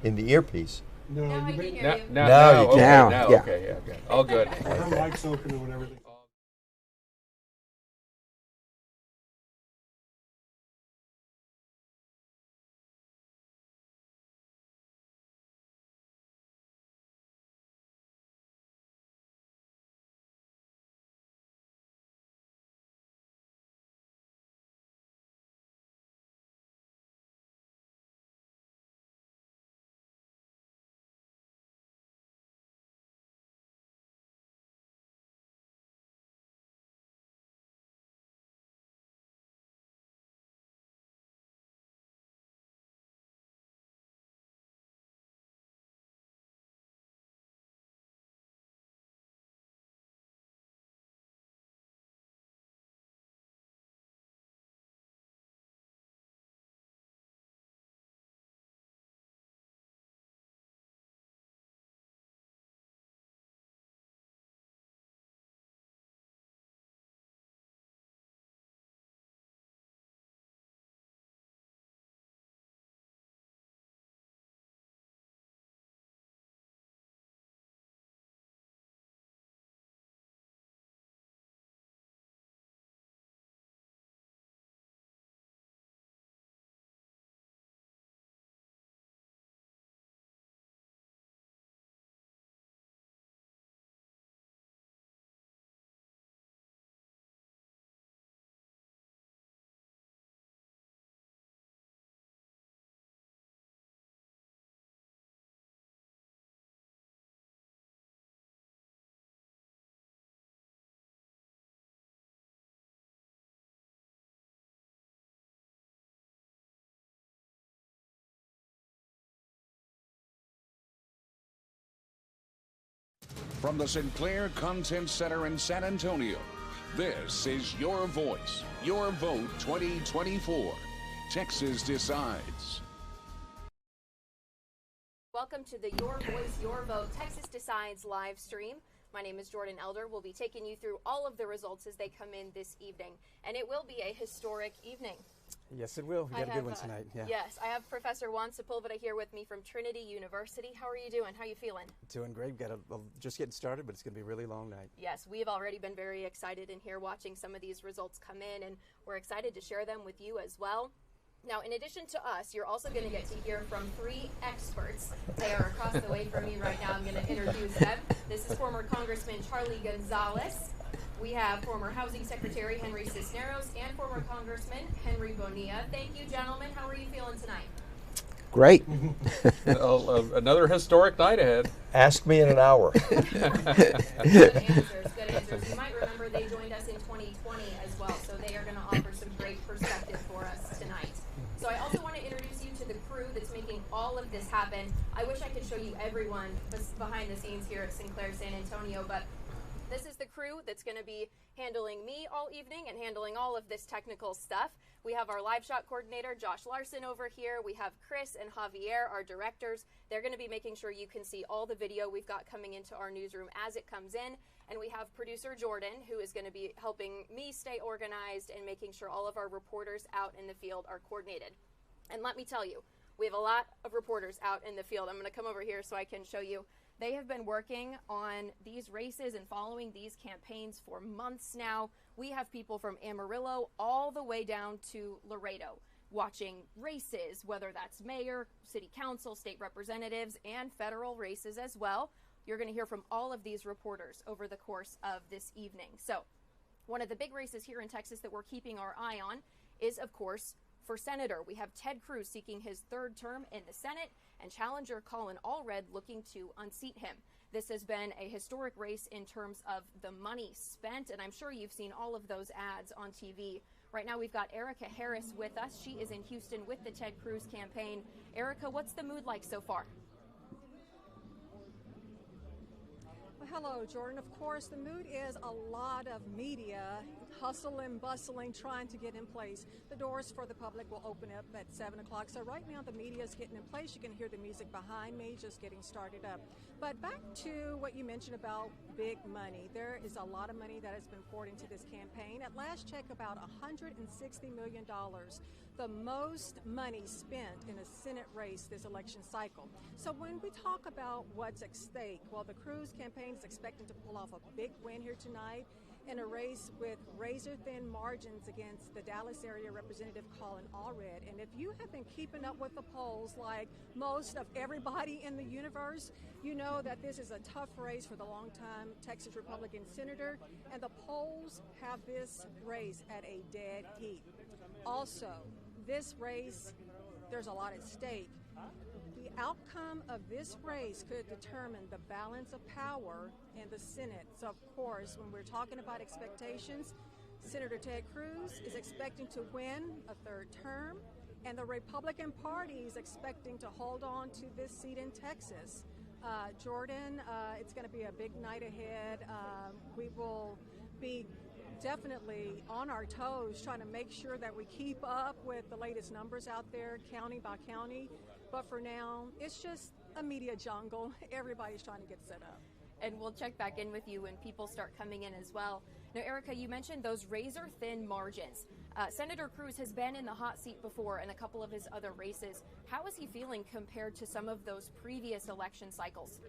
in the earpiece. No, Now I you can may, hear you. Now you okay, can. now, Yeah. okay, yeah, okay. All good. her mic's open and everything. From the Sinclair Content Center in San Antonio, this is Your Voice, Your Vote 2024. Texas Decides. Welcome to the Your Voice, Your Vote Texas Decides live stream. My name is Jordan Elder. We'll be taking you through all of the results as they come in this evening. And it will be a historic evening. Yes, it will. We got a good one tonight. Yeah. Yes, I have Professor Juan Sepulveda here with me from Trinity University. How are you doing? How are you feeling? Doing great. Got just getting started, but it's going to be a really long night. Yes, we have already been very excited in here watching some of these results come in, and we're excited to share them with you as well. Now, in addition to us, you're also going to get to hear from three experts. They are across the way from me right now. I'm going to introduce them. This is former Congressman Charlie Gonzalez. We have former Housing Secretary Henry Cisneros and former Congressman Henry Bonilla. Thank you, gentlemen. How are you feeling tonight? Great. Another historic night ahead. Ask me in an hour. Good answers, good answers. You might remember they joined us in 2020 as well, so they are going to offer some great perspective for us tonight. So I also want to introduce you to the crew that's making all of this happen. I wish I could show you everyone behind the scenes here at Sinclair San Antonio, but this is the crew that's going to be handling me all evening and handling all of this technical stuff. We have our live shot coordinator, Josh Larson, over here. We have Chris and Javier, our directors. They're going to be making sure you can see all the video we've got coming into our newsroom as it comes in. And we have producer Jordan, who is going to be helping me stay organized and making sure all of our reporters out in the field are coordinated. And let me tell you, we have a lot of reporters out in the field. I'm going to come over here so I can show you. They have been working on these races and following these campaigns for months now. We have people from Amarillo all the way down to Laredo watching races, whether that's mayor, city council, state representatives, and federal races as well. You're going to hear from all of these reporters over the course of this evening. So one of the big races here in Texas that we're keeping our eye on is, of course, for senator. We have Ted Cruz seeking his third term in the Senate, and challenger Colin Allred looking to unseat him. This has been a historic race in terms of the money spent, and I'm sure you've seen all of those ads on TV. Right now we've got Erica Harris with us. She is in Houston with the Ted Cruz campaign. Erica, what's the mood like so far? Well, hello, Jordan. Of course, the mood is a lot of media hustling, bustling, trying to get in place. The doors for the public will open up at 7 o'clock. So right now the media is getting in place. You can hear the music behind me just getting started up. But back to what you mentioned about big money. There is a lot of money that has been poured into this campaign. At last check, about $160 million, the most money spent in a Senate race this election cycle. So when we talk about what's at stake, well, the Cruz campaign is expecting to pull off a big win here tonight in a race with razor-thin margins against the Dallas area Representative Colin Allred. And if you have been keeping up with the polls like most of everybody in the universe, you know that this is a tough race for the longtime Texas Republican senator, and the polls have this race at a dead heat. Also, this race, there's a lot at stake. The outcome of this race could determine the balance of power in the Senate. So, of course, when we're talking about expectations, Senator Ted Cruz is expecting to win a third term, and the Republican Party is expecting to hold on to this seat in Texas. Jordan, it's going to be a big night ahead. We will be definitely on our toes trying to make sure that we keep up with the latest numbers out there, county by county. But for now, it's just a media jungle. Everybody's trying to get set up. And we'll check back in with you when people start coming in as well. Now, Erica, you mentioned those razor-thin margins. Senator Cruz has been in the hot seat before in a couple of his other races. How is he feeling compared to some of those previous election cycles?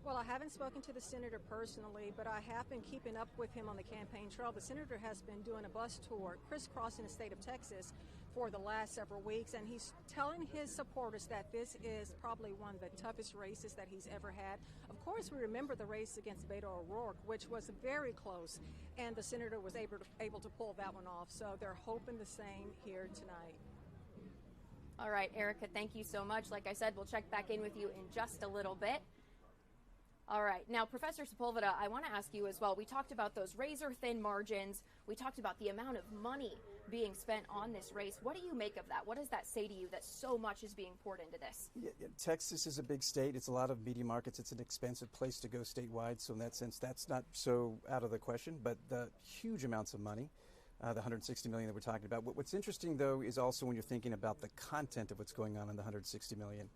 Well, I haven't spoken to the senator personally, but I have been keeping up with him on the campaign trail. The senator has been doing a bus tour crisscrossing the state of Texas for the last several weeks, and he's telling his supporters that this is probably one of the toughest races that he's ever had. Of course, we remember the race against Beto O'Rourke, which was very close, and the senator was able to pull that one off. So they're hoping the same here tonight. All right, Erica, thank you so much. Like I said, we'll check back in with you in just a little bit. All right. Now, Professor Sepulveda, I want to ask you as well. We talked about those razor-thin margins. We talked about the amount of money being spent on this race. What do you make of that? What does that say to you that so much is being poured into this? Yeah, Texas is a big state. It's a lot of media markets. It's an expensive place to go statewide. So in that sense, that's not so out of the question. But the huge amounts of money, the $160 million that we're talking about. What's interesting, though, is also when you're thinking about the content of what's going on in the $160 million.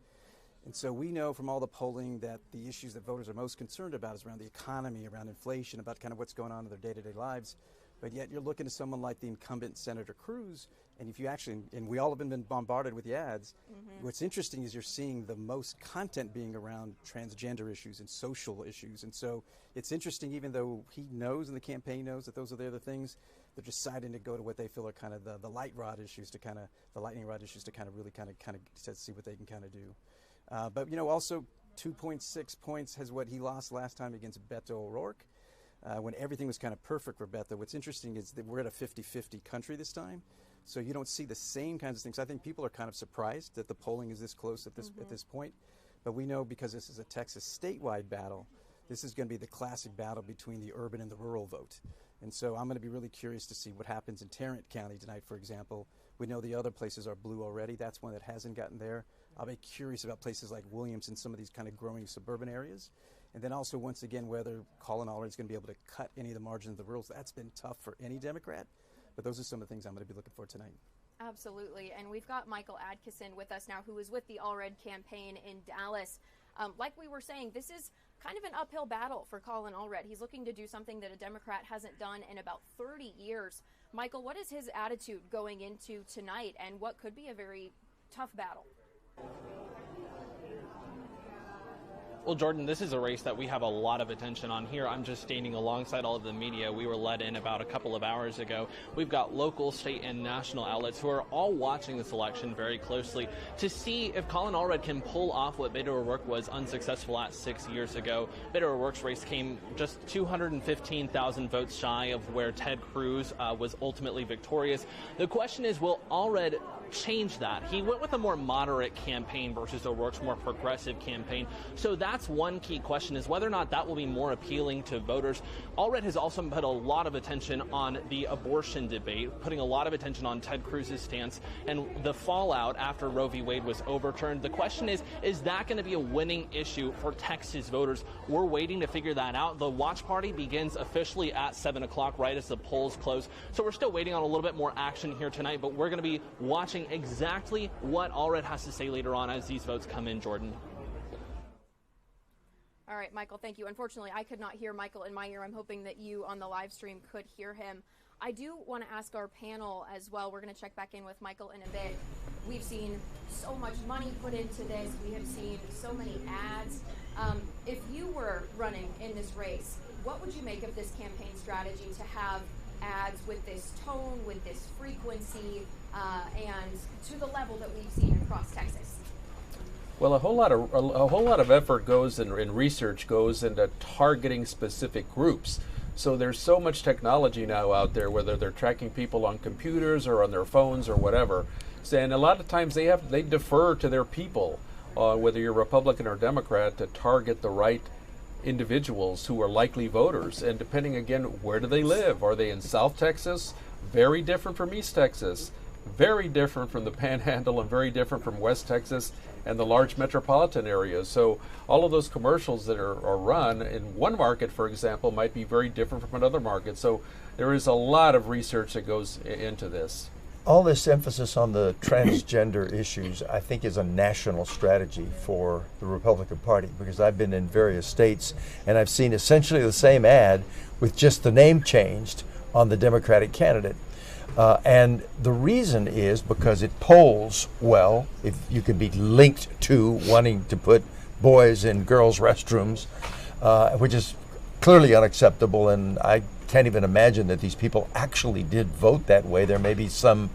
And so we know from all the polling that the issues that voters are most concerned about is around the economy, around inflation, about kind of what's going on in their day-to-day lives. But yet you're looking at someone like the incumbent Senator Cruz, and if you actually, and we all have been bombarded with the ads, what's interesting is you're seeing the most content being around transgender issues and social issues. And so it's interesting, even though he knows and the campaign knows that those are the other things, they're deciding to go to what they feel are kind of the lightning rod issues to kind of really kind of see what they can kind of do. But, you know, also 2.6 points has what he lost last time against Beto O'Rourke, when everything was kind of perfect for Beto. What's interesting is that we're at a 50-50 country this time, so you don't see the same kinds of things. I think people are kind of surprised that the polling is this close at this point, but we know because this is a Texas statewide battle, this is going to be the classic battle between the urban and the rural vote. And so I'm going to be really curious to see what happens in Tarrant County tonight, for example. We know the other places are blue already. That's one that hasn't gotten there. I'll be curious about places like Williams and some of these kind of growing suburban areas. And then also, once again, whether Colin Allred is going to be able to cut any of the margins of the rurals. That's been tough for any Democrat. But those are some of the things I'm going to be looking for tonight. Absolutely. And we've got Michael Adkison with us now, who is with the Allred campaign in Dallas. Like we were saying, this is kind of an uphill battle for Colin Allred. He's looking to do something that a Democrat hasn't done in about 30 years. Michael, what is his attitude going into tonight, and what could be a very tough battle? Well, Jordan, this is a race that we have a lot of attention on here. I'm just standing alongside all of the media. We were let in about a couple of hours ago. We've got local, state, and national outlets who are all watching this election very closely to see if Colin Allred can pull off what Beto O'Rourke was unsuccessful at 6 years ago. Beto O'Rourke's race came just 215,000 votes shy of where Ted Cruz was ultimately victorious. The question is, will Allred change that. He went with a more moderate campaign versus O'Rourke's more progressive campaign. So that's one key question, is whether or not that will be more appealing to voters. Allred has also put a lot of attention on the abortion debate, putting a lot of attention on Ted Cruz's stance and the fallout after Roe v. Wade was overturned. The question is that going to be a winning issue for Texas voters? We're waiting to figure that out. The watch party begins officially at 7 o'clock, right as the polls close. So we're still waiting on a little bit more action here tonight, but we're going to be watching exactly what Allred has to say later on as these votes come in, Jordan. All right, Michael, thank you. Unfortunately, I could not hear Michael in my ear. I'm hoping that you on the live stream could hear him. I do want to ask our panel as well. We're going to check back in with Michael in a bit. We've seen so much money put into this. We have seen so many ads. If you were running in this race, what would you make of this campaign strategy to have ads with this tone, with this frequency, and to the level that we've seen across Texas? Well, a whole lot of effort goes and research goes into targeting specific groups. So there's so much technology now out there, whether they're tracking people on computers or on their phones or whatever. And a lot of times they defer to their people, whether you're Republican or Democrat, to target the right individuals who are likely voters. And depending, again, where do they live? Are they in South Texas? Very different from East Texas. Very different from the Panhandle, and very different from West Texas and the large metropolitan areas. So all of those commercials that are run in one market, for example, might be very different from another market. So there is a lot of research that goes into this. All this emphasis on the transgender issues, I think, is a national strategy for the Republican Party, because I've been in various states and I've seen essentially the same ad with just the name changed on the Democratic candidate. And the reason is because it polls well. If you can be linked to wanting to put boys in girls' restrooms, which is clearly unacceptable, and I can't even imagine that these people actually did vote that way. There may be some,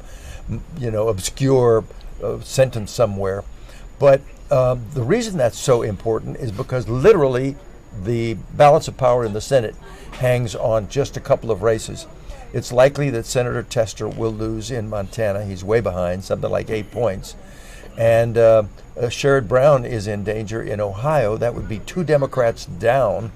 obscure sentence somewhere. But the reason that's so important is because literally the balance of power in the Senate hangs on just a couple of races. It's likely that Senator Tester will lose in Montana. He's way behind, something like 8 points. And Sherrod Brown is in danger in Ohio. That would be 2 Democrats down,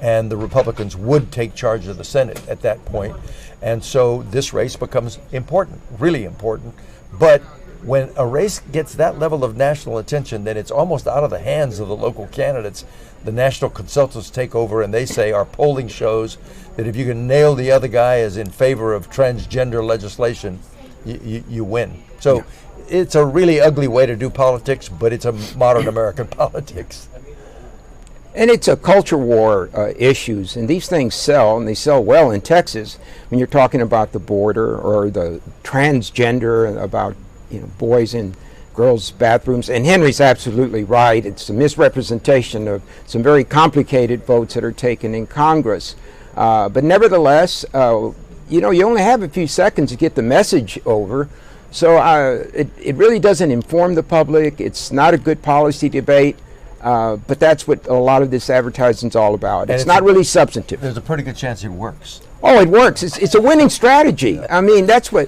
and the Republicans would take charge of the Senate at that point. And so this race becomes important, really important. But when a race gets that level of national attention, then it's almost out of the hands of the local candidates. The national consultants take over, and they say our polling shows that if you can nail the other guy as in favor of transgender legislation, you win. So it's a really ugly way to do politics, but it's a modern American politics. And it's a culture war issues, and these things sell, and they sell well in Texas. When you're talking about the border or the transgender, about boys in girls' bathrooms, and Henry's absolutely right. It's a misrepresentation of some very complicated votes that are taken in Congress. But nevertheless, you only have a few seconds to get the message over. So it really doesn't inform the public. It's not a good policy debate. But that's what a lot of this advertising's all about. It's not really substantive. There's a pretty good chance it works. Oh, it works. It's a winning strategy. I mean, that's what.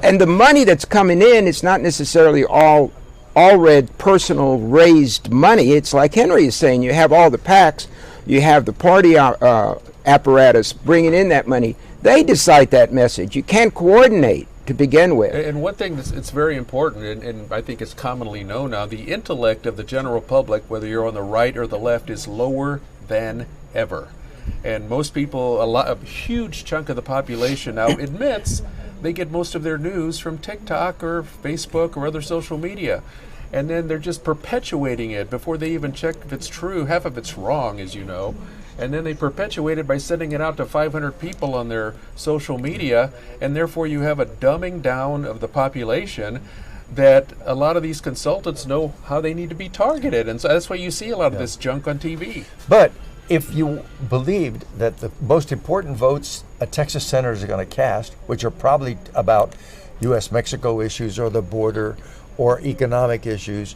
And the money that's coming in, it's not necessarily all Allred personal raised money. It's like Henry is saying, you have all the PACs, you have the party apparatus bringing in that money. They decide that message. You can't coordinate to begin with. And one thing that's very important, and I think it's commonly known now, the intellect of the general public, whether you're on the right or the left, is lower than ever. And most people, a huge chunk of the population now admits they get most of their news from TikTok or Facebook or other social media. And then they're just perpetuating it before they even check if it's true. Half of it's wrong, as you know. And then they perpetuate it by sending it out to 500 people on their social media. And therefore you have a dumbing down of the population that a lot of these consultants know how they need to be targeted. And so that's why you see a lot of this junk on TV. But if you believed that the most important votes a Texas senators are going to cast, which are probably about U.S.-Mexico issues or the border or economic issues,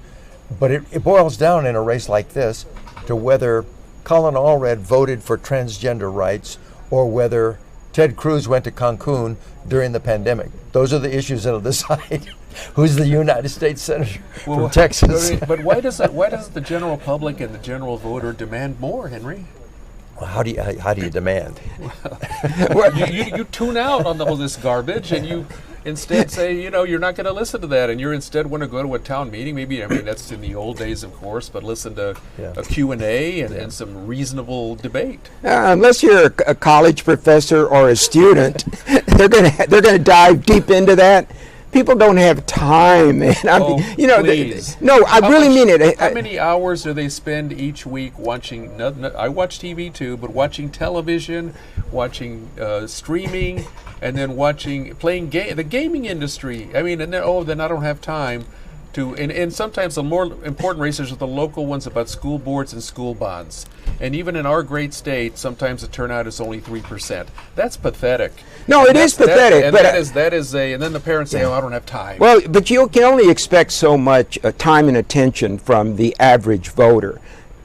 but it boils down in a race like this to whether Colin Allred voted for transgender rights or whether Ted Cruz went to Cancun during the pandemic. Those are the issues that'll decide who's the United States Senator from Texas. But why does the general public and the general voter demand more, Henry? Well, how do you demand? you tune out on all this garbage, and you instead say, you're not going to listen to that, and you're instead want to go to a town meeting. Maybe, that's in the old days, of course, but listen to a Q&A and some reasonable debate. Unless you're a college professor or a student, they're gonna dive deep into that. People don't have time, man. Please. I really mean it. How many hours do they spend each week watching? I watch TV too, but watching television, watching streaming, and then playing the gaming industry. And then I don't have time to. And sometimes the more important races are the local ones about school boards and school bonds. And even in our great state, sometimes the turnout is only 3%. That's pathetic. No, it is pathetic. And then the parents say, I don't have time. Well, but you can only expect so much time and attention from the average voter.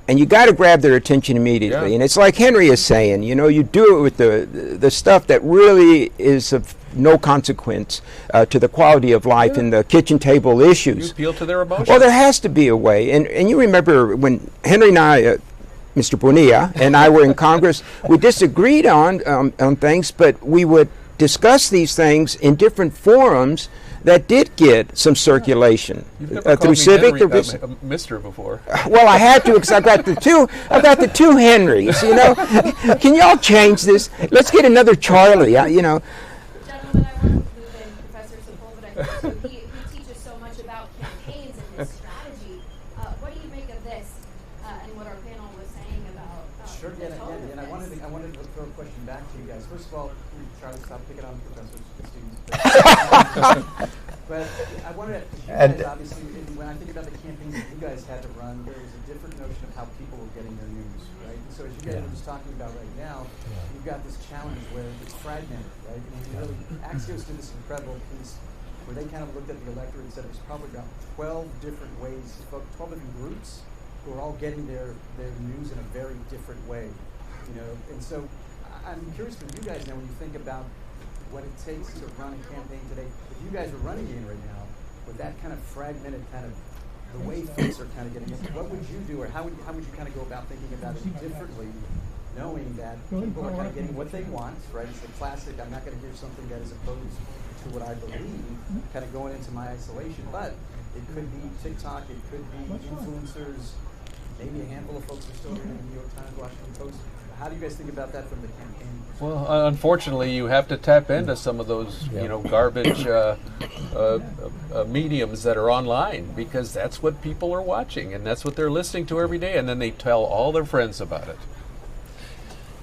And you got to grab their attention immediately. Yeah. And it's like Henry is saying, you do it with the stuff that really is of no consequence to the quality of life and the kitchen table issues. You appeal to their emotions. Well, there has to be a way. And you remember when Henry and I, Mr. Bonilla and I were in Congress, we disagreed on things, but we would discuss these things in different forums that did get some circulation. You've never through civic Henry, Mr. before. Well, I had to because I've got the two Henrys. Can y'all change this? Let's get another Charlie. Gentlemen, I want to move in Professor Sepulveda. So he teaches so much about campaigns and this strategy. What do you make of this and what our panel was saying about? Sure. And I wanted to throw a question back to you guys. First of all, Charlie, stop picking on professors and students. But I wanted to, obviously, when I think about the campaigns that you guys had to run, there was a different notion of how people were getting their news, right? And so as you guys are just talking about right now, you've got this challenge where it's fragmented, right? And Axios did this incredible piece where they kind of looked at the electorate and said there's probably about 12 different ways, 12 different groups who are all getting their news in a very different way, And so I'm curious from you guys now when you think about what it takes to run a campaign today. If you guys were running it right now, with that kind of fragmented the way folks are kind of getting it, what would you do, or how would you kind of go about thinking about it differently, knowing that people are kind of getting what they want, right? It's the classic, I'm not going to hear something that is opposed to what I believe, kind of going into my isolation, but it could be TikTok, it could be influencers, maybe a handful of folks are still reading the New York Times, Washington Post. How do you guys think about that from the campaign? Well, unfortunately, you have to tap into some of those, garbage mediums that are online, because that's what people are watching and that's what they're listening to every day, and then they tell all their friends about it.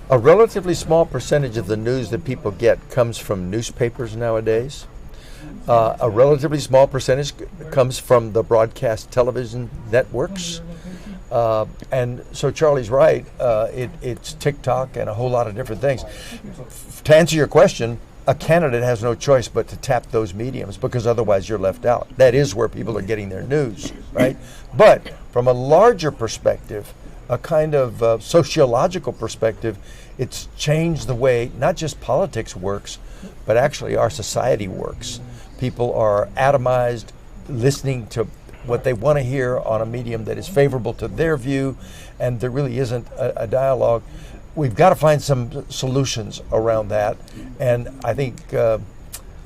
A relatively small percentage of the news that people get comes from newspapers nowadays. A relatively small percentage comes from the broadcast television networks. And so Charlie's right, it's TikTok and a whole lot of different things. To answer your question, a candidate has no choice but to tap those mediums, because otherwise you're left out. That is where people are getting their news, right? But from a larger perspective, a kind of sociological perspective, it's changed the way not just politics works, but actually our society works. People are atomized, listening to what they want to hear on a medium that is favorable to their view, and there really isn't a dialogue. We've got to find some solutions around that, and I think no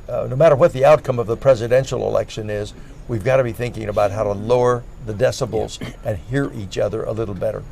matter what the outcome of the presidential election is, we've got to be thinking about how to lower the decibels and hear each other a little better.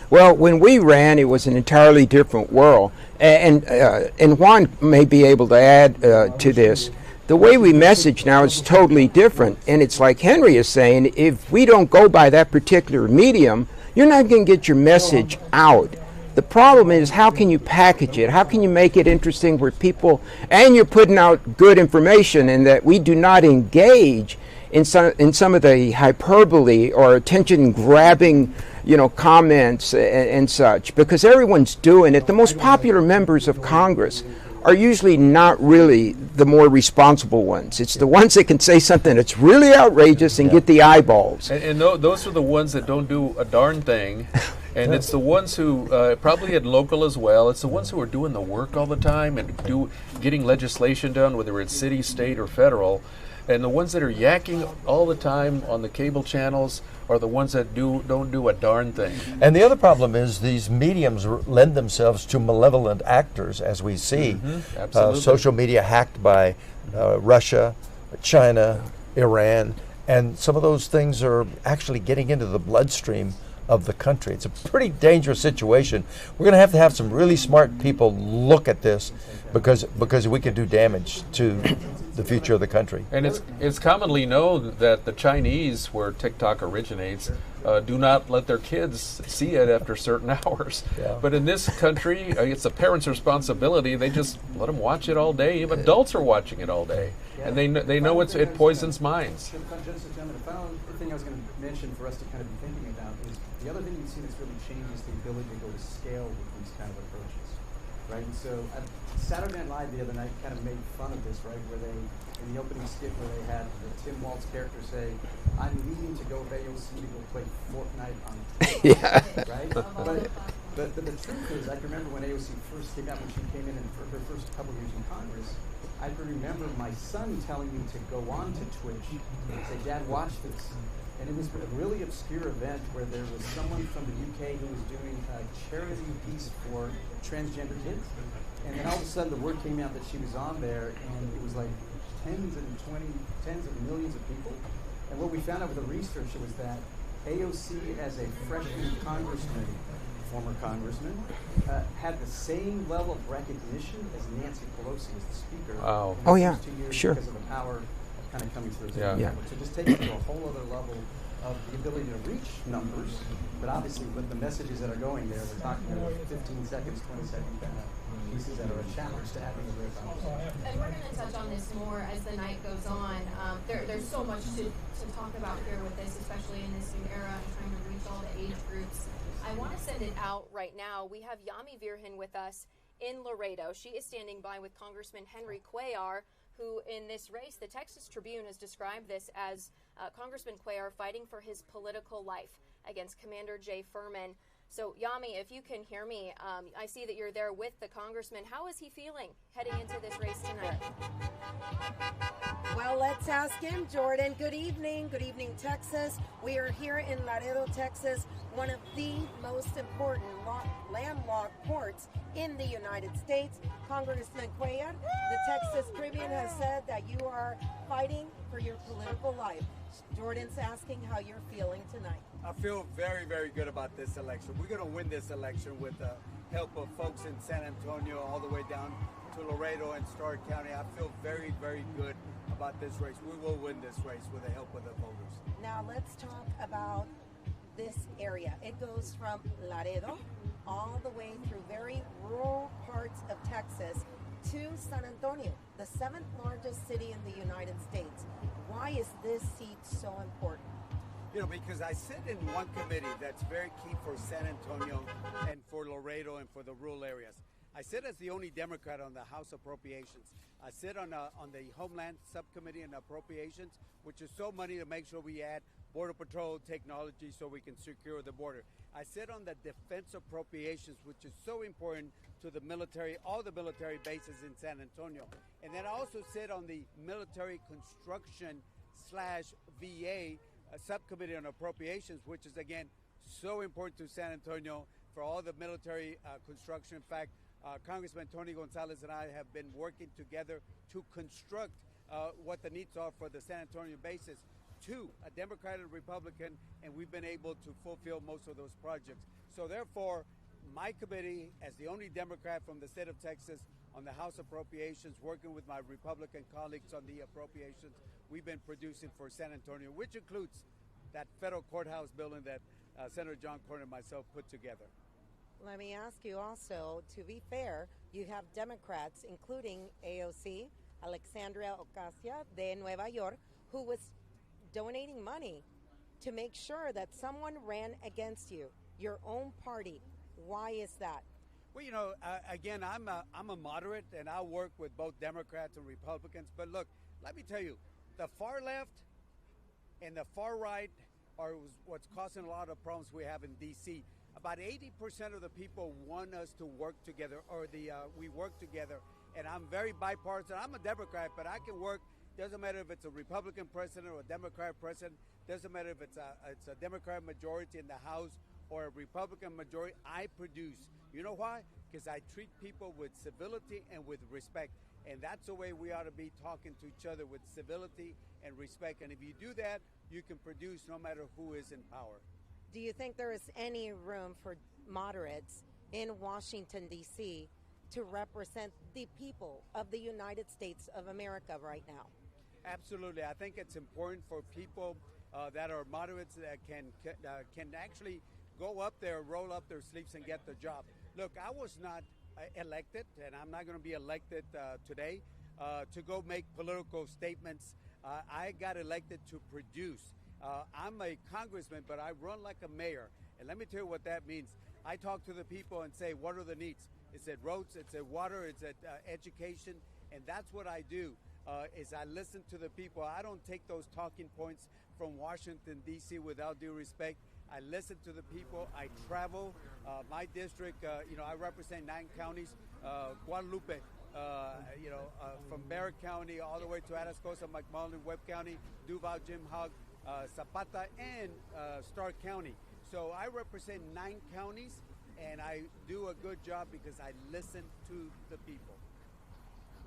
Well, when we ran, it was an entirely different world, and Juan may be able to add to this. The way we message now is totally different, and it's like Henry is saying, if we don't go by that particular medium, you're not going to get your message out. The problem is, how can you package it? How can you make it interesting where people, and you're putting out good information, and that we do not engage in some of the hyperbole or attention-grabbing, comments and such, because everyone's doing it. The most popular members of Congress are usually not really the more responsible ones. It's the ones that can say something that's really outrageous and get the eyeballs. And those are the ones that don't do a darn thing And it's the ones who, probably at local as well, it's the ones who are doing the work all the time and getting legislation done, whether it's city, state, or federal. And the ones that are yakking all the time on the cable channels are the ones that don't do a darn thing. And the other problem is these mediums lend themselves to malevolent actors, as we see. Absolutely. Social media hacked by Russia, China, Iran, and some of those things are actually getting into the bloodstream of the country. It's a pretty dangerous situation. We're going to have some really smart people look at this because we can do damage to the future of the country. And it's commonly known that the Chinese, where TikTok originates, do not let their kids see it after certain hours. Yeah. But in this country, it's the parents' responsibility. They just let them watch it all day. Even adults are watching it all day, and they know it poisons minds. The final thing I was going to mention for us to kind of be thinking about is the other thing you've seen that's really changed is the ability to go to scale with these kind of approaches, right? And so Saturday Night Live the other night kind of made fun of this, right? Where they, in the opening skit where they had Tim Walt's character say, "I'm leaving to go with AOC to go play Fortnite on Twitch," right? But the truth is, I can remember when AOC first came out, when she came in and for her first couple years in Congress, I can remember my son telling me to go on to Twitch and say, "Dad, watch this." And it was a really obscure event where there was someone from the UK who was doing a charity piece for transgender kids. And then all of a sudden the word came out that she was on there, and it was like tens of millions of people. And what we found out with the research was that AOC, as a freshman congressman, former congressman, had the same level of recognition as Nancy Pelosi as the speaker. Wow. In Oh, the yeah, first 2 years sure. Because of the power kind of coming through. Yeah. So just take it to a whole other level of the ability to reach numbers, but obviously with the messages that are going there, we're talking about 15 seconds, 20-second kind of pieces that are a challenge to having a real conversation. And we're going to touch on this more as the night goes on. There's so much to talk about here with this, especially in this new era and trying to reach all the age groups. I want to send it out right now. We have Yami Virgen with us in Laredo. She is standing by with Congressman Henry Cuellar, who in this race, the Texas Tribune has described this as Congressman Cuellar fighting for his political life against Commander Jay Furman. So, Yami, if you can hear me, I see that you're there with the congressman. How is he feeling heading into this race tonight? Well, let's ask him, Jordan. Good evening. Good evening, Texas. We are here in Laredo, Texas, one of the most important landlocked ports in the United States. Congressman Cuellar, the Texas Tribune has said that you are fighting for your political life. Jordan's asking how you're feeling tonight. I feel very, very good about this election. We're going to win this election with the help of folks in San Antonio all the way down to Laredo and Starr County. I feel very, very good about this race. We will win this race with the help of the voters. Now let's talk about this area. It goes from Laredo all the way through very rural parts of Texas to San Antonio, the 7th largest city in the United States. Why is this seat so important? You know, because I sit in one committee that's very key for San Antonio and for Laredo and for the rural areas. I sit as the only Democrat on the House Appropriations. I sit on the Homeland Subcommittee and Appropriations, which is so money to make sure we add Border Patrol technology so we can secure the border. I sit on the Defense Appropriations, which is so important to the military, all the military bases in San Antonio. And then I also sit on the Military Construction / VA Subcommittee on Appropriations, which is, again, so important to San Antonio for all the military construction. In fact, Congressman Tony Gonzalez and I have been working together to construct what the needs are for the San Antonio bases. Two, a Democrat and Republican, and we've been able to fulfill most of those projects. So therefore, my committee, as the only Democrat from the state of Texas on the House Appropriations, working with my Republican colleagues on the appropriations we've been producing for San Antonio, which includes that federal courthouse building that Senator John Cornyn and myself put together. Let me ask you also, to be fair, you have Democrats, including AOC, Alexandria Ocasio de Nueva York, who was donating money to make sure that someone ran against you, your own party. Why is that? Well, you know, again, I'm a moderate, and I work with both Democrats and Republicans. But look, let me tell you, the far left and the far right are what's causing a lot of problems we have in D.C. About 80% of the people want us to work together, or we work together. And I'm very bipartisan. I'm a Democrat, but I can work. Doesn't matter if it's a Republican president or a Democrat president. Doesn't matter if it's a Democrat majority in the House or a Republican majority. I produce. You know why? Because I treat people with civility and with respect. And that's the way we ought to be talking to each other, with civility and respect. And if you do that, you can produce no matter who is in power. Do you think there is any room for moderates in Washington, D.C. to represent the people of the United States of America right now? Absolutely. I think it's important for people that are moderates that can actually go up there, roll up their sleeves, and get the job. Look, I was not elected, and I'm not going to be elected today to go make political statements. I got elected to produce. I'm a congressman, but I run like a mayor. And let me tell you what that means. I talk to the people and say, what are the needs? It's at roads, it's at water, it's at education, and that's what I do. Is I listen to the people. I don't take those talking points from Washington, D.C. without due respect. I listen to the people. I travel. My district, I represent 9 counties. Guadalupe, from Barrett County all the way to Atascosa, McMullen, Webb County, Duval, Jim Hogg, Zapata, and Stark County. So I represent 9 counties, and I do a good job because I listen to the people.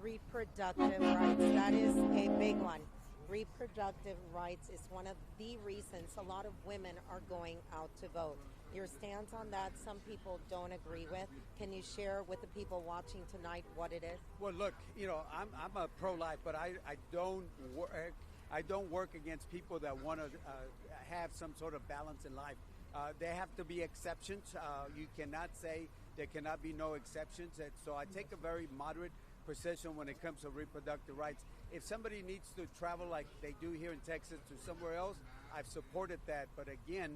Reproductive rights, that is a big one. Reproductive rights is one of the reasons a lot of women are going out to vote. Your stance on that, some people don't agree with. Can you share with the people watching tonight what it is? Well, look, I'm a pro-life, but I don't work against people that want to have some sort of balance in life. There have to be exceptions. You cannot say there cannot be no exceptions. And so I take a very moderate position when it comes to reproductive rights. If somebody needs to travel like they do here in Texas to somewhere else, I've supported that. But again,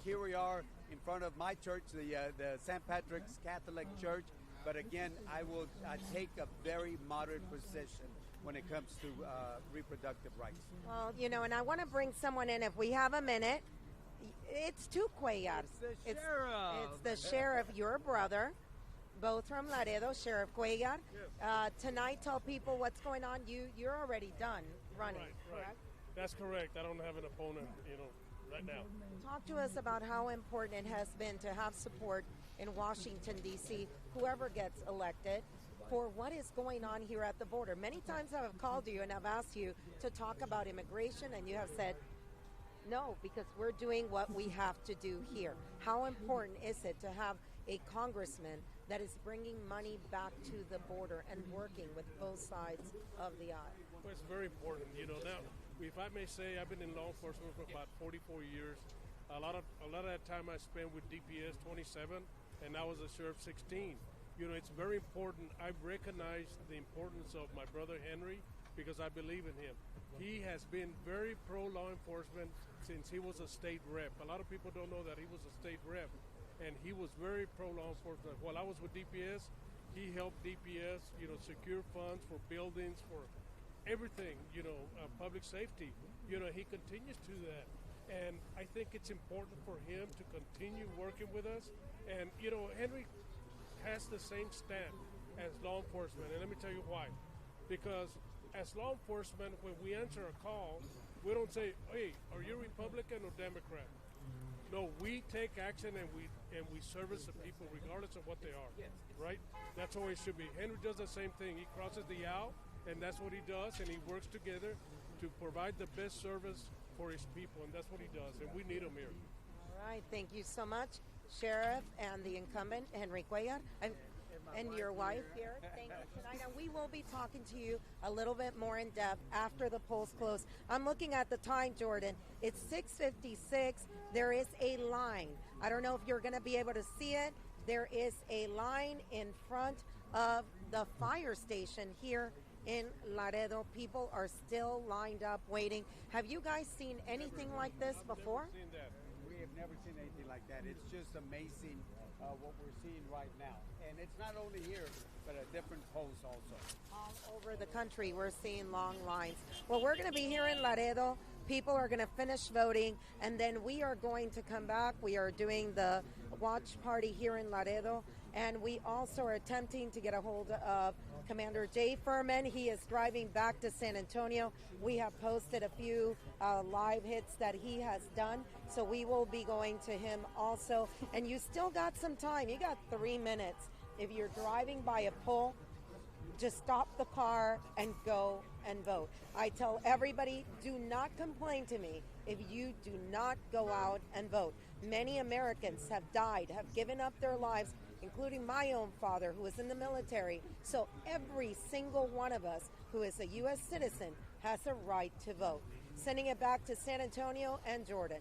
here we are in front of my church, the St. Patrick's Catholic Church. But again, I take a very moderate position when it comes to reproductive rights. Well, and I want to bring someone in if we have a minute. It's two Cuellar. It's the sheriff. It's the sheriff, your brother. Both from Laredo, Sheriff Cuellar. Tonight, tell people what's going on. You're already done running, correct? That's correct. I don't have an opponent, right now. Talk to us about how important it has been to have support in Washington, D.C., whoever gets elected, for what is going on here at the border. Many times I have called you and I've asked you to talk about immigration, and you have said, no, because we're doing what we have to do here. How important is it to have a congressman that is bringing money back to the border and working with both sides of the aisle? Well, it's very important. Now, if I may say, I've been in law enforcement for about 44 years. A lot of that time I spent with DPS 27, and I was a sheriff 16. It's very important. I recognize the importance of my brother Henry because I believe in him. He has been very pro-law enforcement since he was a state rep. A lot of people don't know that he was a state rep, and he was very pro-law enforcement. While I was with DPS, he helped DPS, secure funds for buildings, for everything, public safety. He continues to do that. And I think it's important for him to continue working with us. And, Henry has the same stand as law enforcement. And let me tell you why. Because as law enforcement, when we answer a call, we don't say, hey, are you Republican or Democrat? No, we take action and we service the people regardless of what they are, right? That's how it should be. Henry does the same thing. He crosses the aisle, and that's what he does, and he works together to provide the best service for his people, and that's what he does, and we need him here. All right, thank you so much, Sheriff and the incumbent, Henry Cuellar. And your wife here. Thank you tonight. And we will be talking to you a little bit more in depth after the polls close. I'm looking at the time, Jordan. It's 6:56. There is a line. I don't know if you're going to be able to see it. There is a line in front of the fire station here in Laredo. People are still lined up waiting. Have you guys seen anything like this before? Never seen that. We have never seen anything like that. It's just amazing what we're seeing right now. And it's not only here, but at different posts also. All over the country, we're seeing long lines. Well, we're going to be here in Laredo People are going to finish voting, and then we are going to come back. We are doing the watch party here in Laredo, and we also are attempting to get a hold of Commander Jay Furman. He is driving back to San Antonio. We have posted a few live hits that he has done, so we will be going to him also. And you still got some time. You got 3 minutes. If you're driving by a poll, just stop the car and go and vote. I tell everybody, do not complain to me if you do not go out and vote. Many Americans have died, have given up their lives, including my own father who was in the military. So every single one of us who is a U.S. citizen has a right to vote. Sending it back to San Antonio and Jordan.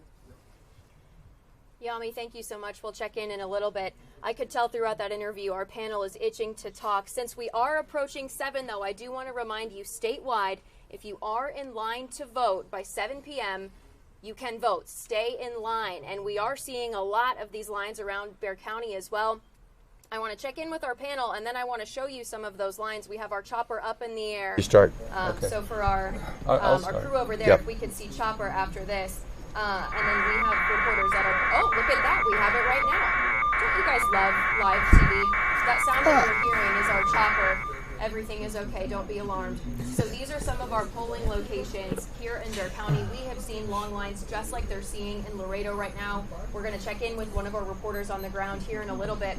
Yami, thank you so much. We'll check in a little bit. I could tell throughout that interview our panel is itching to talk. Since we are approaching 7, though, I do want to remind you statewide, if you are in line to vote by 7 p.m., you can vote. Stay in line. And we are seeing a lot of these lines around Bexar County as well. I want to check in with our panel, and then I want to show you some of those lines. We have our chopper up in the air. You start. Okay. So for our crew over there, if we could see chopper after this. And then we have reporters that are, oh, look at that. We have it right now. Don't you guys love live TV? That sound that you're hearing is our chopper. Everything is okay. Don't be alarmed. So these are some of our polling locations here in Bexar County. We have seen long lines just like they're seeing in Laredo right now. We're going to check in with one of our reporters on the ground here in a little bit.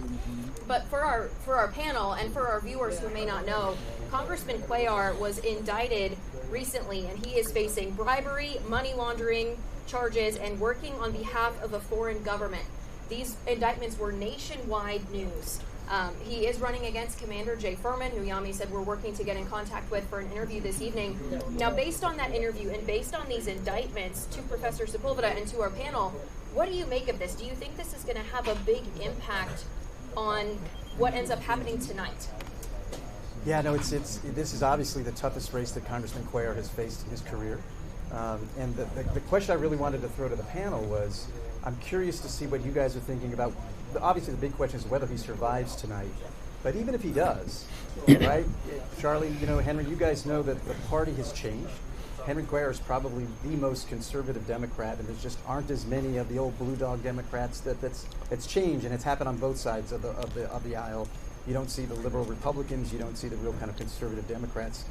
But for our panel and for our viewers who may not know, Congressman Cuellar was indicted recently, and he is facing bribery, money laundering charges, and working on behalf of a foreign government. These indictments were nationwide news. He is running against Commander Jay Furman, who Yami said we're working to get in contact with for an interview this evening. Now, based on that interview and based on these indictments to Professor Sepulveda and to our panel, what do you make of this? Do you think this is going to have a big impact on what ends up happening tonight? Yeah, no, this is obviously the toughest race that Congressman Cuellar has faced in his career. And the question I really wanted to throw to the panel was, I'm curious to see what you guys are thinking about. Obviously, the big question is whether he survives tonight. But even if he does, right, Charlie, Henry, you guys know that the party has changed. Henry Cuellar is probably the most conservative Democrat, and there just aren't as many of the old blue dog Democrats. It's changed, and it's happened on both sides of the aisle. You don't see the liberal Republicans. You don't see the real kind of conservative Democrats.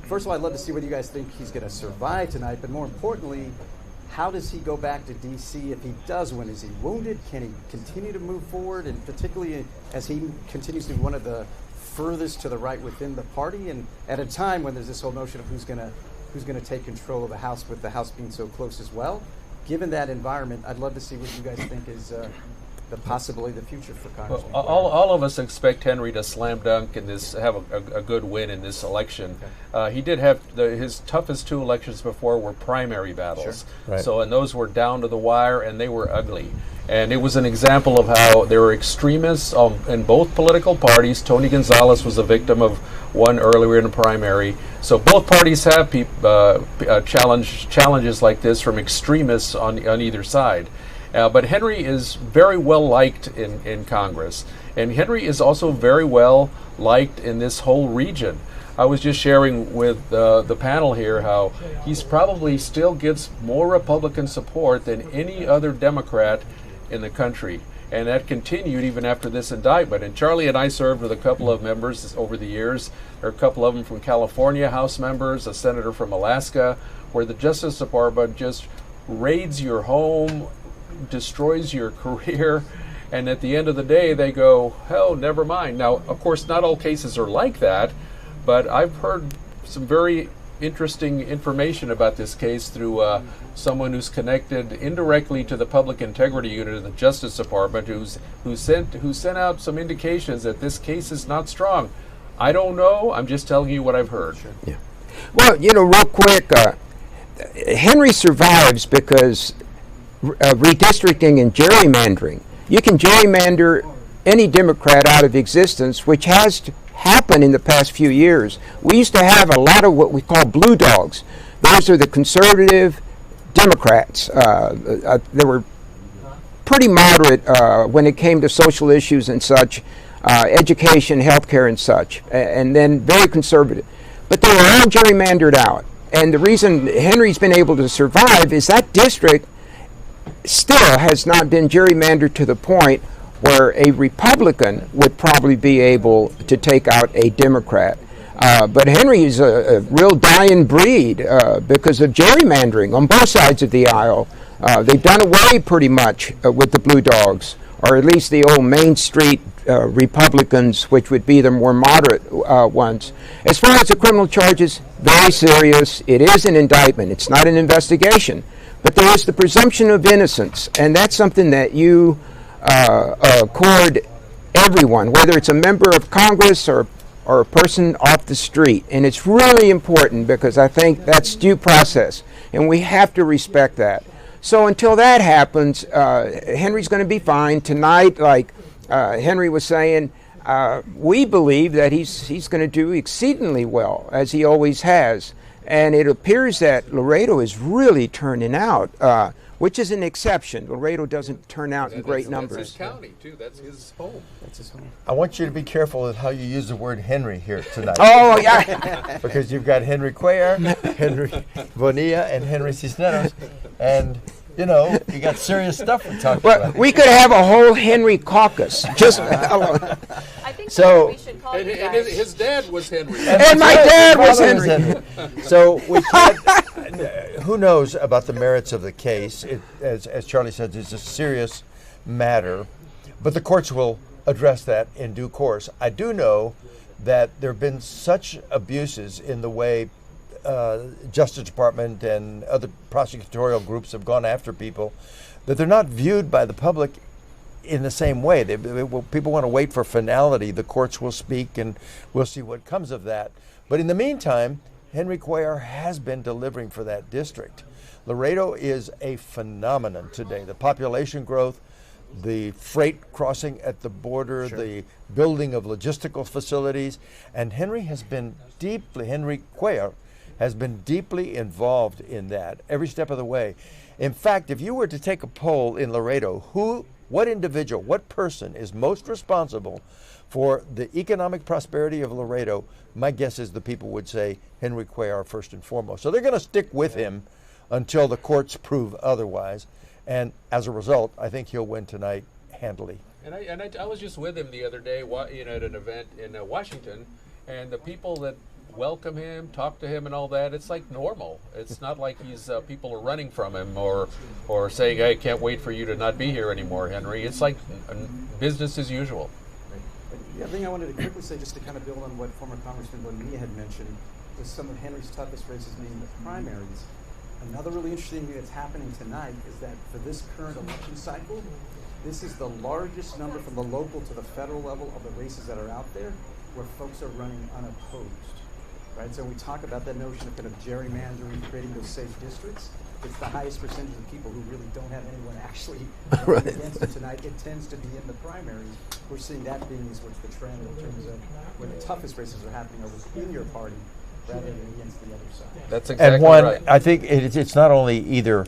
First of all, I'd love to see whether you guys think he's going to survive tonight, but more importantly, how does he go back to D.C. if he does win? Is he wounded? Can he continue to move forward? And particularly as he continues to be one of the furthest to the right within the party, and at a time when there's this whole notion of who's going to take control of the House, with the House being so close as well. Given that environment, I'd love to see what you guys think is the possibility of the future for Congress. Well, all of us expect Henry to slam dunk in this, have a good win in this election. Okay. He did have his toughest 2 elections before were primary battles. Sure. Right. So, and those were down to the wire, and they were ugly. And it was an example of how there were extremists in both political parties. Tony Gonzalez was a victim of one earlier in the primary. So both parties have challenges like this from extremists on either side. But Henry is very well liked in Congress, and Henry is also very well liked in this whole region. I was just sharing with the panel here how he's probably still gets more Republican support than any other Democrat in the country, and that continued even after this indictment. And Charlie and I served with a couple of members over the years. There are a couple of them from California, House members, a senator from Alaska, where the Justice Department just raids your home, destroys your career, and at the end of the day they go, hell, never mind. Now, of course, not all cases are like that, but I've heard some very interesting information about this case through someone who's connected indirectly to the Public Integrity Unit of the Justice Department, who sent out some indications that this case is not strong. I don't know. I'm just telling you what I've heard. Sure. Yeah. Well, real quick, Henry survives because redistricting and gerrymandering. You can gerrymander any Democrat out of existence, which has happened in the past few years. We used to have a lot of what we call blue dogs. Those are the conservative Democrats. They were pretty moderate when it came to social issues and such, education, healthcare and such, and then very conservative. But they were all gerrymandered out. And the reason Henry's been able to survive is that district still has not been gerrymandered to the point where a Republican would probably be able to take out a Democrat. But Henry is a real dying breed because of gerrymandering on both sides of the aisle. They've done away pretty much with the Blue Dogs, or at least the old Main Street Republicans, which would be the more moderate ones. As far as the criminal charges, very serious. It is an indictment. It's not an investigation. But there is the presumption of innocence, and that's something that you accord everyone, whether it's a member of Congress or a person off the street. And it's really important because I think that's due process, and we have to respect that. So until that happens, Henry's going to be fine. Tonight, like Henry was saying, we believe that he's going to do exceedingly well, as he always has. And it appears that Laredo is really turning out, which is an exception. Laredo doesn't turn out in great numbers. That's his county, too. That's his home. That's his home. I want you to be careful with how you use the word Henry here tonight. Oh, yeah. Because you've got Henry Cuellar, Henry Bonilla, and Henry Cisneros. And, you know, you got serious stuff we're talking about. We could have a whole Henry caucus. Just I think So- we should call And you guys. his dad was Henry. And my dad was Henry. So we can't. Who knows about the merits of the case? As Charlie said, it's a serious matter, but the courts will address that in due course. I do know that there have been such abuses in the way Justice Department and other prosecutorial groups have gone after people that they're not viewed by the public in the same way. People want to wait for finality. The courts will speak, and we'll see what comes of that. But in the meantime, Henry Cuellar has been delivering for that district. Laredo is a phenomenon today. The population growth, the freight crossing at the border, the building of logistical facilities, and Henry Cuellar has been deeply involved in that every step of the way. In fact, if you were to take a poll in Laredo, what individual, what person is most responsible for the economic prosperity of Laredo, my guess is the people would say Henry Cuellar first and foremost. So they're going to stick with him until the courts prove otherwise. And as a result, I think he'll win tonight handily. And I was just with him the other day, at an event in Washington, and the people that welcome him, talk to him, and all that, it's like normal. It's not like people are running from him or saying, "Hey, I can't wait for you to not be here anymore, Henry." It's like business as usual. The other thing I wanted to quickly say, just to kind of build on what former Congressman Bonilla had mentioned, was some of Henry's toughest races being the primaries. Another really interesting thing that's happening tonight is that for this current election cycle, this is the largest number from the local to the federal level of the races that are out there where folks are running unopposed. Right? So when we talk about that notion of kind of gerrymandering, creating those safe districts, it's the highest percentage of people who really don't have anyone actually running against them tonight. It tends to be in the primaries. We're seeing that being what's the trend in terms of where the toughest races are happening are within your party rather than against the other side. That's exactly And one, right. I think it's not only either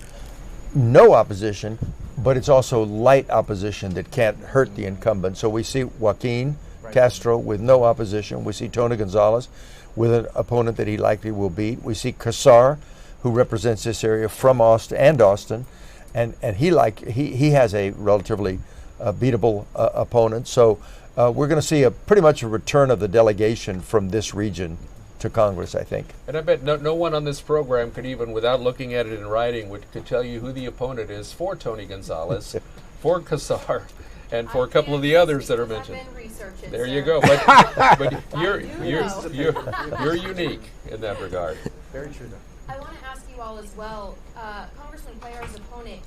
no opposition, but it's also light opposition that can't hurt the incumbent. So we see Joaquin Castro with no opposition. We see Tony Gonzalez with an opponent that he likely will beat. We see Casar, who represents this area from Austin, and he has a relatively beatable opponent. So we're going to see pretty much a return of the delegation from this region to Congress, I think. And I bet no one on this program could even, without looking at it in writing, could tell you who the opponent is for Tony Gonzalez, for Casar, and for a couple of the others that are mentioned. There you go. But you're unique in that regard. Very true, though. I want to ask you all as well, Congressman Cuellar's opponent,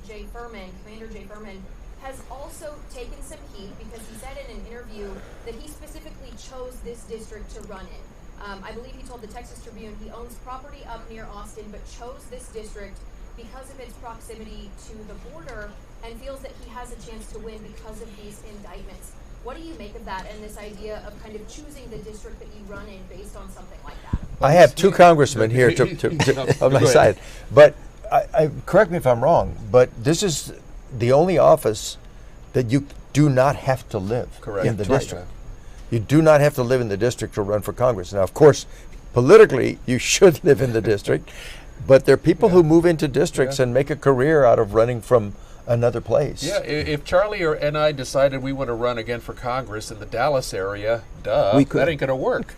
Commander Jay Furman, has also taken some heat because he said in an interview that he specifically chose this district to run in. I believe he told the Texas Tribune he owns property up near Austin, but chose this district because of its proximity to the border and feels that he has a chance to win because of these indictments. What do you make of that and this idea of kind of choosing the district that you run in based on something like that? I have two congressmen here on my side, but correct me if I'm wrong, but this is the only office that you do not have to live in the district. You do not have to live in the district to run for Congress. Now, of course, politically, you should live in the district, but there are people who move into districts and make a career out of running from another place. Yeah, if Charlie and I decided we want to run again for Congress in the Dallas area, We could. that ain't going to work.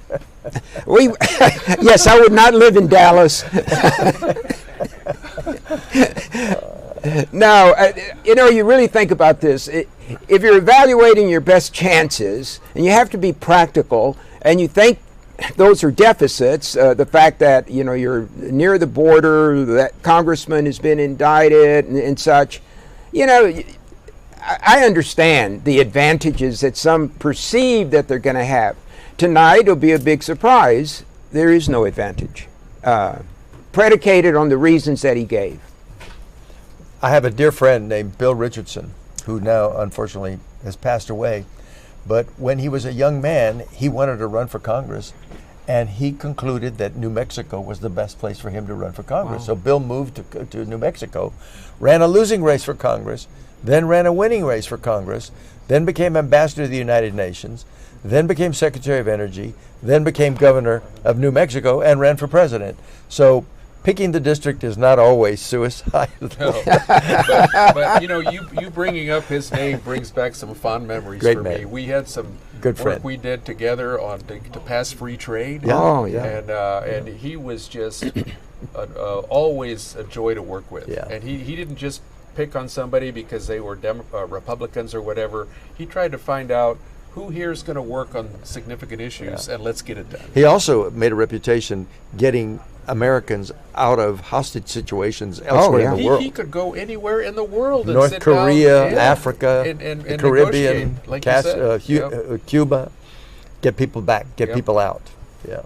Yes, I would not live in Dallas. Now, you really think about this. If you're evaluating your best chances, and you have to be practical, and you think those are deficits, the fact that, you're near the border, that congressman has been indicted and such, I understand the advantages that some perceive that they're going to have. Tonight will be a big surprise. There is no advantage, predicated on the reasons that he gave. I have a dear friend named Bill Richardson, who now unfortunately has passed away. But when he was a young man, he wanted to run for Congress, and he concluded that New Mexico was the best place for him to run for Congress. Wow. So Bill moved to New Mexico, ran a losing race for Congress, then ran a winning race for Congress, then became ambassador to the United Nations, then became Secretary of Energy, then became governor of New Mexico, and ran for president. So picking the district is not always suicidal. No. but you bringing up his name brings back some fond memories Great for man. me. We had some Good work friend. we did together on to pass free trade. Yeah. Oh, yeah. And he was just always a joy to work with. Yeah. And he didn't just pick on somebody because they were Republicans or whatever. He tried to find out who here is going to work on significant issues, and let's get it done. He also made a reputation getting Americans out of hostage situations elsewhere in the world. He could go anywhere in the world. North and sit Korea, down, Africa, and the Caribbean, negotiate, like you said. Cuba, get people back, get Yep. people out. Yeah.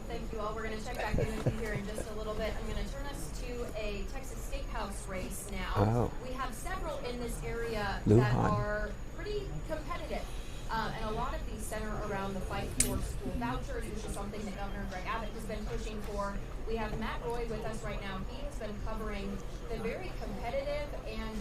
Thank you all. We're going to check back in with you here in just a little bit. I'm going to turn us to a Texas State House race now. Oh. We have several in this area that Lujan. are pretty competitive. And a lot of these center around the fight for school vouchers, which is something that Governor Greg Abbott has been pushing for. We have Matt Roy with us right now. He has been covering the very competitive and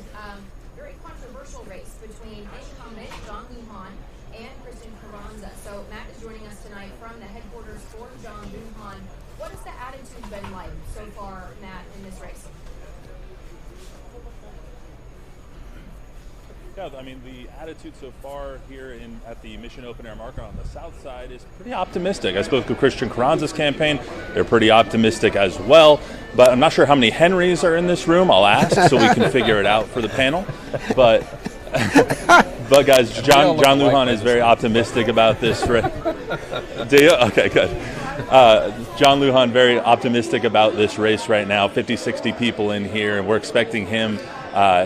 very controversial race between incumbent John Lujan and Kristen Carranza. So Matt is joining us tonight from the headquarters for John Lujan. What has the attitude been like so far, Matt, in this race? Yeah, I mean, the attitude so far here at the Mission Open Air Market on the south side is pretty optimistic. I spoke with Christian Carranza's campaign. They're pretty optimistic as well. But I'm not sure how many Henrys are in this room. I'll ask so we can figure it out for the panel. But guys, John Lujan is very optimistic about this. Do you? Okay, good. John Lujan very optimistic about this race right now. 50, 60 people in here, and we're expecting him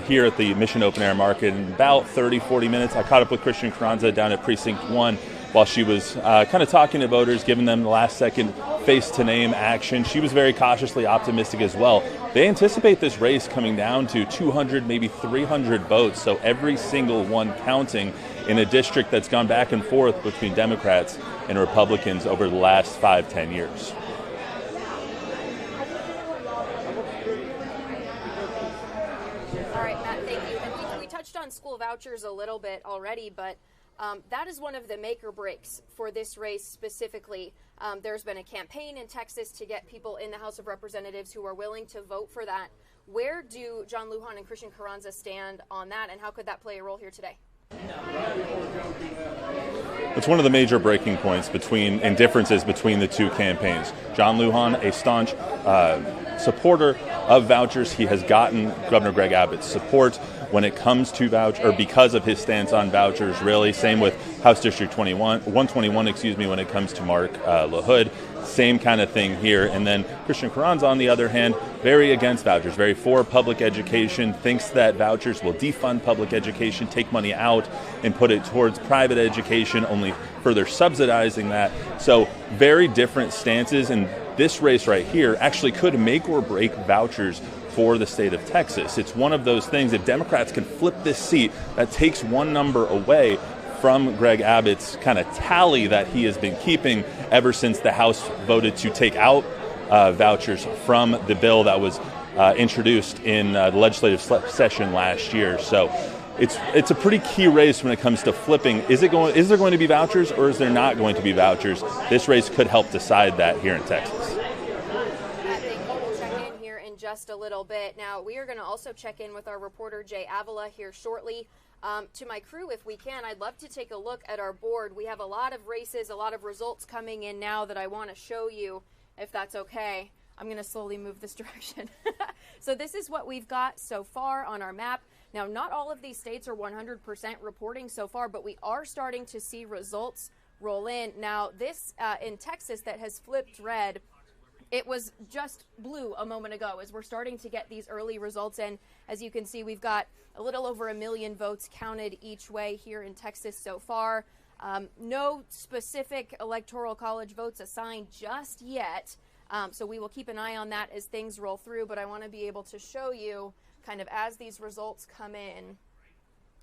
here at the Mission Open Air Market in about 30, 40 minutes. I caught up with Christian Carranza down at Precinct 1 while she was kind of talking to voters, giving them the last second face-to-name action. She was very cautiously optimistic as well. They anticipate this race coming down to 200, maybe 300 votes, so every single one counting in a district that's gone back and forth between Democrats and Republicans over the last 5-10 years. All right, Matt, thank you. And we touched on school vouchers a little bit already, but that is one of the make or breaks for this race specifically. There's been a campaign in Texas to get people in the House of Representatives who are willing to vote for that. Where do John Lujan and Christian Carranza stand on that, and how could that play a role here today? It's one of the major breaking points and differences between the two campaigns. John Lujan, a staunch supporter of vouchers. He has gotten Governor Greg Abbott's support when it comes to because of his stance on vouchers, really. Same with House District 121, when it comes to Mark LaHood. Same kind of thing here. And then Christian Carranza, on the other hand, very against vouchers, very for public education, thinks that vouchers will defund public education, take money out and put it towards private education, only further subsidizing that. So very different stances, and this race right here actually could make or break vouchers for the state of Texas. It's one of those things, if Democrats can flip this seat, that takes one number away from Greg Abbott's kind of tally that he has been keeping ever since the House voted to take out vouchers from the bill that was introduced in the legislative session last year. So it's a pretty key race when it comes to flipping. Is there going to be vouchers, or is there not going to be vouchers? This race could help decide that here in Texas. We'll check in here in just a little bit. Now, we are going to also check in with our reporter, Jay Avila, here shortly. To my crew, if we can, I'd love to take a look at our board. We have a lot of races, a lot of results coming in now that I want to show you, if that's okay. I'm going to slowly move this direction. So this is what we've got so far on our map. Now, not all of these states are 100% reporting so far, but we are starting to see results roll in. Now, this in Texas that has flipped red, it was just blue a moment ago as we're starting to get these early results in. As you can see, we've got a little over 1 million votes counted each way here in Texas so far. No specific electoral college votes assigned just yet. So we will keep an eye on that as things roll through, but I want to be able to show you kind of as these results come in,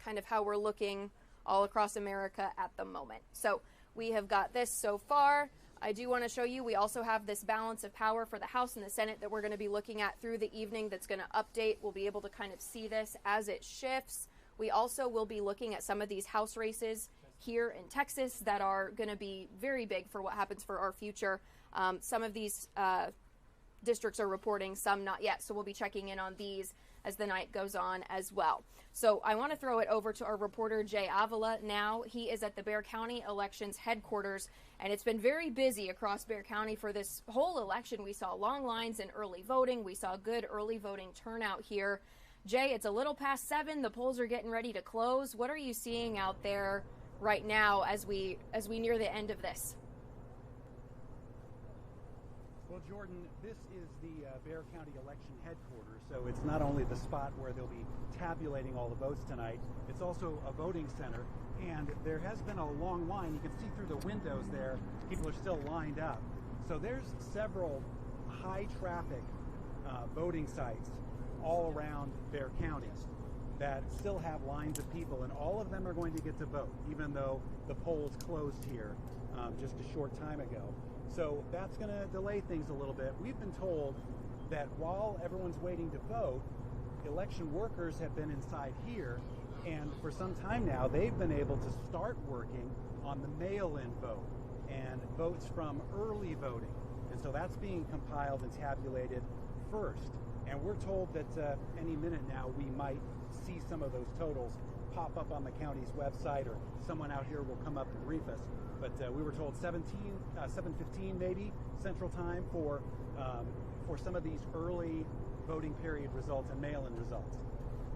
kind of how we're looking all across America at the moment. So we have got this so far. I do want to show you, we also have this balance of power for the House and the Senate that we're going to be looking at through the evening that's going to update. We'll be able to kind of see this as it shifts. We also will be looking at some of these House races here in Texas that are going to be very big for what happens for our future. Some of these districts are reporting, some not yet. So we'll be checking in on these as the night goes on as well. So I want to throw it over to our reporter, Jay Avila now. He is at the Bexar County Elections headquarters, and it's been very busy across Bexar County for this whole election. We saw long lines in early voting. We saw good early voting turnout here. Jay, it's a little past 7. The polls are getting ready to close. What are you seeing out there right now as we near the end of this? Well, Jordan, this is the Bexar County election headquarters, so it's not only the spot where they'll be tabulating all the votes tonight, it's also a voting center, and there has been a long line. You can see through the windows there, people are still lined up. So there's several high-traffic voting sites all around Bexar County that still have lines of people, and all of them are going to get to vote, even though the polls closed here just a short time ago. So that's going to delay things a little bit. We've been told that while everyone's waiting to vote, election workers have been inside here, and for some time now, they've been able to start working on the mail-in vote and votes from early voting. And so that's being compiled and tabulated first. And we're told that any minute now we might see some of those totals pop up on the county's website, or someone out here will come up and brief us. But we were told 7:15 maybe Central Time for some of these early voting period results and mail-in results.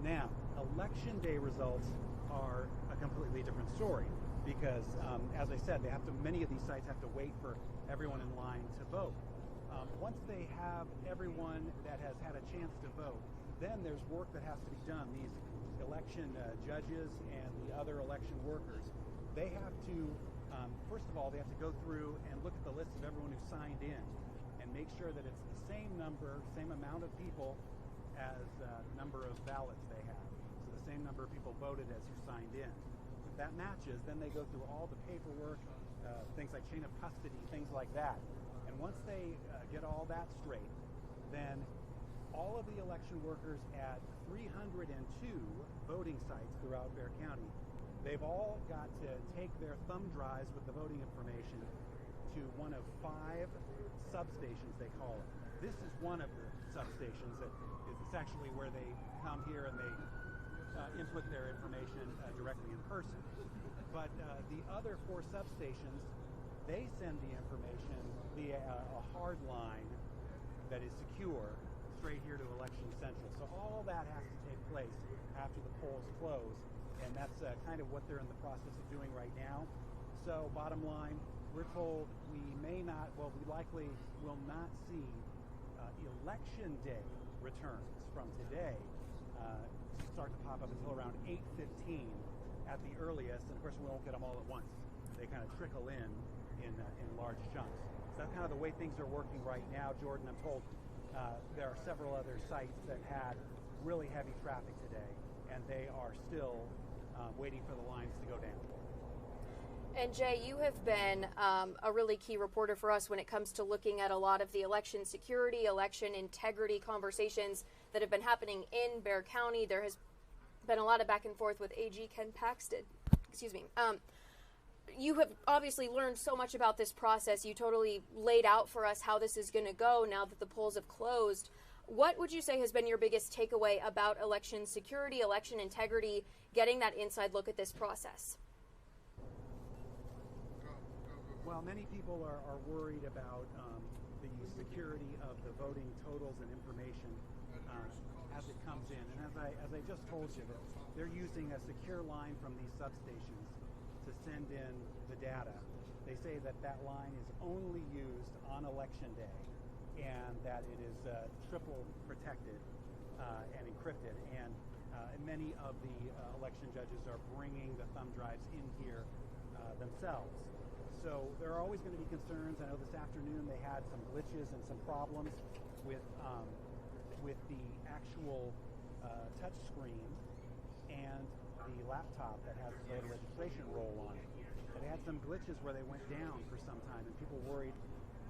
Now, Election Day results are a completely different story because, as I said, many of these sites have to wait for everyone in line to vote. Once they have everyone that has had a chance to vote, then there's work that has to be done. These election judges and the other election workers, they have to, first of all, they have to go through and look at the list of everyone who signed in and make sure that it's the same number, same amount of people as the number of ballots they have. So the same number of people voted as who signed in. If that matches, then they go through all the paperwork, things like chain of custody, things like that. And once they get all that straight, then all of the election workers at 302 voting sites throughout Bexar County, they've all got to take their thumb drives with the voting information to one of 5 substations, they call it. This is one of the substations that it's actually where they come here and they input their information directly in person. But the other 4 substations, they send the information via a hard line that is secure straight here to Election Central. So all that has to take place after the polls close, and that's kind of what they're in the process of doing right now. So bottom line, we're told we likely will not see Election Day returns from today start to pop up until around 8:15 at the earliest, and of course we won't get them all at once. They kind of trickle in large chunks. So that's kind of the way things are working right now, Jordan. I'm told there are several other sites that had really heavy traffic today, and they are still waiting for the lines to go down. And Jay, you have been a really key reporter for us when it comes to looking at a lot of the election security, election integrity conversations that have been happening in Bexar County. There has been a lot of back and forth with AG Ken Paxton. Excuse me. You have obviously learned so much about this process. You totally laid out for us how this is going to go now that the polls have closed. What would you say has been your biggest takeaway about election security, election integrity, getting that inside look at this process? Well, many people are worried about the security of the voting totals and information as it comes in. And as I just told you, that they're using a secure line from these substations to send in the data. They say that line is only used on election day, and that it is triple protected and encrypted. And many of the election judges are bringing the thumb drives in here themselves. So there are always going to be concerns. I know this afternoon they had some glitches and some problems with the actual touch screen and the laptop that has the voter registration roll on it. They had some glitches where they went down for some time, and people worried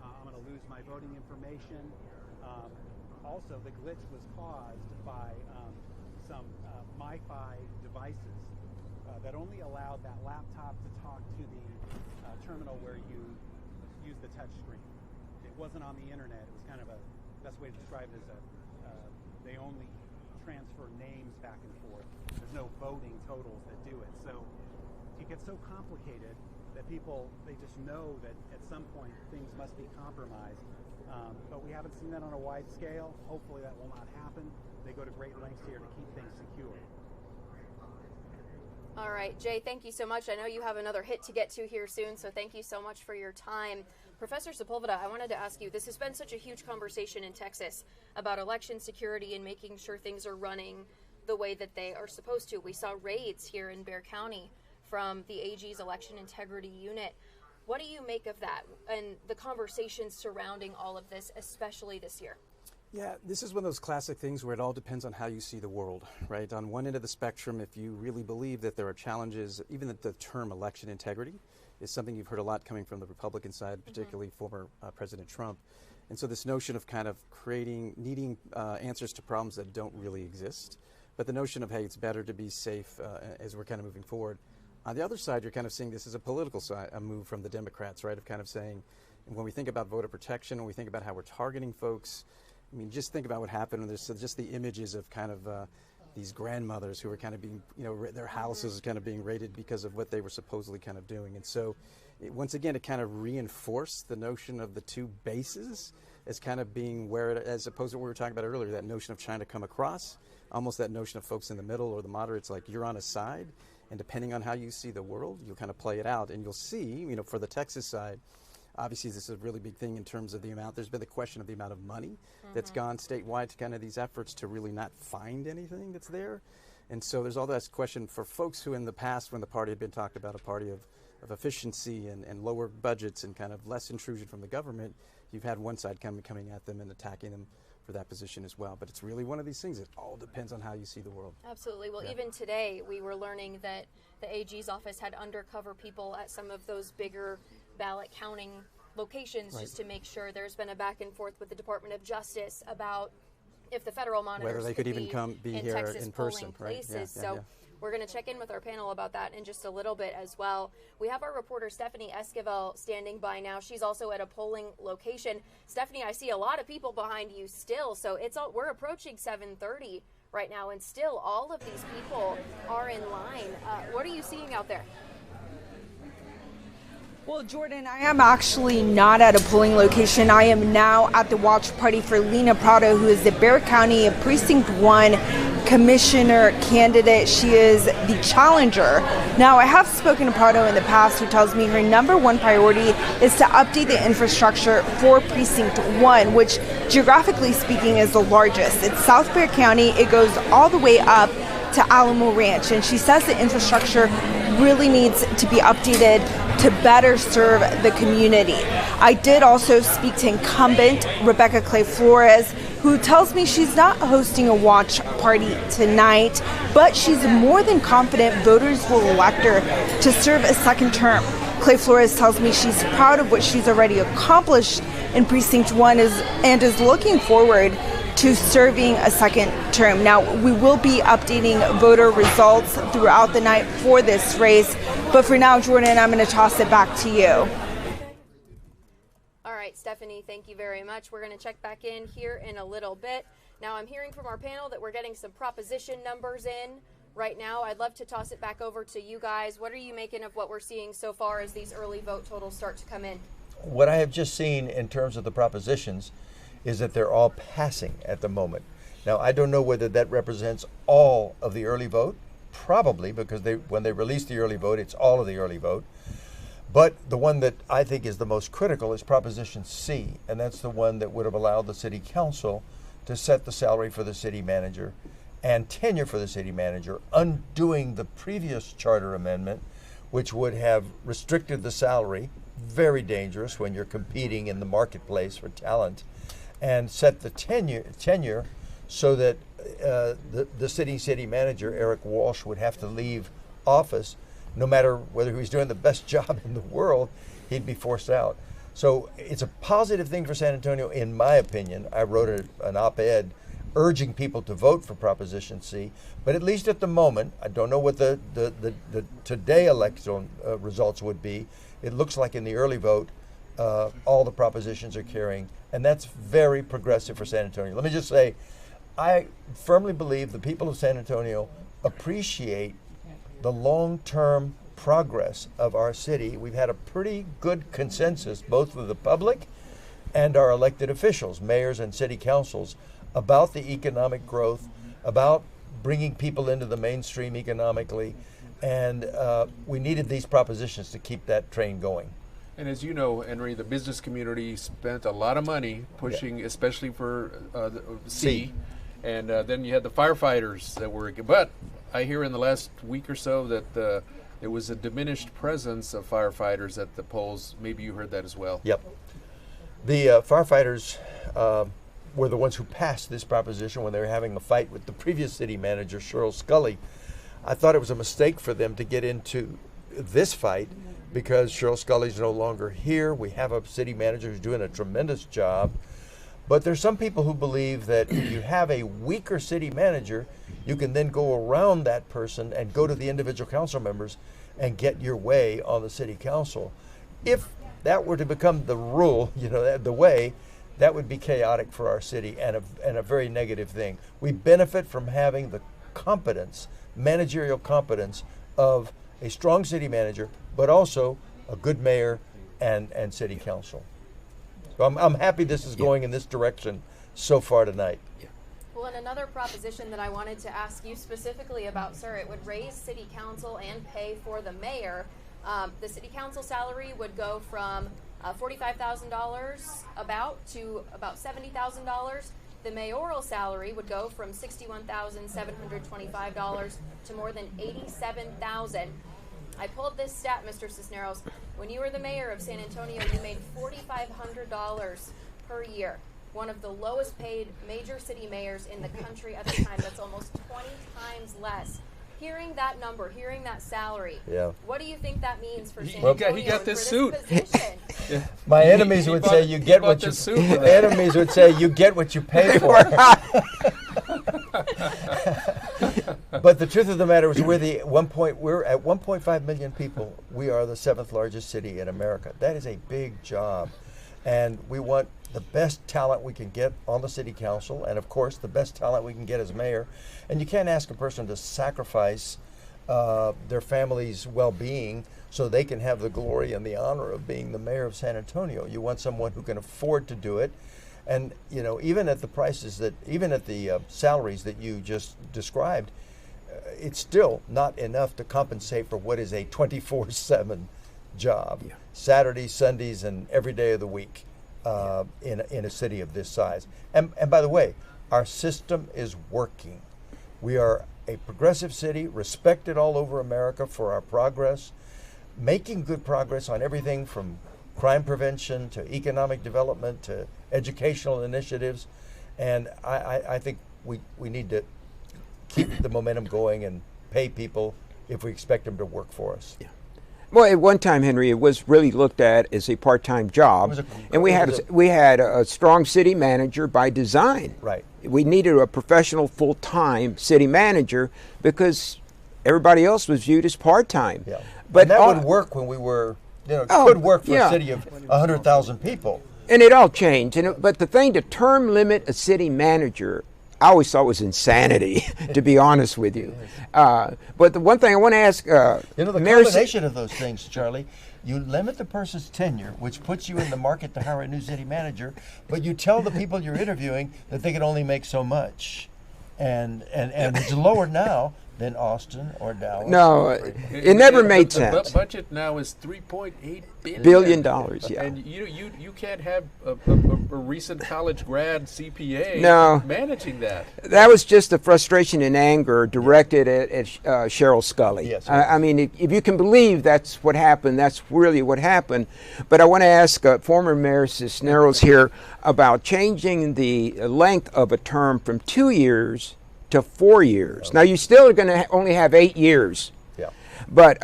I'm going to lose my voting information. Also, the glitch was caused by some MiFi devices that only allowed that laptop to talk to the terminal where you use the touch screen. It wasn't on the internet. It was kind of best way to describe it as they only transfer names back and forth. There's no voting totals that do it. So it gets so complicated that they just know that at some point things must be compromised. But we haven't seen that on a wide scale. Hopefully that will not happen. They go to great lengths here to keep things secure. All right, Jay, thank you so much. I know you have another hit to get to here soon, so thank you so much for your time. Professor Sepulveda, I wanted to ask you, this has been such a huge conversation in Texas about election security and making sure things are running the way that they are supposed to. We saw raids here in Bexar County from the AG's election integrity unit. What do you make of that and the conversations surrounding all of this, especially this year? Yeah, this is one of those classic things where it all depends on how you see the world, right? On one end of the spectrum, if you really believe that there are challenges, even that the term election integrity is something you've heard a lot coming from the Republican side, particularly former President Trump. And so this notion of kind of needing answers to problems that don't really exist, but the notion of, hey, it's better to be safe as we're kind of moving forward. On the other side, you're kind of seeing this as a political side, a move from the Democrats, right, of kind of saying, when we think about voter protection, when we think about how we're targeting folks, I mean, just think about what happened. There's just the images of kind of these grandmothers who were kind of being, their houses kind of being raided because of what they were supposedly kind of doing. And so, once again, it kind of reinforced the notion of the two bases as kind of being as opposed to what we were talking about earlier, that notion of trying to come across, almost that notion of folks in the middle or the moderates, like you're on a side, and depending on how you see the world, you'll kind of play it out. And you'll see, for the Texas side, obviously, this is a really big thing in terms of the amount. There's been the question of the amount of money that's gone statewide to kind of these efforts to really not find anything that's there. And so there's all that question for folks who in the past, when the party had been talked about a party of efficiency and lower budgets and kind of less intrusion from the government, you've had one side coming at them and attacking them for that position as well. But it's really one of these things. It all depends on how you see the world. Absolutely. Well, even today, we were learning that the AG's office had undercover people at some of those bigger ballot counting locations just to make sure. There's been a back and forth with the Department of Justice about if the federal monitors whether they could even be here Texas in person, right? Yeah, we're going to check in with our panel about that in just a little bit as well. We have our reporter Stephanie Esquivel standing by now. She's also at a polling location. Stephanie, I see a lot of people behind you still, so we're approaching 7:30 right now, and still all of these people are in line. What are you seeing out there? Well, Jordan, I am actually not at a polling location. I am now at the watch party for Lena Prado, who is the Bexar County Precinct 1 Commissioner candidate. She is the challenger. Now, I have spoken to Prado in the past, who tells me her number one priority is to update the infrastructure for Precinct 1, which geographically speaking is the largest. It's South Bexar County. It goes all the way up to Alamo Ranch, and she says the infrastructure really needs to be updated to better serve the community. I did also speak to incumbent Rebecca Clay Flores, who tells me she's not hosting a watch party tonight, but she's more than confident voters will elect her to serve a second term. Clay Flores tells me she's proud of what she's already accomplished in Precinct 1 and is looking forward to serving a second term. Now, we will be updating voter results throughout the night for this race, but for now, Jordan, I'm going to toss it back to you. All right, Stephanie, thank you very much. We're going to check back in here in a little bit. Now, I'm hearing from our panel that we're getting some proposition numbers in right now. I'd love to toss it back over to you guys. What are you making of what we're seeing so far as these early vote totals start to come in? What I have just seen in terms of the propositions is that they're all passing at the moment. Now, I don't know whether that represents all of the early vote, probably, because when they release the early vote, it's all of the early vote. But the one that I think is the most critical is Proposition C, and that's the one that would have allowed the city council to set the salary for the city manager and tenure for the city manager, undoing the previous charter amendment, which would have restricted the salary, very dangerous when you're competing in the marketplace for talent, and set the tenure so that the city manager, Eric Walsh, would have to leave office. No matter whether he was doing the best job in the world, he'd be forced out. So it's a positive thing for San Antonio, in my opinion. I wrote an op-ed urging people to vote for Proposition C, but at least at the moment, I don't know what the today election results would be. It looks like in the early vote, all the propositions are carrying, and that's very progressive for San Antonio. Let me just say, I firmly believe the people of San Antonio appreciate the long-term progress of our city. We've had a pretty good consensus, both with the public and our elected officials, mayors and city councils, about the economic growth, about bringing people into the mainstream economically, and we needed these propositions to keep that train going. And as you know, Henry, the business community spent a lot of money pushing, especially for C. And then you had the firefighters that were, but I hear in the last week or so that there was a diminished presence of firefighters at the polls. Maybe you heard that as well. Yep. The firefighters were the ones who passed this proposition when they were having a fight with the previous city manager, Cheryl Scully. I thought it was a mistake for them to get into this fight because Cheryl Scully's no longer here. We have a city manager who's doing a tremendous job. But there's some people who believe that if you have a weaker city manager, you can then go around that person and go to the individual council members and get your way on the city council. If that were to become the rule, the way, that would be chaotic for our city and a very negative thing. We benefit from having the competence, managerial competence of a strong city manager, but also a good mayor and city council. So I'm happy this is going in this direction so far tonight. Yeah. Well, and another proposition that I wanted to ask you specifically about, sir, it would raise city council and pay for the mayor. The city council salary would go from $45,000 to about $70,000. The mayoral salary would go from $61,725 to more than $87,000. I pulled this stat, Mr. Cisneros. When you were the mayor of San Antonio, you made $4,500 per year. One of the lowest paid major city mayors in the country at the time. That's almost 20 times less. Hearing that number, hearing that salary, what do you think that means for San Antonio? He got this suit. My enemies would say you get what you enemies would say you get what you pay for. But the truth of the matter is we're at 1.5 million people. We are the 7th largest city in America. That is a big job. And we want the best talent we can get on the city council, and of course the best talent we can get as mayor. And you can't ask a person to sacrifice their family's well-being so they can have the glory and the honor of being the mayor of San Antonio. You want someone who can afford to do it. And even at the prices even at the salaries that you just described, it's still not enough to compensate for what is a 24/7 job, Saturdays, Sundays, and every day of the week in a city of this size. And by the way, our system is working. We are a progressive city, respected all over America for our progress, making good progress on everything from crime prevention to economic development to educational initiatives. And I think we need to keep the momentum going and pay people if we expect them to work for us. Yeah. Well, at one time, Henry, it was really looked at as a part-time job, and we had a strong city manager by design. Right. We needed a professional, full-time city manager because everybody else was viewed as part-time. Yeah. But and that would work when we were, could work for a city of 100,000 people. And it all changed. But the thing to term limit a city manager, I always thought was insanity, to be honest with you. But the one thing I want to ask, the combination of those things, Charlie, you limit the person's tenure, which puts you in the market to hire a new city manager, but you tell the people you're interviewing that they can only make so much, and it's lower now than Austin or Dallas. No, it never made sense. The budget now is $3.8 billion. Yeah. And you can't have a recent college grad CPA managing that. That was just a frustration and anger directed at Cheryl Scully. Yes, I mean, if you can believe that's what happened, that's really what happened. But I want to ask former Mayor Cisneros here about changing the length of a term from 2 years to 4 years. Now, you still are going to only have 8 years. Yeah. But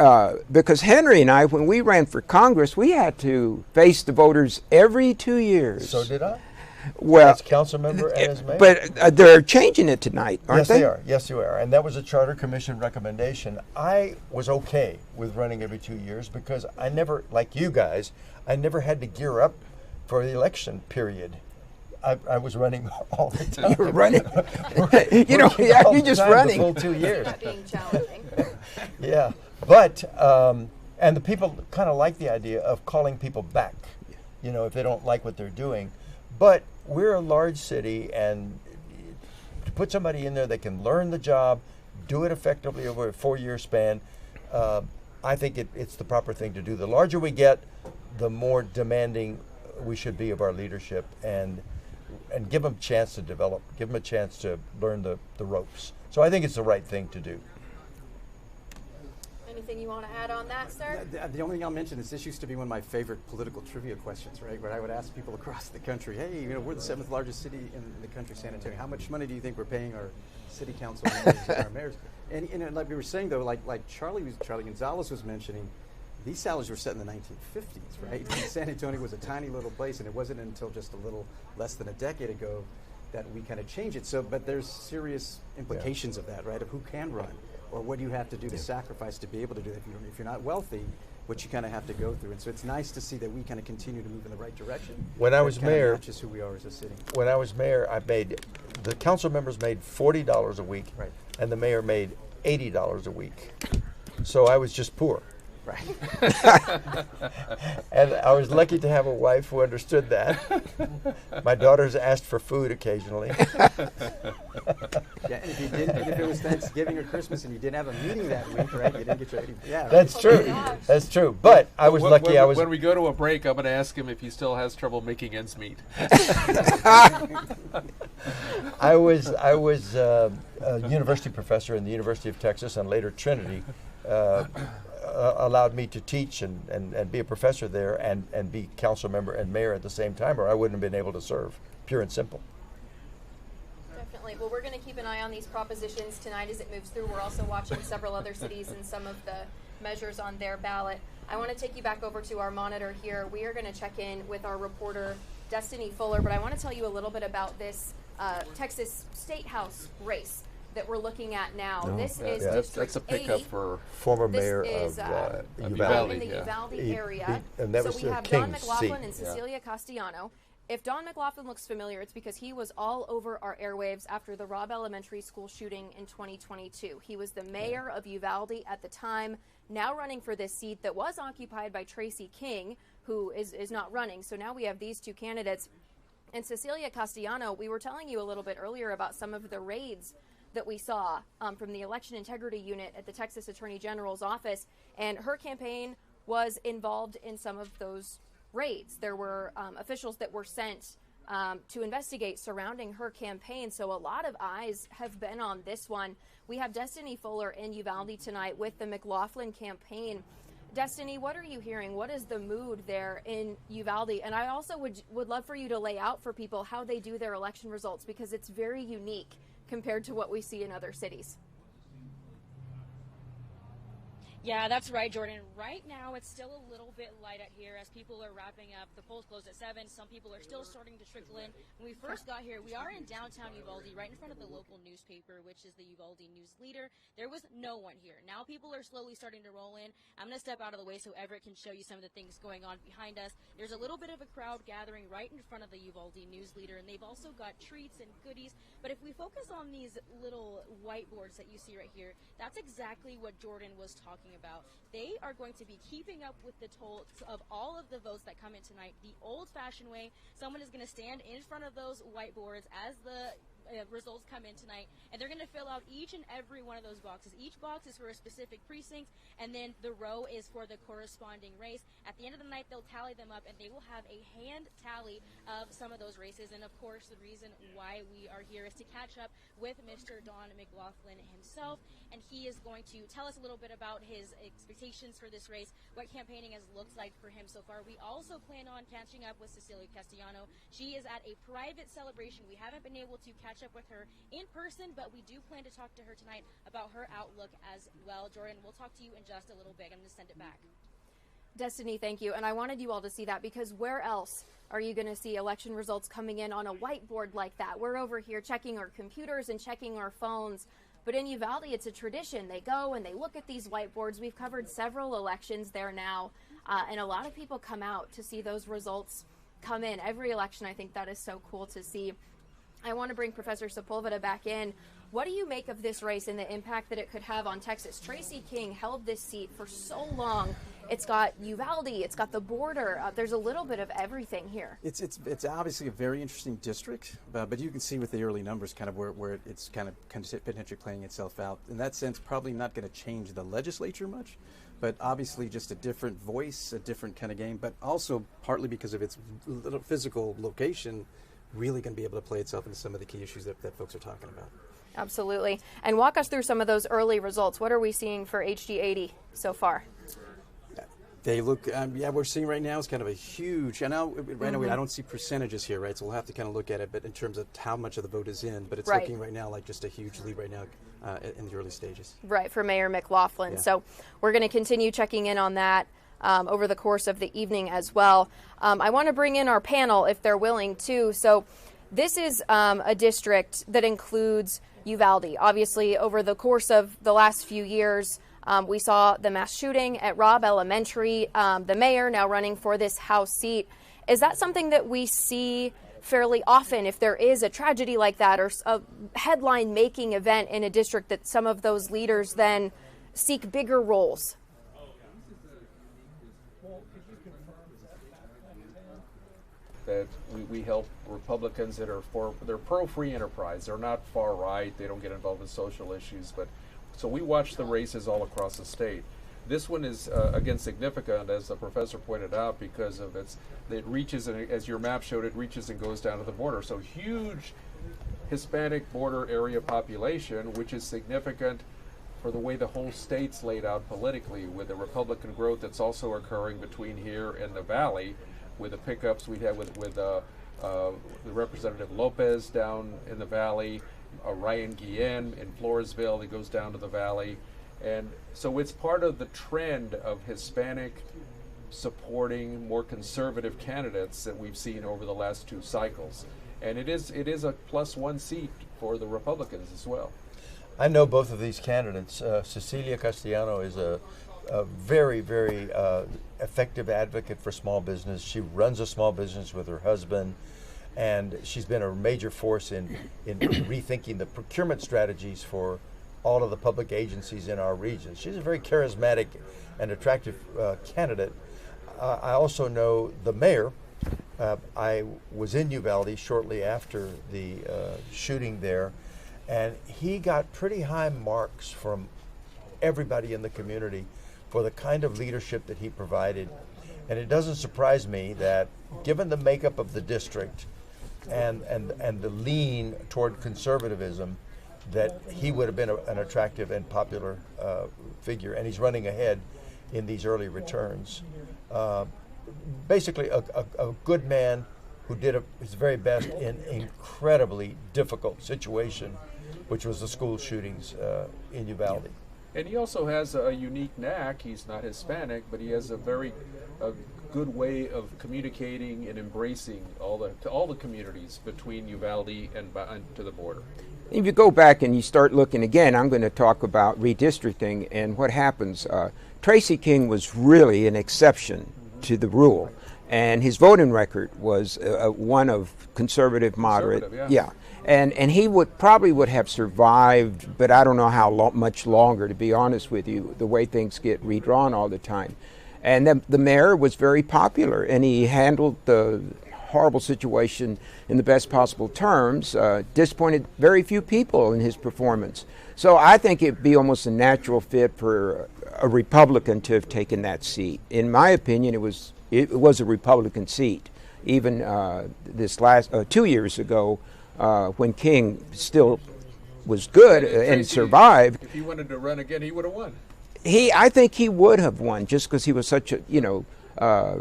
because Henry and I, when we ran for Congress, we had to face the voters every 2 years. So did I. Well, as council member and as mayor. But they're changing it tonight, aren't they? Yes, they are. Yes, you are. And that was a Charter Commission recommendation. I was okay with running every 2 years because I never, like you guys, I never had to gear up for the election period. I was running all the time. You were running. You're just running. The full 2 years. Not being challenging. Yeah, but and the people kind of like the idea of calling people back, if they don't like what they're doing. But we're a large city, and to put somebody in there that can learn the job, do it effectively over a 4-year span, I think it's the proper thing to do. The larger we get, the more demanding we should be of our leadership, and give them a chance to develop, give them a chance to learn the ropes. So I think it's the right thing to do. Anything you want to add on that, sir? The only thing I'll mention is this used to be one of my favorite political trivia questions, right? Where I would ask people across the country, hey, we're the 7th largest city in the country, San Antonio. How much money do you think we're paying our city council members and our mayors? And like we were saying, though, like Charlie Gonzalez was mentioning, these salaries were set in the 1950s, right? And San Antonio was a tiny little place, and it wasn't until just a little less than a decade ago that we kind of changed it. So, but there's serious implications of that, right? Of who can run, or what you have to do to sacrifice to be able to do that. If you're not wealthy, what you kind of have to go through. And so it's nice to see that we kind of continue to move in the right direction. When I was mayor, matches who we are as a city. When I was mayor, the council members made $40 a week, right, and the mayor made $80 a week. So I was just poor. Right. And I was lucky to have a wife who understood that. My daughters asked for food occasionally. Yeah, and if it was Thanksgiving or Christmas and you didn't have a meeting that week, right? You didn't get your 80. Yeah. That's true. That's true. But I was lucky. When we go to a break, I'm going to ask him if he still has trouble making ends meet. I was a university professor in the University of Texas and later Trinity. Allowed me to teach and be a professor there and be council member and mayor at the same time, or I wouldn't have been able to serve, pure and simple. Definitely. Well, we're going to keep an eye on these propositions tonight as it moves through. We're also watching several other cities and some of the measures on their ballot. I want to take you back over to our monitor here. We are going to check in with our reporter, Destiny Fuller, but I want to tell you a little bit about this Texas State House race that we're looking at now. This is District that's a pickup 80. for former mayor of Uvalde. in the Uvalde area. And that so was we have King's Don McLaughlin seat. and Cecilia Castellano. If Don McLaughlin looks familiar, it's because he was all over our airwaves after the Robb Elementary School shooting in 2022. He was the mayor of Uvalde at the time, now running for this seat that was occupied by Tracy King, who is not running. So now we have these two candidates. And Cecilia Castellano, we were telling you a little bit earlier about some of the raids that we saw from the Election Integrity Unit at the Texas Attorney General's office, and her campaign was involved in some of those raids. There were officials that were sent to investigate surrounding her campaign, so a lot of eyes have been on this one. We have Destiny Fuller in Uvalde tonight with the McLaughlin campaign. Destiny, what are you hearing? What is the mood there in Uvalde? And I also would love for you to lay out for people how they do their election results, because it's very unique compared to what we see in other cities. Yeah, that's right, Jordan. Right now, it's still a little bit light out here as people are wrapping up. The polls closed at 7. Some people are still starting to trickle in. When we first got here, we are in downtown Uvalde, right in front of the local newspaper, which is the Uvalde News Leader. There was no one here. Now people are slowly starting to roll in. I'm going to step out of the way so Everett can show you some of the things going on behind us. There's a little bit of a crowd gathering right in front of the Uvalde News Leader, and they've also got treats and goodies. But if we focus on these little whiteboards that you see right here, that's exactly what Jordan was talking about. They are going to be keeping up with the totals of all of the votes that come in tonight the old-fashioned way. Someone is going to stand in front of those whiteboards as the results come in tonight, and they're going to fill out each and every one of those boxes. Each box is for a specific precinct, and then the row is for the corresponding race. At the end of the night, they'll tally them up, and they will have a hand tally of some of those races. And of course, the reason why we are here is to catch up with Mr. Don McLaughlin himself, and he is going to tell us a little bit about his expectations for this race, what campaigning has looked like for him so far. We also plan on catching up with Cecilia Castellano. She is at a private celebration. We haven't been able to catch up with her in person, but we do plan to talk to her tonight about her outlook as well. Jordan, we'll talk to you in just a little bit. I'm going to send it back. Destiny, thank you. And I wanted you all to see that, because where else are you going to see election results coming in on a whiteboard like that? We're over here checking our computers and checking our phones. But in Uvalde, it's a tradition. They go and they look at these whiteboards. We've covered several elections there now, and a lot of people come out to see those results come in. Every election, I think that is so cool to see. I want to bring Professor Sepulveda back in. What do you make of this race and the impact that it could have on Texas? Tracy King held this seat for so long. It's got Uvalde, it's got the border. There's a little bit of everything here. It's obviously a very interesting district, but you can see with the early numbers kind of where it's kind of potentially playing itself out. In that sense, probably not going to change the legislature much, but obviously just a different voice, a different kind of game, but also partly because of its little physical location, really going to be able to play itself into some of the key issues that folks are talking about. Absolutely. And walk us through some of those early results. What are we seeing for HD80 so far? They look, we're seeing right now is kind of a huge, and now, right now I don't see percentages here, right? So we'll have to kind of look at it, but in terms of how much of the vote is in, but it's looking right now like just a huge lead right now in the early stages. Right, for Mayor McLaughlin. Yeah. So we're going to continue checking in on that over the course of the evening as well. I want to bring in our panel if they're willing to. So this is a district that includes Uvalde. Obviously, over the course of the last few years, we saw the mass shooting at Robb Elementary, the mayor now running for this House seat. Is that something that we see fairly often if there is a tragedy like that or a headline-making event in a district that some of those leaders then seek bigger roles? That we help Republicans that are they're pro-free enterprise. They're not far right. They don't get involved in social issues. But so we watch the races all across the state. This one is again significant, as the professor pointed out, because of it reaches, as your map showed, it reaches and goes down to the border. So huge Hispanic border area population, which is significant for the way the whole state's laid out politically, with the Republican growth that's also occurring between here and the Valley, with the pickups we had with the Representative Lopez down in the Valley, Ryan Guillen in Floresville that goes down to the Valley. And so it's part of the trend of Hispanic supporting more conservative candidates that we've seen over the last two cycles. And it is a +1 seat for the Republicans as well. I know both of these candidates. Cecilia Castellano is a very, very effective advocate for small business. She runs a small business with her husband, and she's been a major force in rethinking the procurement strategies for all of the public agencies in our region. She's a very charismatic and attractive candidate. I also know the mayor. I was in Uvalde shortly after the shooting there, and he got pretty high marks from everybody in the community for the kind of leadership that he provided. And it doesn't surprise me that, given the makeup of the district and the lean toward conservatism, that he would have been an attractive and popular figure. And he's running ahead in these early returns. Basically, a good man who did his very best in an incredibly difficult situation, which was the school shootings in Uvalde. And he also has a unique knack. He's not Hispanic, but he has a good way of communicating and embracing all the communities between Uvalde and to the border. If you go back and you start looking again, I'm going to talk about redistricting and what happens. Tracy King was really an exception to the rule, and his voting record was one of conservative, moderate. Yeah. And he probably would have survived, but I don't know how much longer, to be honest with you, the way things get redrawn all the time. And the mayor was very popular, and he handled the horrible situation in the best possible terms, disappointed very few people in his performance. So I think it'd be almost a natural fit for a Republican to have taken that seat. In my opinion, it was a Republican seat. Even this last 2 years ago, when King still was good and survived. If he wanted to run again, he would have won. I think he would have won just because he was such a,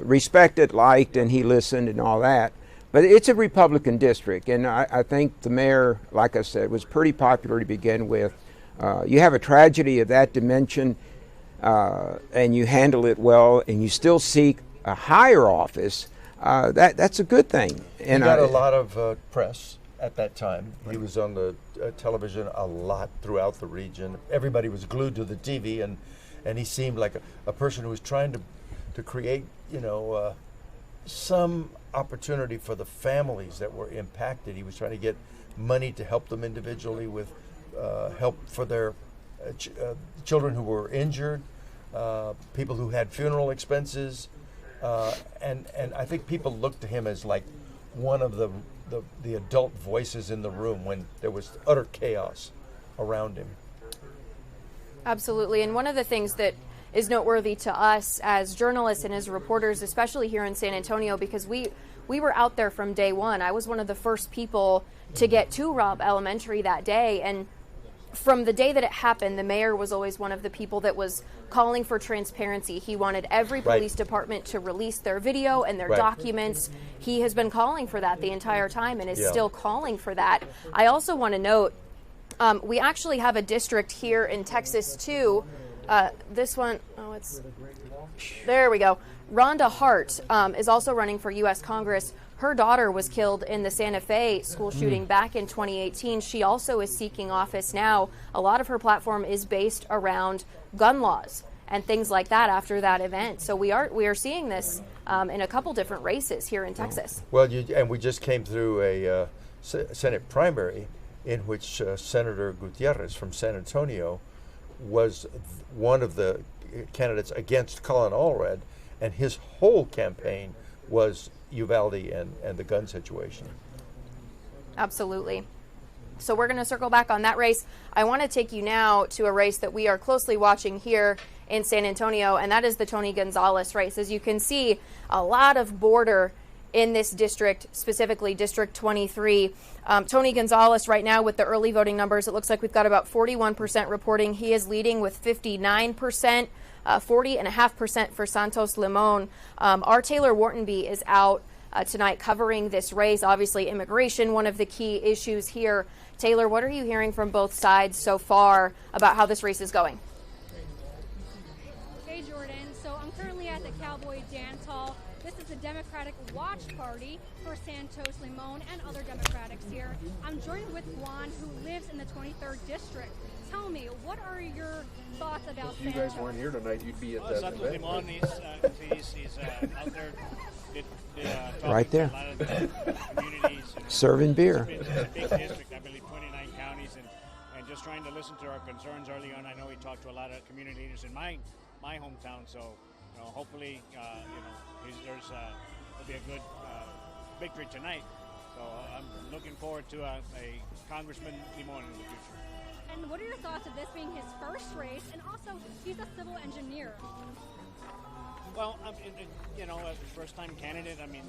respected, liked, and he listened and all that. But it's a Republican district, and I think the mayor, like I said, was pretty popular to begin with. You have a tragedy of that dimension, and you handle it well, and you still seek a higher office. That's a good thing. And he got a lot of press at that time. He was on the television a lot throughout the region. Everybody was glued to the TV, and he seemed like a person who was trying to create, some opportunity for the families that were impacted. He was trying to get money to help them individually with help for their children who were injured, people who had funeral expenses, and I think people looked to him as like one of the adult voices in the room when there was utter chaos around him. Absolutely. And one of the things that is noteworthy to us as journalists and as reporters, especially here in San Antonio, because we were out there from day one. I was one of the first people to get to Robb Elementary that day. And from the day that it happened, the mayor was always one of the people that was calling for transparency. He wanted every police department to release their video and their documents. He has been calling for that the entire time and is still calling for that. I also want to note, we actually have a district here in Texas too. This one, there we go. Rhonda Hart is also running for U.S. Congress. Her daughter was killed in the Santa Fe school shooting back in 2018. She also is seeking office now. A lot of her platform is based around gun laws and things like that after that event. So we are seeing this in a couple different races here in Texas. Well, and we just came through a Senate primary in which Senator Gutierrez from San Antonio was one of the candidates against Colin Allred, and his whole campaign was Uvalde and the gun situation. Absolutely. So we're going to circle back on that race. I want to take you now to a race that we are closely watching here in San Antonio, and that is the Tony Gonzalez race. As you can see, a lot of border in this district, specifically District 23. Tony Gonzalez right now with the early voting numbers, it looks like we've got about 41% reporting. He is leading with 59%, 40.5% for Santos Limon. Our Taylor Whartonby is out tonight covering this race. Obviously, immigration, one of the key issues here. Taylor, what are you hearing from both sides so far about how this race is going? Hey, Jordan. So I'm currently at the Cowboy Dance Hall. This is the Democratic Watch Party for Santos Limon and other Democrats here. I'm joined with Juan, who lives in the 23rd District. Tell me, what are your thoughts about If you guys weren't here tonight, you'd be at that Santos event. Limon, he's out there Right there. to a lot of the communities. Serving beer. It's a big district, I believe 29 counties, and just trying to listen to our concerns early on. I know he talked to a lot of community leaders in my hometown, so hopefully there'll be a good victory tonight. So I'm looking forward to a Congressman Limon in the future. And what are your thoughts of this being his first race? And also, he's a civil engineer. Well, a first-time candidate. I mean,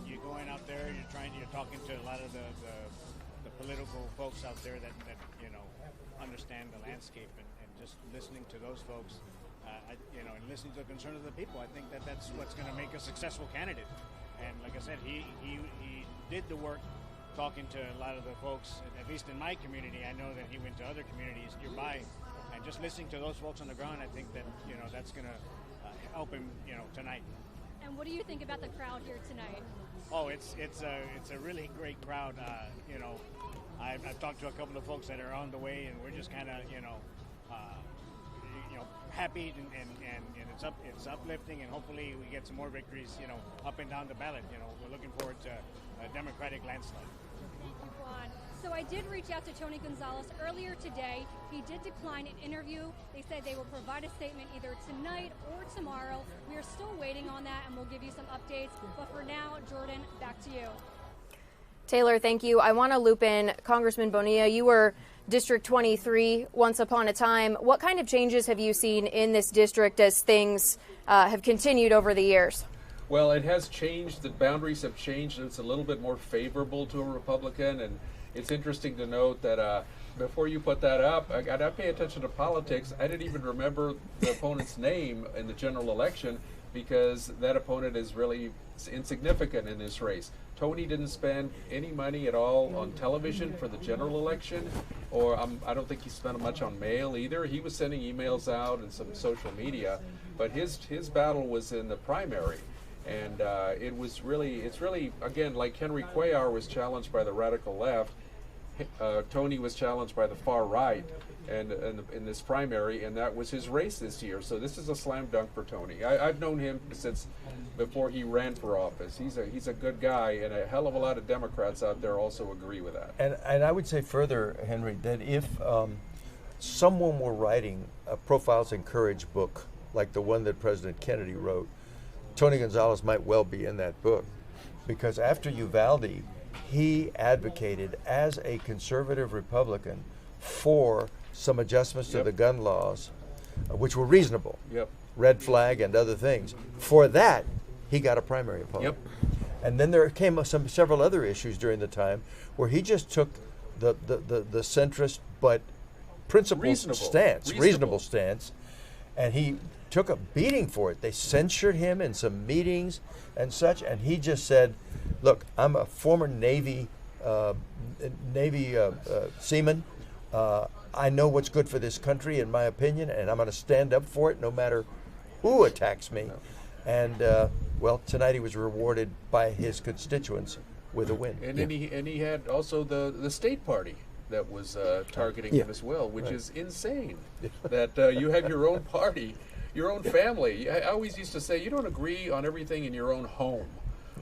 you're going out there, you're talking to a lot of the political folks out there that understand the landscape, and just listening to those folks, and listening to the concerns of the people. I think that's what's going to make a successful candidate. And like I said, he did the work talking to a lot of the folks, at least in my community. I know that he went to other communities nearby and just listening to those folks on the ground, I think that that's going to help him tonight. And what do you think about the crowd here tonight? Oh, it's a really great crowd. I've talked to a couple of folks that are on the way, and we're just kind of happy and it's uplifting, and hopefully we get some more victories up and down the ballot. We're looking forward to a Democratic landslide. Thank you, Juan. So I did reach out to Tony Gonzalez earlier today. He did decline an interview. They said they will provide a statement either tonight or tomorrow. We are still waiting on that, and we'll give you some updates. But for now, Jordan, back to you. Taylor, thank you. I want to loop in Congressman Bonilla. You were District 23 once upon a time. What kind of changes have you seen in this district as things have continued over the years? Well, it has changed. The boundaries have changed. It's a little bit more favorable to a Republican, and it's interesting to note that before you put that up, I got to pay attention to politics. I didn't even remember the opponent's name in the general election because that opponent is really insignificant in this race. Tony didn't spend any money at all on television for the general election, or I don't think he spent much on mail either. He was sending emails out and some social media, but his battle was in the primary. And it's really, again, like Henry Cuellar was challenged by the radical left, Tony was challenged by the far right and in this primary, and that was his race this year. So this is a slam dunk for Tony. I've known him since before he ran for office. He's a good guy, and a hell of a lot of Democrats out there also agree with that. And I would say further, Henry, that if someone were writing a Profiles in Courage book like the one that President Kennedy wrote, Tony Gonzalez might well be in that book, because after Uvalde, he advocated as a conservative Republican for some adjustments to the gun laws, which were reasonable. Red flag and other things. For that, he got a primary opponent. And then there came several other issues during the time where he just took the centrist but reasonable stance, and he took a beating for it. They censured him in some meetings and such, and he just said, look, I'm a former Navy seaman. I know what's good for this country, in my opinion, and I'm going to stand up for it no matter who attacks me. And, well, tonight he was rewarded by his constituents with a win. And then he had also the state party that was targeting him as well, which is insane, that you have your own party, your own family. I always used to say you don't agree on everything in your own home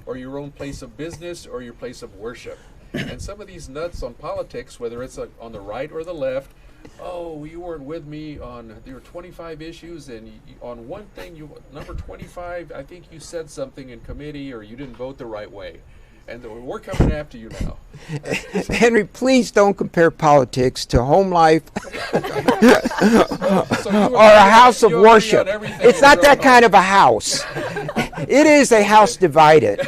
or your own place of business or your place of worship. And some of these nuts on politics, whether it's on the right or the left, oh, you weren't with me on, there were 25 issues, and on one thing, number 25, I think you said something in committee or you didn't vote the right way. And we're coming after you now. Henry, please don't compare politics to home life or a house of worship. It's not that kind of a house. It is a house divided.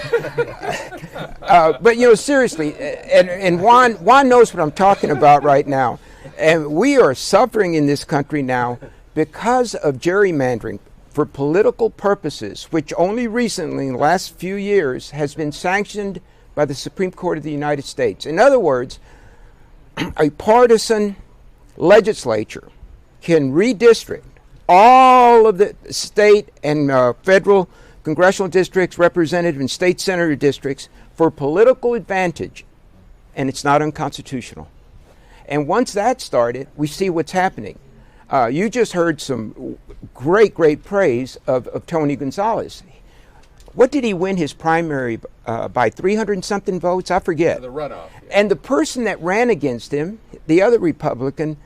But, seriously, and Juan knows what I'm talking about right now. And we are suffering in this country now because of gerrymandering for political purposes, which only recently, in the last few years, has been sanctioned by the Supreme Court of the United States. In other words, a partisan legislature can redistrict all of the state and federal congressional districts, representative and state senator districts for political advantage, and it's not unconstitutional. And once that started, we see what's happening. You just heard some great praise of Tony Gonzalez. What did he win his primary by, 300-something votes? I forget. The runoff. And the person that ran against him, the other Republican,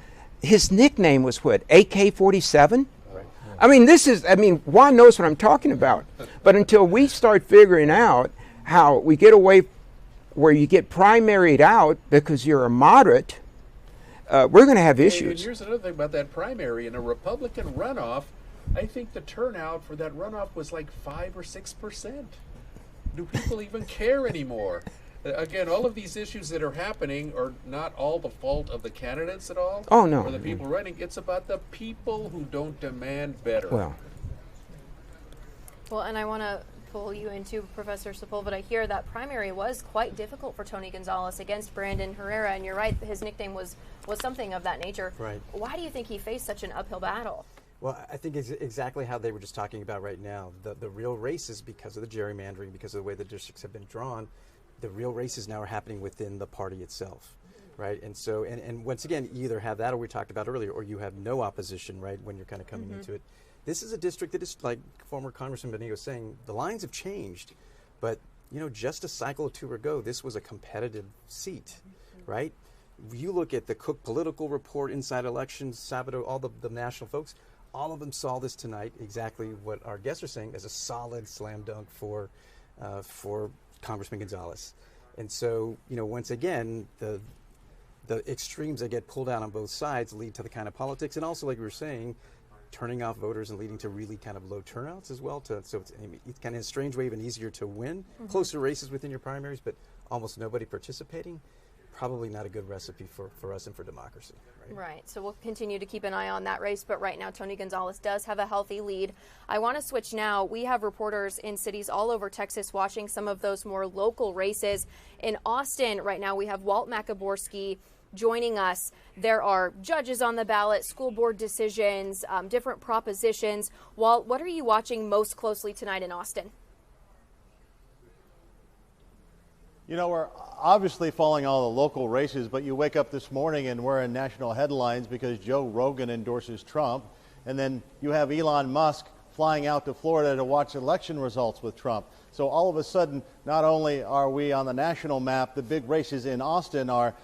his nickname was what, AK-47? Right. Juan knows what I'm talking about. But until we start figuring out how we get away where you get primaried out because you're a moderate, we're going to have issues. And here's another thing about that primary. In a Republican runoff, I think the turnout for that runoff was like 5 or 6%. Do people even care anymore? Again, all of these issues that are happening are not all the fault of the candidates at all. Oh, no. Or the people running. It's about the people who don't demand better. Well, and I want to pull you into Professor Sepulveda here. That primary was quite difficult for Tony Gonzalez against Brandon Herrera, and you're right, his nickname was something of that nature. Right. Why do you think he faced such an uphill battle? Well, I think it's exactly how they were just talking about right now. The real race is because of the gerrymandering, because of the way the districts have been drawn. The real races now are happening within the party itself, right? And so, and once again, you either have that, or we talked about earlier, or you have no opposition, right, when you're kind of coming into it. This is a district that is, like former Congressman Benito was saying, the lines have changed, but, you know, just a cycle or two ago, this was a competitive seat, right? You look at the Cook Political Report, Inside Elections, Sabato, all the national folks, all of them saw this tonight, exactly what our guests are saying, as a solid slam dunk for Congressman Gonzalez. And so, you know, once again, the extremes that get pulled out on both sides lead to the kind of politics, and also, like we were saying, turning off voters and leading to really kind of low turnouts as well. So it's kind of in a strange way even easier to win. Closer races within your primaries, but almost nobody participating. Probably not a good recipe for us and for democracy. Right. So we'll continue to keep an eye on that race, but right now Tony Gonzalez does have a healthy lead. I want to switch now. We have reporters in cities all over Texas watching some of those more local races. In Austin right now we have Walt Macaborski joining us. There are judges on the ballot, school board decisions, different propositions. Walt, what are you watching most closely tonight in Austin? You know, we're obviously following all the local races, but you wake up this morning and we're in national headlines because Joe Rogan endorses Trump, and then you have Elon Musk flying out to Florida to watch election results with Trump. So all of a sudden, not only are we on the national map, the big races in Austin are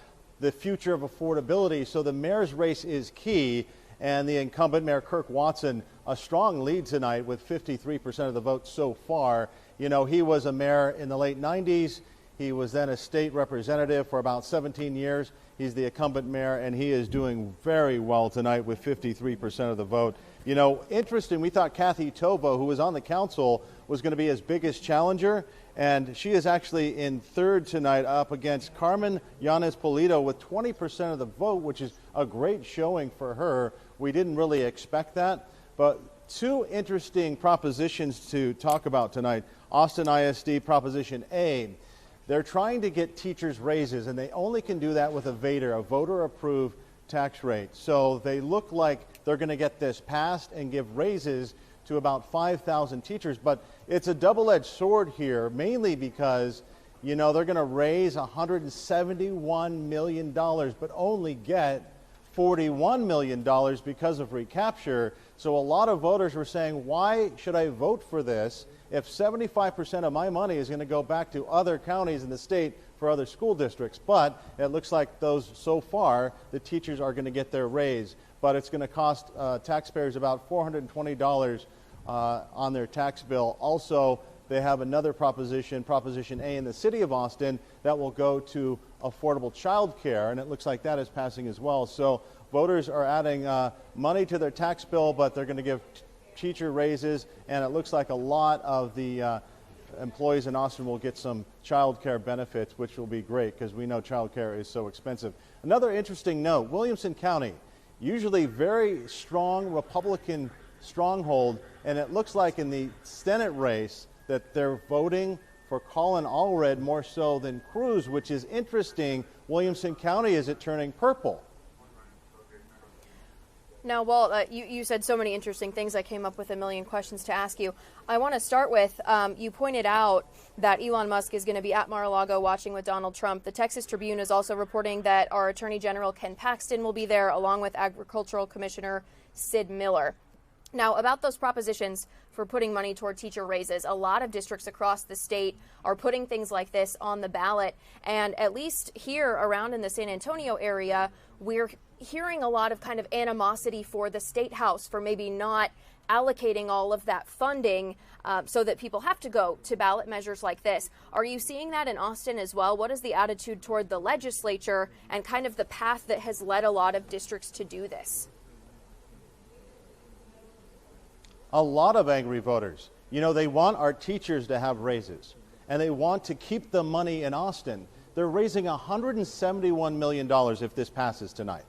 the future of affordability. So the mayor's race is key, and the incumbent Mayor Kirk Watson, a strong lead tonight with 53% of the vote so far. You know, he was a mayor in the late 90s. He was then a state representative for about 17 years. He's the incumbent mayor, and he is doing very well tonight with 53% of the vote. You know, interesting, we thought Kathy Tobo, who was on the council, was going to be his biggest challenger, and she is actually in third tonight up against Carmen Yanez-Polito with 20% of the vote, which is a great showing for her. We didn't really expect that, but two interesting propositions to talk about tonight. Austin ISD Proposition A. They're trying to get teachers raises, and they only can do that with a VATR, a voter-approved tax rate. So they look like they're going to get this passed and give raises to about 5,000 teachers. But it's a double-edged sword here, mainly because, you know, they're going to raise $171 million, but only get $41 million because of recapture. So a lot of voters were saying, why should I vote for this if 75% of my money is going to go back to other counties in the state for other school districts? But it looks like those, so far, the teachers are going to get their raise. But it's going to cost taxpayers about $420 on their tax bill. Also, they have another proposition, Proposition A, in the city of Austin that will go to affordable child care, and it looks like that is passing as well. So voters are adding money to their tax bill, but they're going to give teacher raises, and it looks like a lot of the employees in Austin will get some child care benefits, which will be great because we know child care is so expensive. Another interesting note, Williamson County, usually very strong Republican stronghold, and it looks like in the Senate race that they're voting for Colin Allred more so than Cruz, which is interesting. Williamson County, is it turning purple? Now, Walt, you said so many interesting things. I came up with a million questions to ask you. I want to start with, you pointed out that Elon Musk is going to be at Mar-a-Lago watching with Donald Trump. The Texas Tribune is also reporting that our Attorney General Ken Paxton will be there, along with Agricultural Commissioner Sid Miller. Now, about those propositions for putting money toward teacher raises, a lot of districts across the state are putting things like this on the ballot. And at least here around in the San Antonio area, we're hearing a lot of kind of animosity for the State House for maybe not allocating all of that funding so that people have to go to ballot measures like this. Are you seeing that in Austin as well? What is the attitude toward the legislature and kind of the path that has led a lot of districts to do this? A lot of angry voters. You know, they want our teachers to have raises, and they want to keep the money in Austin. They're raising $171 million if this passes tonight,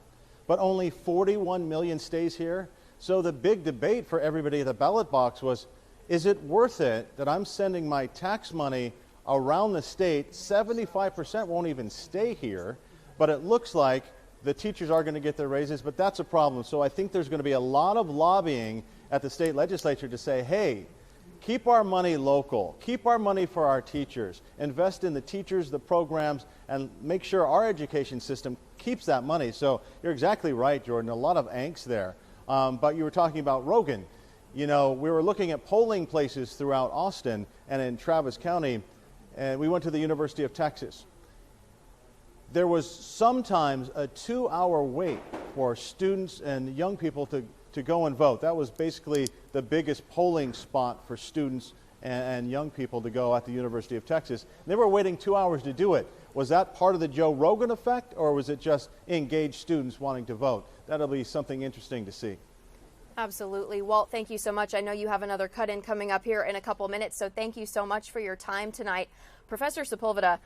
but only $41 million stays here. So the big debate for everybody at the ballot box was, is it worth it that I'm sending my tax money around the state? 75% won't even stay here, but it looks like the teachers are going to get their raises, but that's a problem. So I think there's going to be a lot of lobbying at the state legislature to say, hey, keep our money local, keep our money for our teachers, invest in the teachers, the programs, and make sure our education system keeps that money. So you're exactly right, Jordan, a lot of angst there. But you were talking about Rogan. You know, we were looking at polling places throughout Austin and in Travis County, and we went to the University of Texas. There was sometimes a 2-hour wait for students and young people to go and vote. That was basically the biggest polling spot for students and young people to go at the University of Texas. They were waiting 2 hours to do it. Was that part of the Joe Rogan effect, or was it just engaged students wanting to vote? That'll be something interesting to see. Absolutely. Walt, thank you so much. I know you have another cut-in coming up here in a couple minutes, so thank you so much for your time tonight. Professor Sepulveda,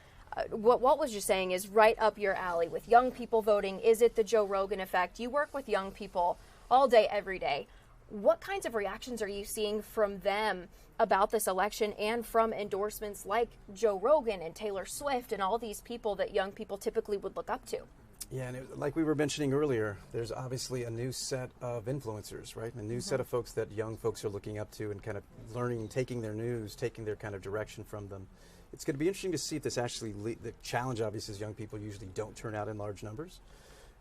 what Walt was just saying is right up your alley with young people voting. Is it the Joe Rogan effect? You work with young people all day, every day. What kinds of reactions are you seeing from them about this election and from endorsements like Joe Rogan and Taylor Swift and all these people that young people typically would look up to? Yeah, and like we were mentioning earlier, there's obviously a new set of influencers, right? A new set of folks that young folks are looking up to and kind of learning, taking their news, taking their kind of direction from them. It's going to be interesting to see if this actually, the challenge obviously is young people usually don't turn out in large numbers.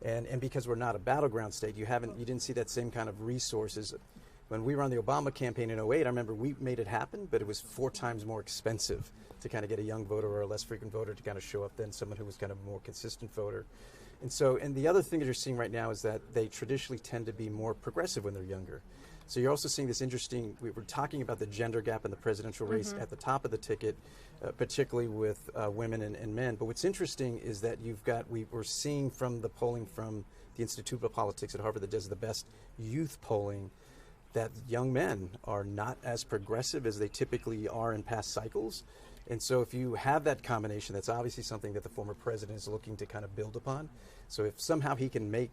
And because we're not a battleground state, you didn't see that same kind of resources. When we were on the Obama campaign in 08, I remember we made it happen, but it was 4 times more expensive to kind of get a young voter or a less frequent voter to kind of show up than someone who was kind of a more consistent voter. And the other thing that you're seeing right now is that they traditionally tend to be more progressive when they're younger. So you're also seeing this interesting, we were talking about the gender gap in the presidential race at the top of the ticket, particularly with women and men. But what's interesting is that we're seeing from the polling from the Institute of Politics at Harvard that does the best youth polling, that young men are not as progressive as they typically are in past cycles. And so if you have that combination, that's obviously something that the former president is looking to kind of build upon. So if somehow he can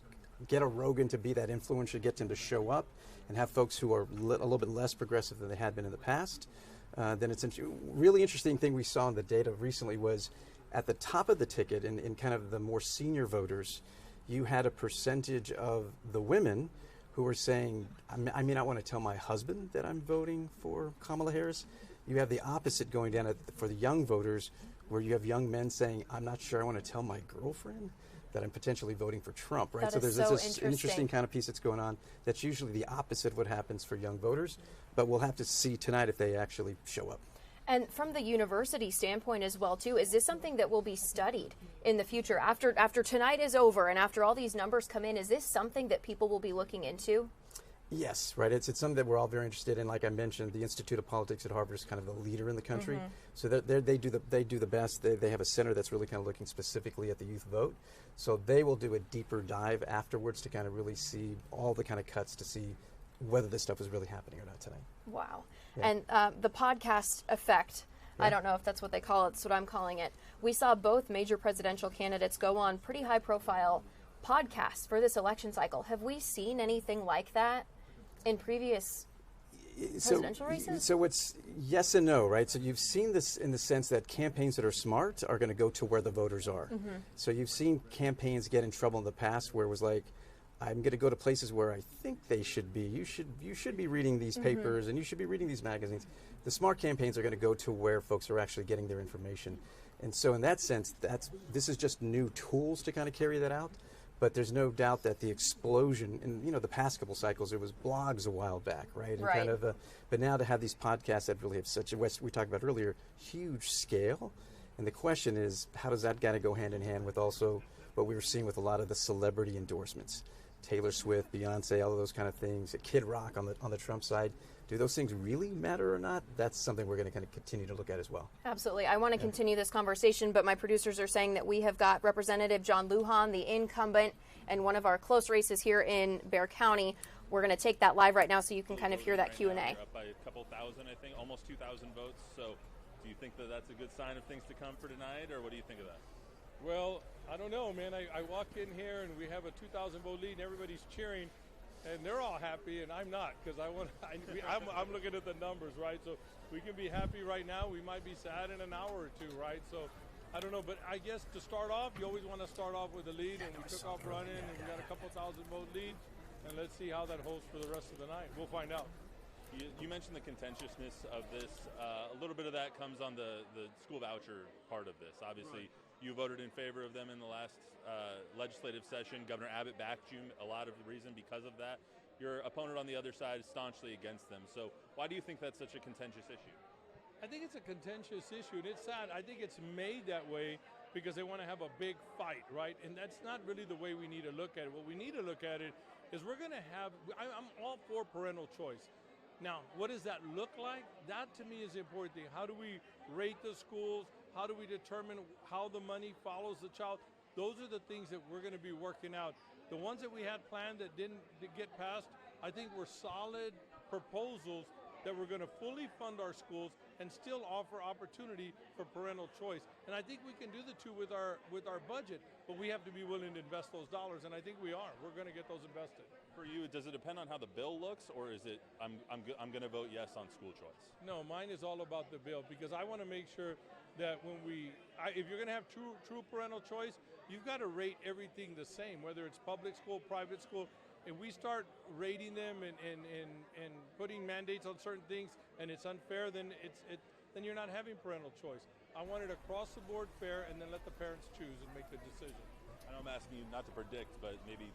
get a Rogan to be that influencer, get him to show up and have folks who are a little bit less progressive than they had been in the past, then it's really interesting thing we saw in the data recently was at the top of the ticket in kind of the more senior voters, you had a percentage of the women who were saying, I may not want to tell my husband that I'm voting for Kamala Harris. You have the opposite going down for the young voters, where you have young men saying, I'm not sure I want to tell my girlfriend that I'm potentially voting for Trump, right? So there's this interesting kind of piece that's going on that's usually the opposite of what happens for young voters, but we'll have to see tonight if they actually show up. And from the university standpoint as well, too, is this something that will be studied in the future? After tonight is over and after all these numbers come in, is this something that people will be looking into? Yes, right. It's something that we're all very interested in. Like I mentioned, the Institute of Politics at Harvard is kind of the leader in the country. So they do the best. They have a center that's really kind of looking specifically at the youth vote. So they will do a deeper dive afterwards to kind of really see all the kind of cuts to see whether this stuff is really happening or not tonight. Wow. Yeah. And the podcast effect, yeah. I don't know if that's what they call it. That's what I'm calling it. We saw both major presidential candidates go on pretty high-profile podcasts for this election cycle. Have we seen anything like that in previous presidential races? So it's yes and no, right? So you've seen this in the sense that campaigns that are smart are going to go to where the voters are. So you've seen campaigns get in trouble in the past where it was like, I'm going to go to places where I think they should be. You should be reading these papers and you should be reading these magazines. The smart campaigns are going to go to where folks are actually getting their information. And so in that sense, this is just new tools to kind of carry that out. But there's no doubt that the explosion in the past couple cycles, it was blogs a while back, right? And kind of, but now to have these podcasts that really have such a, we talked about earlier, huge scale. And the question is, how does that kind of go hand in hand with also what we were seeing with a lot of the celebrity endorsements? Taylor Swift, Beyonce, all of those kind of things, Kid Rock on the Trump side. Do those things really matter or not? That's something we're going to kind of continue to look at as well. Absolutely. I want to continue this conversation, but my producers are saying that we have got Representative John Lujan, the incumbent, and one of our close races here in Bexar County. We're going to take that live right now so you can kind of hear that Q&A. We're up by a couple thousand, I think, almost 2,000 votes. So do you think that that's a good sign of things to come for tonight, or what do you think of that? Well, I don't know, man. I walk in here and we have a 2,000 vote lead and everybody's cheering. and they're all happy, and I'm not, because I'm looking at the numbers, right? So we can be happy right now. We might be sad in an hour or two, right? So I don't know, but I guess to start off, you always want to start off with a lead, and we took off running, and we got a couple thousand vote lead, and let's see how that holds for the rest of the night. We'll find out. You mentioned the contentiousness of this. A little bit of that comes on the school voucher part of this. Obviously, Right. You voted in favor of them in the last legislative session. Governor Abbott backed you a lot of the reason because of that. Your opponent on the other side is staunchly against them. So why do you think that's such a contentious issue? I think it's a contentious issue, and it's sad. I think it's made that way because they want to have a big fight, right? And that's not really the way we need to look at it. What we need to look at it is we're going to have, I'm all for parental choice. Now, what does that look like? That to me is the important thing. How do we rate the schools? How do we determine how the money follows the child? Those are the things that we're going to be working out. The ones that we had planned that didn't get passed, I think were solid proposals that we're going to fully fund our schools and still offer opportunity for parental choice. And I think we can do the two with our budget, but we have to be willing to invest those dollars, and I think we are. We're going to get those invested. For you, does it depend on how the bill looks, or is it I'm going to vote yes on school choice? No, mine is all about the bill, because I want to make sure that when if you're going to have true parental choice, you've got to rate everything the same, whether it's public school, private school. If we start rating them and putting mandates on certain things, and it's unfair, then then you're not having parental choice. I want it across the board fair, and then let the parents choose and make the decision. I know I'm asking you not to predict, but maybe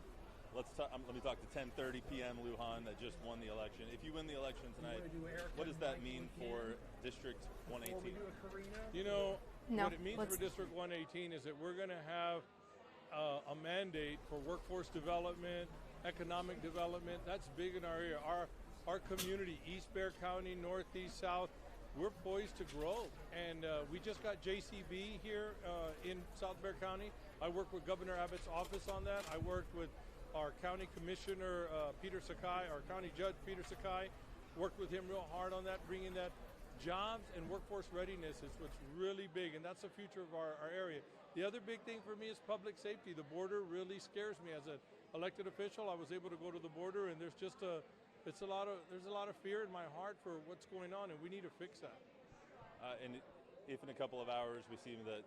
let me talk to 10:30 p.m. Lujan that just won the election. If you win the election tonight, what does that mean for District 118? You know, what it means for District 118 is that we're going to have a mandate for workforce development, economic development. That's big in our area. Our community, East Bexar County, Northeast, South, we're poised to grow. And we just got JCB here in South Bexar County. I worked with Governor Abbott's office on that. I worked with our county commissioner, Peter Sakai, our county judge, Peter Sakai. Worked with him real hard on that, bringing that. Jobs and workforce readiness is what's really big, and that's the future of our area. The other big thing for me is public safety. The border really scares me. As an elected official, I was able to go to the border, and there's a lot of fear in my heart for what's going on, and we need to fix that. And if in a couple of hours we see that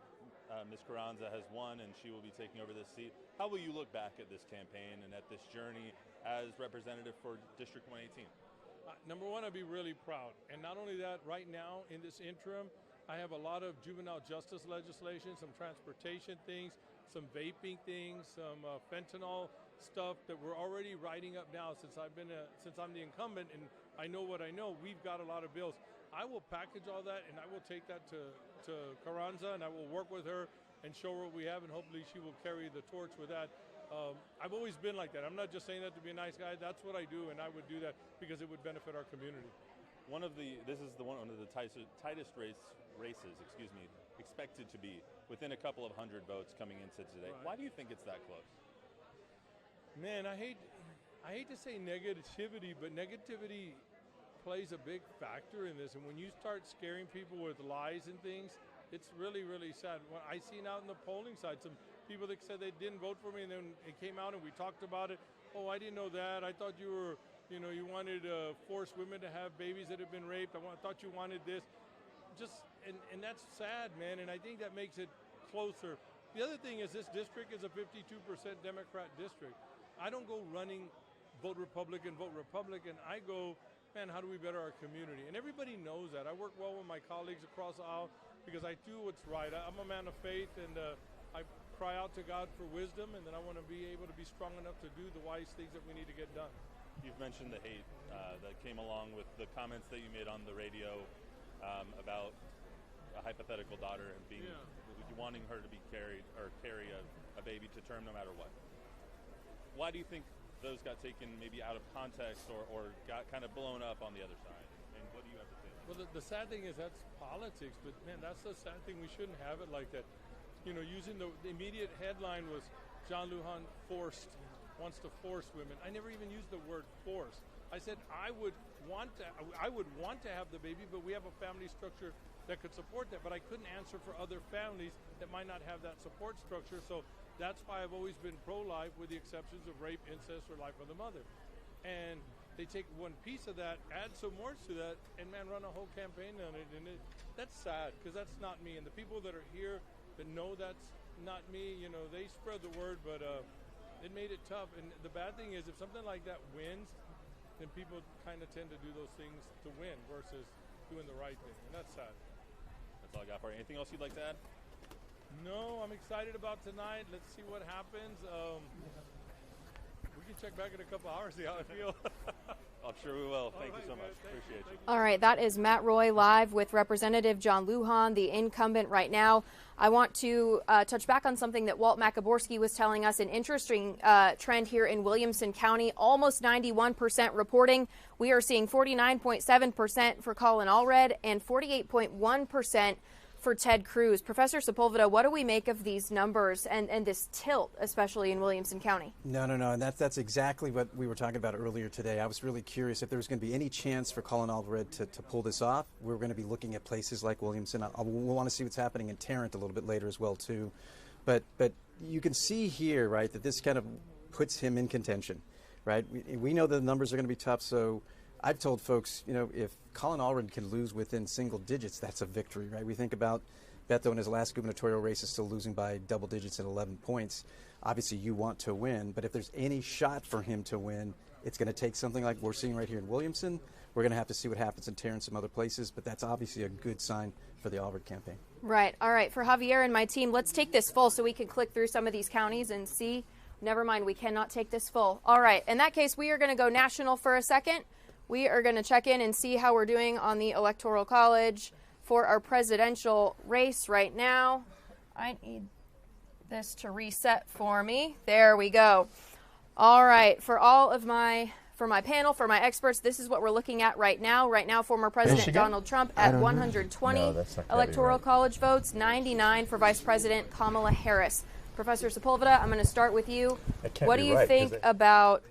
Ms. Carranza has won and she will be taking over this seat, how will you look back at this campaign and at this journey as representative for District 118? Number one, I'd be really proud. And not only that, right now in this interim, I have a lot of juvenile justice legislation, some transportation things, some vaping things, some fentanyl stuff that we're already writing up now since I'm the incumbent and I know what I know. We've got a lot of bills. I will package all that and I will take that to Carranza, and I will work with her and show her what we have, and hopefully she will carry the torch with that. I've always been like that. I'm not just saying that to be a nice guy. That's what I do, and I would do that because it would benefit our community. One of the tightest races, expected to be within a couple of hundred votes coming into today. Right. Why do you think it's that close? Man, I hate to say negativity, but negativity plays a big factor in this. And when you start scaring people with lies and things, it's really, really sad. When I seen out in the polling side some people that said they didn't vote for me, and then it came out and we talked about it. Oh, I didn't know that. I thought you were, you wanted to force women to have babies that have been raped. I thought you wanted this. And that's sad, man. And I think that makes it closer. The other thing is this district is a 52% Democrat district. I don't go running vote Republican. I go, man, how do we better our community? And everybody knows that. I work well with my colleagues across the aisle because I do what's right. I'm a man of faith, and I cry out to God for wisdom, and then I want to be able to be strong enough to do the wise things that we need to get done. You've mentioned the hate that came along with the comments that you made on the radio about a hypothetical daughter and wanting her to be carry a baby to term no matter what. Why do you think those got taken maybe out of context or got kind of blown up on the other side? And what do you have to say? Well, the sad thing is that's politics, but man, that's the sad thing. We shouldn't have it like that. Using the immediate headline was John Lujan wants to force women. I never even used the word force. I said I would want to have the baby, but we have a family structure that could support that. But I couldn't answer for other families that might not have that support structure. So That's why I've always been pro-life, with the exceptions of rape, incest, or life of the mother. And they take one piece of that, add some more to that, and man, run a whole campaign on it. And that's sad, because that's not me. And the people that are here that know that's not me, you know, they spread the word, but it made it tough. And the bad thing is, if something like that wins, then people kind of tend to do those things to win versus doing the right thing, and that's sad. That's all I got for you. Anything else you'd like to add? No, I'm excited about tonight. Let's see what happens. We can check back in a couple hours, see how I feel. I'm sure we will. Thank you so much. Appreciate you. All right, that is Matt Roy live with Representative John Lujan, the incumbent right now. I want to touch back on something that Walt Macaborski was telling us, an interesting trend here in Williamson County, almost 91% reporting. We are seeing 49.7% for Colin Allred and 48.1% for Ted Cruz. Professor Sepulveda, what do we make of these numbers and this tilt, especially in Williamson County? No, and that's exactly what we were talking about earlier today. I was really curious if there was going to be any chance for Colin Allred to pull this off. We're going to be looking at places like Williamson. We'll want to see what's happening in Tarrant a little bit later as well, too. But you can see here, right, that this kind of puts him in contention, right? We know the numbers are going to be tough, so I've told folks, you know, if Colin Allred can lose within single digits, that's a victory, right? We think about Beto in his last gubernatorial race is still losing by double digits at 11 points. Obviously, you want to win, but if there's any shot for him to win, it's going to take something like we're seeing right here in Williamson. We're going to have to see what happens in Tarrant and some other places, but that's obviously a good sign for the Allred campaign. Right. All right. For Javier and my team, let's take this full so we can click through some of these counties and see. Never mind, we cannot take this full. All right. In that case, we are going to go national for a second. We are going to check in and see how we're doing on the Electoral College for our presidential race right now. I need this to reset for me. There we go. All right. For my panel, for my experts, this is what we're looking at right now. Right now, former President Michigan? Donald Trump at 120 Electoral College votes, 99 for Vice President Kamala Harris. Professor Sepulveda, I'm going to start with you. What do you think about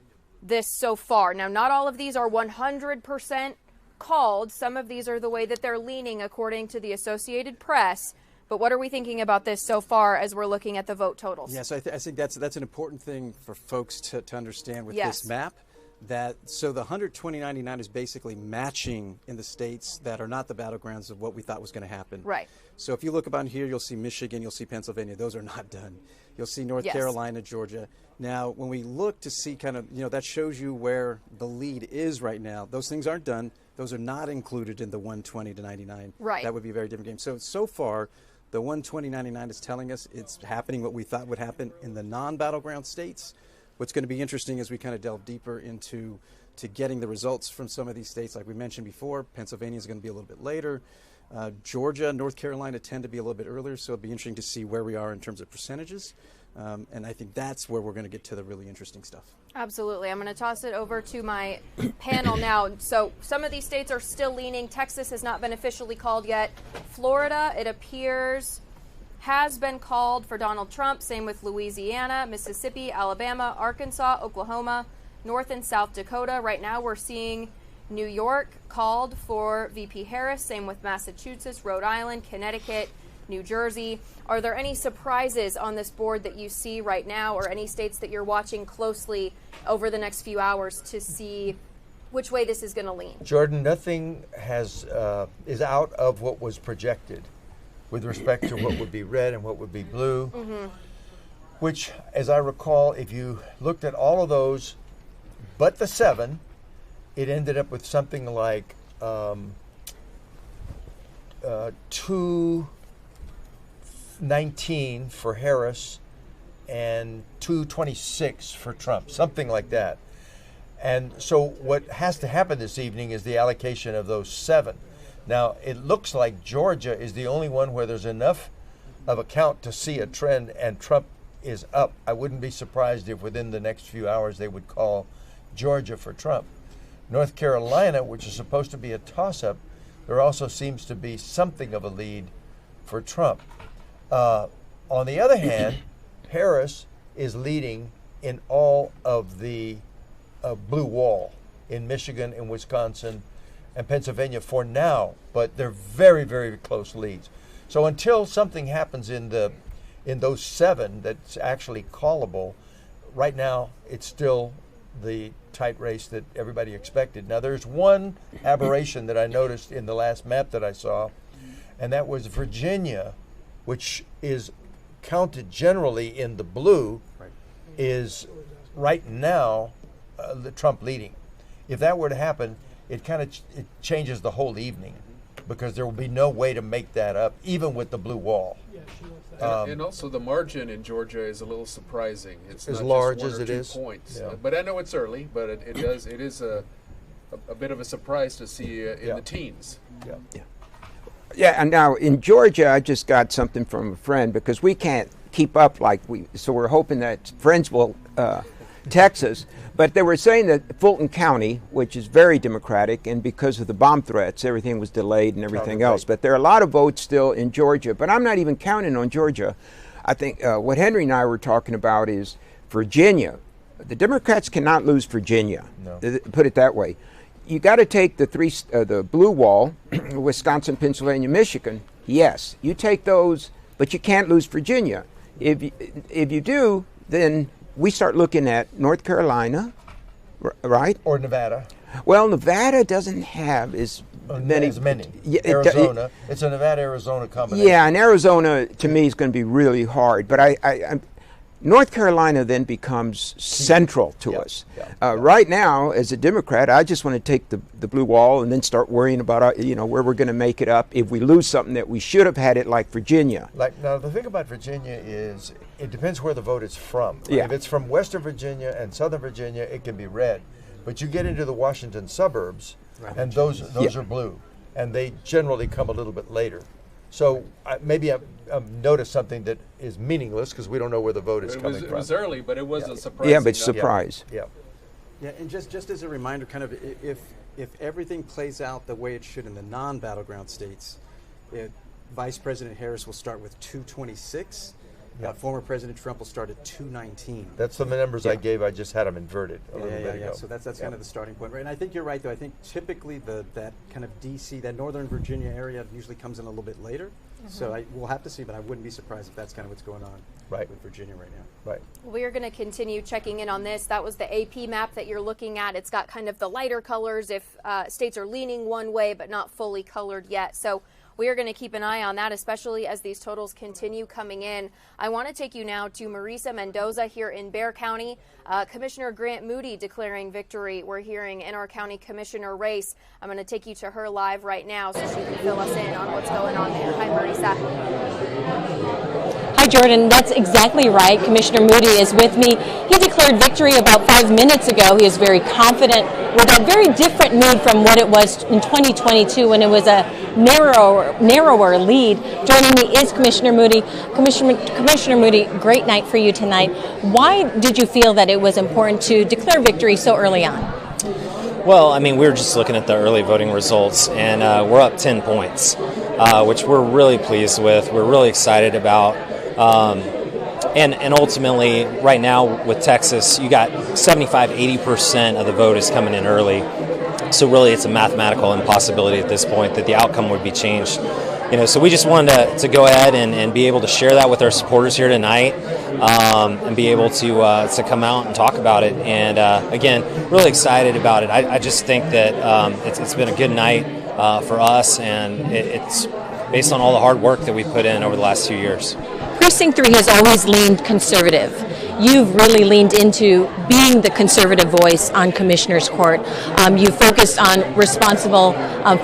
this so far? Now, not all of these are 100% called. Some of these are the way that they're leaning according to the Associated Press. But what are we thinking about this so far as we're looking at the vote totals? Yes, I think that's an important thing for folks to understand with Yes. this map. So the 120.99 is basically matching in the states that are not the battlegrounds of what we thought was going to happen. Right. So if you look about here, you'll see Michigan, you'll see Pennsylvania. Those are not done. You'll see North Yes. Carolina, Georgia. Now, when we look to see kind of, that shows you where the lead is right now. Those things aren't done. Those are not included in the 120 to 99. Right. That would be a very different game. So far, the 120.99 is telling us it's happening what we thought would happen in the non-battleground states. What's going to be interesting as we kind of delve deeper into getting the results from some of these states, like we mentioned before. Pennsylvania is going to be a little bit later. Georgia, North Carolina tend to be a little bit earlier, so it'll be interesting to see where we are in terms of percentages. And I think that's where we're going to get to the really interesting stuff. Absolutely. I'm going to toss it over to my panel now. So some of these states are still leaning. Texas has not been officially called yet. Florida, it appears, has been called for Donald Trump. Same with Louisiana, Mississippi, Alabama, Arkansas, Oklahoma, North and South Dakota. Right now we're seeing New York called for VP Harris. Same with Massachusetts, Rhode Island, Connecticut, New Jersey. Are there any surprises on this board that you see right now, or any states that you're watching closely over the next few hours to see which way this is going to lean? Jordan, nothing is out of what was projected with respect to what would be red and what would be blue, which, as I recall, if you looked at all of those but the 7, it ended up with something like 219 for Harris and 226 for Trump, something like that. And so what has to happen this evening is the allocation of those 7. Now, it looks like Georgia is the only one where there's enough of a count to see a trend, and Trump is up. I wouldn't be surprised if within the next few hours they would call Georgia for Trump. North Carolina, which is supposed to be a toss-up, there also seems to be something of a lead for Trump. On the other hand, Harris is leading in all of the blue wall in Michigan and Wisconsin and Pennsylvania for now, but they're very, very close leads. So until something happens in the in those 7 that's actually callable, right now it's still the tight race that everybody expected. Now there's one aberration that I noticed in the last map that I saw, and that was Virginia, which is counted generally in the blue, is right now the Trump leading. If that were to happen, it changes the whole evening, because there will be no way to make that up, even with the blue wall. And also the margin in Georgia is a little surprising. It's as not large just 1 as or it 2 is. points. Yeah. But I know it's early, but it is a bit of a surprise to see in the teens. Yeah, and now in Georgia, I just got something from a friend, because we can't keep up so we're hoping that friends will text us. But they were saying that Fulton County, which is very Democratic, and because of the bomb threats, everything was delayed and everything else. But there are a lot of votes still in Georgia. But I'm not even counting on Georgia. I think what Henry and I were talking about is Virginia. The Democrats cannot lose Virginia. No. Put it that way. You got to take the blue wall, Wisconsin, Pennsylvania, Michigan. Yes, you take those, but you can't lose Virginia. If you do, then we start looking at North Carolina, right? Or Nevada. Well, Nevada doesn't have as many. Yeah, Arizona. It's a Nevada-Arizona combination. Yeah, and Arizona, to me, is going to be really hard. But North Carolina then becomes central to us. Right now, as a Democrat, I just want to take the blue wall and then start worrying about where we're going to make it up if we lose something that we should have had it, like Virginia. Now, the thing about Virginia is it depends where the vote is from. Yeah. If it's from Western Virginia and Southern Virginia, it can be red. But you get into the Washington suburbs, and those are blue, and they generally come a little bit later. So maybe I've noticed something that is meaningless, because we don't know where the vote is coming from. It was early, but it was a surprise. Yeah, but surprise. Yeah, and just as a reminder, kind of if everything plays out the way it should in the non-battleground states, Vice President Harris will start with 226. Former President Trump will start at 219. That's the numbers I gave. I just had them inverted a little bit ago. So that's kind of the starting point, right? And I think you're right, though. I think typically that kind of D.C., that Northern Virginia area, usually comes in a little bit later. So we'll have to see, but I wouldn't be surprised if that's kind of what's going on with Virginia right now. Right. We are going to continue checking in on this. That was the AP map that you're looking at. It's got kind of the lighter colors if states are leaning one way but not fully colored yet. So we are going to keep an eye on that, especially as these totals continue coming in. I want to take you now to Marisa Mendoza here in Bexar County. Commissioner Grant Moody declaring victory. We're hearing in our county commissioner race. I'm going to take you to her live right now so she can fill us in on what's going on there. Hi, Marisa. Hi, Jordan. That's exactly right. Commissioner Moody is with me. He declared victory about 5 minutes ago. He is very confident with a very different mood from what it was in 2022 when it was a narrower lead. Joining me is Commissioner Moody. Commissioner Moody, great night for you tonight. Why did you feel that it was important to declare victory so early on? Well, I mean, we were just looking at the early voting results, and we're up 10 points, which we're really pleased with. We're really excited about. And ultimately, right now with Texas, you got 75-80% of the vote is coming in early. So really, it's a mathematical impossibility at this point that the outcome would be changed. So we just wanted to go ahead and be able to share that with our supporters here tonight, and be able to come out and talk about it. And again, really excited about it. I just think that it's been a good night for us, and it's based on all the hard work that we put in over the last 2 years. Precinct 3 has always leaned conservative. You've really leaned into being the conservative voice on Commissioner's Court. You focused on responsible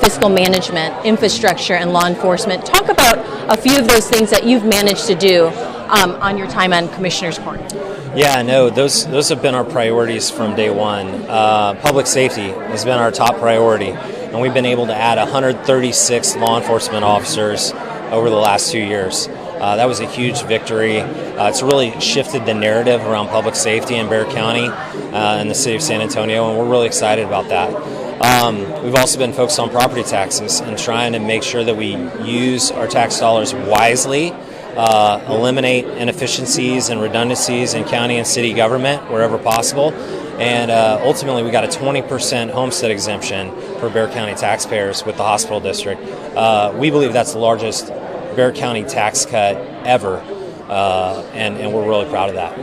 fiscal management, infrastructure, and law enforcement. Talk about a few of those things that you've managed to do on your time on Commissioner's Court. Yeah, no, those have been our priorities from day one. Public safety has been our top priority, and we've been able to add 136 law enforcement officers over the last 2 years. That was a huge victory. It's really shifted the narrative around public safety in Bexar County and the city of San Antonio, and we're really excited about that. We've also been focused on property taxes and trying to make sure that we use our tax dollars wisely, eliminate inefficiencies and redundancies in county and city government wherever possible, and ultimately we got a 20% homestead exemption for Bexar County taxpayers with the hospital district. We believe that's the largest Bexar County tax cut ever. and we're really proud of that.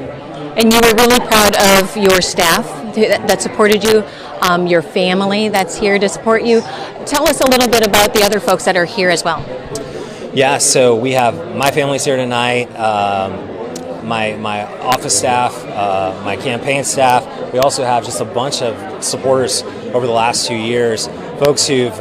And you were really proud of your staff that supported you, your family that's here to support you. Tell us a little bit about the other folks that are here as well. Yeah, so we have my family's here tonight, my office staff, my campaign staff. We also have just a bunch of supporters over the last 2 years, folks who've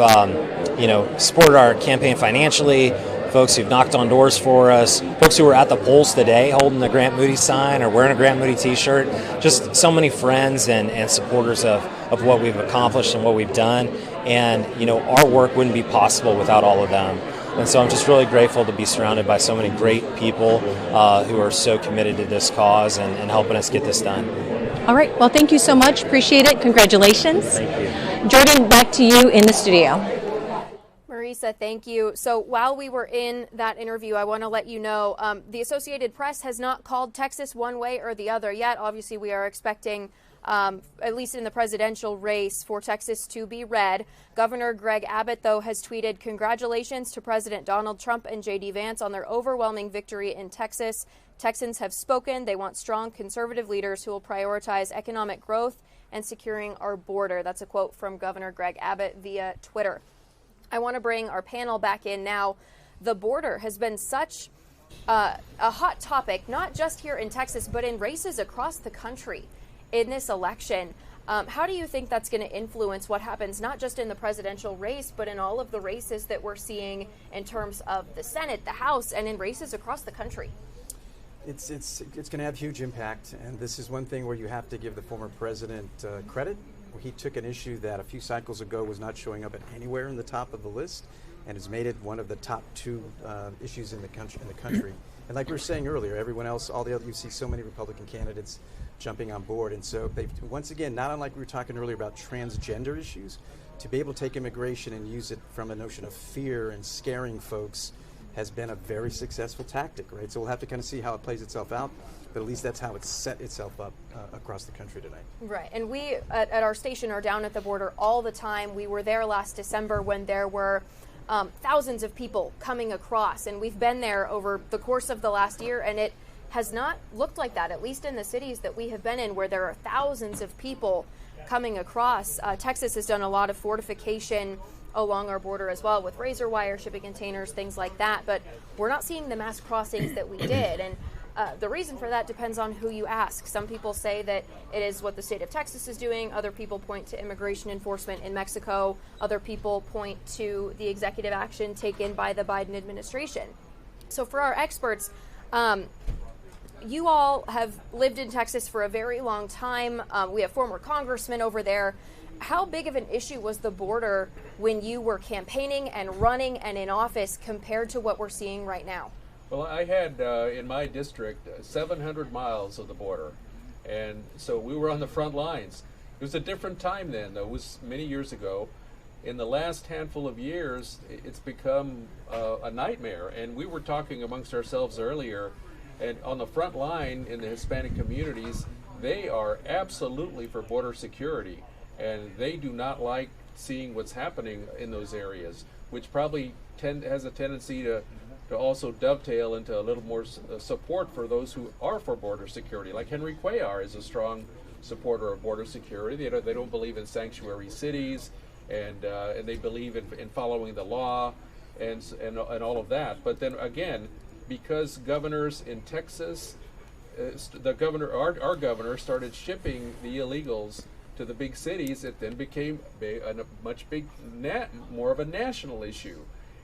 supported our campaign financially, folks who've knocked on doors for us, folks who were at the polls today holding the Grant Moody sign or wearing a Grant Moody t-shirt, just so many friends and supporters of what we've accomplished and what we've done. And, our work wouldn't be possible without all of them. And so I'm just really grateful to be surrounded by so many great people who are so committed to this cause and helping us get this done. All right. Well, thank you so much. Appreciate it. Congratulations. Thank you. Jordan, back to you in the studio. Marisa, thank you. So while we were in that interview, I want to let you know the Associated Press has not called Texas one way or the other yet. Obviously, we are expecting, at least in the presidential race, for Texas to be red. Governor Greg Abbott, though, has tweeted, "Congratulations to President Donald Trump and J.D. Vance on their overwhelming victory in Texas. Texans have spoken. They want strong conservative leaders who will prioritize economic growth and securing our border." That's a quote from Governor Greg Abbott via Twitter. I want to bring our panel back in now. The border has been such a hot topic, not just here in Texas, but in races across the country in this election. How do you think that's going to influence what happens, not just in the presidential race, but in all of the races that we're seeing in terms of the Senate, the House, and in races across the country? It's going to have huge impact, and this is one thing where you have to give the former president credit. He took an issue that a few cycles ago was not showing up anywhere in the top of the list, and has made it one of the top 2 issues in the country. And like we were saying earlier, everyone else, all the other, you see so many Republican candidates jumping on board, and so they've once again, not unlike we were talking earlier about transgender issues, to be able to take immigration and use it from a notion of fear and scaring folks has been a very successful tactic, right? So we'll have to kind of see how it plays itself out, but at least that's how it's set itself up across the country tonight. Right, and we at our station are down at the border all the time. We were there last December when there were thousands of people coming across, and we've been there over the course of the last year, and it has not looked like that, at least in the cities that we have been in, where there are thousands of people coming across. Texas has done a lot of fortification along our border as well, with razor wire, shipping containers, things like that, but we're not seeing the mass crossings that we did. And the reason for that depends on who you ask. Some people say that it is what the state of Texas is doing. Other people point to immigration enforcement in Mexico. Other people point to the executive action taken by the Biden administration. So for our experts, you all have lived in Texas for a very long time. We have former congressmen over there. How big of an issue was the border when you were campaigning and running and in office compared to what we're seeing right now? Well, I had in my district 700 miles of the border, and so we were on the front lines. It was a different time then, though. It was many years ago. In the last handful of years, it's become a nightmare, and we were talking amongst ourselves earlier, and on the front line in the Hispanic communities, they are absolutely for border security, and they do not like seeing what's happening in those areas, which probably has a tendency to also dovetail into a little more support for those who are for border security. Like Henry Cuellar is a strong supporter of border security. They don't believe in sanctuary cities, and they believe in following the law and all of that. But then again, because governors in Texas, our governor started shipping the illegals to the big cities, it then became more of a national issue.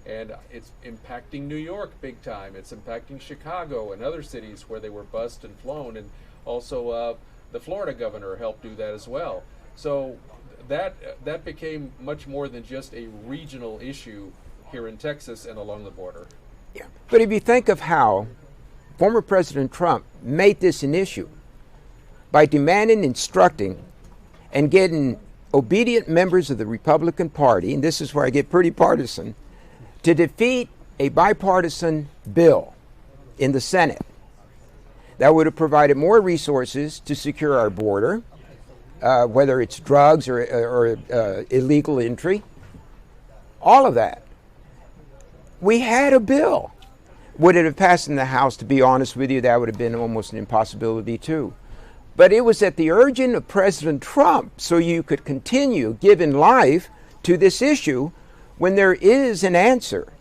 And it's impacting New York big time. It's impacting Chicago and other cities where they were bussed and flown. And also the Florida governor helped do that as well. So that became much more than just a regional issue here in Texas and along the border. Yeah. But if you think of how former President Trump made this an issue by demanding, instructing, and getting obedient members of the Republican Party, and this is where I get pretty partisan, to defeat a bipartisan bill in the Senate that would have provided more resources to secure our border, whether it's drugs or illegal entry, all of that. We had a bill Would it have passed in the House? To be honest with you, that would have been almost an impossibility too. But it was at the urging of President Trump, so you could continue giving life to this issue when there is an answer.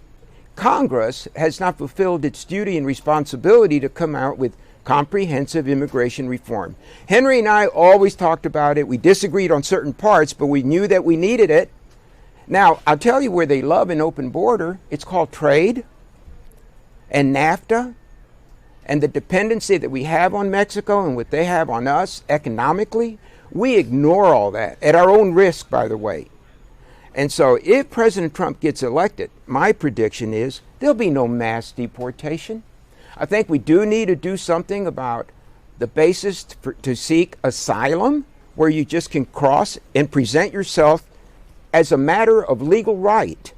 Congress has not fulfilled its duty and responsibility to come out with comprehensive immigration reform. Henry and I always talked about it. We disagreed on certain parts, but we knew that we needed it. Now, I'll tell you where they love an open border. It's called trade and NAFTA and the dependency that we have on Mexico and what they have on us economically. We ignore all that at our own risk, by the way. And so if President Trump gets elected, my prediction is there'll be no mass deportation. I think we do need to do something about the basis to seek asylum, where you just can cross and present yourself as a matter of legal right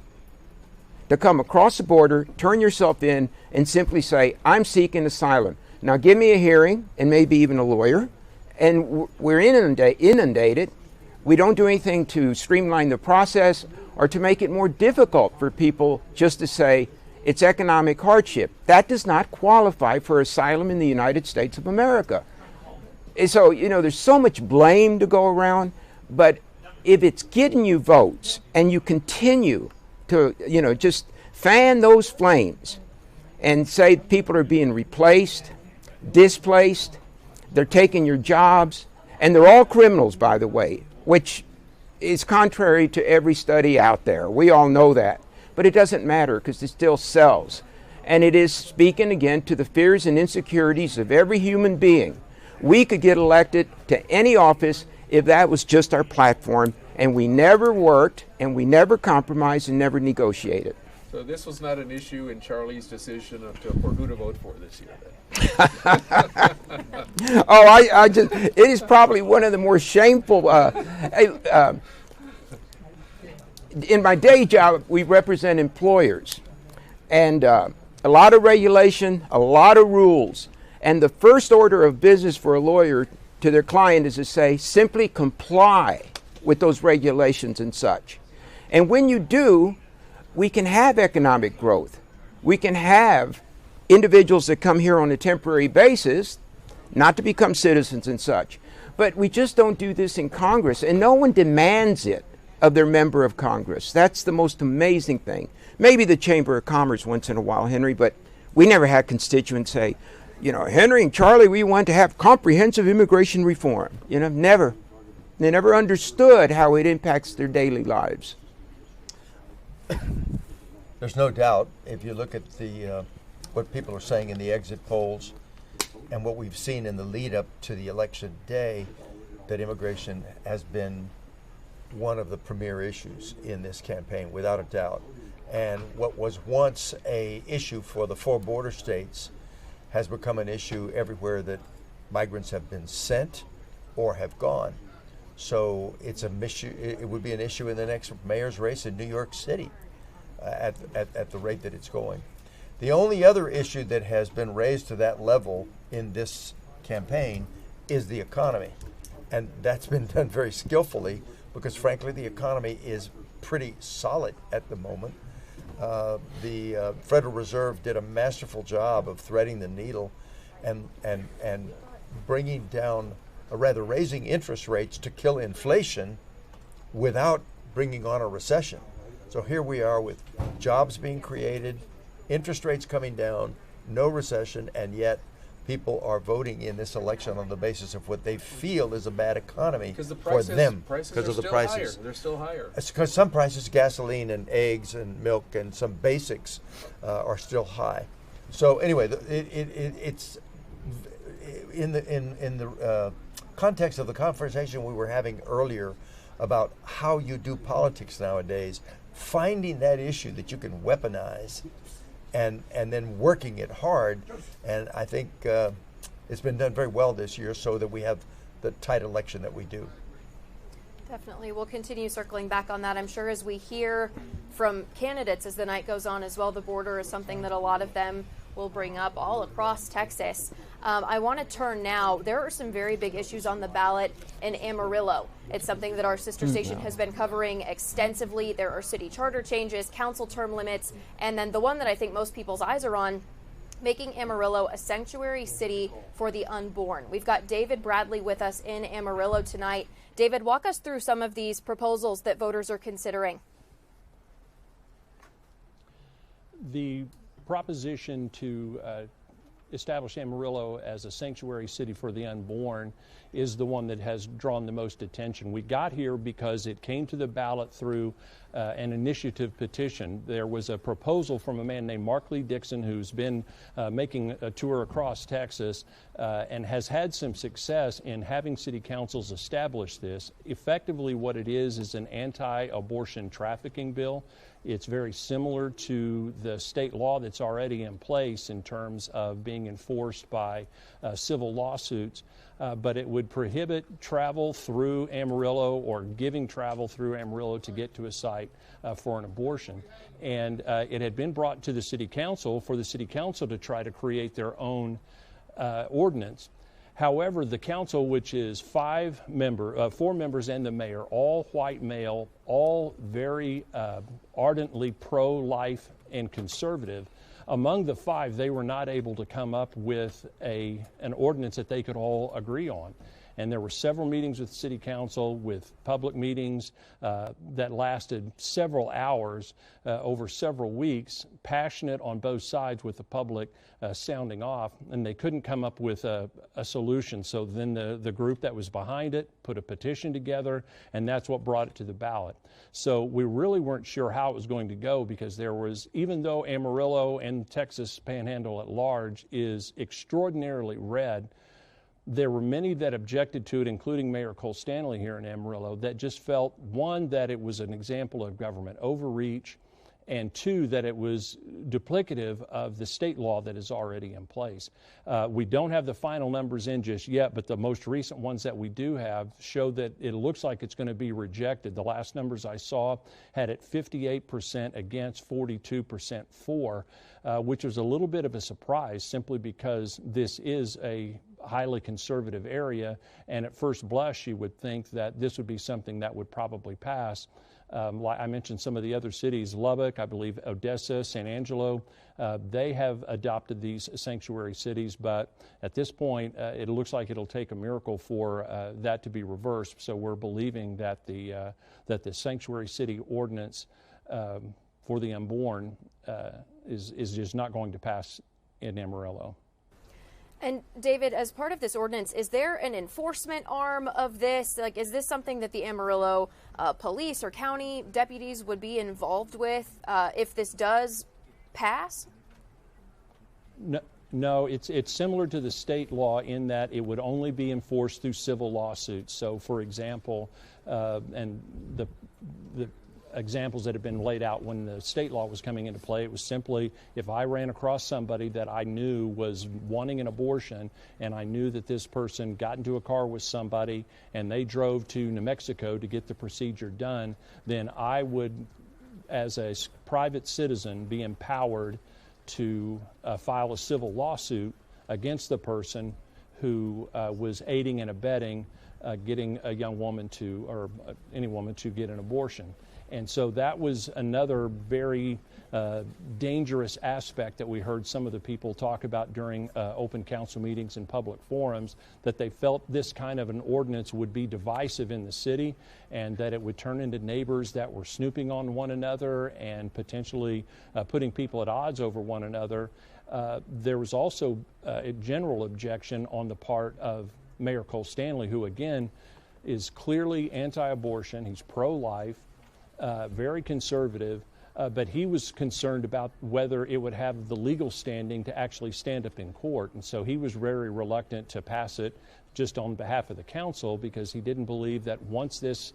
to come across the border, turn yourself in, and simply say, I'm seeking asylum. Now give me a hearing and maybe even a lawyer, and we're inundated. We don't do anything to streamline the process or to make it more difficult for people just to say it's economic hardship. That does not qualify for asylum in the United States of America. And so, there's so much blame to go around, but if it's getting you votes and you continue to, just fan those flames and say people are being replaced, displaced, they're taking your jobs, and they're all criminals, by the way, which is contrary to every study out there. We all know that. But it doesn't matter because it still sells. And it is speaking again to the fears and insecurities of every human being. We could get elected to any office if that was just our platform, and we never worked, and we never compromised, and never negotiated. So this was not an issue in Charlie's decision for who to vote for this year, then? It is probably one of the more shameful. In my day job, we represent employers, and a lot of regulation, a lot of rules. And the first order of business for a lawyer to their client is to say, simply comply with those regulations and such. And when you do, we can have economic growth. We can have individuals that come here on a temporary basis, not to become citizens and such. But we just don't do this in Congress, and no one demands it of their member of Congress. That's the most amazing thing. Maybe the Chamber of Commerce once in a while, Henry, but we never had constituents say, Henry and Charlie, we want to have comprehensive immigration reform. Never. They never understood how it impacts their daily lives. There's no doubt, if you look at what people are saying in the exit polls and what we've seen in the lead up to the election day, that immigration has been one of the premier issues in this campaign, without a doubt. And what was once an issue for the 4 border states has become an issue everywhere that migrants have been sent or have gone. So it's it would be an issue in the next mayor's race in New York City at the rate that it's going. The only other issue that has been raised to that level in this campaign is the economy. And that's been done very skillfully because, frankly, the economy is pretty solid at the moment. The Federal Reserve did a masterful job of threading the needle and bringing down, or rather raising interest rates to kill inflation without bringing on a recession. So here we are with jobs being created, interest rates coming down, no recession, and yet people are voting in this election on the basis of what they feel is a bad economy for them. Because of the prices. They're still higher. It's because some prices, gasoline and eggs and milk and some basics are still high. So anyway, it's in the context of the conversation we were having earlier about how you do politics nowadays, finding that issue that you can weaponize and then working it hard. And I think it's been done very well this year so that we have the tight election that we do. Definitely. We'll continue circling back on that. I'm sure as we hear from candidates as the night goes on as well, the border is something that a lot of them will bring up all across Texas. I want to turn now. There are some very big issues on the ballot in Amarillo. It's something that our sister station has been covering extensively. There are city charter changes, council term limits, and then the one that I think most people's eyes are on, making Amarillo a sanctuary city for the unborn. We've got David Bradley with us in Amarillo tonight. David, walk us through some of these proposals that voters are considering. The proposition to establish Amarillo as a sanctuary city for the unborn is the one that has drawn the most attention. We got here because it came to the ballot through an initiative petition. There was a proposal from a man named Mark Lee Dixon, who's been making a tour across Texas and has had some success in having city councils establish this. Effectively, what it is an anti-abortion trafficking bill. It's very similar to the state law that's already in place in terms of being enforced by civil lawsuits, but it would prohibit travel through Amarillo or giving travel through Amarillo to get to a site for an abortion. And it had been brought to the city council for the city council to try to create their own ordinance. However, the council, which is 4 members and the mayor, all white male, all very ardently pro-life and conservative, among the 5, they were not able to come up with an ordinance that they could all agree on. And there were several meetings with the city council, with public meetings that lasted several hours over several weeks, passionate on both sides with the public sounding off, and they couldn't come up with a solution. So then the group that was behind it put a petition together, and that's what brought it to the ballot. So we really weren't sure how it was going to go, because there was, even though Amarillo and Texas Panhandle at large is extraordinarily red, there were many that objected to it, including Mayor Cole Stanley here in Amarillo, that just felt, 1, that it was an example of government overreach, and 2, that it was duplicative of the state law that is already in place. We don't have the final numbers in just yet, but the most recent ones that we do have show that it looks like it's going to be rejected. The last numbers I saw had it 58% against, 42% for, which was a little bit of a surprise, simply because this is a highly conservative area, and at first blush you would think that this would be something that would probably pass. Like I mentioned, some of the other cities, Lubbock, I believe Odessa, San Angelo, they have adopted these sanctuary cities, but at this point it looks like it'll take a miracle for that to be reversed. So we're believing that the sanctuary city ordinance for the unborn is just not going to pass in Amarillo. And David, as part of this ordinance, is there an enforcement arm of this? Like, is this something that the Amarillo police or county deputies would be involved with if this does pass? No, it's similar to the state law in that it would only be enforced through civil lawsuits. So, for example, and the examples that have been laid out when the state law was coming into play, it was simply, if I ran across somebody that I knew was wanting an abortion, and I knew that this person got into a car with somebody and they drove to New Mexico to get the procedure done, then I would, as a private citizen, be empowered to file a civil lawsuit against the person who was aiding and abetting getting a young woman or any woman to get an abortion. And so that was another very dangerous aspect that we heard some of the people talk about during open council meetings and public forums, that they felt this kind of an ordinance would be divisive in the city, and that it would turn into neighbors that were snooping on one another and potentially putting people at odds over one another. There was also a general objection on the part of Mayor Cole Stanley, who again is clearly anti-abortion. He's pro-life. Very conservative, but he was concerned about whether it would have the legal standing to actually stand up in court. And so he was very reluctant to pass it just on behalf of the council, because he didn't believe that once this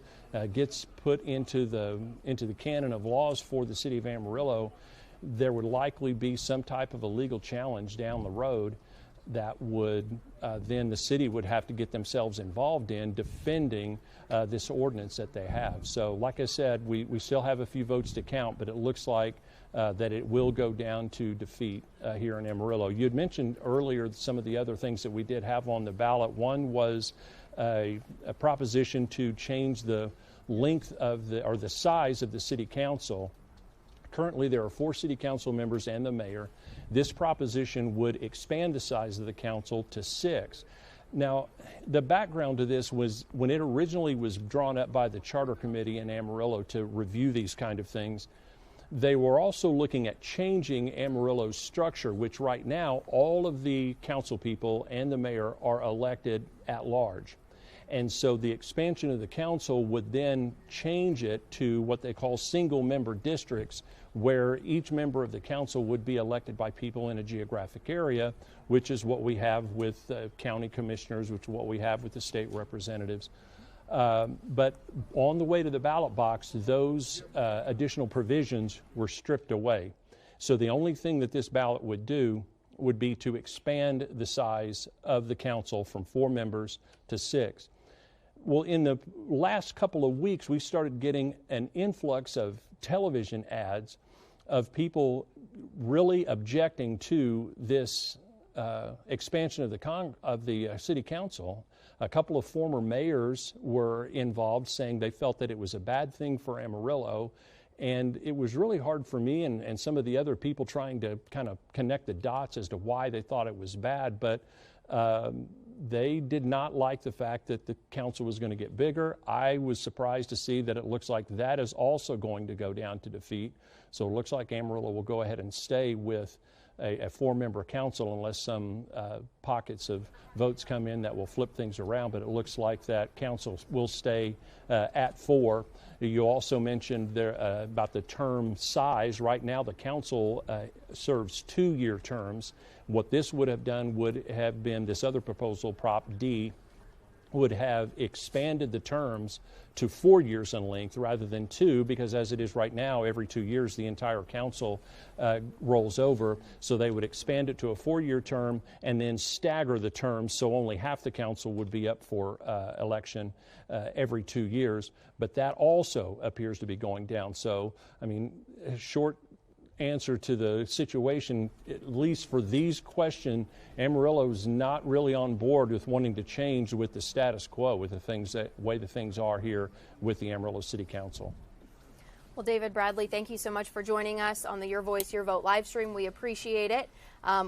gets put into the canon of laws for the city of Amarillo, there would likely be some type of a legal challenge down the road that would then the city would have to get themselves involved in defending this ordinance that they have. So like I said, we still have a few votes to count, but it looks like that it will go down to defeat here in Amarillo. You had mentioned earlier some of the other things that we did have on the ballot. One was a proposition to change the length of the size of the city council Currently, there are 4 city council members and the mayor. This proposition would expand the size of the council to 6. Now, the background to this was when it originally was drawn up by the Charter Committee in Amarillo to review these kind of things, they were also looking at changing Amarillo's structure, which right now all of the council people and the mayor are elected at large. And so the expansion of the council would then change it to what they call single-member districts, where each member of the council would be elected by people in a geographic area, which is what we have with county commissioners, which is what we have with the state representatives. But on the way to the ballot box, those additional provisions were stripped away. So the only thing that this ballot would do would be to expand the size of the council from 4 members to 6. Well, in the last couple of weeks, we started getting an influx of television ads of people really objecting to this expansion of the city council. A couple of former mayors were involved, saying they felt that it was a bad thing for Amarillo. And it was really hard for me and some of the other people trying to kind of connect the dots as to why they thought it was bad. But they did not like the fact that the council was going to get bigger. I was surprised to see that it looks like that is also going to go down to defeat. So it looks like Amarillo will go ahead and stay with a 4-member council unless some pockets of votes come in that will flip things around. But it looks like that council will stay at 4. You also mentioned there about the term size. Right now the council serves 2-year terms. What this would have done would have been, this other proposal, Prop D, would have expanded the terms to 4 years in length rather than 2, because as it is right now, every 2 years the entire council rolls over. So they would expand it to a 4-year term and then stagger the terms, so only half the council would be up for election every 2 years. But that also appears to be going down. So, I mean, a short answer to the situation, at least for these questions, Amarillo is not really on board with wanting to change with the status quo, with the things way the things are here with the Amarillo City Council. Well, David Bradley, thank you so much for joining us on the Your Voice, Your Vote live stream. We appreciate it.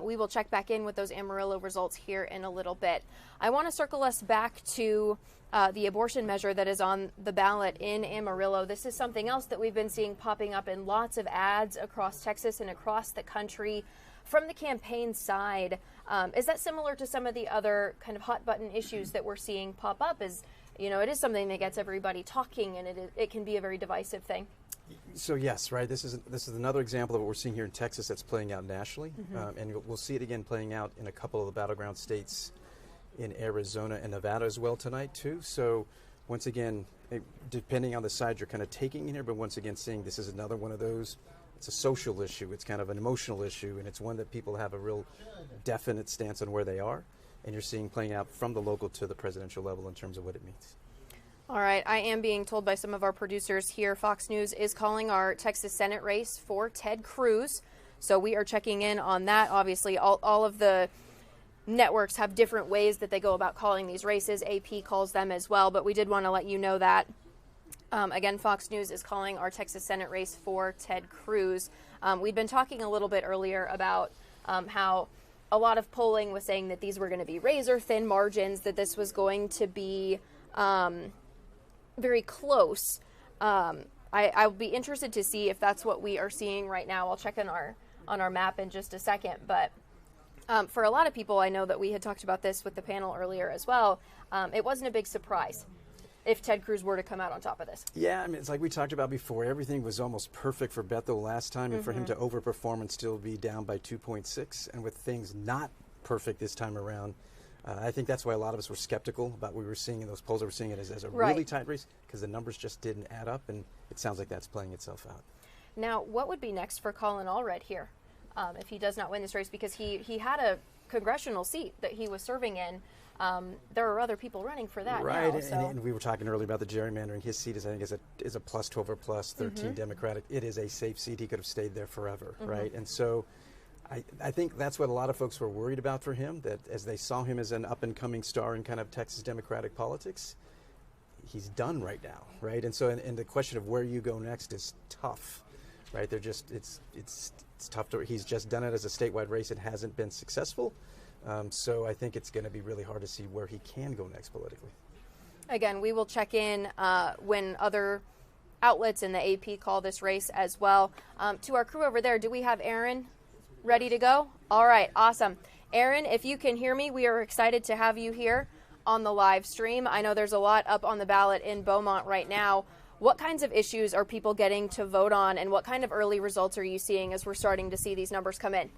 We will check back in with those Amarillo results here in a little bit. I want to circle us back to the abortion measure that is on the ballot in Amarillo. This is something else that we've been seeing popping up in lots of ads across Texas and across the country from the campaign side. Is that similar to some of the other kind of hot button issues that we're seeing pop up? Is, you know, it is something that gets everybody talking, and it can be a very divisive thing. So yes, right. This is another example of what we're seeing here in Texas that's playing out nationally, and we'll see it again playing out in a couple of the battleground states in Arizona and Nevada as well tonight too. So once again, depending on the side you're kind of taking in here, but once again seeing this is another one of those. It's a social issue. It's kind of an emotional issue, and it's one that people have a real definite stance on where they are, and you're seeing playing out from the local to the presidential level in terms of what it means. All right, I am being told by some of our producers here, Fox News is calling our Texas Senate race for Ted Cruz. So we are checking in on that. Obviously, all of the networks have different ways that they go about calling these races. AP calls them as well, but we did want to let you know that. Again, Fox News is calling our Texas Senate race for Ted Cruz. We've been talking a little bit earlier about how a lot of polling was saying that these were going to be razor-thin margins, that this was going to be very close. I'll be interested to see if that's what we are seeing right now. I'll check on our map in just a second. But for a lot of people, I know that we had talked about this with the panel earlier as well. It wasn't a big surprise if Ted Cruz were to come out on top of this. Yeah, I mean, it's like we talked about before. Everything was almost perfect for Beto last time, and for him to overperform and still be down by 2.6, and with things not perfect this time around, I think that's why a lot of us were skeptical about what we were seeing in those polls. We were seeing it as a really tight race because the numbers just didn't add up, and it sounds like that's playing itself out. Now, what would be next for Colin Allred here if he does not win this race? Because he had a congressional seat that he was serving in. There are other people running for that right, now. So. And we were talking earlier about the gerrymandering. His seat is, I think, is a plus 12 or plus 13 Democratic. It is a safe seat. He could have stayed there forever, right? And so I think that's what a lot of folks were worried about for him, that as they saw him as an up-and-coming star in kind of Texas Democratic politics, he's done right now, right? And so and the question of where you go next is tough right? They're just it's tough to. He's just done it as a statewide race. It hasn't been successful, so I think it's going to be really hard to see where he can go next politically. Again, we will check in when other outlets in the AP call this race as well. To our crew over there, do we have Aaron ready to go? All right, awesome. Aaron, if you can hear me, we are excited to have you here on the live stream. I know there's a lot up on the ballot in Beaumont right now. What kinds of issues are people getting to vote on, and what kind of early results are you seeing as we're starting to see these numbers come in?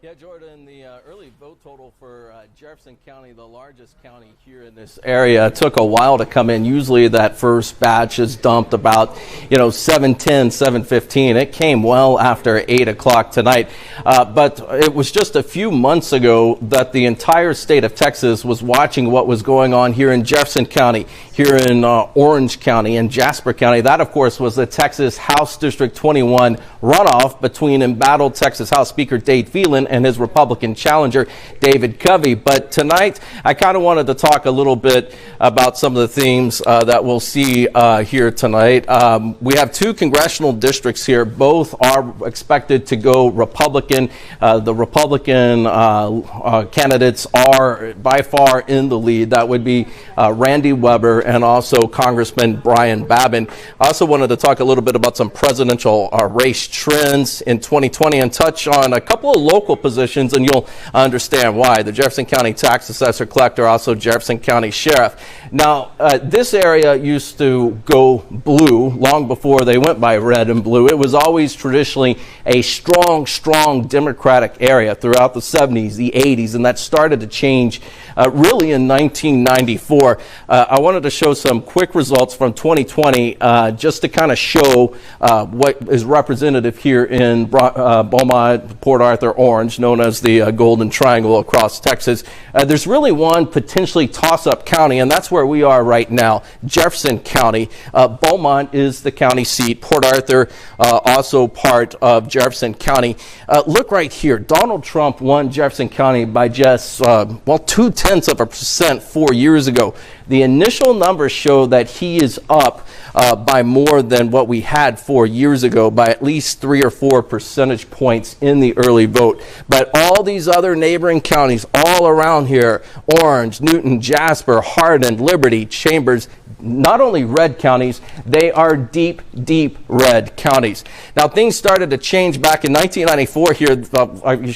Yeah, Jordan, the early vote total for Jefferson County, the largest county here in this area, took a while to come in. Usually that first batch is dumped about, 7:10, 7:15. It came well after 8 o'clock tonight. But it was just a few months ago that the entire state of Texas was watching what was going on here in Jefferson County, here in Orange County, and Jasper County. That, of course, was the Texas House District 21 runoff between embattled Texas House Speaker Dade Phelan and his Republican challenger, David Covey. But tonight, I kind of wanted to talk a little bit about some of the themes that we'll see here tonight. We have two congressional districts here. Both are expected to go Republican. The Republican candidates are by far in the lead. That would be Randy Weber and also Congressman Brian Babin. I also wanted to talk a little bit about some presidential race trends in 2020 and touch on a couple of local positions, and you'll understand why. The Jefferson County Tax Assessor Collector, also Jefferson County Sheriff. Now, this area used to go blue long before they went by red and blue. It was always traditionally a strong Democratic area throughout the 70s, the 80s, and that started to change really in 1994. I wanted to show some quick results from 2020 just to kind of show what is representative here in Beaumont, Port Arthur, Orange, known as the Golden Triangle across Texas. There's really one potentially toss-up county, and that's where we are right now, Jefferson County. Beaumont is the county seat. Port Arthur also part of Jefferson County. Look right here. Donald Trump won Jefferson County by just, 0.2% 4 years ago. The initial numbers show that he is up by more than what we had 4 years ago, by at least 3 or 4 percentage points in the early vote. But all these other neighboring counties all around here, Orange, Newton, Jasper, Hardin, Liberty, Chambers, not only red counties, they are deep red counties. Now, things started to change back in 1994 here.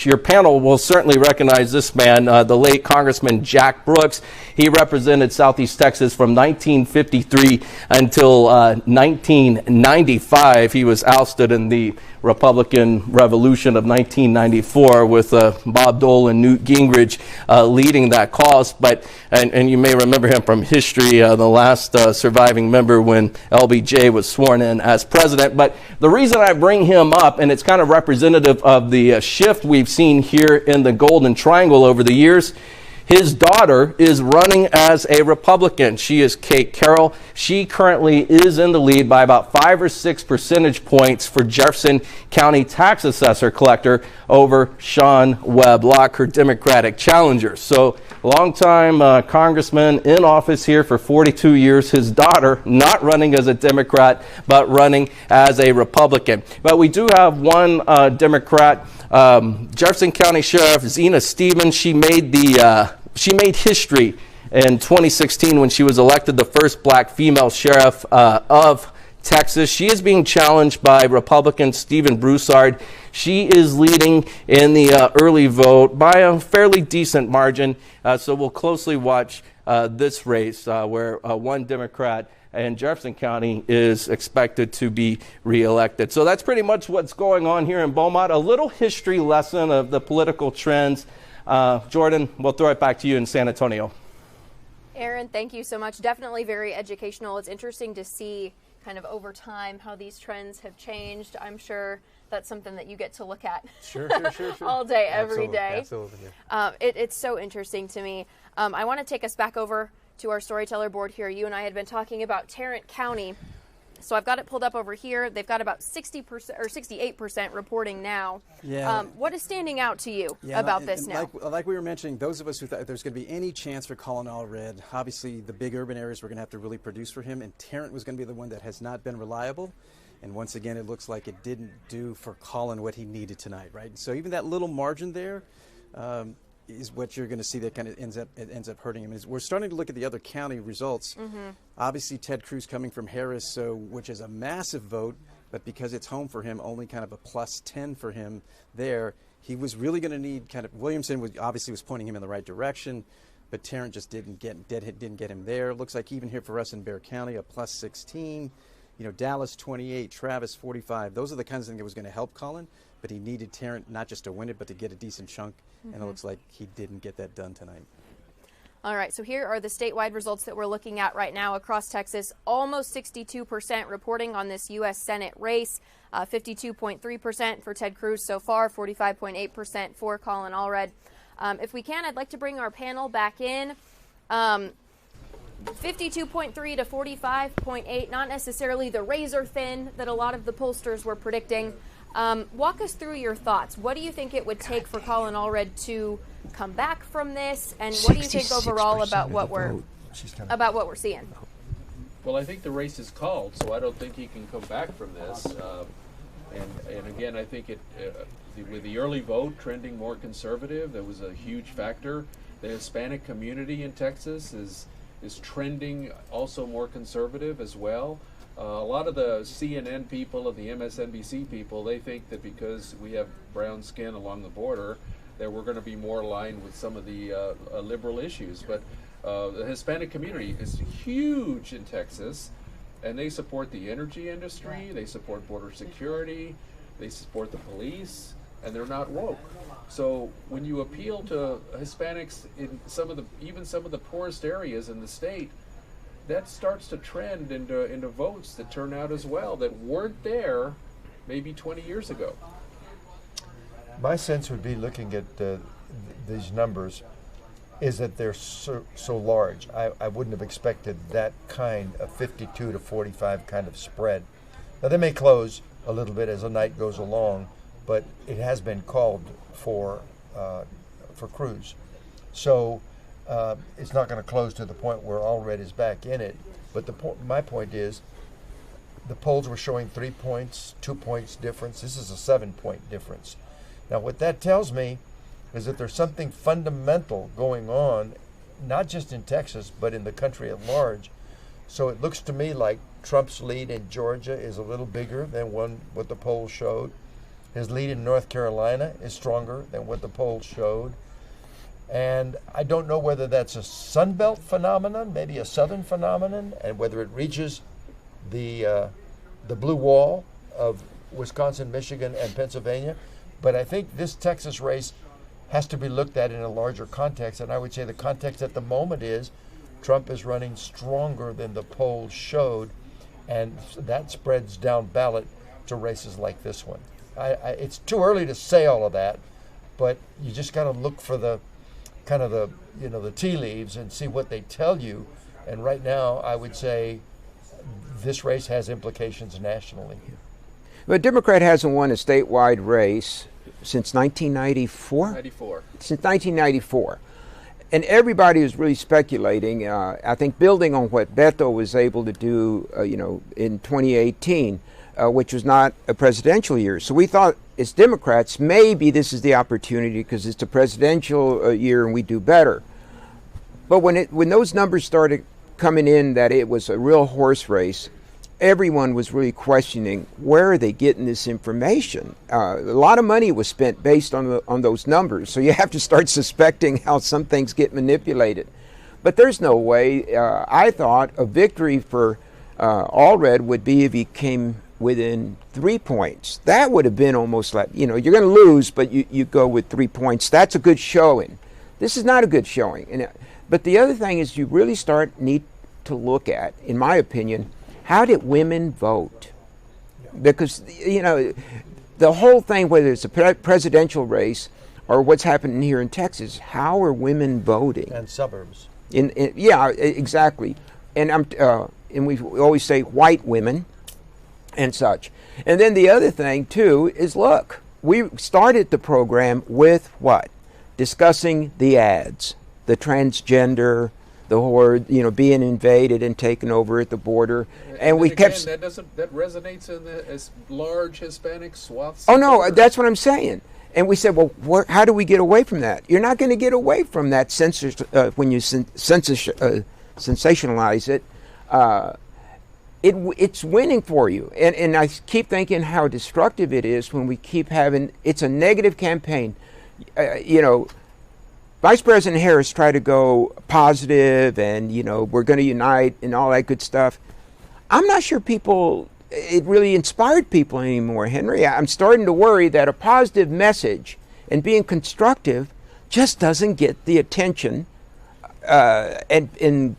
Your panel will certainly recognize this man, the late Congressman Jack Brooks. He represented Southeast Texas from 1953 until 1995. He was ousted in the Republican Revolution of 1994 with Bob Dole and Newt Gingrich leading that cause. But and you may remember him from history, the last surviving member when LBJ was sworn in as president. But the reason I bring him up, and it's kind of representative of the shift we've seen here in the Golden Triangle over the years, his daughter is running as a Republican. She is Kate Carroll. She currently is in the lead by about 5 or 6 percentage points for Jefferson County Tax Assessor Collector over Sean Webb Locke, her Democratic challenger. So, longtime congressman in office here for 42 years. His daughter not running as a Democrat, but running as a Republican. But we do have one Democrat, Jefferson County Sheriff Zena Stevens. She made history in 2016 when she was elected the first black female sheriff of Texas. She is being challenged by Republican Stephen Broussard. She is leading in the early vote by a fairly decent margin. So we'll closely watch this race where one Democrat in Jefferson County is expected to be reelected. So that's pretty much what's going on here in Beaumont. A little history lesson of the political trends. Jordan, we'll throw it back to you in San Antonio. Aaron, thank you so much. Definitely very educational. It's interesting to see kind of over time how these trends have changed. I'm sure that's something that you get to look at Sure. all day, every day. Absolutely. Yeah. It's so interesting to me. I want to take us back over to our storyteller board here. You and I had been talking about Tarrant County So I've got it pulled up over here. They've got about 60% or 68% reporting now. Yeah. What is standing out to you Yeah, about and this now? Like we were mentioning, those of us who thought there's going to be any chance for Colin Allred, obviously the big urban areas were going to have to really produce for him, and Tarrant was going to be the one that has not been reliable. And once again, it looks like it didn't do for Colin what he needed tonight, right? So even that little margin there is what you're going to see that kind of ends up hurting him. We're starting to look at the other county results. Obviously, Ted Cruz coming from Harris, which is a massive vote, but because it's home for him, only kind of a +10 for him there. He was really going to need Williamson was pointing him in the right direction, but Tarrant just didn't get him there. Looks like even here for us in Bexar County, a +16. Dallas 28, Travis 45. Those are the kinds of things that was going to help Colin, but he needed Tarrant not just to win it, but to get a decent chunk, and it looks like he didn't get that done tonight. All right, so here are the statewide results that we're looking at right now across Texas. Almost 62% reporting on this U.S. Senate race, 52.3% for Ted Cruz so far, 45.8% for Colin Allred. If we can, I'd like to bring our panel back in. 52.3 to 45.8, not necessarily the razor thin that a lot of the pollsters were predicting. Walk us through your thoughts. What do you think it would take for Colin Allred to come back from this, and what do you think overall about what we're seeing? Well, I think the race is called, so I don't think he can come back from this. And again, I think with the early vote trending more conservative, that was a huge factor. The Hispanic community in Texas is trending also more conservative as well. A lot of the CNN people and the MSNBC people, they think that because we have brown skin along the border, that we're going to be more aligned with some of the liberal issues. But the Hispanic community is huge in Texas, and they support the energy industry, they support border security, they support the police, and they're not woke. So when you appeal to Hispanics in even some of the poorest areas in the state, that starts to trend into votes that turn out as well that weren't there maybe 20 years ago. My sense would be, looking at these numbers, is that they're so large. I wouldn't have expected that kind of 52 to 45 kind of spread. Now they may close a little bit as the night goes along, but it has been called for Cruz. So it's not going to close to the point where Allred is back in it. But my point is, the polls were showing 3 points, 2 points difference. This is a 7-point difference. Now what that tells me is that there's something fundamental going on, not just in Texas, but in the country at large. So it looks to me like Trump's lead in Georgia is a little bigger than what the polls showed. His lead in North Carolina is stronger than what the polls showed. And I don't know whether that's a Sun Belt phenomenon, maybe a Southern phenomenon, and whether it reaches the blue wall of Wisconsin, Michigan, and Pennsylvania. But I think this Texas race has to be looked at in a larger context, and I would say the context at the moment is Trump is running stronger than the polls showed, and that spreads down ballot to races like this one. It's too early to say all of that, but you just got to look for the kind of the tea leaves and see what they tell you. And right now, I would say this race has implications nationally. The Democrat hasn't won a statewide race since 1994? 94. Since 1994. And everybody is really speculating, I think building on what Beto was able to do, in 2018, which was not a presidential year. So we thought, as Democrats, maybe this is the opportunity because it's a presidential year and we do better. But when those numbers started coming in that it was a real horse race, everyone was really questioning, where are they getting this information? A lot of money was spent based on those numbers, so you have to start suspecting how some things get manipulated. But there's no way. I thought a victory for Allred would be if he came within 3 points. That would have been almost like, you're going to lose, but you go with 3 points. That's a good showing. This is not a good showing. But the other thing is you really need to look at, in my opinion, how did women vote? Because, the whole thing, whether it's a presidential race or what's happening here in Texas, how are women voting? And suburbs. Yeah, exactly. And we always say white women, and such. And then the other thing, too, is look, we started the program with what? Discussing the ads, the transgender, the horde, being invaded and taken over at the border. And we kept... that resonates in the large Hispanic swaths. Oh, no, that's what I'm saying. And we said, well, how do we get away from that? You're not going to get away from that when you sensationalize it. It's winning for you. And I keep thinking how destructive it is when we keep having, it's a negative campaign. Vice President Harris tried to go positive and, we're going to unite and all that good stuff. I'm not sure it really inspired people anymore, Henry. I'm starting to worry that a positive message and being constructive just doesn't get the attention and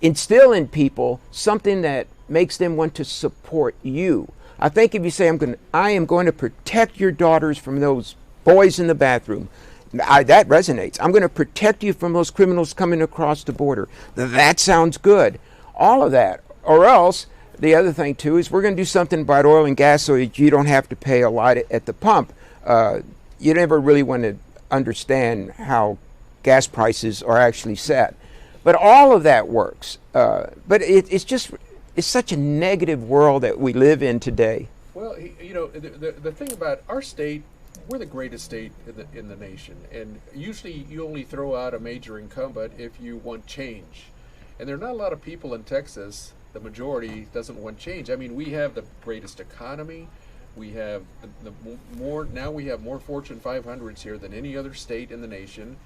instill in people something that makes them want to support you. I think if you say, I am going to protect your daughters from those boys in the bathroom, that resonates. I'm going to protect you from those criminals coming across the border. That sounds good. All of that. Or else, the other thing, too, is we're going to do something about oil and gas so that you don't have to pay a lot at the pump. You never really want to understand how gas prices are actually set. But all of that works. But it's such a negative world that we live in today. Well, the thing about our state, we're the greatest state in the nation. And usually you only throw out a major incumbent if you want change. And there are not a lot of people in Texas, the majority doesn't want change. I mean, we have the greatest economy. We have we have more Fortune 500s here than any other state in the nation.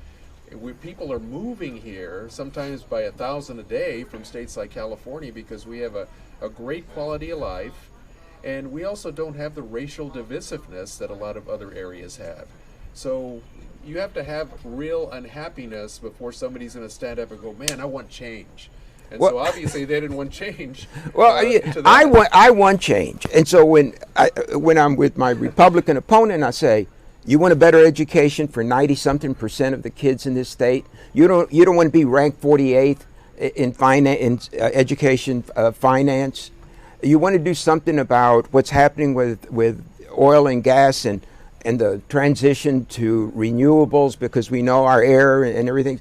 People are moving here, sometimes by 1,000 a day from states like California, because we have a great quality of life, and we also don't have the racial divisiveness that a lot of other areas have. So you have to have real unhappiness before somebody's going to stand up and go, man, I want change. And so obviously they didn't want change. Well, I want change. And so when I'm with my Republican opponent, I say, you want a better education for 90-something% of the kids in this state? You don't want to be ranked 48th in education finance. You want to do something about what's happening with oil and gas and the transition to renewables, because we know our air and everything.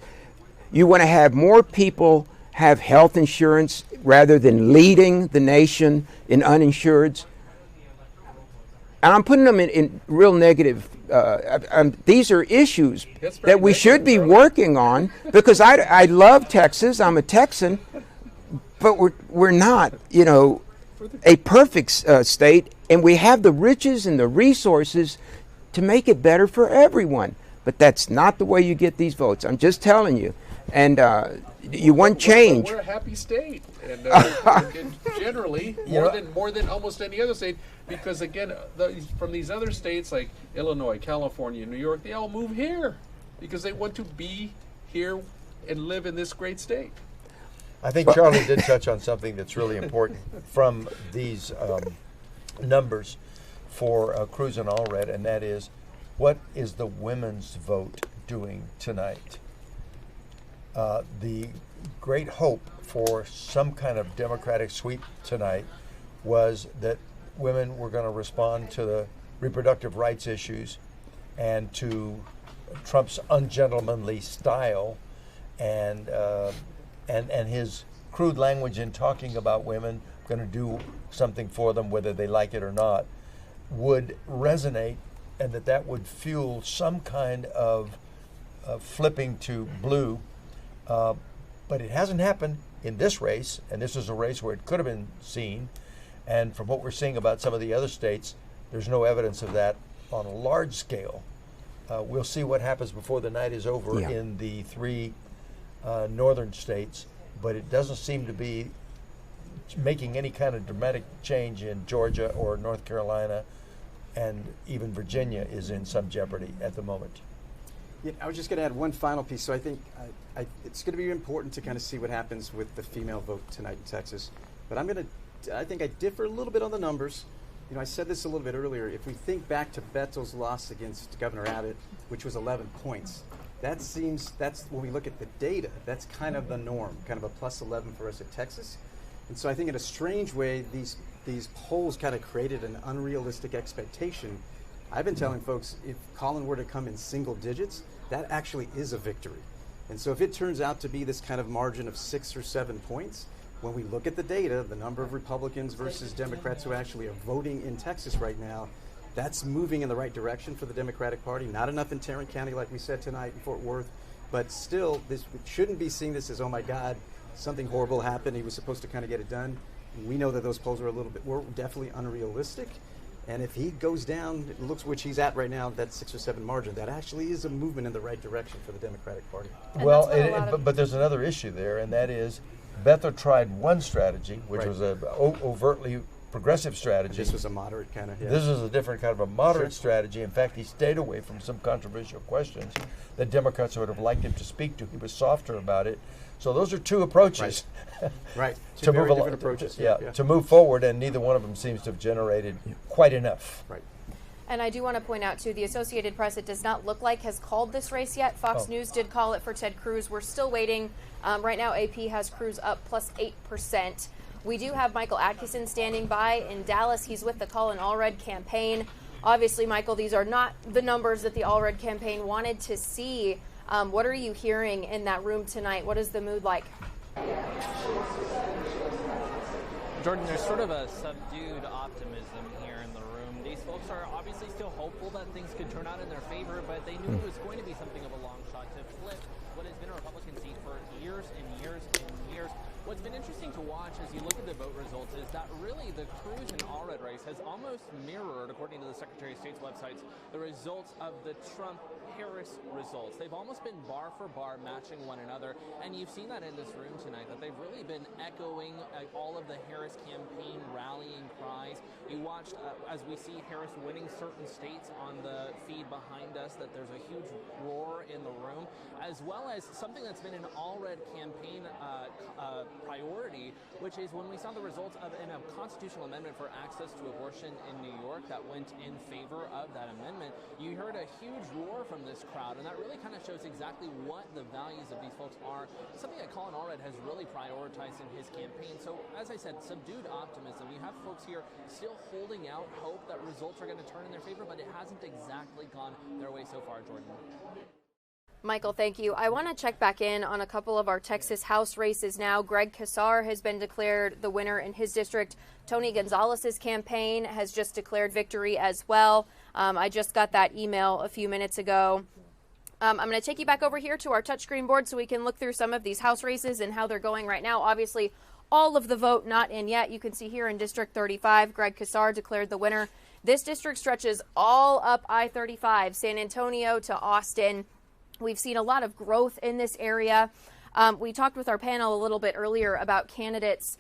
You want to have more people have health insurance rather than leading the nation in uninsureds. And I'm putting them in real negative. These are issues that we should be working on, because I love Texas. I'm a Texan, but we're not, a perfect state, and we have the riches and the resources to make it better for everyone. But that's not the way you get these votes. I'm just telling you. And you want change. We're a happy state, and generally more than almost any other state. Because again, from these other states like Illinois, California, New York, they all move here because they want to be here and live in this great state. I think Charlie did touch on something that's really important from these numbers for Cruz and Allred, and that is, what is the women's vote doing tonight? The great hope for some kind of Democratic sweep tonight was that women were going to respond to the reproductive rights issues and to Trump's ungentlemanly style and his crude language in talking about women, going to do something for them whether they like it or not, would resonate, and that would fuel some kind of flipping to blue. But it hasn't happened in this race, and this is a race where it could have been seen. And from what we're seeing about some of the other states, there's no evidence of that on a large scale. We'll see what happens before the night is over in the three northern states, but it doesn't seem to be making any kind of dramatic change in Georgia or North Carolina, and even Virginia is in some jeopardy at the moment. Yeah, I was just going to add one final piece. So I think it's going to be important to kind of see what happens with the female vote tonight in Texas. But I think I differ a little bit on the numbers. I said this a little bit earlier. If we think back to Beto's loss against Governor Abbott, which was 11 points, that's when we look at the data, that's kind of the norm, kind of a plus 11 for us at Texas. And so I think in a strange way, these polls kind of created an unrealistic expectation. I've been telling folks, if Colin were to come in single digits, that actually is a victory. And so if it turns out to be this kind of margin of 6 or 7 points, when we look at the data, the number of Republicans versus Democrats who actually are voting in Texas right now, that's moving in the right direction for the Democratic Party. Not enough in Tarrant County, like we said tonight in Fort Worth, but still, this shouldn't be seeing this as, oh my God, something horrible happened. He was supposed to kind of get it done. We know that those polls are a little bit, were definitely unrealistic. And if he goes down, it looks which he's at right now, that 6 or 7 margin, that actually is a movement in the right direction for the Democratic Party. Well, but there's another issue there, and that is Beto tried one strategy, which was a overtly progressive strategy. This was a moderate kind of, This is a different kind of a moderate strategy. In fact, he stayed away from some controversial questions that Democrats would have liked him to speak to. He was softer about it. So those are two approaches. Right. To move different approaches. To move forward, and neither one of them seems to have generated quite enough. Right. And I do want to point out, too, the Associated Press, it does not look like has called this race yet. Fox News did call it for Ted Cruz. We're still waiting. Right now, AP has Cruz up plus 8%. We do have Michael Atkinson standing by in Dallas. He's with the Call an All Red campaign. Obviously, Michael, these are not the numbers that the All Red campaign wanted to see. What are you hearing in that room tonight? What is the mood like? Jordan, there's sort of a subdued optimism here in the room. These folks are obviously still hopeful that things could turn out in their favor, but they knew it was going to be something of a long shot to flip what has been a Republican seat for years and years and years. What's been interesting to watch as you look at the vote results is that really the Cruz and Allred race has almost mirrored, according to the Secretary of State's websites, the results of the Trump-Harris results. They've almost been bar for bar matching one another, and you've seen that in this room tonight, that they've really been echoing all of the Harris campaign rallying cries. You watched, as we see Harris winning certain states on the feed behind us, that there's a huge roar in the room, as well as something that's been an Allred campaign priority, which is when we saw the results of a constitutional amendment for access to abortion in New York that went in favor of that amendment. You heard a huge roar from this crowd, and that really kind of shows exactly what the values of these folks are, something that Colin Allred has really prioritized in his campaign. So, as I said, subdued optimism. You have folks here still holding out hope that results are going to turn in their favor, but it hasn't exactly gone their way so far, Jordan. Michael, thank you. I want to check back in on a couple of our Texas House races now. Greg Casar has been declared the winner in his district. Tony Gonzalez's campaign has just declared victory as well. I just got that email a few minutes ago. I'm going to take you back over here to our touchscreen board so we can look through some of these House races and how they're going right now. Obviously, all of the vote not in yet. You can see here in District 35, Greg Casar declared the winner. This district stretches all up I-35, San Antonio to Austin. We've seen a lot of growth in this area. We talked with our panel a little bit earlier about candidates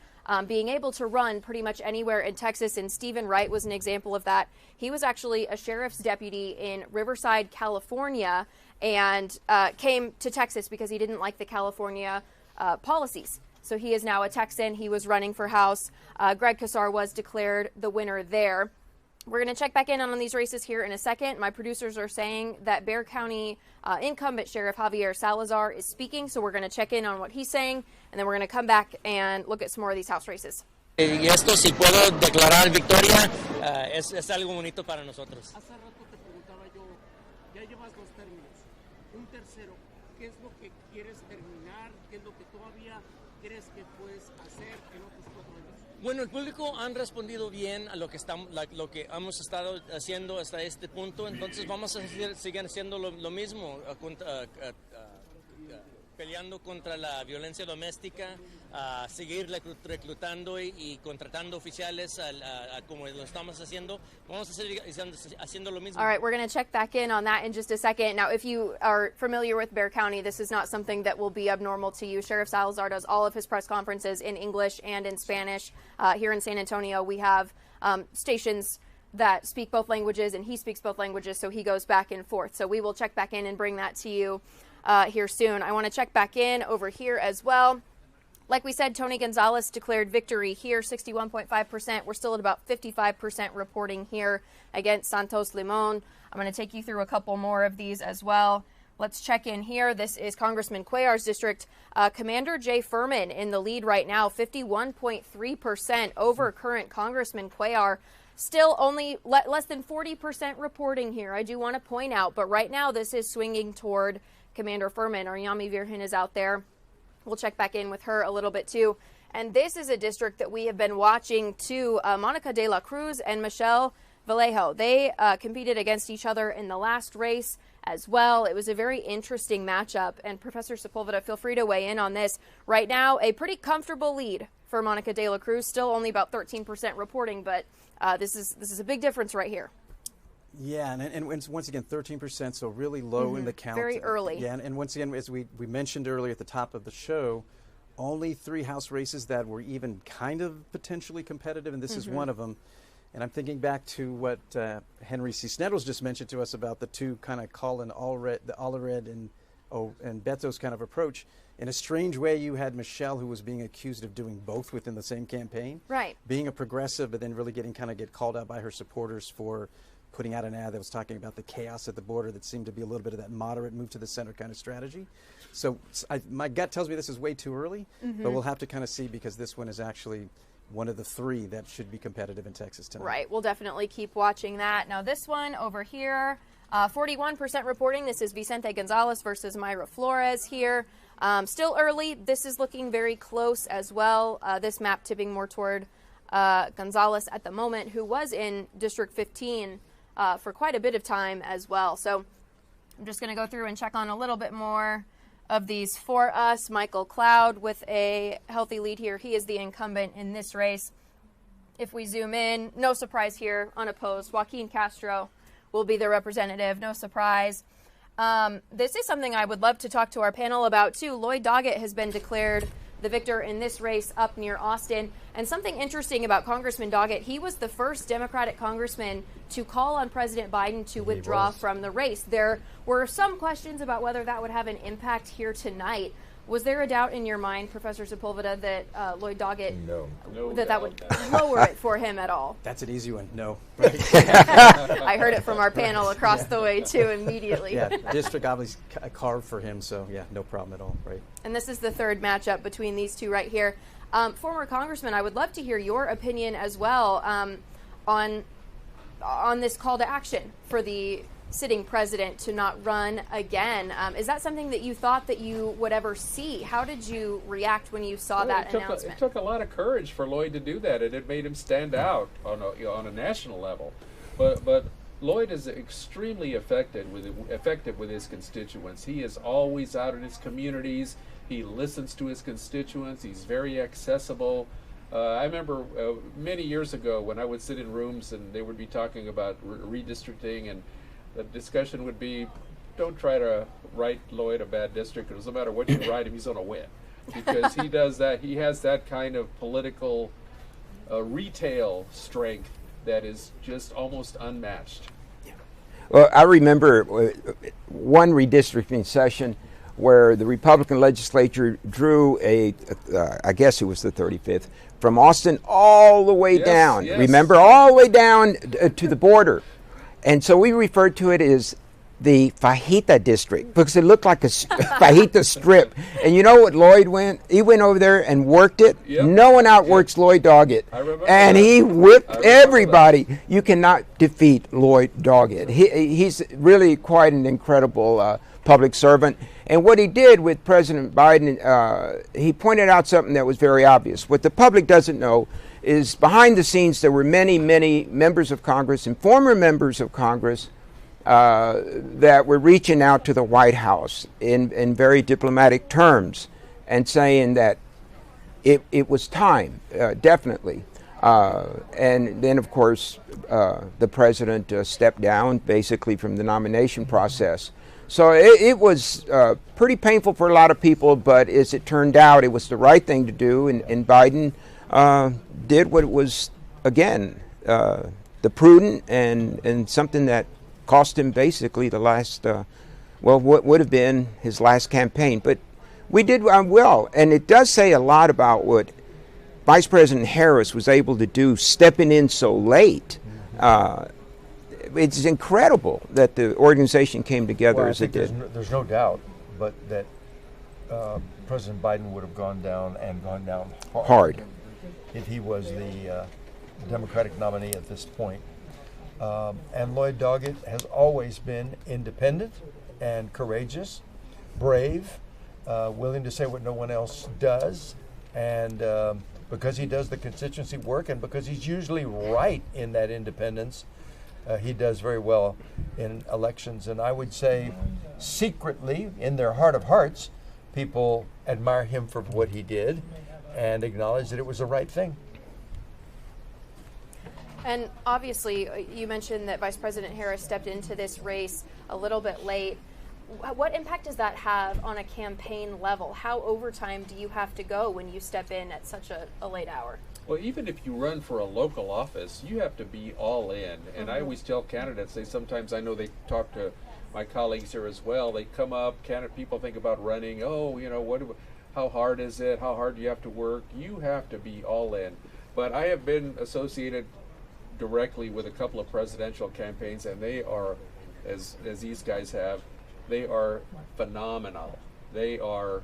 being able to run pretty much anywhere in Texas, and Stephen Wright was an example of that. He was actually a sheriff's deputy in Riverside, California, and came to Texas because he didn't like the California policies. So he is now a Texan. He was running for House. Greg Casar was declared the winner there. We're going to check back in on these races here in a second. My producers are saying that Bexar County incumbent Sheriff Javier Salazar is speaking, so we're going to check in on what he's saying, and then we're going to come back and look at some more of these House races. Y esto, si puedo declarar victoria, es algo bonito para nosotros. Hace rato te preguntaba yo, ya llevas 2 términos, un tercero, ¿qué es lo que quieres terminar? ¿Qué es lo que todavía crees que puedes hacer en otros 4 años? Bueno, el público han respondido bien a lo que hemos estado haciendo hasta este punto, entonces vamos a seguir haciendo lo mismo, peleando contra la violencia doméstica, seguir reclutando y contratando oficiales como lo estamos haciendo. Vamos a seguir haciendo lo mismo. All right, we're going to check back in on that in just a second. Now, if you are familiar with Bexar County, this is not something that will be abnormal to you. Sheriff Salazar does all of his press conferences in English and in Spanish. Here in San Antonio, we have stations that speak both languages, and he speaks both languages, so he goes back and forth. So we will check back in and bring that to you here soon. I want to check back in over here as well. Like we said, Tony Gonzalez declared victory here, 61.5%. We're still at about 55% reporting here against Santos Limon. I'm going to take you through a couple more of these as well. Let's check in here. This is Congressman Cuellar's district. Commander Jay Furman in the lead right now, 51.3% over current Congressman Cuellar. Still only less than 40% reporting here, I do want to point out. But right now, this is swinging toward Commander Furman. Aryami Virgen is out there. We'll check back in with her a little bit, too. And this is a district that we have been watching, too. Monica de la Cruz and Michelle Vallejo. They competed against each other in the last race as well. It was a very interesting matchup. And Professor Sepulveda, feel free to weigh in on this. Right now, a pretty comfortable lead for Monica de la Cruz. Still only about 13% reporting, but this is a big difference right here. Yeah, and once again, 13%, so really low in the count. Very early. Yeah, and once again, as we mentioned earlier at the top of the show, only 3 House races that were even kind of potentially competitive, and this is one of them. And I'm thinking back to what Henry C. Sneddles just mentioned to us about the two kind of Colin Allred and Beto's kind of approach. In a strange way, you had Michelle, who was being accused of doing both within the same campaign. Right. Being a progressive, but then really get called out by her supporters for putting out an ad that was talking about the chaos at the border that seemed to be a little bit of that moderate move to the center kind of strategy. So my gut tells me this is way too early, but we'll have to kind of see, because this one is actually one of the 3 that should be competitive in Texas tonight. Right. We'll definitely keep watching that. Now this one over here, 41% reporting. This is Vicente Gonzalez versus Mayra Flores here. Still early. This is looking very close as well. This map tipping more toward Gonzalez at the moment, who was in District 15 for quite a bit of time as well. So I'm just going to go through and check on a little bit more of these for us. Michael Cloud with a healthy lead here. He is the incumbent in this race. If we zoom in, no surprise here, unopposed. Joaquin Castro will be the representative. No surprise. This is something I would love to talk to our panel about, too. Lloyd Doggett has been declared the victor in this race up near Austin. And something interesting about Congressman Doggett, he was the first Democratic congressman to call on President Biden to withdraw from the race. There were some questions about whether that would have an impact here tonight. Was there a doubt in your mind, Professor Sepulveda, that Lloyd Doggett, that would lower it for him at all? That's an easy one. No. I heard it from our panel across the way, too, immediately. Yeah, district obviously carved for him, so yeah, no problem at all, right? And this is the third matchup between these two right here. Former Congressman, I would love to hear your opinion as well on this call to action for the sitting president to not run again. Is that something that you thought that you would ever see? How did you react when you saw that announcement? It took a lot of courage for Lloyd to do that, and it made him stand out on a national level. But Lloyd is extremely effective with his constituents. He is always out in his communities. He listens to his constituents. He's very accessible. I remember many years ago when I would sit in rooms and they would be talking about redistricting, and the discussion would be, don't try to write Lloyd a bad district. It doesn't matter what you write him, he's going to win. Because he does that. He has that kind of political retail strength that is just almost unmatched. Well, I remember one redistricting session where the Republican legislature drew I guess it was the 35th, from Austin all the way down. Yes. Remember, all the way down to the border. And so we referred to it as the Fajita district because it looked like a fajita strip. And you know what Lloyd went? He went over there and worked it. Yep. No one outworks Lloyd Doggett. And he whipped everybody. You cannot defeat Lloyd Doggett. He's really quite an incredible public servant. And what he did with President Biden, he pointed out something that was very obvious. What the public doesn't know is behind the scenes there were many, many members of Congress and former members of Congress that were reaching out to the White House in very diplomatic terms and saying that it was time, definitely. And then, of course, the president stepped down basically from the nomination process. So it was pretty painful for a lot of people, but as it turned out, it was the right thing to do, and Biden did what it was, again, the prudent and something that cost him basically the last, what would have been his last campaign. But we did well, and it does say a lot about what Vice President Harris was able to do stepping in so late. it's incredible that the organization came together Well, as it did. There's no doubt, but that President Biden would have gone down hard if he was the Democratic nominee at this point. And Lloyd Doggett has always been independent and courageous, brave, willing to say what no one else does, and because he does the constituency work and because he's usually right in that independence, he does very well in elections. And I would say secretly, in their heart of hearts, people admire him for what he did and acknowledge that it was the right thing. And obviously, you mentioned that Vice President Harris stepped into this race a little bit late. What impact does that have on a campaign level? How overtime do you have to go when you step in at such a late hour? Well, even if you run for a local office, you have to be all in. And I always tell candidates, sometimes I know they talk to my colleagues here as well. They come up, people think about running. Oh, how hard is it? How hard do you have to work? You have to be all in. But I have been associated directly with a couple of presidential campaigns, and they are, as these guys have, they are phenomenal. They are,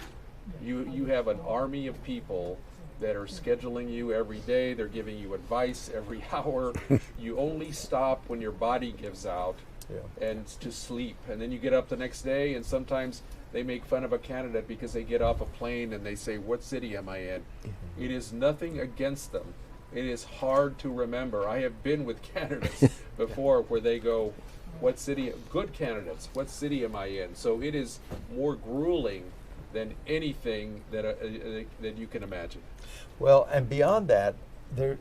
you have an army of people that are scheduling you every day. They're giving you advice every hour. You only stop when your body gives out and to sleep. And then you get up the next day, and sometimes they make fun of a candidate because they get off a plane and they say, "What city am I in?" It is nothing against them. It is hard to remember. I have been with candidates before where they go, "What city?" Good candidates, "What city am I in?" So it is more grueling than anything that you can imagine. Well, and beyond that, there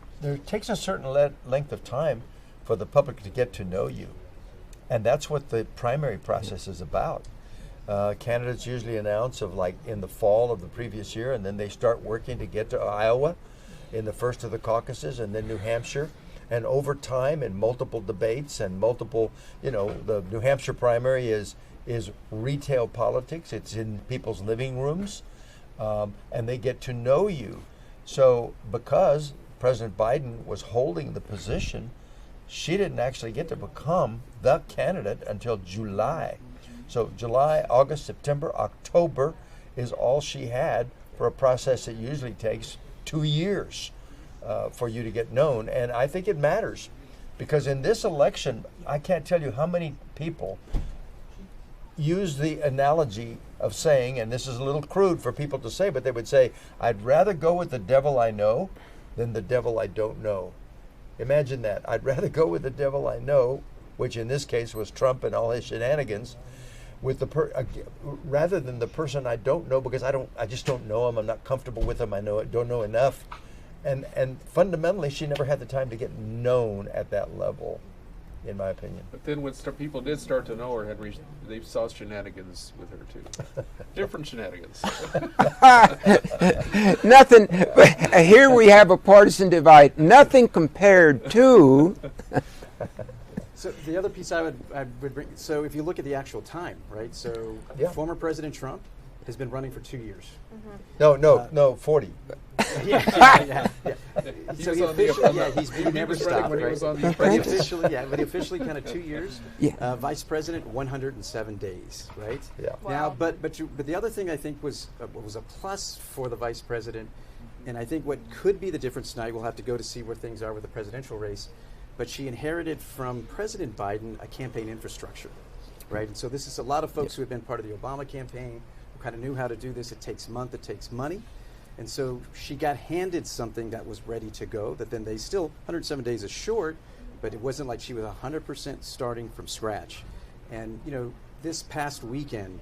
takes a certain length of time for the public to get to know you, and that's what the primary process is about. Candidates usually announce in the fall of the previous year, and then they start working to get to Iowa in the first of the caucuses, and then New Hampshire. And over time, in multiple debates and multiple, the New Hampshire primary is retail politics. It's in people's living rooms, and they get to know you. So because President Biden was holding the position, she didn't actually get to become the candidate until July. So July, August, September, October is all she had for a process that usually takes 2 years. For you to get known. And I think it matters because in this election, I can't tell you how many people use the analogy of saying, and this is a little crude for people to say, but they would say, "I'd rather go with the devil I know than the devil I don't know." Imagine that. I'd rather go with the devil I know, which in this case was Trump and all his shenanigans, with rather than the person I don't know, because I just don't know him. I'm not comfortable with him. Don't know enough. And fundamentally, she never had the time to get known at that level, in my opinion. But then when people did start to know her, they saw shenanigans with her too. Different shenanigans. Nothing. Here we have a partisan divide. Nothing compared to. So the other piece I would bring. So if you look at the actual time, right? So former President Trump has been running for 2 years. Mm-hmm. No, 40. Yeah. So he never stopped, right? But officially kind of 2 years. Yeah. Vice President, 107 days, right? Yeah. Wow. Now, but the other thing I think was a plus for the Vice President, and I think what could be the difference tonight, we'll have to go to see where things are with the presidential race, but she inherited from President Biden a campaign infrastructure, right? And so this is a lot of folks who have been part of the Obama campaign, who kind of knew how to do this. It takes month, it takes money. And so she got handed something that was ready to go, that then they still, 107 days is short, but it wasn't like she was 100% starting from scratch. And, this past weekend,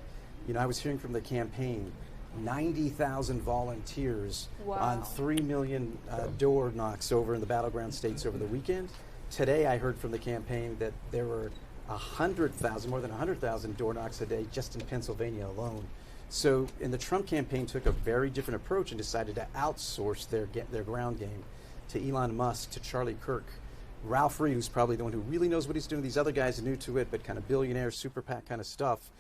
I was hearing from the campaign, 90,000 volunteers on 3 million door knocks over in the battleground states over the weekend. Today I heard from the campaign that there were 100,000, more than 100,000 door knocks a day just in Pennsylvania alone. So, and the Trump campaign took a very different approach and decided to outsource their ground game to Elon Musk, to Charlie Kirk, Ralph Reed, who's probably the one who really knows what he's doing. These other guys are new to it, but kind of billionaire, super PAC kind of stuff.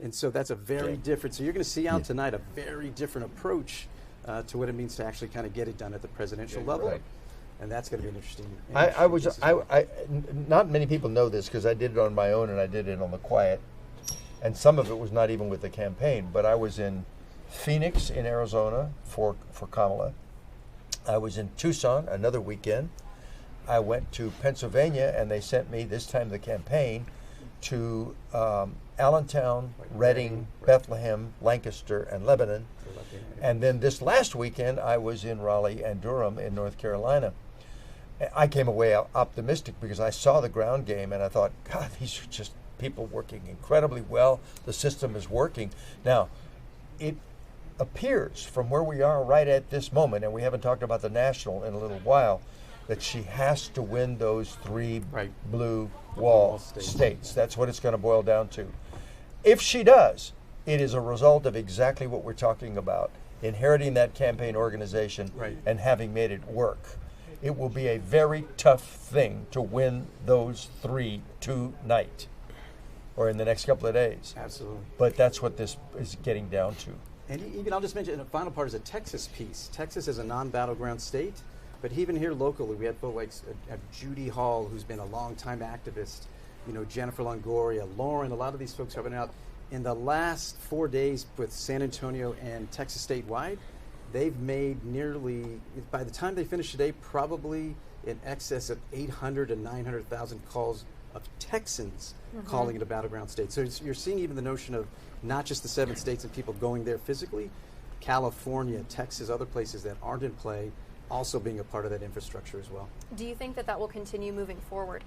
And so that's a very different. So you're going to see out tonight a very different approach to what it means to actually kind of get it done at the presidential level. Right. and that's going to be an interesting. Not many people know this because I did it on my own and I did it on the quiet, and some of it was not even with the campaign. But I was in Phoenix in Arizona for Kamala. I was in Tucson another weekend. I went to Pennsylvania, and they sent me, this time the campaign, to Allentown, Reading, Bethlehem, Lancaster, and Lebanon. And then this last weekend, I was in Raleigh and Durham in North Carolina. I came away optimistic because I saw the ground game, and I thought, God, these are just people working incredibly well. The system is working. Now, it appears from where we are right at this moment, and we haven't talked about the national in a little while, that she has to win those 3 blue wall states. That's what it's going to boil down to. If she does, it is a result of exactly what we're talking about, inheriting that campaign organization and having made it work. It will be a very tough thing to win those 3 tonight or in the next couple of days. Absolutely. But that's what this is getting down to. And even I'll just mention, the final part is a Texas piece. Texas is a non-battleground state. But even here locally, we had folks like Judy Hall, who's been a long-time activist, Jennifer Longoria, Lauren, a lot of these folks have been out. In the last 4 days with San Antonio and Texas statewide, they've made nearly, by the time they finish today, probably in excess of 800 to 900,000 calls of Texans calling it a battleground state. So you're seeing even the notion of not just the 7 states and people going there physically, California, Texas, other places that aren't in play, also being a part of that infrastructure as well. Do you think that will continue moving forward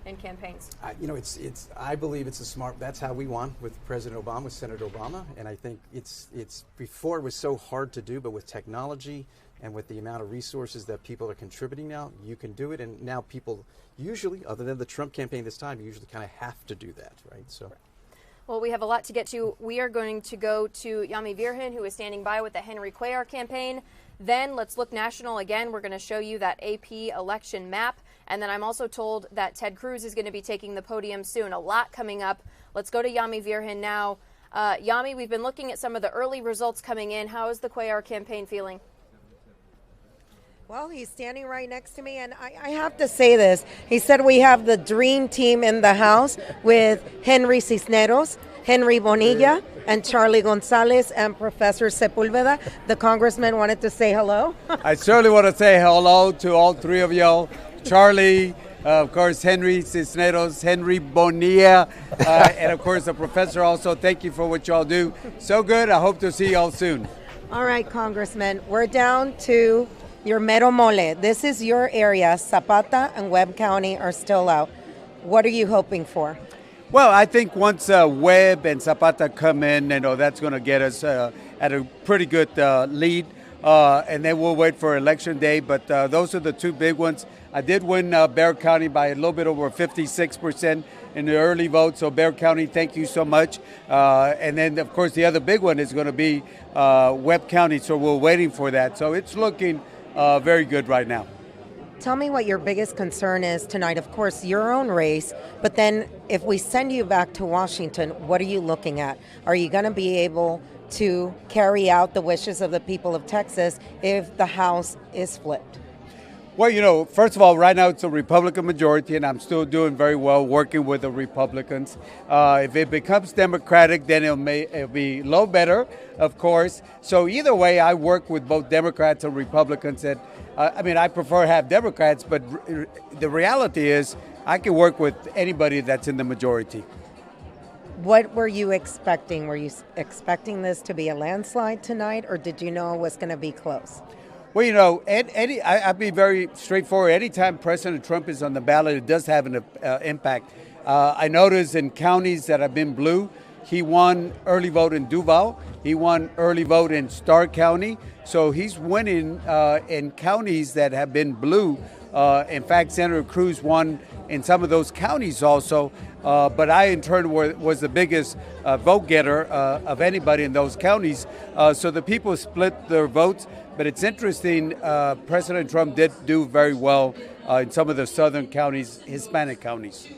in campaigns? I believe it's a smart. That's how we won with President Obama, with Senator Obama, and I think it's before it was so hard to do, but with technology and with the amount of resources that people are contributing now, you can do it. And now people usually, other than the Trump campaign this time, usually kind of have to do that, right? So. Well, we have a lot to get to. We are going to go to Yami Virgen, who is standing by with the Henry Cuellar campaign. Then let's look national again. We're going to show you that AP election map. And then I'm also told that Ted Cruz is going to be taking the podium soon. A lot coming up. Let's go to Yami Virgen now. Yami, we've been looking at some of the early results coming in. How is the Cuellar campaign feeling? Well, he's standing right next to me, and I have to say this. He said we have the dream team in the House with Henry Cisneros, Henry Bonilla, and Charlie Gonzalez, and Professor Sepulveda. The congressman wanted to say hello. I certainly want to say hello to all 3 of y'all. Charlie, of course, Henry Cisneros, Henry Bonilla, and of course the professor also. Thank you for what y'all do. So good. I hope to see y'all soon. All right, Congressman. We're down to your mero mole. This is your area. Zapata and Webb County are still out. What are you hoping for? Well, I think once Webb and Zapata come in, that's going to get us at a pretty good lead. And then we'll wait for election day. But those are the 2 big ones. I did win Bexar County by a little bit over 56% in the early vote. So Bexar County, thank you so much. And then, of course, the other big one is going to be Webb County. So we're waiting for that. So it's looking very good right now. Tell me what your biggest concern is tonight. Of course, your own race, but then if we send you back to Washington, what are you looking at? Are you going to be able to carry out the wishes of the people of Texas if the House is flipped? Well, first of all, right now it's a Republican majority, and I'm still doing very well working with the Republicans. If it becomes Democratic, then it'll be a little better, of course. So either way, I work with both Democrats and Republicans. And I prefer to have Democrats, but the reality is I can work with anybody that's in the majority. What were you expecting? Were you expecting this to be a landslide tonight, or did you know it was going to be close? Well, I'll be very straightforward. Anytime President Trump is on the ballot, it does have an impact. I noticed in counties that have been blue, he won early vote in Duval. He won early vote in Stark County. So he's winning in counties that have been blue. In fact, Senator Cruz won in some of those counties also. But I, in turn, was the biggest vote getter of anybody in those counties. So the people split their votes. But it's interesting, President Trump did do very well in some of the southern counties, Hispanic counties.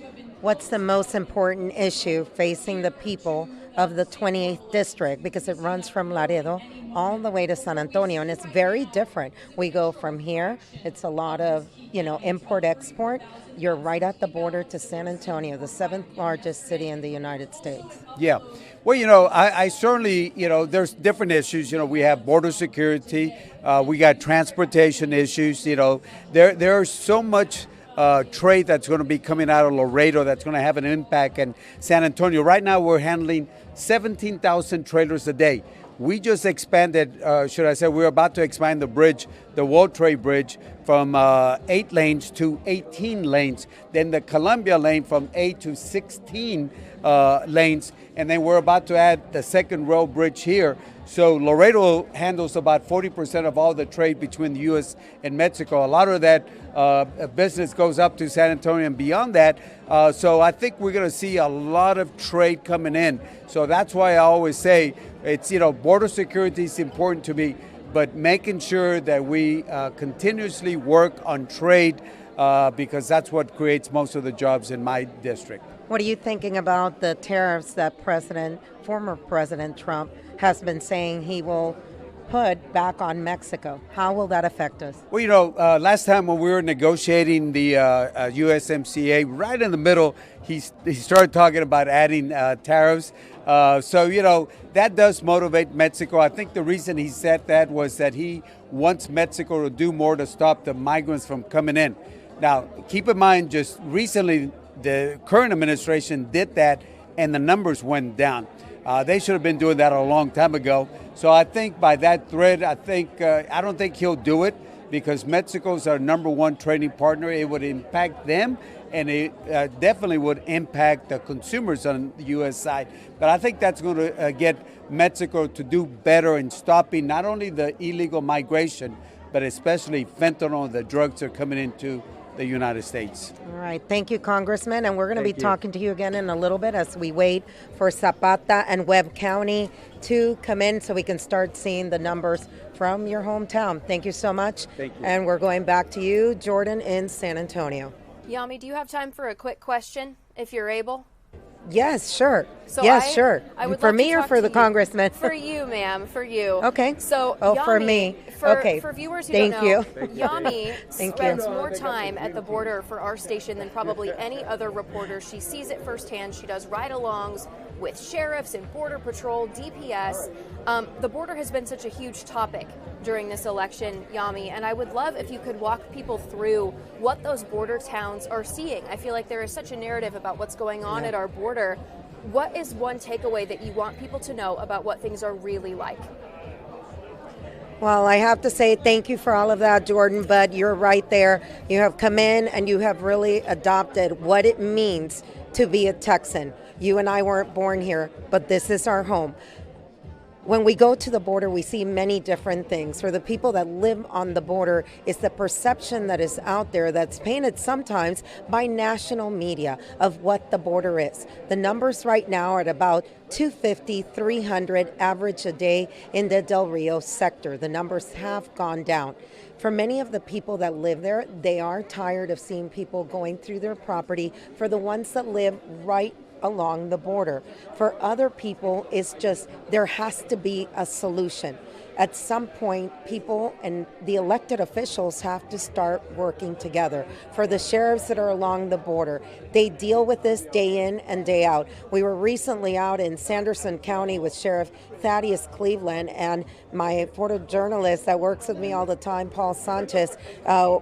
What's the most important issue facing the people of the 28th district because it runs from Laredo all the way to San Antonio, and it's very different. We go from here, it's a lot of, import-export. You're right at the border to San Antonio, the 7th largest city in the United States. Yeah. Well, I certainly, there's different issues. We have border security. We got transportation issues. There's so much trade that's going to be coming out of Laredo that's going to have an impact in San Antonio. Right now, we're handling 17,000 trailers a day. We just expanded, we're about to expand the bridge, the World Trade Bridge, from 8 lanes to 18 lanes. Then the Columbia lane from 8 to 16 lanes. And then we're about to add the second rail bridge here. So Laredo handles about 40% of all the trade between the U.S. and Mexico. A lot of that business goes up to San Antonio and beyond that. So I think we're going to see a lot of trade coming in. So that's why I always say it's, border security is important to me, but making sure that we continuously work on trade because that's what creates most of the jobs in my district. What are you thinking about the tariffs that former President Trump has been saying he will put back on Mexico? How will that affect us? Well, last time when we were negotiating the USMCA, right in the middle, he started talking about adding tariffs. So, that does motivate Mexico. I think the reason he said that was that he wants Mexico to do more to stop the migrants from coming in. Now, keep in mind, just recently, the current administration did that, and the numbers went down. They should have been doing that a long time ago. So I think by that thread, I don't think he'll do it because Mexico's our number one trading partner. It would impact them, and it definitely would impact the consumers on the U.S. side. But I think that's going to get Mexico to do better in stopping not only the illegal migration, but especially fentanyl, the drugs that are coming into the United States. All right. Thank you, Congressman. And we're going to be talking to you again in a little bit as we wait for Zapata and Webb County to come in so we can start seeing the numbers from your hometown. Thank you so much. Thank you. And we're going back to you, Jordan, in San Antonio. Yami, do you have time for a quick question, if you're able? Yes, sure. So sure. I would for love me to or talk for to the you. congressman? For you, ma'am. For you. Okay. So, Yami, for me. For viewers who Thank don't know, you. Yami Thank spends you. more time at the border for our station than probably any other reporter. She sees it firsthand. She does ride-alongs with sheriffs and Border Patrol, DPS. The border has been such a huge topic during this election, Yami, and I would love if you could walk people through what those border towns are seeing. I feel like there is such a narrative about what's going on at our border. What is one takeaway that you want people to know about what things are really like? Well, I have to say thank you for all of that, Jordan, but you're right there. You have come in and you have really adopted what it means to be a Texan. You and I weren't born here, but this is our home. When we go to the border, we see many different things. For the people that live on the border, it's the perception that is out there that's painted sometimes by national media of what the border is. The numbers right now are at about 250, 300 average a day in the Del Rio sector. The numbers have gone down. For many of the people that live there, they are tired of seeing people going through their property. For the ones that live right along the border. For other people, it's just there has to be a solution. At some point, people and the elected officials have to start working together. For the sheriffs that are along the border, they deal with this day in and day out. We were recently out in Sanderson County with Sheriff Thaddeus Cleveland and my photojournalist that works with me all the time, Paul Sanchez.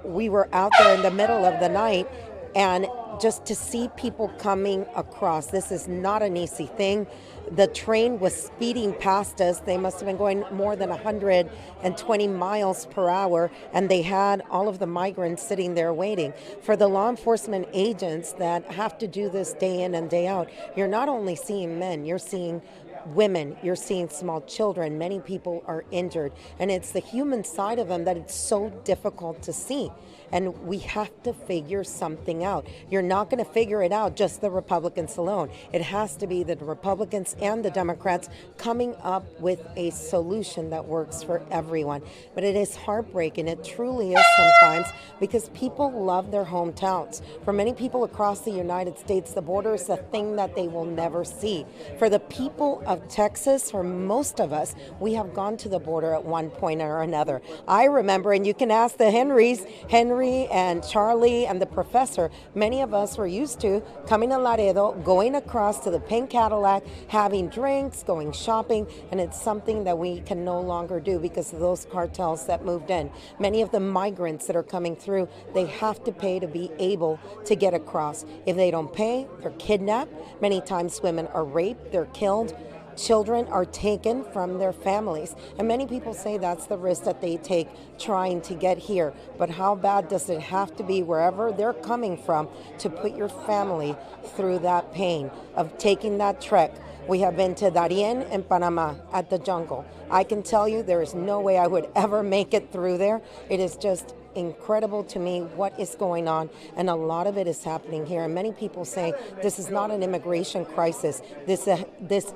We were out there in the middle of the night, and just to see people coming across, this is not an easy thing. The train was speeding past us. They must have been going more than 120 miles per hour, and they had all of the migrants sitting there waiting. For the law enforcement agents that have to do this day in and day out, you're not only seeing men, you're seeing women, you're seeing small children, many people are injured, and it's the human side of them that it's so difficult to see. And we have to figure something out. You're not going to figure it out just the Republicans alone. It has to be the Republicans and the Democrats coming up with a solution that works for everyone. But it is heartbreaking. It truly is sometimes, because people love their hometowns. For many people across the United States, the border is a thing that they will never see. For the people of Texas, for most of us, we have gone to the border at one point or another. I remember, and you can ask the Henrys, Henry and Charlie and the professor, many of us were used to coming to Laredo, going across to the Pink Cadillac, having drinks, going shopping, and it's something that we can no longer do because of those cartels that moved in. Many of the migrants that are coming through, they have to pay to be able to get across. If they don't pay, they're kidnapped. Many times women are raped, they're killed. Children are taken from their families. And many people say that's the risk that they take trying to get here. But how bad does it have to be wherever they're coming from to put your family through that pain of taking that trek? We have been to Darien and Panama at the jungle. I can tell you there is no way I would ever make it through there. It is just incredible to me what is going on, and a lot of it is happening here. And many people say this is not an immigration crisis. This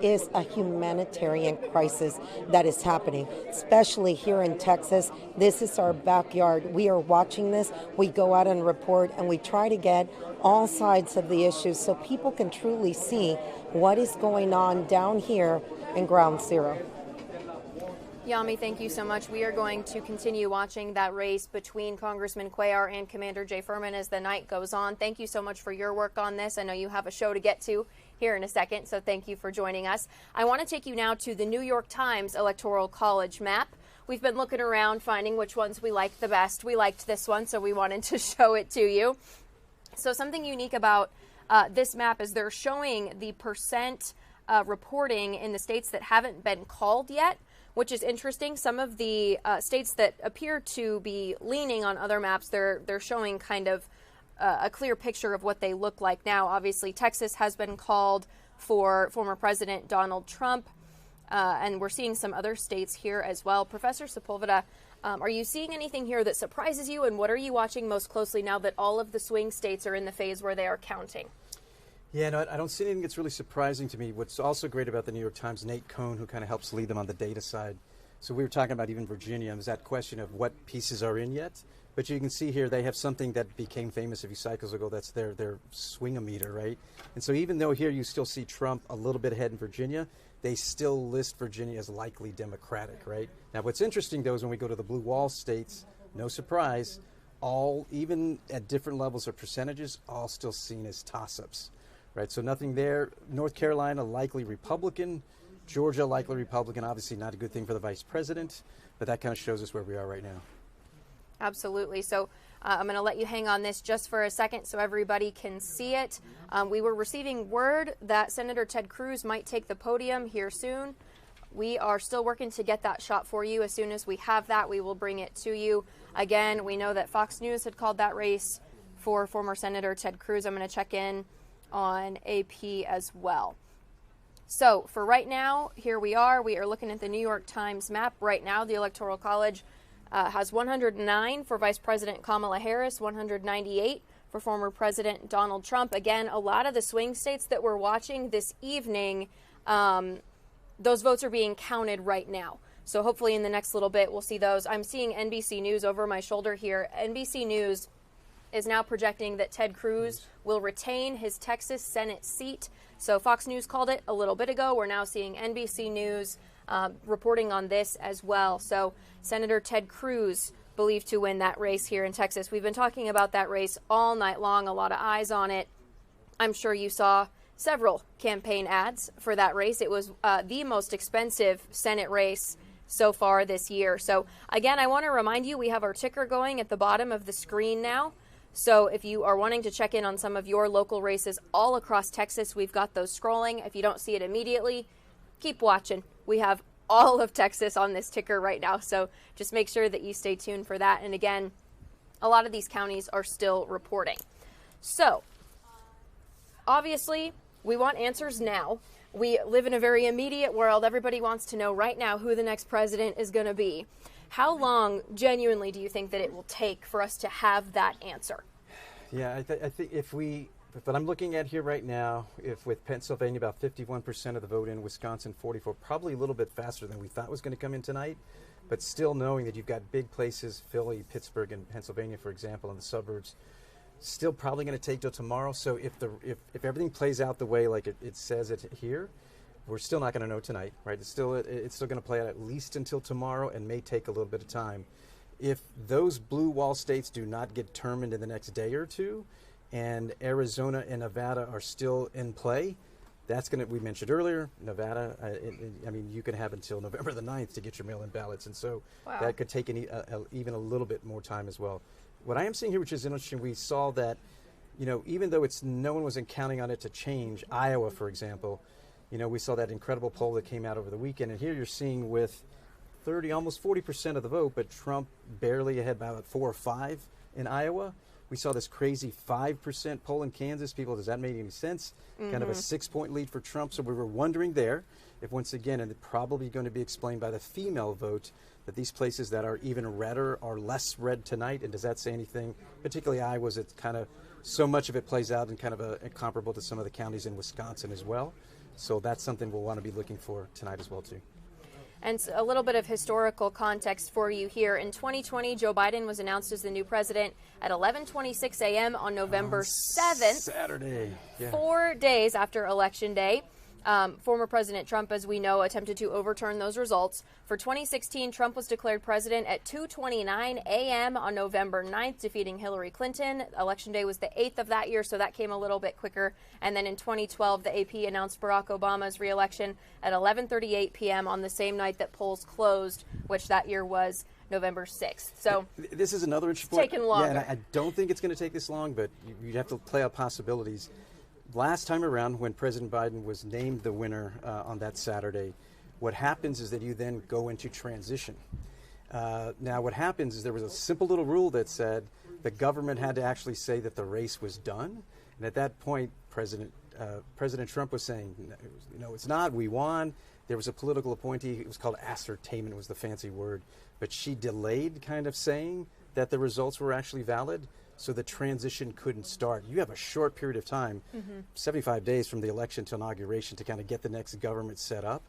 is a humanitarian crisis that is happening, especially here in Texas. This is our backyard. We are watching this. We go out and report, and we try to get all sides of the issues so people can truly see what is going on down here in Ground Zero. Yami, thank you so much. We are going to continue watching that race between Congressman Cuellar and Commander Jay Furman as the night goes on. Thank you so much for your work on this. I know you have a show to get to here in a second, so thank you for joining us. I want to take you now to the New York Times Electoral College map. We've been looking around, finding which ones we liked the best. We liked this one, so we wanted to show it to you. So something unique about this map is they're showing the percent reporting in the states that haven't been called yet, which is interesting. Some of the states that appear to be leaning on other maps, they're showing kind of a clear picture of what they look like now. Obviously, Texas has been called for former President Donald Trump, and we're seeing some other states here as well. Professor Sepulveda, are you seeing anything here that surprises you, and what are you watching most closely now that all of the swing states are in the phase where they are counting? Yeah, no, I don't see anything that's really surprising to me. What's also great about the New York Times, Nate Cohn, who kind of helps lead them on the data side. So we were talking about even Virginia, and there's that question of what pieces are in yet. But you can see here they have something that became famous a few cycles ago. That's their swing-o-meter, right? And so even though here you still see Trump a little bit ahead in Virginia, they still list Virginia as likely Democratic, right? Now what's interesting, though, is when we go to the blue wall states, no surprise, all, even at different levels of percentages, all still seen as toss-ups. Right, so nothing there. North Carolina, likely Republican. Georgia, likely Republican. Obviously not a good thing for the vice president, but that kind of shows us where we are right now. Absolutely. So I'm going to let you hang on this just for a second so everybody can see it. We were receiving word that Senator Ted Cruz might take the podium here soon. We are still working to get that shot for you. As soon as we have that, we will bring it to you. Again, we know that Fox News had called that race for former Senator Ted Cruz. I'm going to check in on AP as well. So for right now, here we are. We are looking at the New York Times map right now. The Electoral College has 109 for Vice President Kamala Harris, 198 for former President Donald Trump. Again, a lot of the swing states that we're watching this evening, those votes are being counted right now. So hopefully in the next little bit, we'll see those. I'm seeing NBC News over my shoulder here. NBC News is now projecting that Ted Cruz will retain his Texas Senate seat. So Fox News called it a little bit ago. We're now seeing NBC News reporting on this as well. So Senator Ted Cruz believed to win that race here in Texas. We've been talking about that race all night long, a lot of eyes on it. I'm sure you saw several campaign ads for that race. It was the most expensive Senate race so far this year. So again, I want to remind you, we have our ticker going at the bottom of the screen now. So if you are wanting to check in on some of your local races all across Texas, we've got those scrolling. If you don't see it immediately, keep watching. We have all of Texas on this ticker right now, so just make sure that you stay tuned for that. And again, a lot of these counties are still reporting. So obviously, we want answers now. we live in a very immediate world. Everybody wants to know right now who the next president is going to be. How long, genuinely, do you think that it will take for us to have that answer? Yeah, I think if what I'm looking at here right now, if with Pennsylvania about 51% of the vote in, Wisconsin 44, probably a little bit faster than we thought was going to come in tonight, but still knowing that you've got big places, Philly, Pittsburgh, and Pennsylvania, for example, in the suburbs, still probably going to take till tomorrow. So if everything plays out the way like it says it here, we're still not going to know tonight, right? It's still going to play out at least until tomorrow and may take a little bit of time. If those blue wall states do not get determined in the next day or two, and Arizona and Nevada are still in play, that's going to, we mentioned earlier, Nevada, I mean, you can have until November the 9th to get your mail-in ballots. And so that could take even a little bit more time as well. What I am seeing here, which is interesting, we saw that, even though no one wasn't counting on it to change, Iowa, for example, we saw that incredible poll that came out over the weekend. And here you're seeing with almost 40% of the vote, but Trump barely ahead by about 4 or 5 in Iowa. We saw this crazy 5% poll in Kansas. People, does that make any sense? Kind of a 6-point lead for Trump. So we were wondering there if once again, and it's probably going to be explained by the female vote, that these places that are even redder are less red tonight. And does that say anything? Particularly Iowa's, it's kind of, so much of it plays out in kind of a comparable to some of the counties in Wisconsin as well. So that's something we'll want to be looking for tonight as well, too. And a little bit of historical context for you here. In 2020, Joe Biden was announced as the new president at 11:26 a.m. on November 7th. Saturday. Yeah. 4 days after Election Day. Former President Trump, as we know, attempted to overturn those results. For 2016, Trump was declared president at 2:29 a.m. on November 9th, defeating Hillary Clinton. Election Day was the 8th of that year, so that came a little bit quicker. And then in 2012, the AP announced Barack Obama's re-election at 11:38 p.m. on the same night that polls closed, which that year was November 6th. So this is another interesting point. Taking longer. Yeah, and I don't think it's going to take this long, but you have to play out possibilities. Last time around, when President Biden was named the winner on that Saturday, what happens is that you then go into transition. Now, what happens is there was a simple little rule that said the government had to actually say that the race was done. And at that point, President Trump was saying, no, it's not. We won. There was a political appointee. It was called ascertainment was the fancy word. But she delayed kind of saying that the results were actually valid. So the transition couldn't start. You have a short period of time, 75 days from the election to inauguration, to kind of get the next government set up.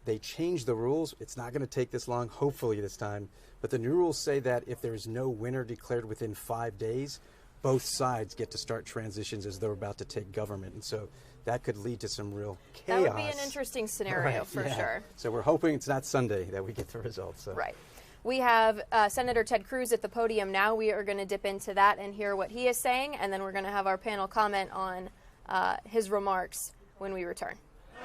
They changed the rules. It's not going to take this long, hopefully this time. But the new rules say that if there is no winner declared within 5 days, both sides get to start transitions as they're about to take government. And so that could lead to some real chaos. that would be an interesting scenario for sure. So we're hoping it's not Sunday that we get the results. So. Right. We have Senator Ted Cruz at the podium now. We are going to dip into that and hear what he is saying, and then we're going to have our panel comment on his remarks when we return.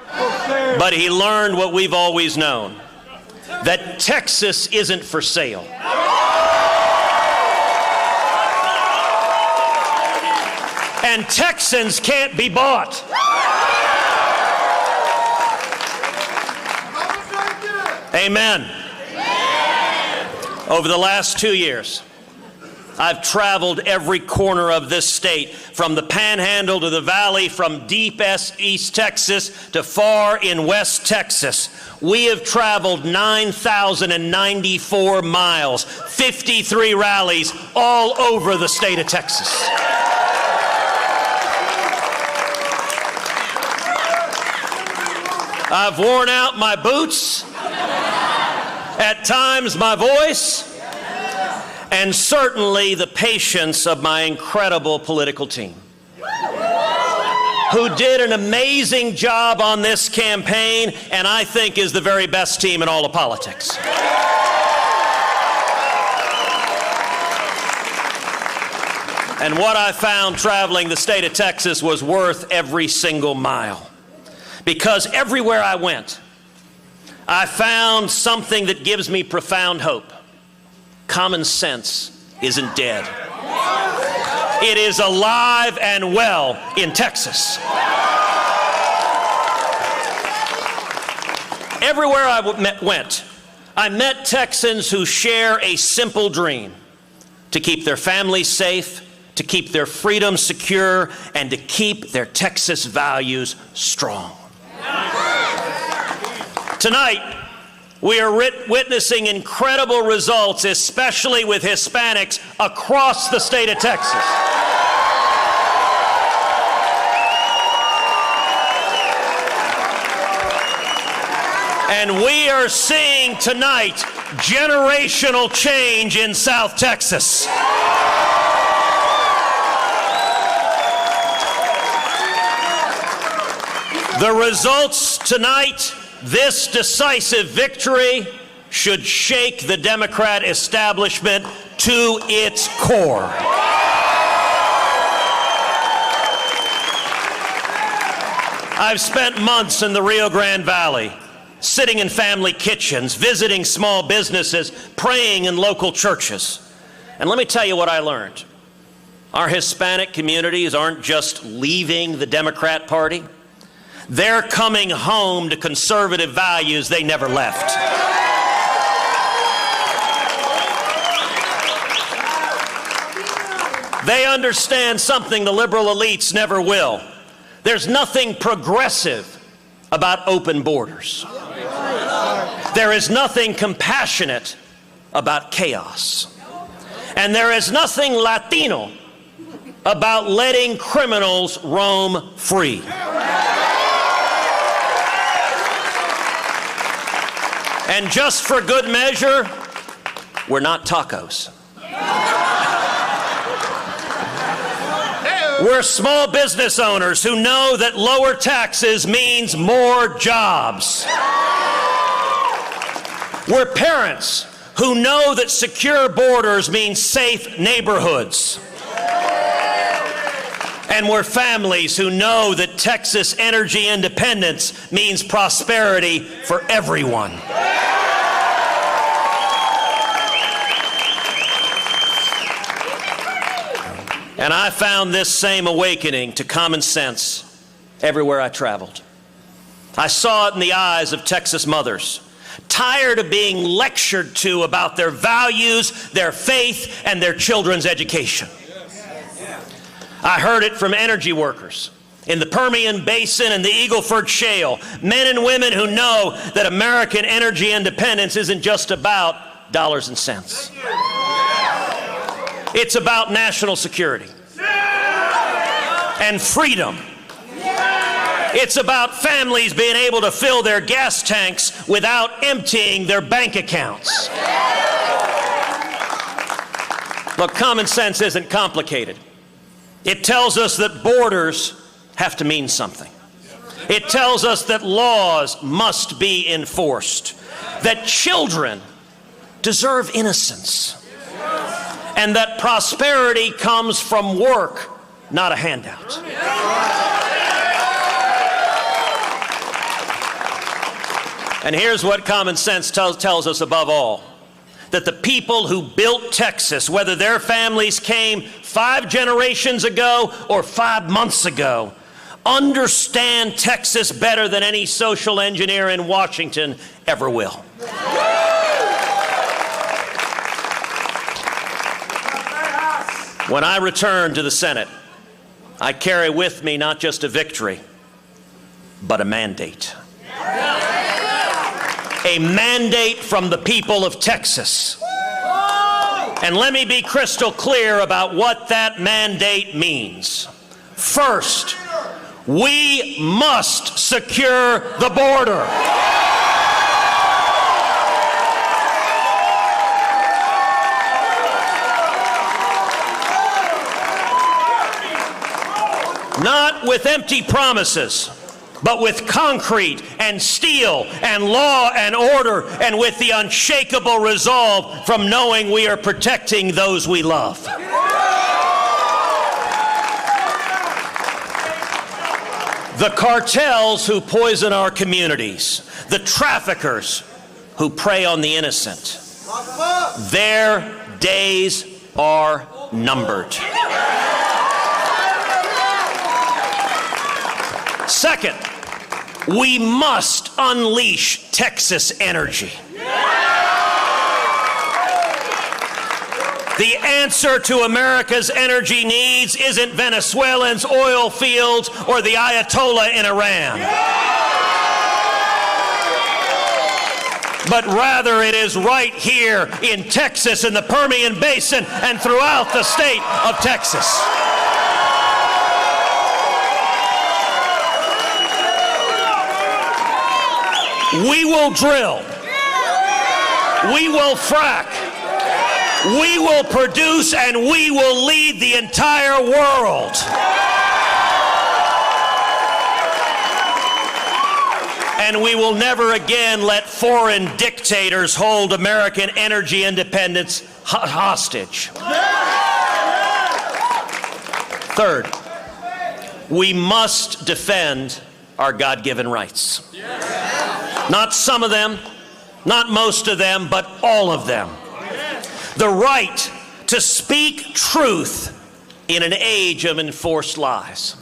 But he learned what we've always known, that Texas isn't for sale. And Texans can't be bought. Amen. Over the last 2 years, I've traveled every corner of this state, from the Panhandle to the Valley, from deep East Texas to far in West Texas. We have traveled 9,094 miles, 53 rallies all over the state of Texas. I've worn out my boots, at times my voice, and certainly the patience of my incredible political team, who did an amazing job on this campaign, and I think is the very best team in all of politics. And what I found traveling the state of Texas was worth every single mile. Because everywhere I went, I found something that gives me profound hope. Common sense isn't dead. It is alive and well in Texas. Everywhere I went, I met Texans who share a simple dream: to keep their families safe, to keep their freedom secure, and to keep their Texas values strong. Tonight, we are witnessing incredible results, especially with Hispanics across the state of Texas. And we are seeing tonight generational change in South Texas. The results tonight, this decisive victory, should shake the Democrat establishment to its core. I've spent months in the Rio Grande Valley, sitting in family kitchens, visiting small businesses, praying in local churches. And let me tell you what I learned. Our Hispanic communities aren't just leaving the Democrat Party. They're coming home to conservative values they never left. They understand something the liberal elites never will. There's nothing progressive about open borders. There is nothing compassionate about chaos. And there is nothing Latino about letting criminals roam free. And just for good measure, we're not tacos. We're small business owners who know that lower taxes means more jobs. We're parents who know that secure borders mean safe neighborhoods. And we're families who know that Texas energy independence means prosperity for everyone. And I found this same awakening to common sense everywhere I traveled. I saw it in the eyes of Texas mothers, tired of being lectured to about their values, their faith, and their children's education. I heard it from energy workers in the Permian Basin and the Eagle Ford Shale, men and women who know that American energy independence isn't just about dollars and cents. It's about national security and freedom. It's about families being able to fill their gas tanks without emptying their bank accounts. Look, common sense isn't complicated. It tells us that borders have to mean something. It tells us that laws must be enforced, that children deserve innocence, and that prosperity comes from work, not a handout. And here's what common sense tells us above all, that the people who built Texas, whether their families came 5 generations ago or 5 months ago, understand Texas better than any social engineer in Washington ever will. When I return to the Senate, I carry with me not just a victory, but a mandate. A mandate from the people of Texas. And let me be crystal clear about what that mandate means. First, we must secure the border. Not with empty promises, but with concrete and steel and law and order, and with the unshakable resolve from knowing we are protecting those we love. The cartels who poison our communities, the traffickers who prey on the innocent, their days are numbered. Second, we must unleash Texas energy. The answer to America's energy needs isn't Venezuelans, oil fields, or the Ayatollah in Iran. but rather it is right here in Texas, in the Permian Basin, and throughout the state of Texas. We will drill. We will frack. We will produce, and we will lead the entire world. And we will never again let foreign dictators hold American energy independence hostage. Third, we must defend our God-given rights. Not some of them, not most of them, but all of them. The right to speak truth in an age of enforced lies.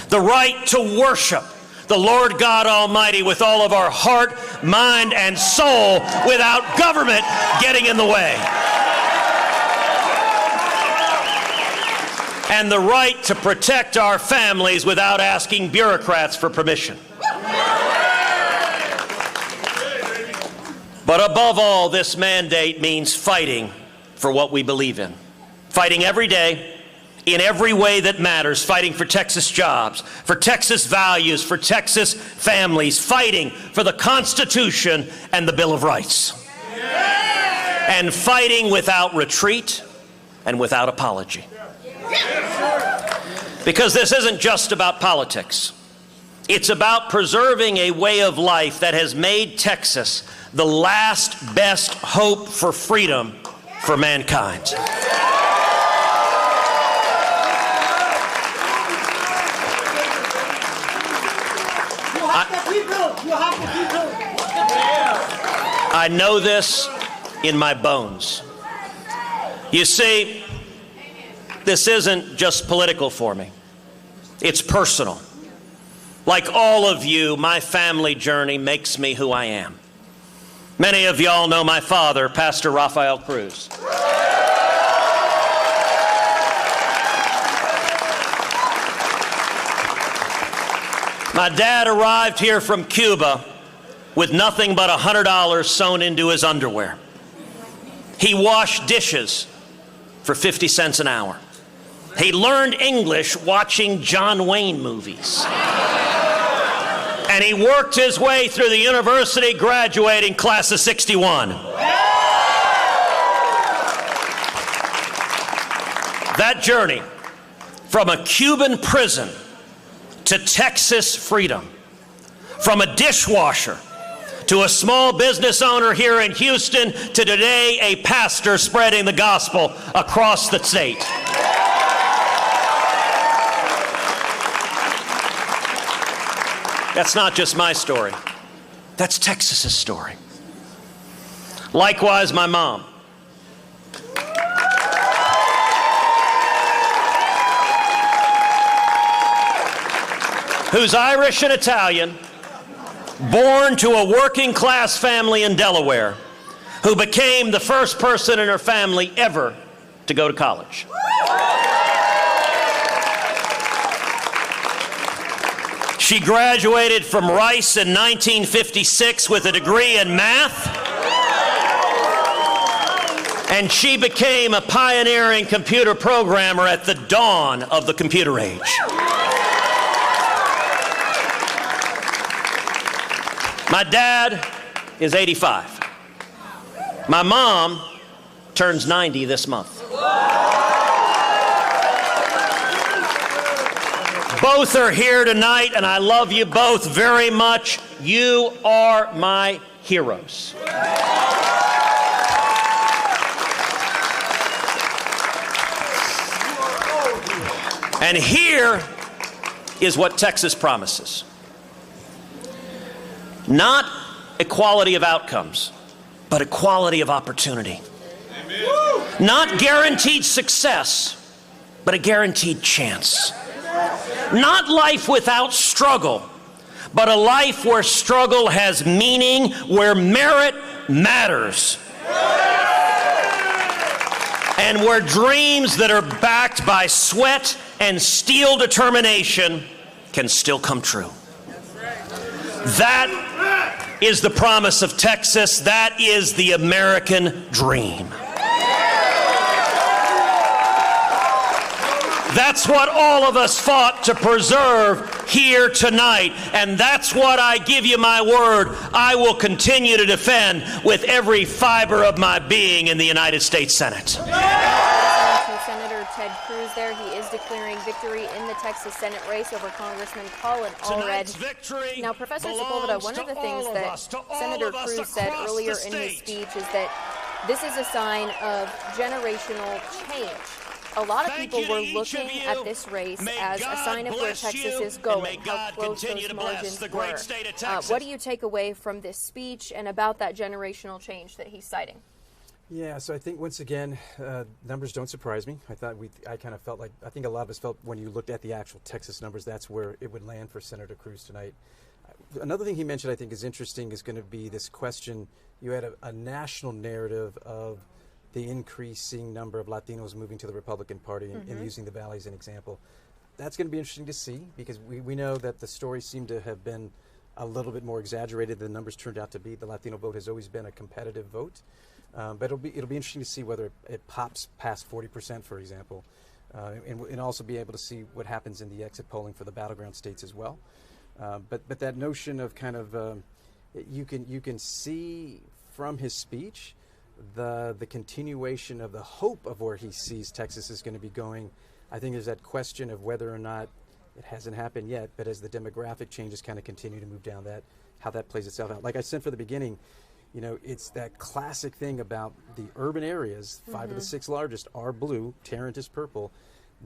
The right to worship the Lord God Almighty with all of our heart, mind, and soul without government getting in the way. And the right to protect our families without asking bureaucrats for permission. But above all, this mandate means fighting for what we believe in. Fighting every day, in every way that matters, fighting for Texas jobs, for Texas values, for Texas families, fighting for the Constitution and the Bill of Rights. And fighting without retreat and without apology. Because this isn't just about politics. It's about preserving a way of life that has made Texas the last best hope for freedom for mankind. I know this in my bones. You see, this isn't just political for me. It's personal. Like all of you, my family journey makes me who I am. Many of y'all know my father, Pastor Rafael Cruz. My dad arrived here from Cuba with nothing but $100 sewn into his underwear. He washed dishes for 50 cents an hour. He learned English watching John Wayne movies. And he worked his way through the university, graduating class of '61. That journey from a Cuban prison to Texas freedom, from a dishwasher to a small business owner here in Houston to today a pastor spreading the gospel across the state. That's not just my story. That's Texas's story. Likewise, my mom. Who's Irish and Italian, born to a working class family in Delaware, who became the first person in her family ever to go to college. She graduated from Rice in 1956 with a degree in math, and she became a pioneering computer programmer at the dawn of the computer age. My dad is 85. My mom turns 90 this month. Both are here tonight, and I love you both very much. You are my heroes. And here is what Texas promises. Not equality of outcomes, but equality of opportunity. Amen. Not guaranteed success, but a guaranteed chance. Not life without struggle, but a life where struggle has meaning, where merit matters. And where dreams that are backed by sweat and steel determination can still come true. That is the promise of Texas. That is the American dream. That's what all of us fought to preserve here tonight, and that's what I give you my word I will continue to defend with every fiber of my being in the United States Senate. Senator Ted Cruz there. He is declaring victory in the Texas Senate race over Congressman Colin Allred. Now, Professor Sepulveda, one of the things that Senator Cruz said earlier in his speech is that this is a sign of generational change. A lot of people were looking at this race as a sign of where Texas is going, how close those margins were. What do you take away from this speech and about that generational change that he's citing? Yeah, so I think once again, numbers don't surprise me. I kind of felt like, I think a lot of us felt when you looked at the actual Texas numbers, that's where it would land for Senator Cruz tonight. Another thing he mentioned I think is interesting is going to be this question. You had a national narrative of the increasing number of Latinos moving to the Republican Party and using the Valley as an example. That's going to be interesting to see because we know that the stories seem to have been a little bit more exaggerated than the numbers turned out to be. The Latino vote has always been a competitive vote, but it'll be interesting to see whether it pops past 40%, for example, and also be able to see what happens in the exit polling for the battleground states as well. But that notion of kind of you can see from his speech the continuation of the hope of where he sees Texas is going to be going. I think there's that question of whether or not it hasn't happened yet, but as the demographic changes kind of continue to move down, that how that plays itself out. Like I said from the beginning, you know, it's that classic thing about the urban areas. 5 of the 6 largest are blue, Tarrant is purple.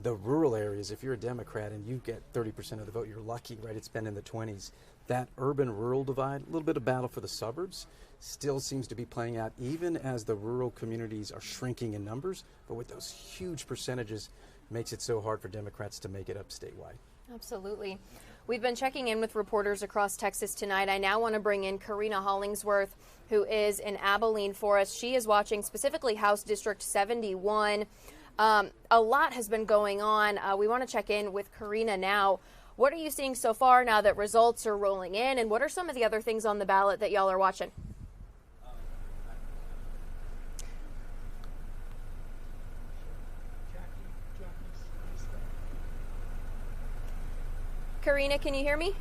The rural areas, if you're a Democrat and you get 30% of the vote, you're lucky, right? It's been in the 20s. That urban-rural divide, a little bit of battle for the suburbs, still seems to be playing out even as the rural communities are shrinking in numbers, but with those huge percentages makes it so hard for Democrats to make it up statewide. Absolutely. We've been checking in with reporters across Texas tonight. I now want to bring in Karina Hollingsworth, who is in Abilene for us. She is watching specifically House District 71. A lot has been going on. We want to check in with Karina now. What are you seeing so far now that results are rolling in, and what are some of the other things on the ballot that y'all are watching? Karina, can you hear me?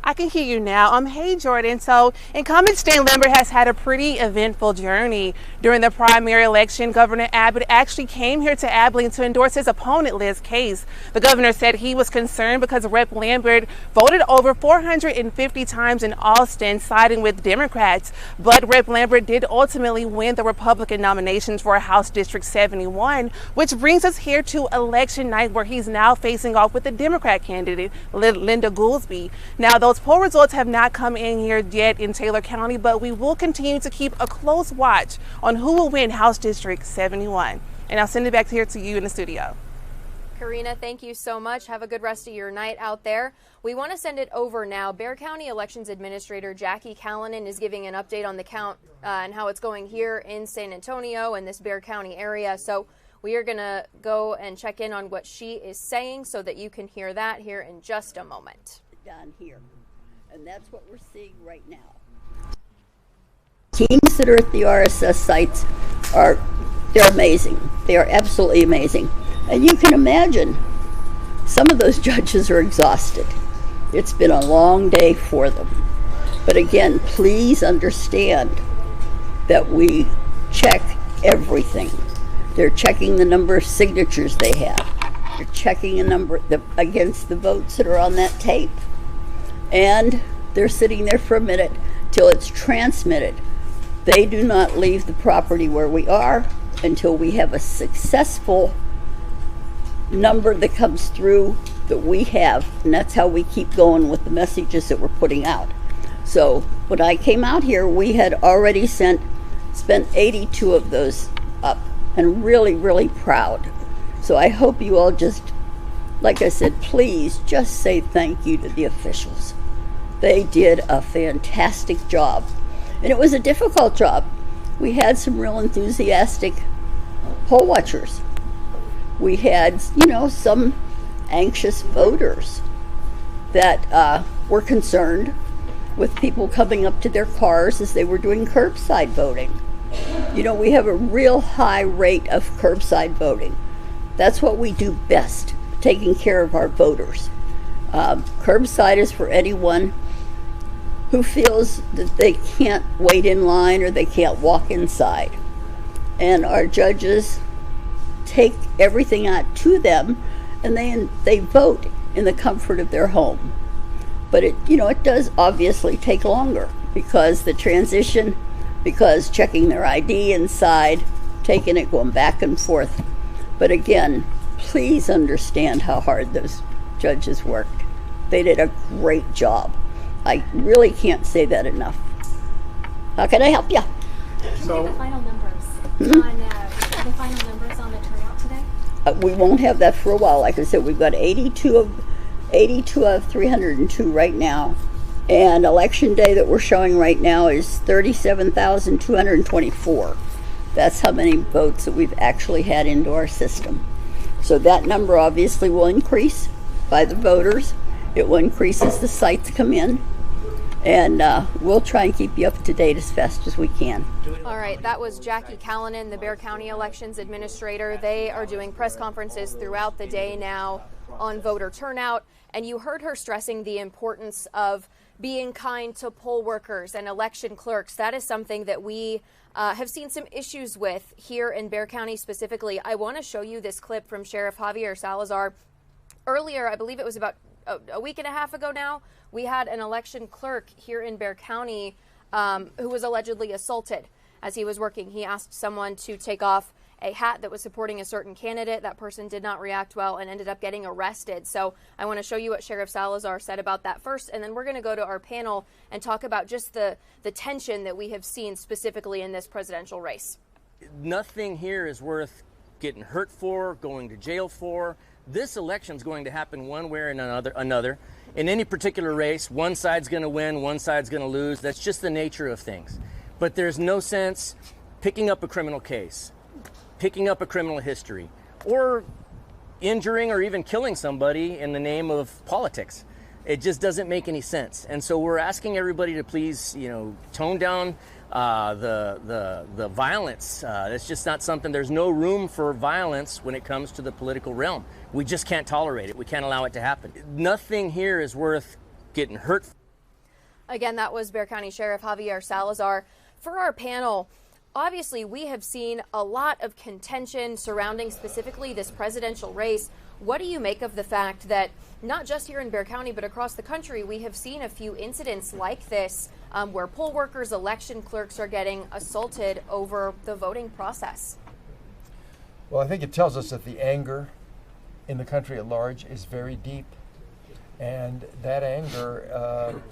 I can hear you now. Hey, Jordan. So, incumbent Stan Lambert has had a pretty eventful journey. During the primary election, Governor Abbott actually came here to Abilene to endorse his opponent, Liz Case. The governor said he was concerned because Rep. Lambert voted over 450 times in Austin, siding with Democrats. But Rep. Lambert did ultimately win the Republican nominations for House District 71, which brings us here to election night, where he's now facing off with the Democrat candidate, Linda Goolsbee. Now, those poll results have not come in here yet in Taylor County, but we will continue to keep a close watch on who will win House District 71. And I'll send it back here to you in the studio. Karina, thank you so much. Have a good rest of your night out there. We want to send it over now. Bexar County Elections Administrator Jackie Callanan is giving an update on the count and how it's going here in San Antonio and this Bexar County area. So we are going to go and check in on what she is saying so that you can hear that here in just a moment. Down here. And that's what we're seeing right now. Teams that are at the RSS sites they're amazing. They are absolutely amazing. And you can imagine some of those judges are exhausted. It's been a long day for them. But again, please understand that we check everything. They're checking the number of signatures they have. They're checking a number against the votes that are on that tape. And they're sitting there for a minute till it's transmitted. They do not leave the property where we are until we have a successful number that comes through that we have, and that's how we keep going with the messages that we're putting out. So when I came out here, we had already spent 82 of those up, and really, really proud. So I hope you all just, like I said, please just say thank you to the officials. They did a fantastic job. And it was a difficult job. We had some real enthusiastic poll watchers. We had, some anxious voters that were concerned with people coming up to their cars as they were doing curbside voting. You know, we have a real high rate of curbside voting. That's what we do best, taking care of our voters. Curbside is for anyone who feels that they can't wait in line or they can't walk inside. And our judges take everything out to them, and they vote in the comfort of their home. But it does obviously take longer because the transition, because checking their ID inside, taking it, going back and forth. But again, please understand how hard those judges worked. They did a great job. I really can't say that enough. How can I help you? So, the final numbers on the turnout today? We won't have that for a while. Like I said, we've got 82 of 302 right now. And election day that we're showing right now is 37,224. That's how many votes that we've actually had into our system. So that number obviously will increase by the voters. It will increase as the sites come in. And we'll try and keep you up to date as fast as we can. All right, that was Jackie Callanan, the Bexar County Elections Administrator. They are doing press conferences throughout the day now on voter turnout. And you heard her stressing the importance of being kind to poll workers and election clerks. That is something that we have seen some issues with here in Bexar County specifically. I want to show you this clip from Sheriff Javier Salazar. Earlier, I believe it was about a week and a half ago now, we had an election clerk here in Bexar County who was allegedly assaulted as he was working. He asked someone to take off a hat that was supporting a certain candidate. That person did not react well and ended up getting arrested. So I want to show you what Sheriff Salazar said about that first, and then we're going to go to our panel and talk about just the tension that we have seen specifically in this presidential race. Nothing here is worth getting hurt for, going to jail for. This election is going to happen one way or another. In any particular race, one side's going to win, one side's going to lose. That's just the nature of things. But there's no sense picking up a criminal case, picking up a criminal history, or injuring or even killing somebody in the name of politics. It just doesn't make any sense. And so we're asking everybody to please, tone down the violence. It's just not something. There's no room for violence when it comes to the political realm. We just can't tolerate it. We can't allow it to happen. Nothing here is worth getting hurt. Again, that was Bexar County Sheriff Javier Salazar. For our panel, obviously we have seen a lot of contention surrounding specifically this presidential race. What do you make of the fact that not just here in Bexar County, but across the country, we have seen a few incidents like this where poll workers, election clerks are getting assaulted over the voting process? Well, I think it tells us that the anger in the country at large is very deep. And that anger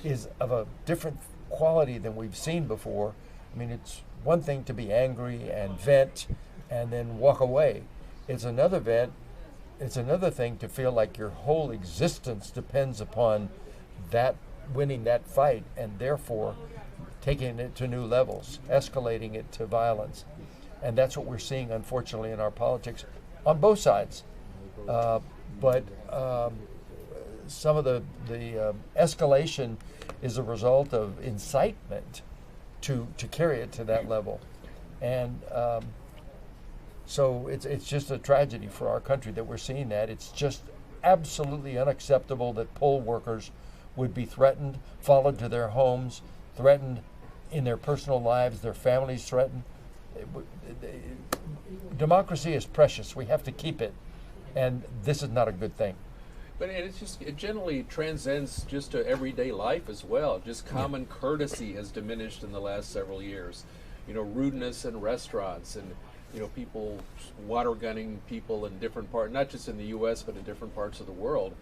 is of a different quality than we've seen before. I mean, it's one thing to be angry and vent and then walk away. It's another thing to feel like your whole existence depends upon that winning that fight, and therefore taking it to new levels, escalating it to violence. And that's what we're seeing, unfortunately, in our politics on both sides. But some of the escalation is a result of incitement to carry it to that level. And so it's just a tragedy for our country that we're seeing that. It's just absolutely unacceptable that poll workers would be threatened, followed to their homes, threatened in their personal lives, their families threatened. Democracy is precious. We have to keep it. And this is not a good thing. But it generally transcends just to everyday life as well. Just common courtesy has diminished in the last several years. Rudeness in restaurants and, people water gunning people in different parts, not just in the U.S., but in different parts of the world.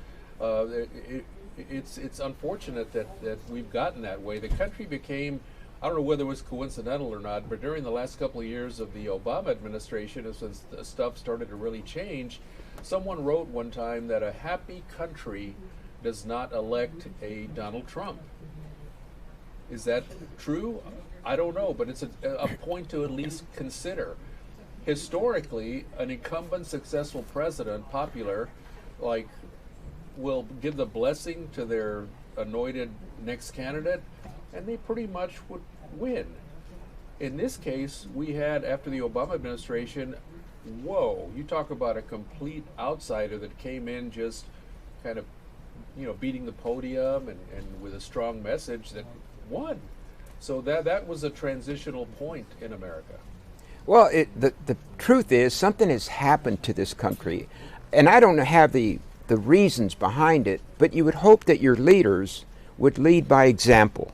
It's unfortunate that we've gotten that way. The country became, I don't know whether it was coincidental or not, but during the last couple of years of the Obama administration, as the stuff started to really change, someone wrote one time that a happy country does not elect a Donald Trump. Is that true? I don't know, but it's a point to at least consider. Historically, an incumbent successful president, popular, will give the blessing to their anointed next candidate, and they pretty much would win. In this case, we had, after the Obama administration, whoa, you talk about a complete outsider that came in just kind of, beating the podium and with a strong message that won. So that was a transitional point in America. Well, the truth is something has happened to this country, and I don't have the reasons behind it, but you would hope that your leaders would lead by example.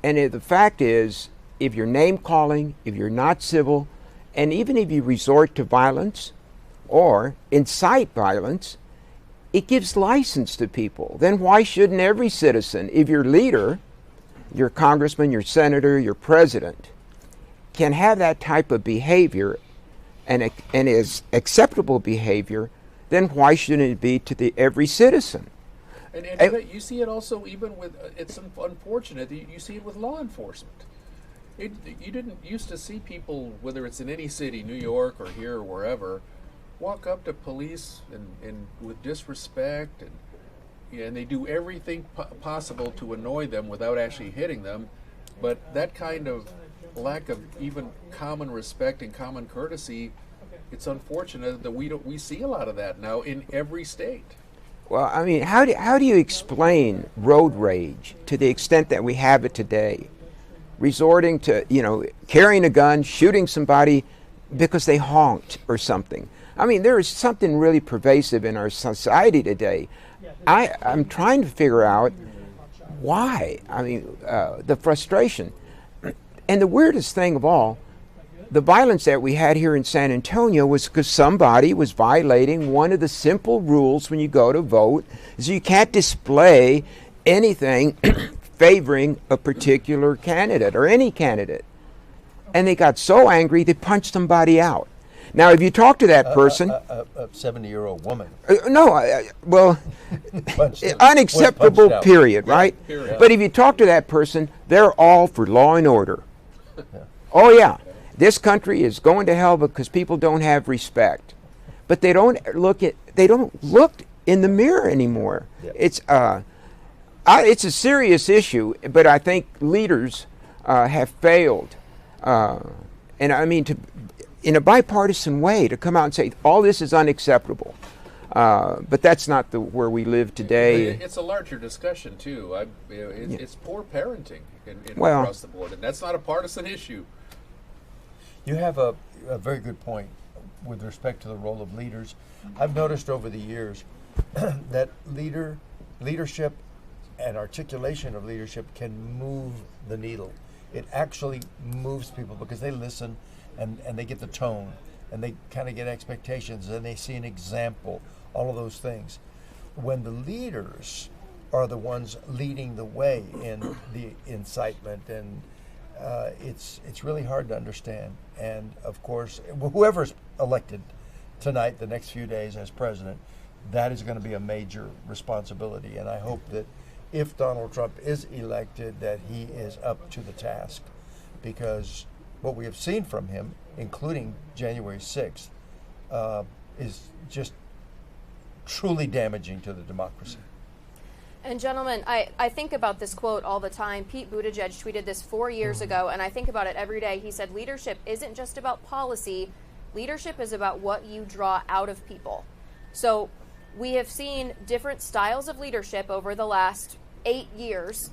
And the fact is, if you're name-calling, if you're not civil, and even if you resort to violence or incite violence, it gives license to people. Then why shouldn't every citizen, if your leader, your congressman, your senator, your president, can have that type of behavior and is acceptable behavior, then why shouldn't it be to every citizen? And you see it also even with, it's unfortunate, you see it with law enforcement. You didn't used to see people, whether it's in any city, New York or here or wherever, walk up to police and with disrespect, and they do everything possible to annoy them without actually hitting them. But that kind of lack of even common respect and common courtesy, it's unfortunate that we see a lot of that now in every state. Well, I mean, how do you explain road rage to the extent that we have it today? Resorting to, carrying a gun, shooting somebody because they honked or something. I mean, there is something really pervasive in our society today. I'm trying to figure out why. I mean, the frustration. And the weirdest thing of all, the violence that we had here in San Antonio was because somebody was violating one of the simple rules when you go to vote, is you can't display anything favoring a particular candidate or any candidate. And they got so angry they punched somebody out. Now, if you talk to that person, a 70-year-old woman. Unacceptable, period, Yeah, right? period. But if you talk to that person, they're all for law and order. Oh yeah, this country is going to hell because people don't have respect. But they don't look in the mirror anymore. Yeah. It's a serious issue, but I think leaders have failed, and I mean in a bipartisan way to come out and say all this is unacceptable. But that's not where we live today. It's a larger discussion too. It's poor parenting Well, across the board, and that's not a partisan issue. You have a very good point with respect to the role of leaders. I've noticed over the years that leadership and articulation of leadership can move the needle. It actually moves people because they listen and they get the tone and they kind of get expectations and they see an example, all of those things. When the leaders are the ones leading the way in the incitement, and it's really hard to understand. And of course, whoever's elected tonight, the next few days as president, that is going to be a major responsibility. And I hope that if Donald Trump is elected, that he is up to the task, because what we have seen from him, including January 6th, is just truly damaging to the democracy. And gentlemen, I think about this quote all the time. Pete Buttigieg tweeted this 4 years ago, and I think about it every day. He said, leadership isn't just about policy. Leadership is about what you draw out of people. So we have seen different styles of leadership over the last 8 years.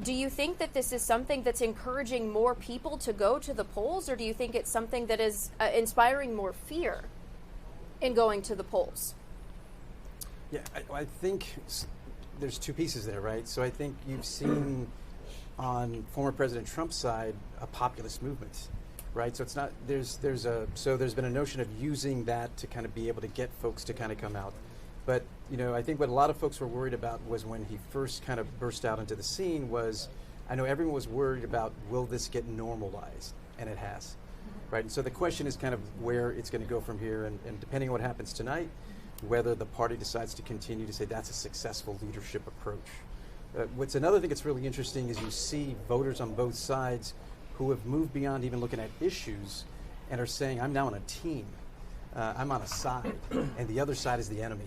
Do you think that this is something that's encouraging more people to go to the polls, or do you think it's something that is inspiring more fear in going to the polls? Yeah, I think there's two pieces there, right? So I think you've seen on former President Trump's side a populist movement, right? So it's not there's been a notion of using that to kind of be able to get folks to kind of come out. But I think what a lot of folks were worried about was when he first kind of burst out into the scene was, I know everyone was worried about, will this get normalized? And it has, right? And so the question is kind of where it's going to go from here, and depending on what happens tonight, whether the party decides to continue to say that's a successful leadership approach. What's another thing that's really interesting is you see voters on both sides who have moved beyond even looking at issues and are saying, I'm now on a team. I'm on a side, and the other side is the enemy.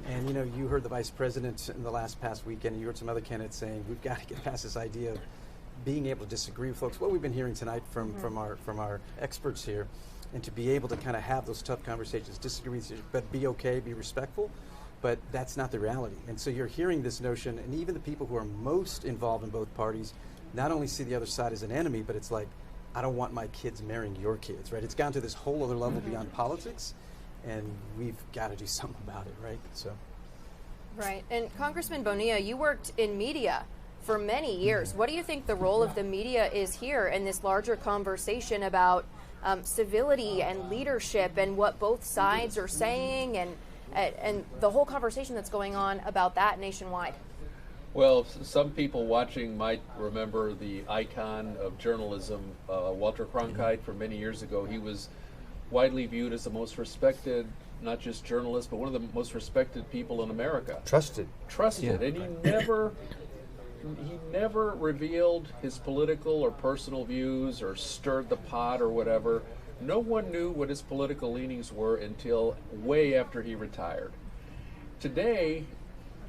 And you know, you heard the vice president in the past weekend, and you heard some other candidates saying we've got to get past this idea of being able to disagree with folks. What we've been hearing tonight from our experts here, and to be able to kind of have those tough conversations, disagree with you, but be okay, be respectful. But that's not the reality. And so you're hearing this notion, and even the people who are most involved in both parties not only see the other side as an enemy, but it's like, I don't want my kids marrying your kids, right? It's gone to this whole other level beyond politics, and we've got to do something about it, right? So. Right. And Congressman Bonilla, you worked in media for many years. What do you think the role of the media is here in this larger conversation about civility and leadership and what both sides are saying and the whole conversation that's going on about that nationwide? Well, some people watching might remember the icon of journalism, Walter Cronkite, from many years ago. He was widely viewed as the most respected, not just journalist, but one of the most respected people in America. Trusted. Yeah. And he never revealed his political or personal views or stirred the pot or whatever. No one knew what his political leanings were until way after he retired. Today,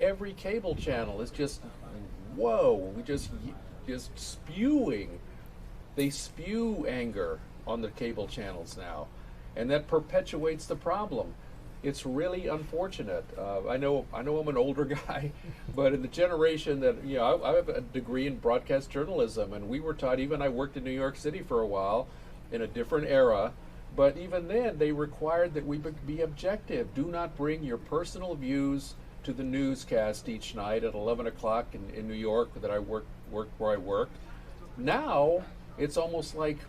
every cable channel is just, just spewing. They spew anger on the cable channels now, and that perpetuates the problem. It's really unfortunate. I know I'm an older guy, but in the generation that, I have a degree in broadcast journalism, and we were taught, even I worked in New York City for a while in a different era, but even then they required that we be objective. Do not bring your personal views to the newscast each night at 11 o'clock in New York that I worked where I worked. Now it's almost like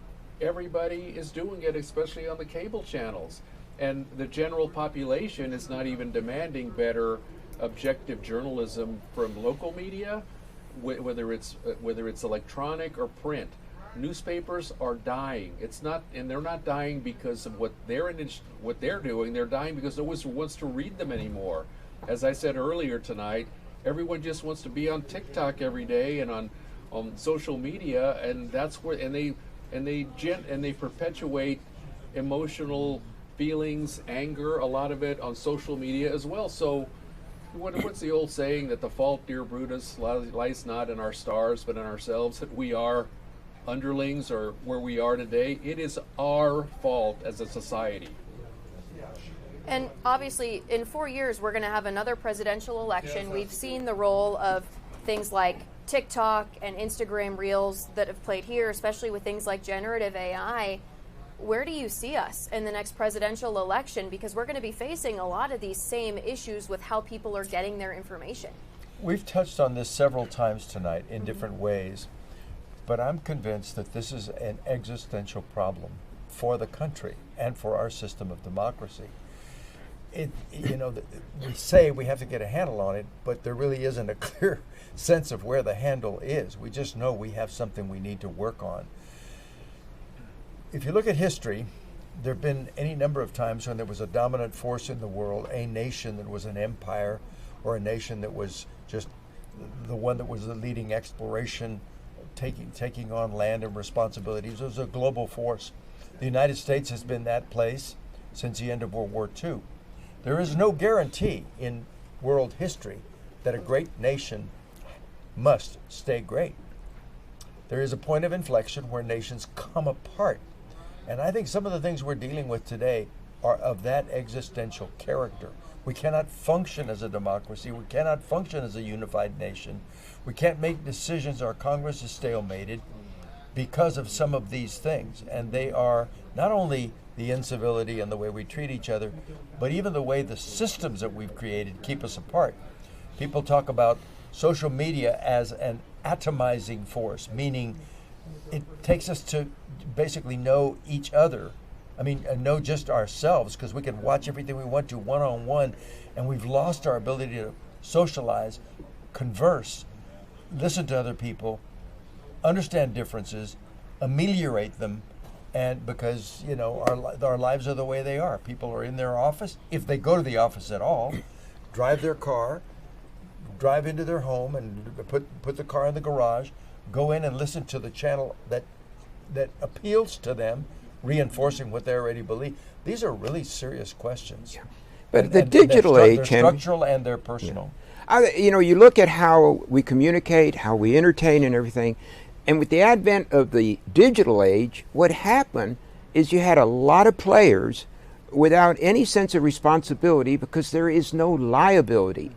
everybody is doing it, especially on the cable channels. And the general population is not even demanding better objective journalism from local media, whether it's electronic or print. Newspapers are dying. And they're not dying because of what they're doing. They're dying because no one wants to read them anymore. As I said earlier tonight, everyone just wants to be on TikTok every day and on social media, and that's where they perpetuate emotional feelings, anger, a lot of it on social media as well. So what's the old saying that the fault, dear Brutus, lies not in our stars but in ourselves, that we are underlings or where we are today? It is our fault as a society. And obviously, in 4 years, we're going to have another presidential election. We've seen the role of things like TikTok and Instagram Reels that have played here, especially with things like generative AI. Where do you see us in the next presidential election? Because we're going to be facing a lot of these same issues with how people are getting their information. We've touched on this several times tonight in different ways, but I'm convinced that this is an existential problem for the country and for our system of democracy. We say we have to get a handle on it, but there really isn't a clear sense of where the handle is. We just know we have something we need to work on. If you look at history, there have been any number of times when there was a dominant force in the world, a nation that was an empire, or a nation that was just the one that was the leading exploration, taking on land and responsibilities. It was a global force. The United States has been that place since the end of World War II. There is no guarantee in world history that a great nation must stay great. There is a point of inflection where nations come apart. And I think some of the things we're dealing with today are of that existential character. We cannot function as a democracy. We cannot function as a unified nation. We can't make decisions. Our Congress is stalemated because of some of these things. And they are not only the incivility and the way we treat each other, but even the way the systems that we've created keep us apart. People talk about social media as an atomizing force, meaning it takes us to basically know each other. Know just ourselves, because we can watch everything we want to one-on-one, and we've lost our ability to socialize, converse, listen to other people, understand differences, ameliorate them, and because, our lives are the way they are. People are in their office, if they go to the office at all, drive their car, drive into their home and put the car in the garage, go in and listen to the channel that appeals to them, reinforcing what they already believe. These are really serious questions. Yeah. But the digital age, they're structural and they're personal. You know, you look at how we communicate, how we entertain and everything, and with the advent of the digital age, what happened is you had a lot of players without any sense of responsibility because there is no liability.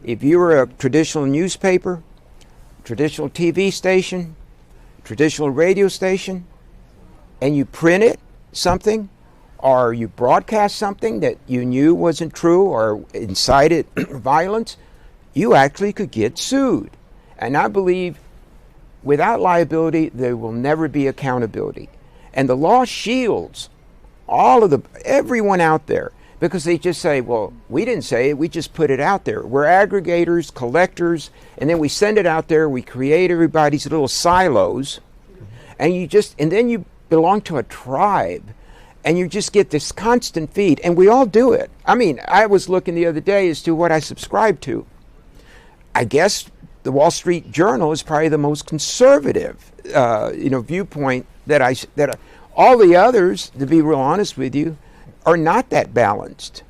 If you were a traditional newspaper, traditional TV station, traditional radio station, and you printed something, or you broadcast something that you knew wasn't true or incited violence, you actually could get sued. And I believe without liability, there will never be accountability. And the law shields everyone out there because they just say, well, we didn't say it, we just put it out there. We're aggregators, collectors, and then we send it out there, we create everybody's little silos, and then you belong to a tribe. And you just get this constant feed, and we all do it. I mean, I was looking the other day as to what I subscribe to. I guess the Wall Street Journal is probably the most conservative, viewpoint that all the others, to be real honest with you, are not that balanced.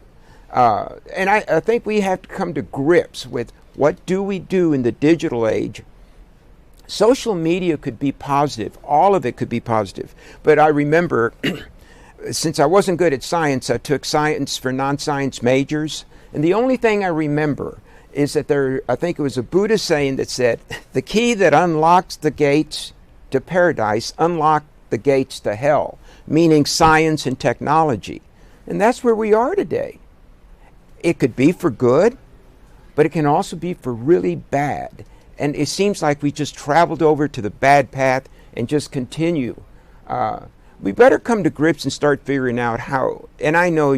And I think we have to come to grips with what do we do in the digital age. Social media could be positive. All of it could be positive. But I remember, since I wasn't good at science, I took science for non-science majors. And the only thing I remember is that I think it was a Buddhist saying that said, the key that unlocks the gates to paradise unlocked the gates to hell, meaning science and technology. And that's where we are today. It could be for good, but it can also be for really bad. And it seems like we just traveled over to the bad path and just continue. We better come to grips and start figuring out how, and I know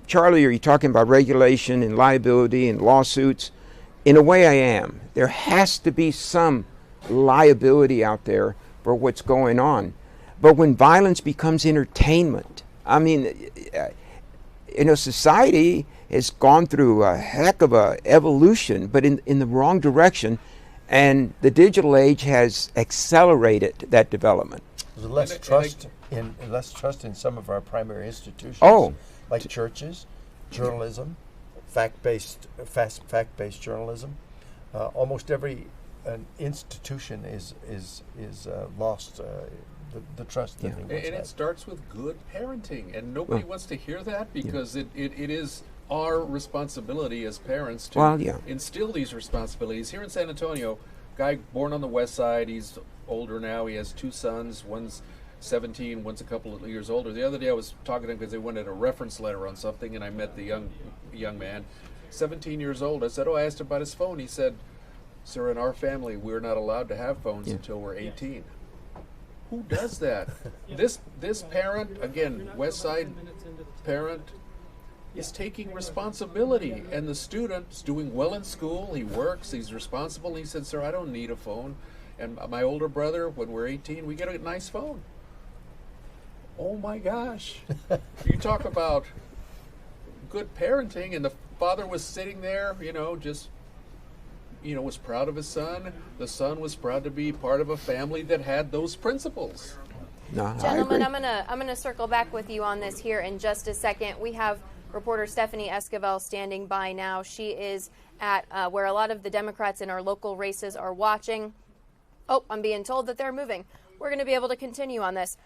Charlie, are you talking about regulation and liability and lawsuits? In a way I am. There has to be some liability out there for what's going on. But when violence becomes entertainment, I mean, society has gone through a heck of a evolution, but in the wrong direction, and the digital age has accelerated that development. There's less trust in some of our primary institutions, like churches, journalism, fact-based journalism. Almost every institution is lost the trust that they once had. And it starts with good parenting, and nobody wants to hear that because it is our responsibility as parents to instill these responsibilities. Here in San Antonio, guy born on the west side, he's older now, he has two sons, one's 17, one's a couple of years older. The other day I was talking to him because they wanted a reference letter on something, and I met the young man, 17 years old. I said, I asked him about his phone. He said, sir, in our family, we're not allowed to have phones until we're 18. Who does that? This parent, again, West Side parent, is taking responsibility, and the student's doing well in school. He works, he's responsible. He said, sir, I don't need a phone. And my older brother, when we're 18, we get a nice phone. Oh my gosh. You talk about good parenting, and the father was sitting there, was proud of his son. The son was proud to be part of a family that had those principles. No, Gentlemen, I'm gonna circle back with you on this here in just a second. We have reporter Stephanie Esquivel standing by now. She is at where a lot of the Democrats in our local races are watching. Oh, I'm being told that they're moving. We're going to be able to continue on this.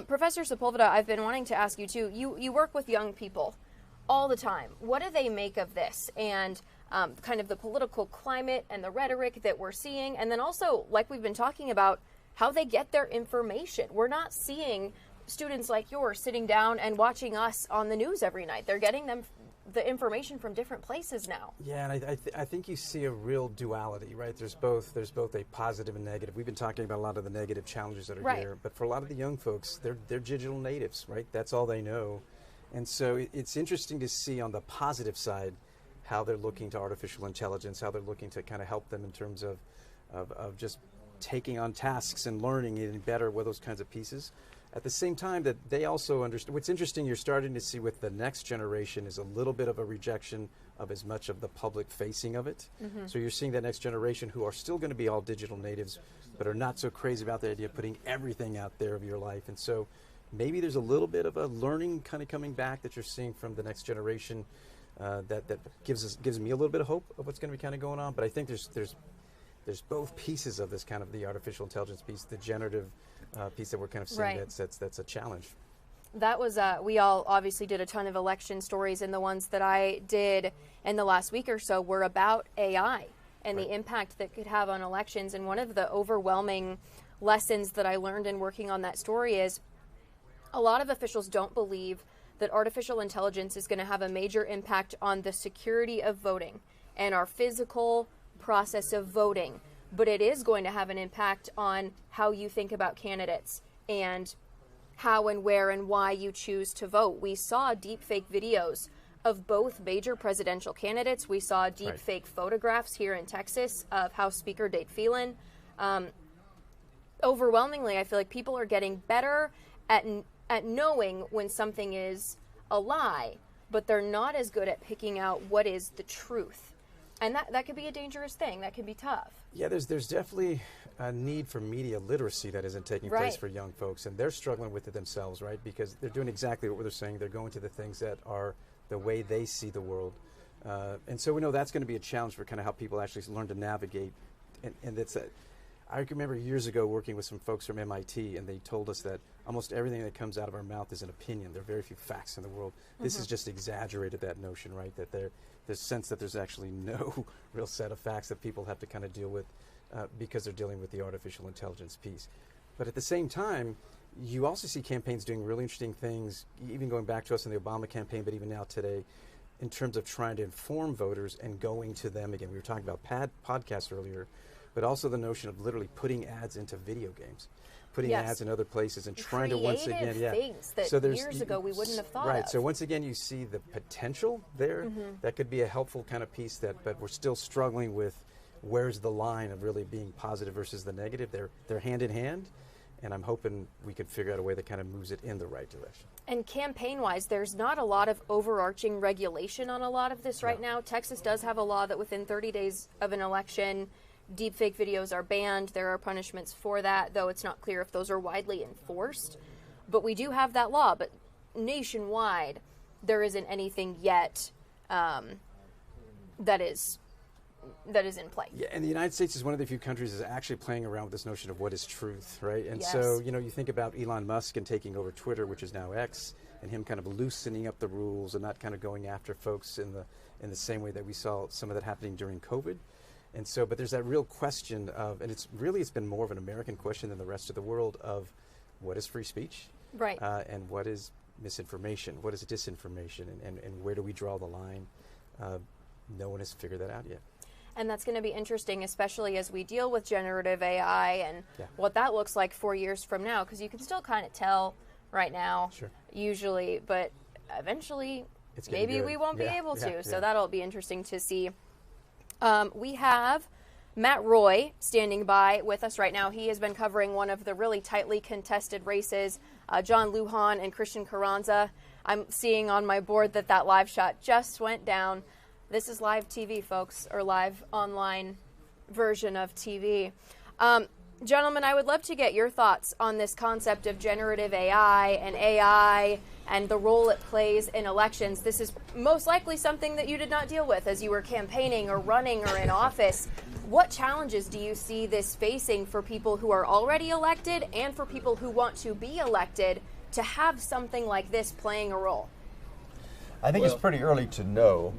Professor Sepulveda, I've been wanting to ask you too. You work with young people all the time. What do they make of this and kind of the political climate and the rhetoric that we're seeing? And then also, like we've been talking about, how they get their information. We're not seeing students like yours sitting down and watching us on the news every night. They're getting the information from different places now. Yeah, and I think you see a real duality, right? There's both a positive and negative. We've been talking about a lot of the negative challenges that are here, but for a lot of the young folks, they're digital natives, right? That's all they know. And so it's interesting to see on the positive side how they're looking to artificial intelligence, how they're looking to kind of help them in terms of just taking on tasks and learning getting better with those kinds of pieces. At the same time that they also understand, what's interesting you're starting to see with the next generation is a little bit of a rejection of as much of the public facing of it. Mm-hmm. So you're seeing that next generation who are still going to be all digital natives, but are not so crazy about the idea of putting everything out there of your life. And so maybe there's a little bit of a learning kind of coming back that you're seeing from the next generation that gives me a little bit of hope of what's going to be kind of going on. But I think there's both pieces of this kind of the artificial intelligence piece, the generative piece that we're kind of seeing. Right. That's a challenge. That was, we all obviously did a ton of election stories, and the ones that I did in the last week or so were about AI and the impact that could have on elections. And one of the overwhelming lessons that I learned in working on that story is a lot of officials don't believe that artificial intelligence is going to have a major impact on the security of voting and our physical process of voting. But it is going to have an impact on how you think about candidates and how and where and why you choose to vote. We saw deepfake videos of both major presidential candidates. We saw deepfake photographs here in Texas of House Speaker Dade Phelan. Overwhelmingly, I feel like people are getting better at knowing when something is a lie, but they're not as good at picking out what is the truth. And that could be a dangerous thing. That could be tough. Yeah, there's definitely a need for media literacy that isn't taking place for young folks, and they're struggling with it themselves, right? Because they're doing exactly what they're saying. They're going to the things that are the way they see the world. And so we know that's going to be a challenge for kind of how people actually learn to navigate. And it's I remember years ago working with some folks from MIT, and they told us that almost everything that comes out of our mouth is an opinion. There are very few facts in the world. This has just exaggerated that notion, right? That there's a sense that there's actually no real set of facts that people have to kind of deal with because they're dealing with the artificial intelligence piece. But at the same time, you also see campaigns doing really interesting things, even going back to us in the Obama campaign, but even now today, in terms of trying to inform voters and going to them again. We were talking about podcasts earlier, but also the notion of literally putting ads into video games, putting ads in other places, and trying to once again, things that years ago we wouldn't have thought of. Right. So once again, you see the potential there. That could be a helpful kind of piece. But we're still struggling with where's the line of really being positive versus the negative. They're hand in hand, and I'm hoping we can figure out a way that kind of moves it in the right direction. And campaign-wise, there's not a lot of overarching regulation on a lot of this right now. Texas does have a law that within 30 days of an election, deepfake videos are banned. There are punishments for that, though it's not clear if those are widely enforced. But we do have that law. But nationwide, there isn't anything yet that is in play. Yeah, and the United States is one of the few countries that's actually playing around with this notion of what is truth, right? And so, you think about Elon Musk and taking over Twitter, which is now X, and him kind of loosening up the rules and not kind of going after folks in the same way that we saw some of that happening during COVID. And so, but there's that real question of, and it's been more of an American question than the rest of the world, of what is free speech? Right. And what is misinformation? What is disinformation? And where do we draw the line? No one has figured that out yet. And that's going to be interesting, especially as we deal with generative AI and what that looks like 4 years from now, because you can still kind of tell right now, usually, but eventually maybe we won't be able to. So that'll be interesting to see. We have Matt Roy standing by with us right now. He has been covering one of the really tightly contested races, John Lujan and Christian Carranza. I'm seeing on my board that live shot just went down. This is live TV, folks, or live online version of TV. Gentlemen, I would love to get your thoughts on this concept of generative AI and the role it plays in elections. This is most likely something that you did not deal with as you were campaigning or running or in office. What challenges do you see this facing for people who are already elected and for people who want to be elected to have something like this playing a role? I think it's pretty early to know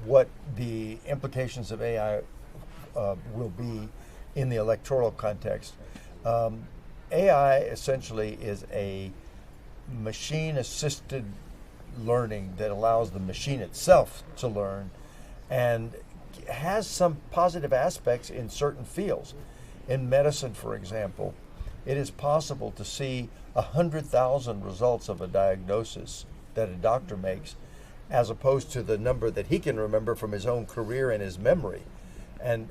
what the implications of AI will be in the electoral context. AI essentially is a machine-assisted learning that allows the machine itself to learn and has some positive aspects in certain fields. In medicine, for example, it is possible to see 100,000 results of a diagnosis that a doctor makes, as opposed to the number that he can remember from his own career and his memory, and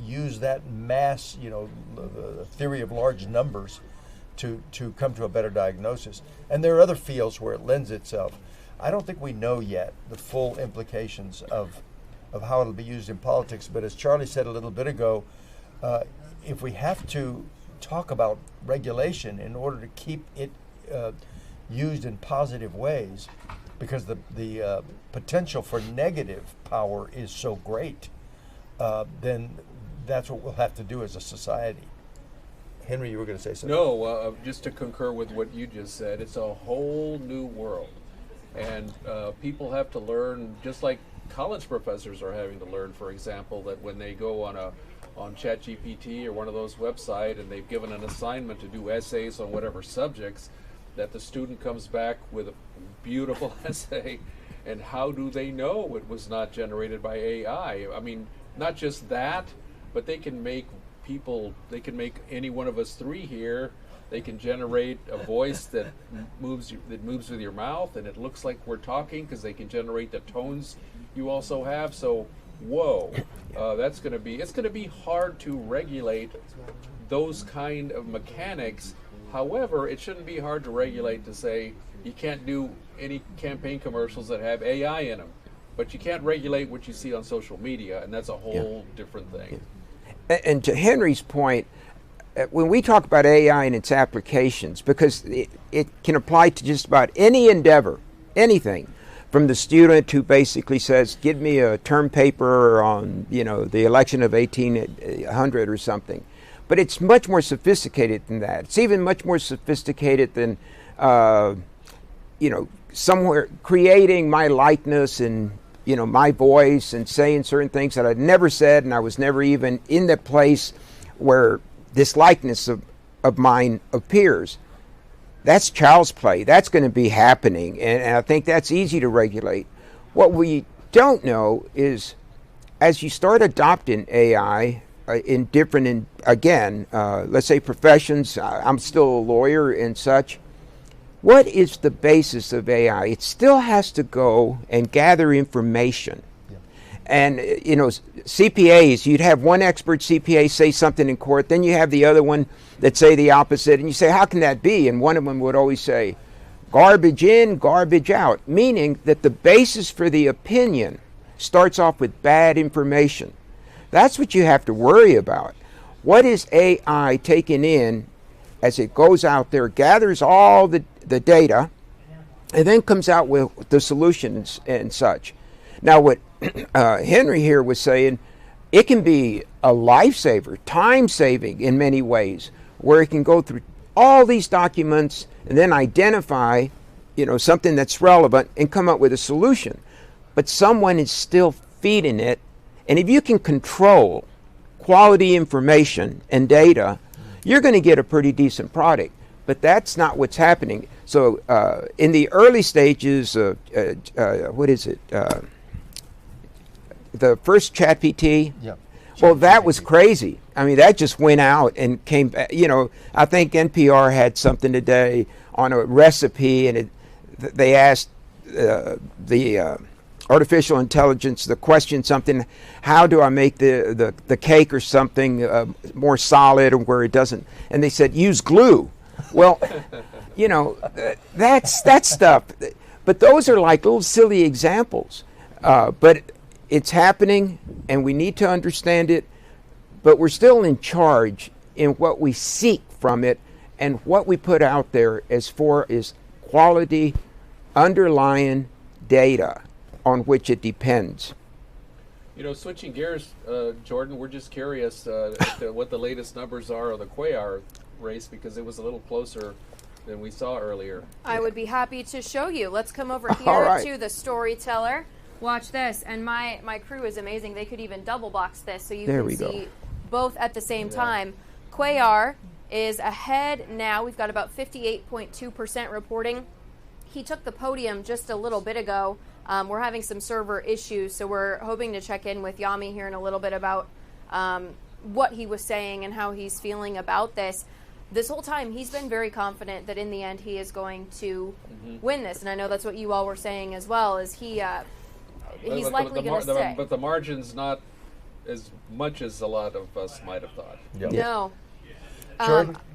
use that mass, the theory of large numbers to come to a better diagnosis. And there are other fields where it lends itself. I don't think we know yet the full implications of how it'll be used in politics, but as Charlie said a little bit ago, if we have to talk about regulation in order to keep it used in positive ways, because the potential for negative power is so great, then that's what we'll have to do as a society. Henry, you were going to say something? No, just to concur with what you just said, it's a whole new world. And people have to learn, just like college professors are having to learn, for example, that when they go on ChatGPT or one of those websites and they've given an assignment to do essays on whatever subjects, that the student comes back with a beautiful essay, and how do they know it was not generated by AI? I mean, not just that, but they can make any one of us three here. They can generate a voice that moves with your mouth, and it looks like we're talking because they can generate the tones you also have. So, whoa, it's going to be hard to regulate those kind of mechanics. However, it shouldn't be hard to regulate to say you can't do any campaign commercials that have AI in them, but you can't regulate what you see on social media, and that's a whole different thing. And to Henry's point, when we talk about AI and its applications, because it can apply to just about any endeavor, anything, from the student who basically says, give me a term paper on, the election of 1800 or something. But it's much more sophisticated than that. It's even much more sophisticated than, somewhere creating my likeness and, my voice and saying certain things that I'd never said, and I was never even in the place where this likeness of mine appears. That's child's play. That's going to be happening, and I think that's easy to regulate. What we don't know is, as you start adopting AI in different, let's say professions, I'm still a lawyer and such, what is the basis of AI? It still has to go and gather information. And, CPAs, you'd have one expert CPA say something in court, then you have the other one that say the opposite, and you say, how can that be? And one of them would always say, garbage in, garbage out, meaning that the basis for the opinion starts off with bad information. That's what you have to worry about. What is AI taking in as it goes out there, gathers all the data, and then comes out with the solutions and such? Now, what Henry here was saying, it can be a lifesaver, time-saving in many ways, where it can go through all these documents and then identify, something that's relevant and come up with a solution. But someone is still feeding it, and if you can control quality information and data, you're going to get a pretty decent product. But that's not what's happening. So in the early stages of, the first ChatGPT, well, that was crazy. I mean, that just went out and came back. I think NPR had something today on a recipe, and they asked the artificial intelligence the question something, how do I make the cake or something more solid or where it doesn't? And they said, use glue. Well, that's stuff. But those are like little silly examples. But it's happening, and we need to understand it, but we're still in charge in what we seek from it and what we put out there as far as quality underlying data on which it depends. Switching gears, Jordan, we're just curious what the latest numbers are of the Cuellar race, because it was a little closer than we saw earlier. I would be happy to show you. Let's come over here to the storyteller. Watch this, and my crew is amazing. They could even double box this so you can see both at the same time. Cuellar is ahead now. We've got about 58.2% reporting. He took the podium just a little bit ago. We're having some server issues, so we're hoping to check in with Yami here in a little bit about what he was saying and how he's feeling about this. This whole time, he's been very confident that in the end he is going to win this, and I know that's what you all were saying as well. Is he's likely going to stay. But the margin's not as much as a lot of us might have thought. Yep. No.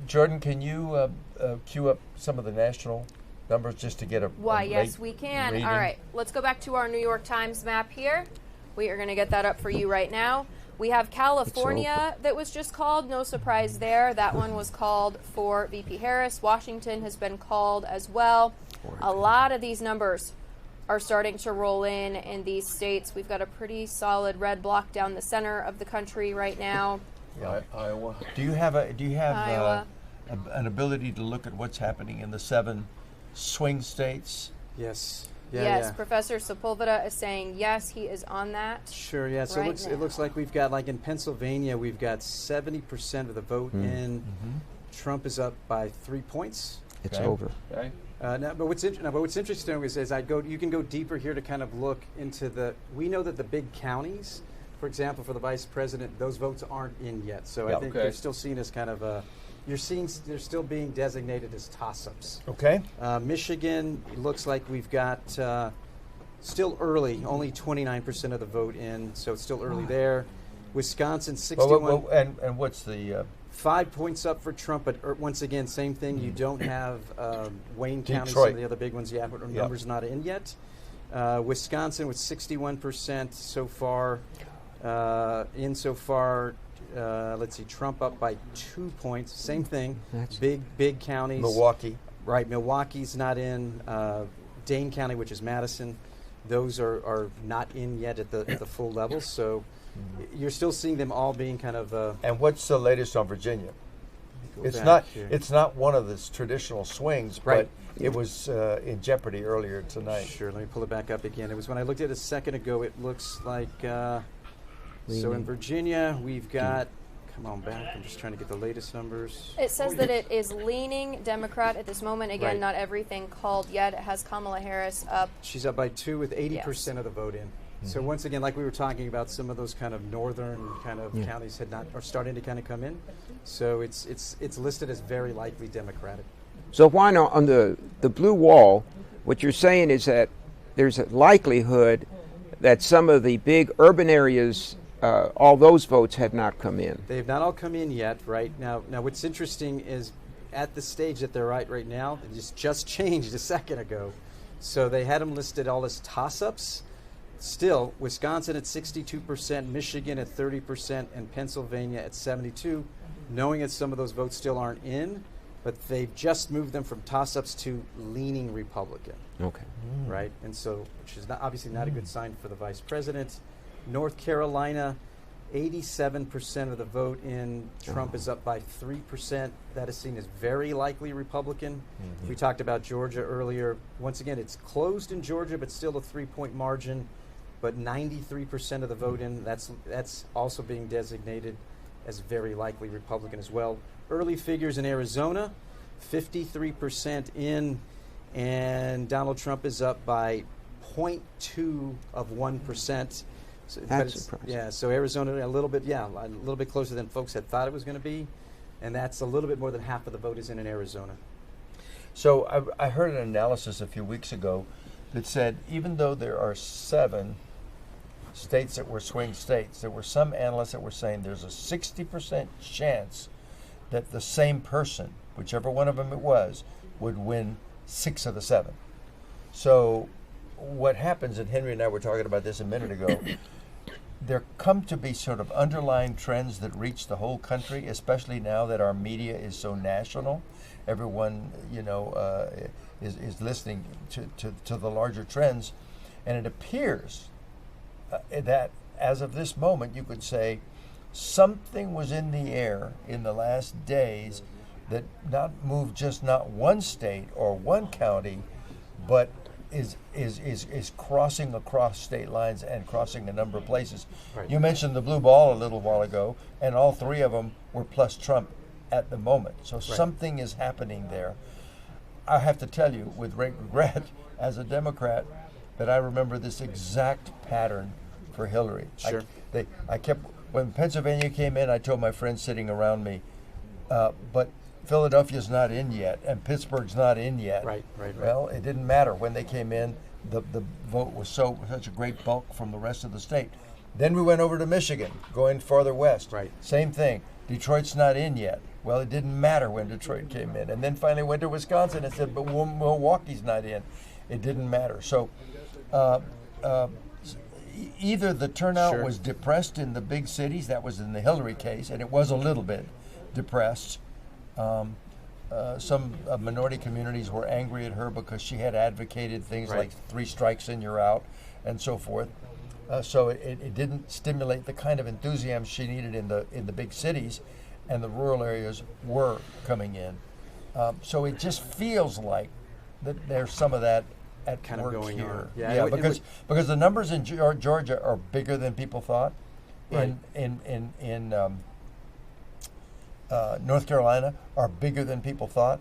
Jordan, can you cue up some of the national numbers just to get a yes, we can. reading? All right, let's go back to our New York Times map here. We are going to get that up for you right now. We have California that was just called. No surprise there. That one was called for VP Harris. Washington has been called as well. A lot of these numbers are starting to roll in these states. We've got a pretty solid red block down the center of the country right now. Yeah. Iowa. Do you have Iowa. an ability to look at what's happening in the 7 swing states? Yes. Yes, Professor Sepulveda is saying yes, he is on that. Sure, yeah. So it looks like we've got, like in Pennsylvania, we've got 70% of the vote in. Trump is up by 3 points. It's over. Okay. But what's interesting is you can go deeper here to kind of look into we know that the big counties, for example, for the vice president, those votes aren't in yet. So I think they're still seen as kind of they're still being designated as toss-ups. Okay. Michigan looks like we've got still early, only 29% of the vote in, so it's still early there. Wisconsin, 61. And what's the 5 points up for Trump, but once again, same thing. You don't have Wayne County, Detroit. some of the other big ones. Yeah, but numbers not in yet. Wisconsin with 61% so far. Let's see, Trump up by 2 points. Same thing. Big counties. Milwaukee. Right, Milwaukee's not in. Dane County, which is Madison, those are not in yet at the full level. So you're still seeing them all being kind of. And what's the latest on Virginia? It's not one of the traditional swings, right. But it was in jeopardy earlier tonight. Sure, let me pull it back up again. It was when I looked at it a second ago. It looks like so in Virginia we've got. Come on back. I'm just trying to get the latest numbers. It says that it is leaning Democrat at this moment. Again, Right. not everything called yet. It has Kamala Harris up. She's up by 2 with 80% of the vote in. So once again, like we were talking about, some of those kind of northern kind of counties are starting to kind of come in. So it's listed as very likely Democratic. So why not on the blue wall? What you're saying is that there's a likelihood that some of the big urban areas, all those votes have not come in. They have not all come in yet, right? Now what's interesting is at the stage that they're at right now, it just changed a second ago. So they had them listed all as toss-ups. Still, Wisconsin at 62%, Michigan at 30%, and Pennsylvania at 72%, knowing that some of those votes still aren't in, but they've just moved them from toss-ups to leaning Republican. Okay. Right? And so, which is obviously not a good sign for the vice president. North Carolina, 87% of the vote in. Trump is up by 3%. That is seen as very likely Republican. We talked about Georgia earlier. Once again, it's closed in Georgia, but still a 3-point margin. But 93% of the vote in, that's also being designated as very likely Republican as well. Early figures in Arizona, 53% in, and Donald Trump is up by 0.2 of 1%. So, that's surprising. Yeah, so Arizona a little bit closer than folks had thought it was going to be, and that's a little bit more than half of the vote is in Arizona. So I heard an analysis a few weeks ago that said even though there are 7 states that were swing states, there were some analysts that were saying there's a 60% chance that the same person, whichever one of them it was, would win 6 of the 7. So what happens, and Henry and I were talking about this a minute ago, there come to be sort of underlying trends that reach the whole country, especially now that our media is so national. Everyone, is listening to the larger trends, and it appears that as of this moment, you could say something was in the air in the last days that moved just not one state or one county, but is crossing across state lines and crossing a number of places. Right. You mentioned the blue ball a little while ago, and all 3 of them were plus Trump at the moment. So something is happening there. I have to tell you, with regret, as a Democrat, that I remember this exact pattern for Hillary. Sure. When Pennsylvania came in, I told my friends sitting around me, but Philadelphia's not in yet, and Pittsburgh's not in yet. Right. Well, it didn't matter. When they came in, the vote was such a great bulk from the rest of the state. Then we went over to Michigan, going farther west. Right. Same thing. Detroit's not in yet. Well, it didn't matter when Detroit came in. And then finally went to Wisconsin and said, but Milwaukee's not in. It didn't matter. So either the turnout was depressed in the big cities, that was in the Hillary case, and it was a little bit depressed, some minority communities were angry at her because she had advocated things Right. like 3 strikes and you're out and so forth. So it didn't stimulate the kind of enthusiasm she needed in the big cities, and the rural areas were coming in. So it just feels like that there's some of that at Kind of work going here. on. Yeah, because the numbers in Georgia are bigger than people thought. Right. In North Carolina are bigger than people thought,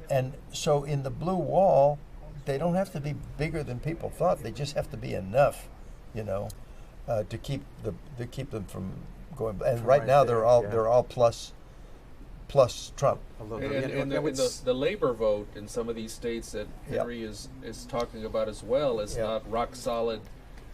and so in the blue wall, they don't have to be bigger than people thought. They just have to be enough, to keep them from going. And From right right now there, they're all plus Trump. And the labor vote in some of these states that Henry is talking about as well is not rock solid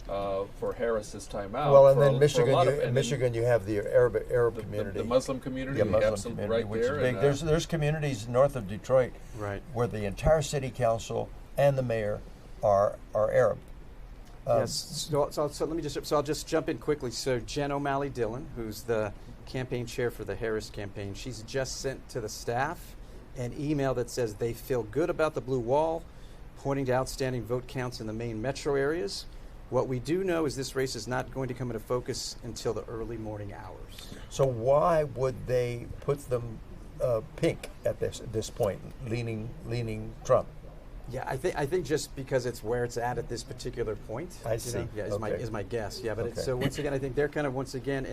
for Harris this time out. Well, and then Michigan, you have the Arab community, the Muslim community, Muslim absolutely community, right which there. is big. There's communities north of Detroit, right, where the entire city council and the mayor are Arab. Yes. So let me so I'll just jump in quickly. So Jen O'Malley Dillon, who's the campaign chair for the Harris campaign, she's just sent to the staff an email that says they feel good about the blue wall, pointing to outstanding vote counts in the main metro areas. What we do know is this race is not going to come into focus until the early morning hours. So why would they put them pink at this point, leaning Trump? Yeah, I think just because it's where it's at this particular point. I see. Yeah, is my guess. Yeah, but Okay. so once again, I think they're kind of once again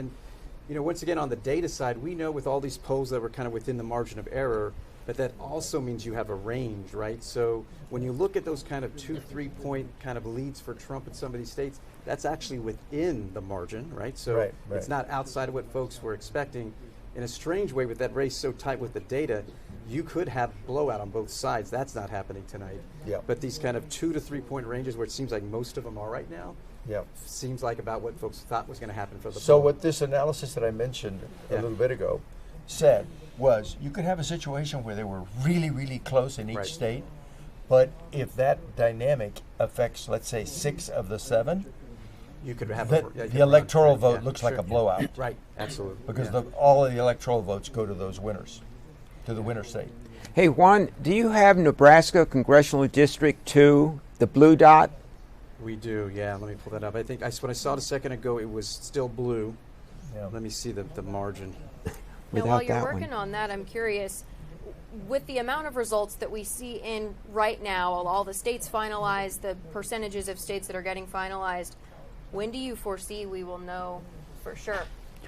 on the data side, we know with all these polls that were kind of within the margin of error, but that also means you have a range, right? So when you look at those kind of 2-3 point kind of leads for Trump in some of these states, that's actually within the margin, right? So Right. it's not outside of what folks were expecting. In a strange way, with that race so tight with the data, you could have blowout on both sides. That's not happening tonight. Yeah. But these kind of 2 to 3 point ranges, where it seems like most of them are right now, seems like about what folks thought was going to happen for the So poll. what this analysis that I mentioned a little bit ago said was you could have a situation where they were really, really close in each state, but if that dynamic affects, let's say, 6 of the 7, you could have the electoral vote looks like a blowout. Right, absolutely. Because all of the electoral votes go to those winners, to the winner state. Hey, Juan, do you have Nebraska Congressional District 2, the blue dot? We do, yeah. Let me pull that up. I think when I saw it a second ago, it was still blue. Yeah. Let me see the margin. Now, while you're working on that, I'm curious, with the amount of results that we see in right now, all the states finalized, the percentages of states that are getting finalized, when do you foresee we will know for sure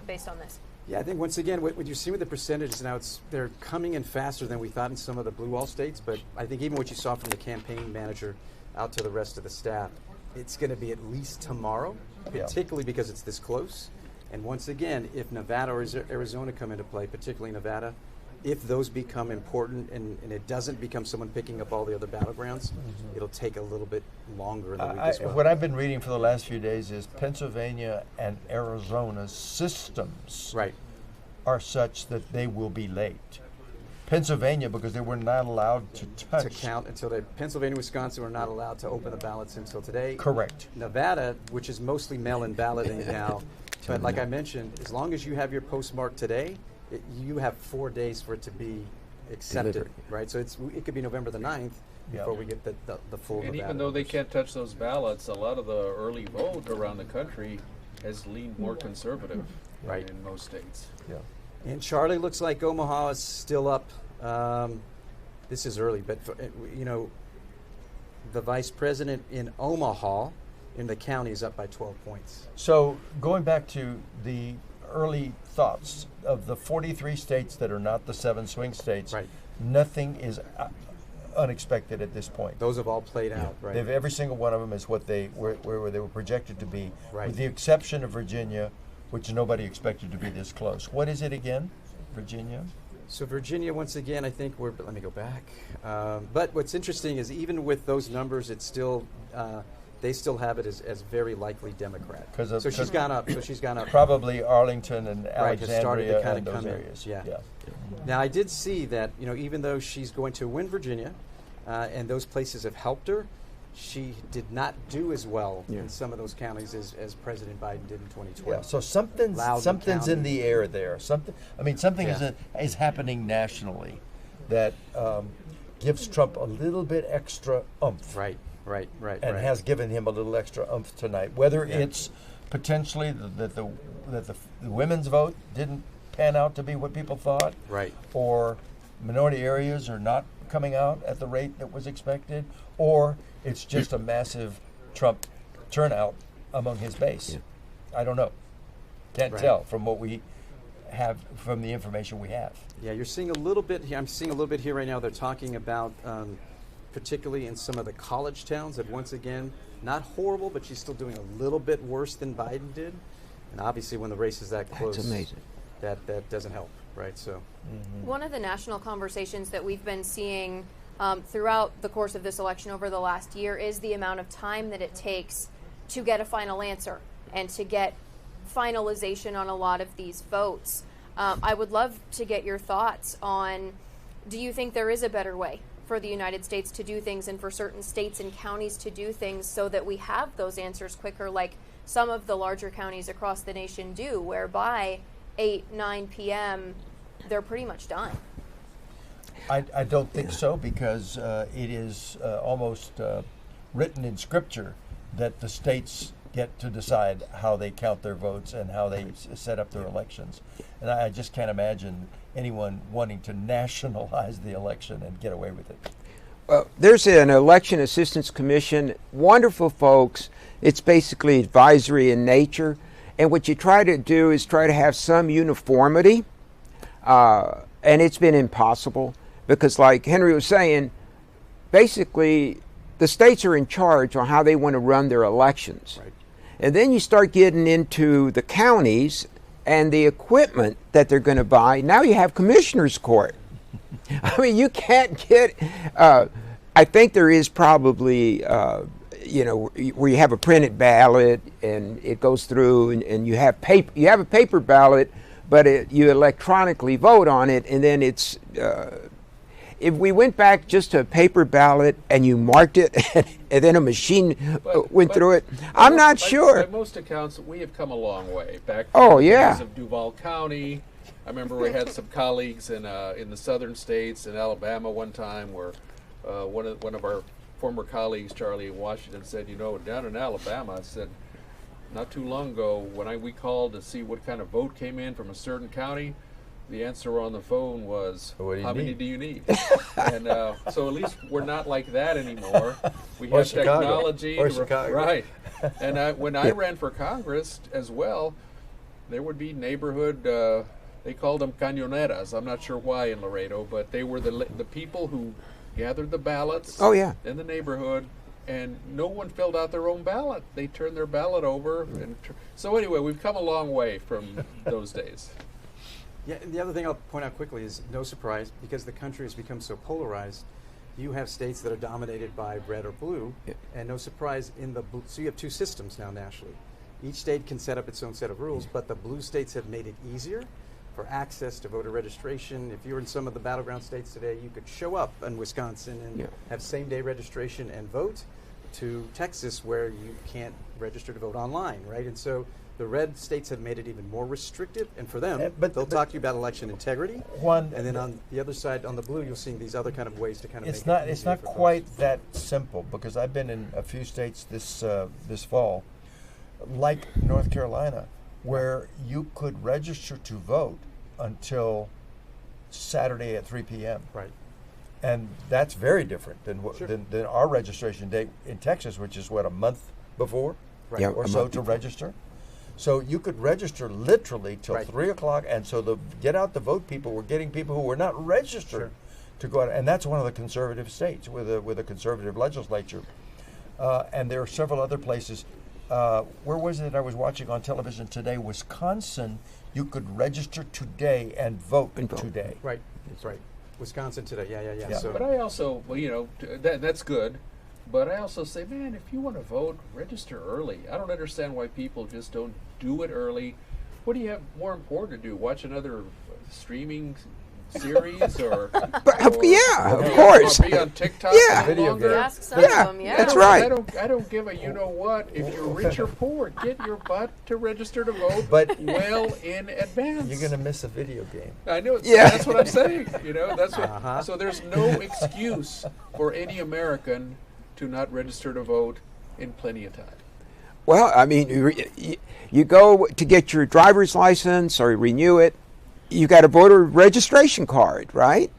based on this? Yeah, I think once again, what you see with the percentages now, they're coming in faster than we thought in some of the blue wall states. But I think even what you saw from the campaign manager out to the rest of the staff, it's going to be at least tomorrow, particularly because it's this close. And once again, if Nevada or Arizona come into play, particularly Nevada, if those become important and it doesn't become someone picking up all the other battlegrounds, it'll take a little bit longer in the week as well. What I've been reading for the last few days is Pennsylvania and Arizona's systems are such that they will be late. Pennsylvania, because they were not allowed to count until Pennsylvania, Wisconsin were not allowed to open the ballots until today. Correct. Nevada, which is mostly mail-in balloting now, but like I mentioned, as long as you have your postmark today, you have 4 days for it to be accepted, right? So it could be November the 9th before we get the full. And even though they can't touch those ballots, a lot of the early vote around the country has leaned more conservative, in most states. Yeah. And Charlie, looks like Omaha is still up. This is early, but the vice president in Omaha, in the county, is up by 12 points. So going back to the early thoughts of the 43 states that are not the 7 swing states, nothing is unexpected at this point. Those have all played out, right? Every single one of them is where they were projected to be, with the exception of Virginia, which nobody expected to be this close. What is it again, Virginia? So Virginia, once again, I think let me go back. But what's interesting is even with those numbers, it's still, they still have it as very likely Democrat. So she's gone up. Probably Arlington and Alexandria has started to kind and of those come areas. in. Yeah. Now I did see that, even though she's going to win Virginia, and those places have helped her, she did not do as well in some of those counties as President Biden did in 2012. Yeah, so something's in the air there. Something is happening nationally that gives Trump a little bit extra oomph. Right. And has given him a little extra oomph tonight. Whether it's potentially that the women's vote didn't pan out to be what people thought, right, or minority areas are not coming out at the rate that was expected, or it's just a massive Trump turnout among his base. I don't know. Can't tell from what we have, from the information we have. Yeah, you're seeing a little bit here. I'm seeing a little bit here right now. They're talking about, particularly in some of the college towns, that once again, not horrible, but she's still doing a little bit worse than Biden did. And obviously, when the race is that close, that's amazing. That doesn't help, right? So, one of the national conversations that we've been seeing throughout the course of this election over the last year is the amount of time that it takes to get a final answer and to get finalization on a lot of these votes. I would love to get your thoughts on, do you think there is a better way for the United States to do things and for certain states and counties to do things so that we have those answers quicker, like some of the larger counties across the nation do, where by 8, 9 p.m. they're pretty much done? I don't think so, because it is almost written in Scripture that the states get to decide how they count their votes and how they set up their elections. And I just can't imagine anyone wanting to nationalize the election and get away with it. Well, there's an election assistance commission, wonderful folks. It's basically advisory in nature. And what you try to do is try to have some uniformity. And it's been impossible because, like Henry was saying, basically the states are in charge on how they want to run their elections. Right. And then you start getting into the counties and the equipment that they're going to buy. Now you have commissioner's court. I mean, you can't get, I think there is probably, where you have a printed ballot and it goes through and you have paper, you have a paper ballot, but you electronically vote on it, and then it's, if we went back just to a paper ballot and you marked it and then a machine went through it, I'm not sure. By most accounts, we have come a long way. Back Oh, in the yeah. days of Duval County, I remember we had some colleagues in the southern states, in Alabama one time, where one of our former colleagues, Charlie in Washington, said, down in Alabama, I said, not too long ago, when we called to see what kind of vote came in from a certain county, the answer on the phone was, how many do you need? And so at least we're not like that anymore. We have technology. Or Chicago. Right. And when I ran for Congress as well, there would be neighborhood, they called them cañoneras. I'm not sure why in Laredo, but they were the people who gathered the ballots in the neighborhood, and no one filled out their own ballot. They turned their ballot over. And so anyway, we've come a long way from those days. yeah, and the other thing I'll point out quickly is, no surprise, because the country has become so polarized, you have states that are dominated by red or blue, and no surprise, so you have two systems now nationally. Each state can set up its own set of rules, but the blue states have made it easier for access to voter registration. If you're in some of the battleground states today, you could show up in Wisconsin and have same-day registration and vote, to Texas, where you can't register to vote online, right? And so the red states have made it even more restrictive, and for them, they'll talk to you about election integrity. And then on the other side, on the blue, you'll see these other kind of ways to kind of it's make not quite that simple, because I've been in a few states this fall, like North Carolina, where you could register to vote until Saturday at 3 p.m. Right. And that's very different than than our registration date in Texas, which is a month before or so to register. So you could register literally till 3 o'clock, and so the get out the vote people were getting people who were not registered to go out, and that's one of the conservative states with a conservative legislature. And there are several other places. Where was it I was watching on television today? Wisconsin, you could register today and vote today. Right, that's right. Wisconsin today, yeah. So, but I also, that's good. But I also say, man, if you want to vote, register early. I don't understand why people just don't do it early. What do you have more important to do? Watch another streaming series or yeah, of course. Or be on TikTok Yeah. no longer? Ask some of them, yeah. That's right. I don't give a you know what. If you're rich or poor, get your butt to register to vote But well in advance. You're going to miss a video game. I know. Yeah. That's what I'm saying. You know, that's what. So there's no excuse for any American to not register to vote in plenty of time. Well, I mean, you go to get your driver's license or renew it, you got a voter registration card, right?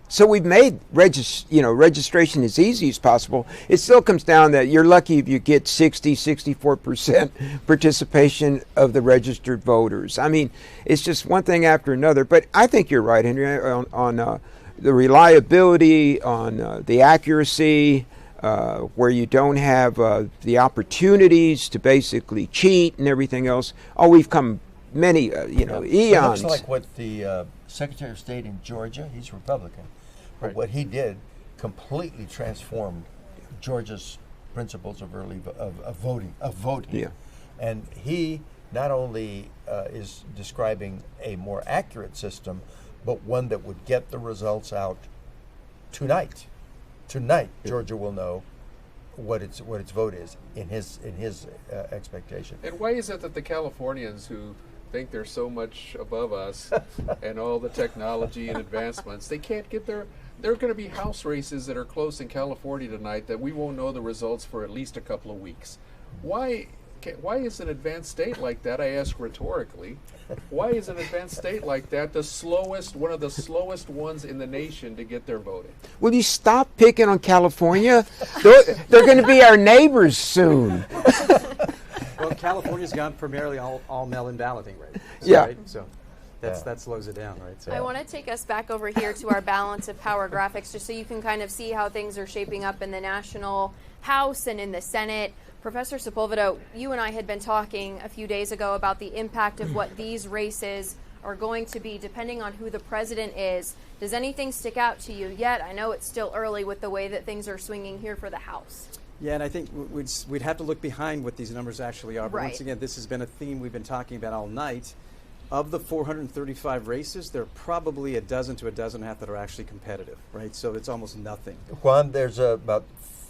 So we've made registration as easy as possible. It still comes down that you're lucky if you get 64% participation of the registered voters. I mean, it's just one thing after another. But I think you're right, Henry, on the reliability, on the accuracy, where you don't have the opportunities to basically cheat and everything else. Oh, we've come many, eons. It looks like what the Secretary of State in Georgia, he's Republican, but what he did completely transformed Georgia's principles of voting. Yeah. And he not only is describing a more accurate system, but one that would get the results out tonight. Tonight, Georgia will know what its vote is in his expectation. And why is it that the Californians who think they're so much above us and all the technology and advancements, they can't get there? There are going to be House races that are close in California tonight that we won't know the results for at least a couple of weeks. Why is an advanced state like that, I ask rhetorically, why is an advanced state like that one of the slowest ones in the nation to get their vote in? Will you stop picking on California? They're going to be our neighbors soon. Well, California's gone primarily all mail-in balloting, right? Yeah. Right? So that slows it down, right? So I want to take us back over here to our balance of power graphics just so you can kind of see how things are shaping up in the National House and in the Senate. Professor Sepulveda, you and I had been talking a few days ago about the impact of what these races are going to be depending on who the president is. Does anything stick out to you yet? I know it's still early with the way that things are swinging here for the House. Yeah, and I think we'd have to look behind what these numbers actually are. But once again, this has been a theme we've been talking about all night. Of the 435 races, there are probably a dozen to a dozen and a half that are actually competitive, right? So it's almost nothing. Juan, there's about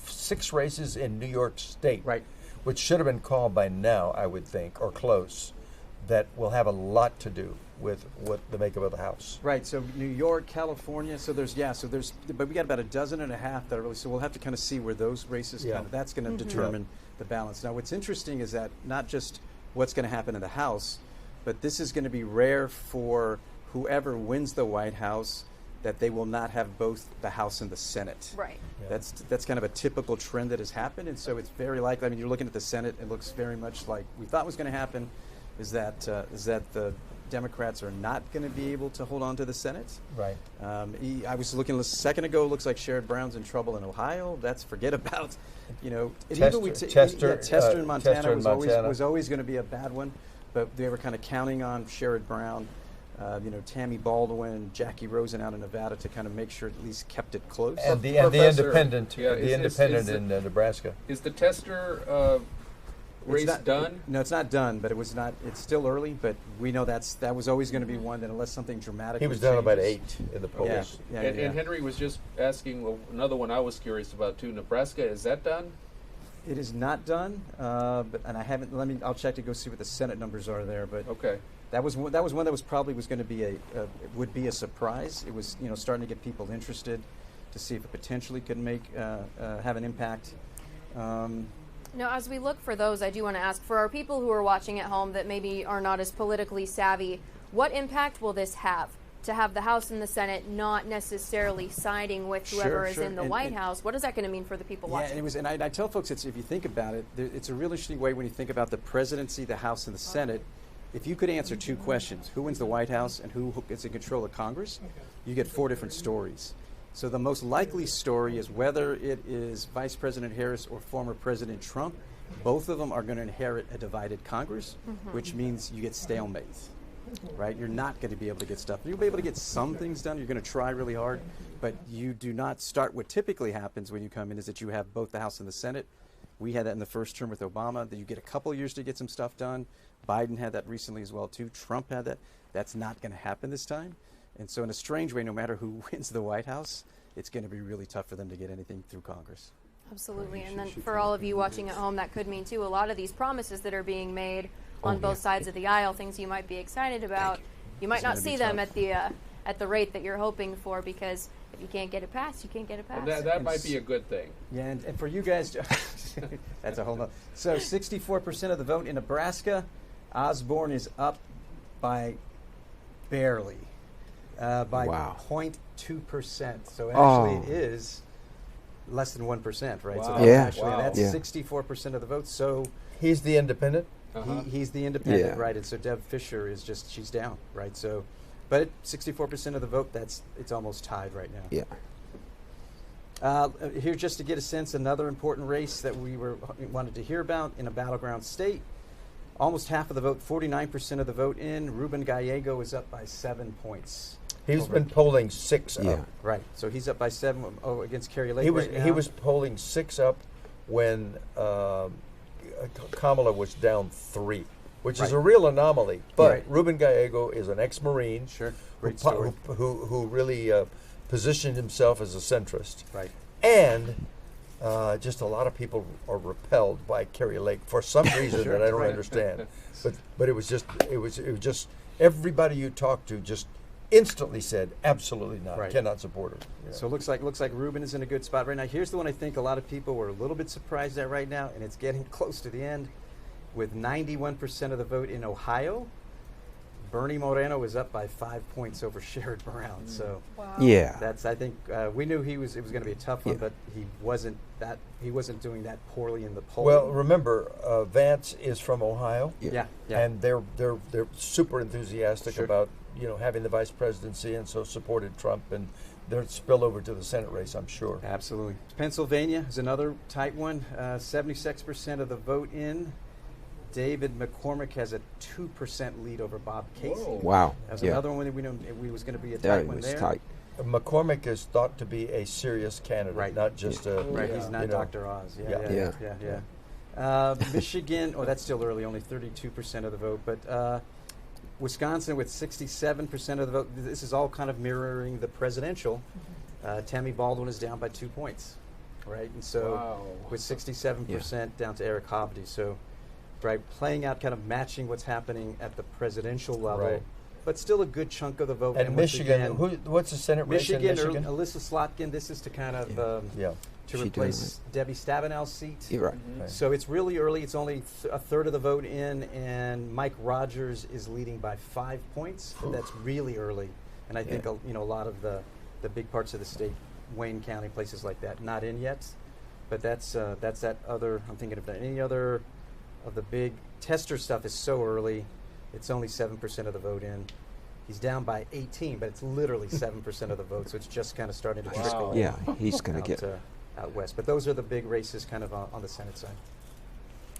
6 races in New York State, right, which should have been called by now, I would think, or close, that will have a lot to do with what the makeup of the House. Right. So New York, California. So there's but we got about a dozen and a half that are really. So we'll have to kind of see where those races. That's going to determine the balance. Now, what's interesting is that not just what's going to happen in the House, but this is going to be rare for whoever wins the White House, that they will not have both the House and the Senate. Right. Yeah. That's kind of a typical trend that has happened, and so it's very likely. I mean, you're looking at the Senate; it looks very much like we thought was going to happen. Is that the Democrats are not going to be able to hold on to the Senate? Right. I was looking a second ago. It looks like Sherrod Brown's in trouble in Ohio. That's forget about. Tester in Montana was always going to be a bad one, but they were kind of counting on Sherrod Brown. Tammy Baldwin, Jackie Rosen out in Nevada to kind of make sure at least kept it close. And the independent, in Nebraska. Is the Tester race done? No, it's not done, but it was not. It's still early, but we know that was always going to be one that unless something dramatic. He was down about 8 in the polls. And Henry was just asking another one I was curious about too. Nebraska, is that done? It is not done, and I haven't. I'll check to go see what the Senate numbers are there. But okay. That was one that was probably going to be a surprise. It was starting to get people interested to see if it potentially could have an impact. Now, as we look for those, I do want to ask, for our people who are watching at home that maybe are not as politically savvy, what impact will this have to have the House and the Senate not necessarily siding with whoever is in the White House? What is that going to mean for the people watching? And I tell folks, if you think about it, it's a really interesting way when you think about the presidency, the House, and the Senate. If you could answer 2 questions, who wins the White House and who gets in control of Congress, you get 4 different stories. So the most likely story is whether it is Vice President Harris or former President Trump. Both of them are going to inherit a divided Congress, which means you get stalemates, right? You're not going to be able to get stuff. You'll be able to get some things done. You're going to try really hard, but you do not start. What typically happens when you come in is that you have both the House and the Senate. We had that in the first term with Obama, that you get a couple years to get some stuff done. Biden had that recently as well, too. Trump had that. That's not going to happen this time. And so in a strange way, no matter who wins the White House, it's going to be really tough for them to get anything through Congress. Absolutely. And then for all of you watching at home, that could mean, too, a lot of these promises that are being made on both sides of the aisle, things you might be excited about, you might not see them at the rate that you're hoping for, because if you can't get it passed, you can't get it passed. And that might be a good thing. Yeah, and for you guys, that's a whole nother. So 64% of the vote in Nebraska. Osborne is up by barely, by 0.2%. So actually it is less than 1%, right? So that's 64% of the vote. So he's the independent? He's the independent, right? And so Deb Fischer is she's down, right? So, but 64% of the vote, it's almost tied right now. Yeah. Here, just to get a sense, another important race that we wanted to hear about in a battleground state. Almost half of the vote, 49% of the vote in. Ruben Gallego is up by 7 points. He's been polling 6 up. Right, so he's up by 7 against Kerry Lake He was polling 6 up when Kamala was down 3, which is a real anomaly. But Ruben Gallego is an ex-Marine who really positioned himself as a centrist. Right. And just a lot of people are repelled by Kerry Lake for some reason that I don't understand. But it was just everybody you talked to just instantly said absolutely not, cannot support her. Yeah. So it looks like Ruben is in a good spot right now. Here's the one I think a lot of people were a little bit surprised at right now, and it's getting close to the end. With 91% of the vote in Ohio, Bernie Moreno is up by 5 points over Sherrod Brown. So that's, I think we knew it was going to be a tough one, but he wasn't doing that poorly in the poll. Well, remember Vance is from Ohio. Yeah. And they're super enthusiastic about having the vice presidency, and so supported Trump, and there'll spill over to the Senate race, I'm sure. Absolutely. Pennsylvania is another tight one. 76% of the vote in. David McCormick has a 2% lead over Bob Casey. Whoa. Wow. That was another one that we knew was going to be a tight one there. Tight. McCormick is thought to be a serious candidate, not just a... Right, he's not Dr. Oz. Yeah. Michigan, that's still early, only 32% of the vote, but Wisconsin with 67% of the vote. This is all kind of mirroring the presidential. Tammy Baldwin is down by 2 points, right? And so with 67% down to Eric Hovde. So, playing out, kind of matching what's happening at the presidential level, but still a good chunk of the vote. And Michigan, what's the Senate race in Michigan? Alyssa Slotkin. This is to kind of to replace Debbie Stabenow's seat. So it's really early. It's only a third of the vote in, and Mike Rogers is leading by 5 points. That's really early, and I think a lot of the big parts of the state, Wayne County, places like that, not in yet. But that's that other. I'm thinking of any other of the big tester stuff is so early. It's only 7% of the vote in. He's down by 18, but it's literally 7% of the vote, so it's just kind of starting to trickle. Yeah, he's going to get out west. But those are the big races kind of on the Senate side.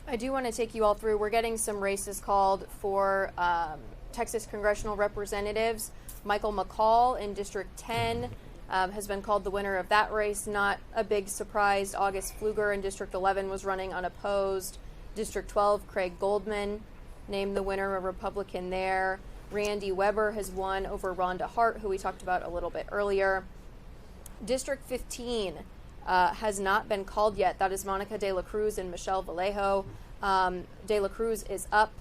I do want to take you all through. We're getting some races called for Texas congressional representatives. Michael McCall in District 10 has been called the winner of that race. Not a big surprise. August Pfluger in District 11 was running unopposed. District 12, Craig Goldman named the winner, a Republican there. Randy Weber has won over Rhonda Hart, who we talked about a little bit earlier. District 15 has not been called yet. That is Monica De La Cruz and Michelle Vallejo. De La Cruz is up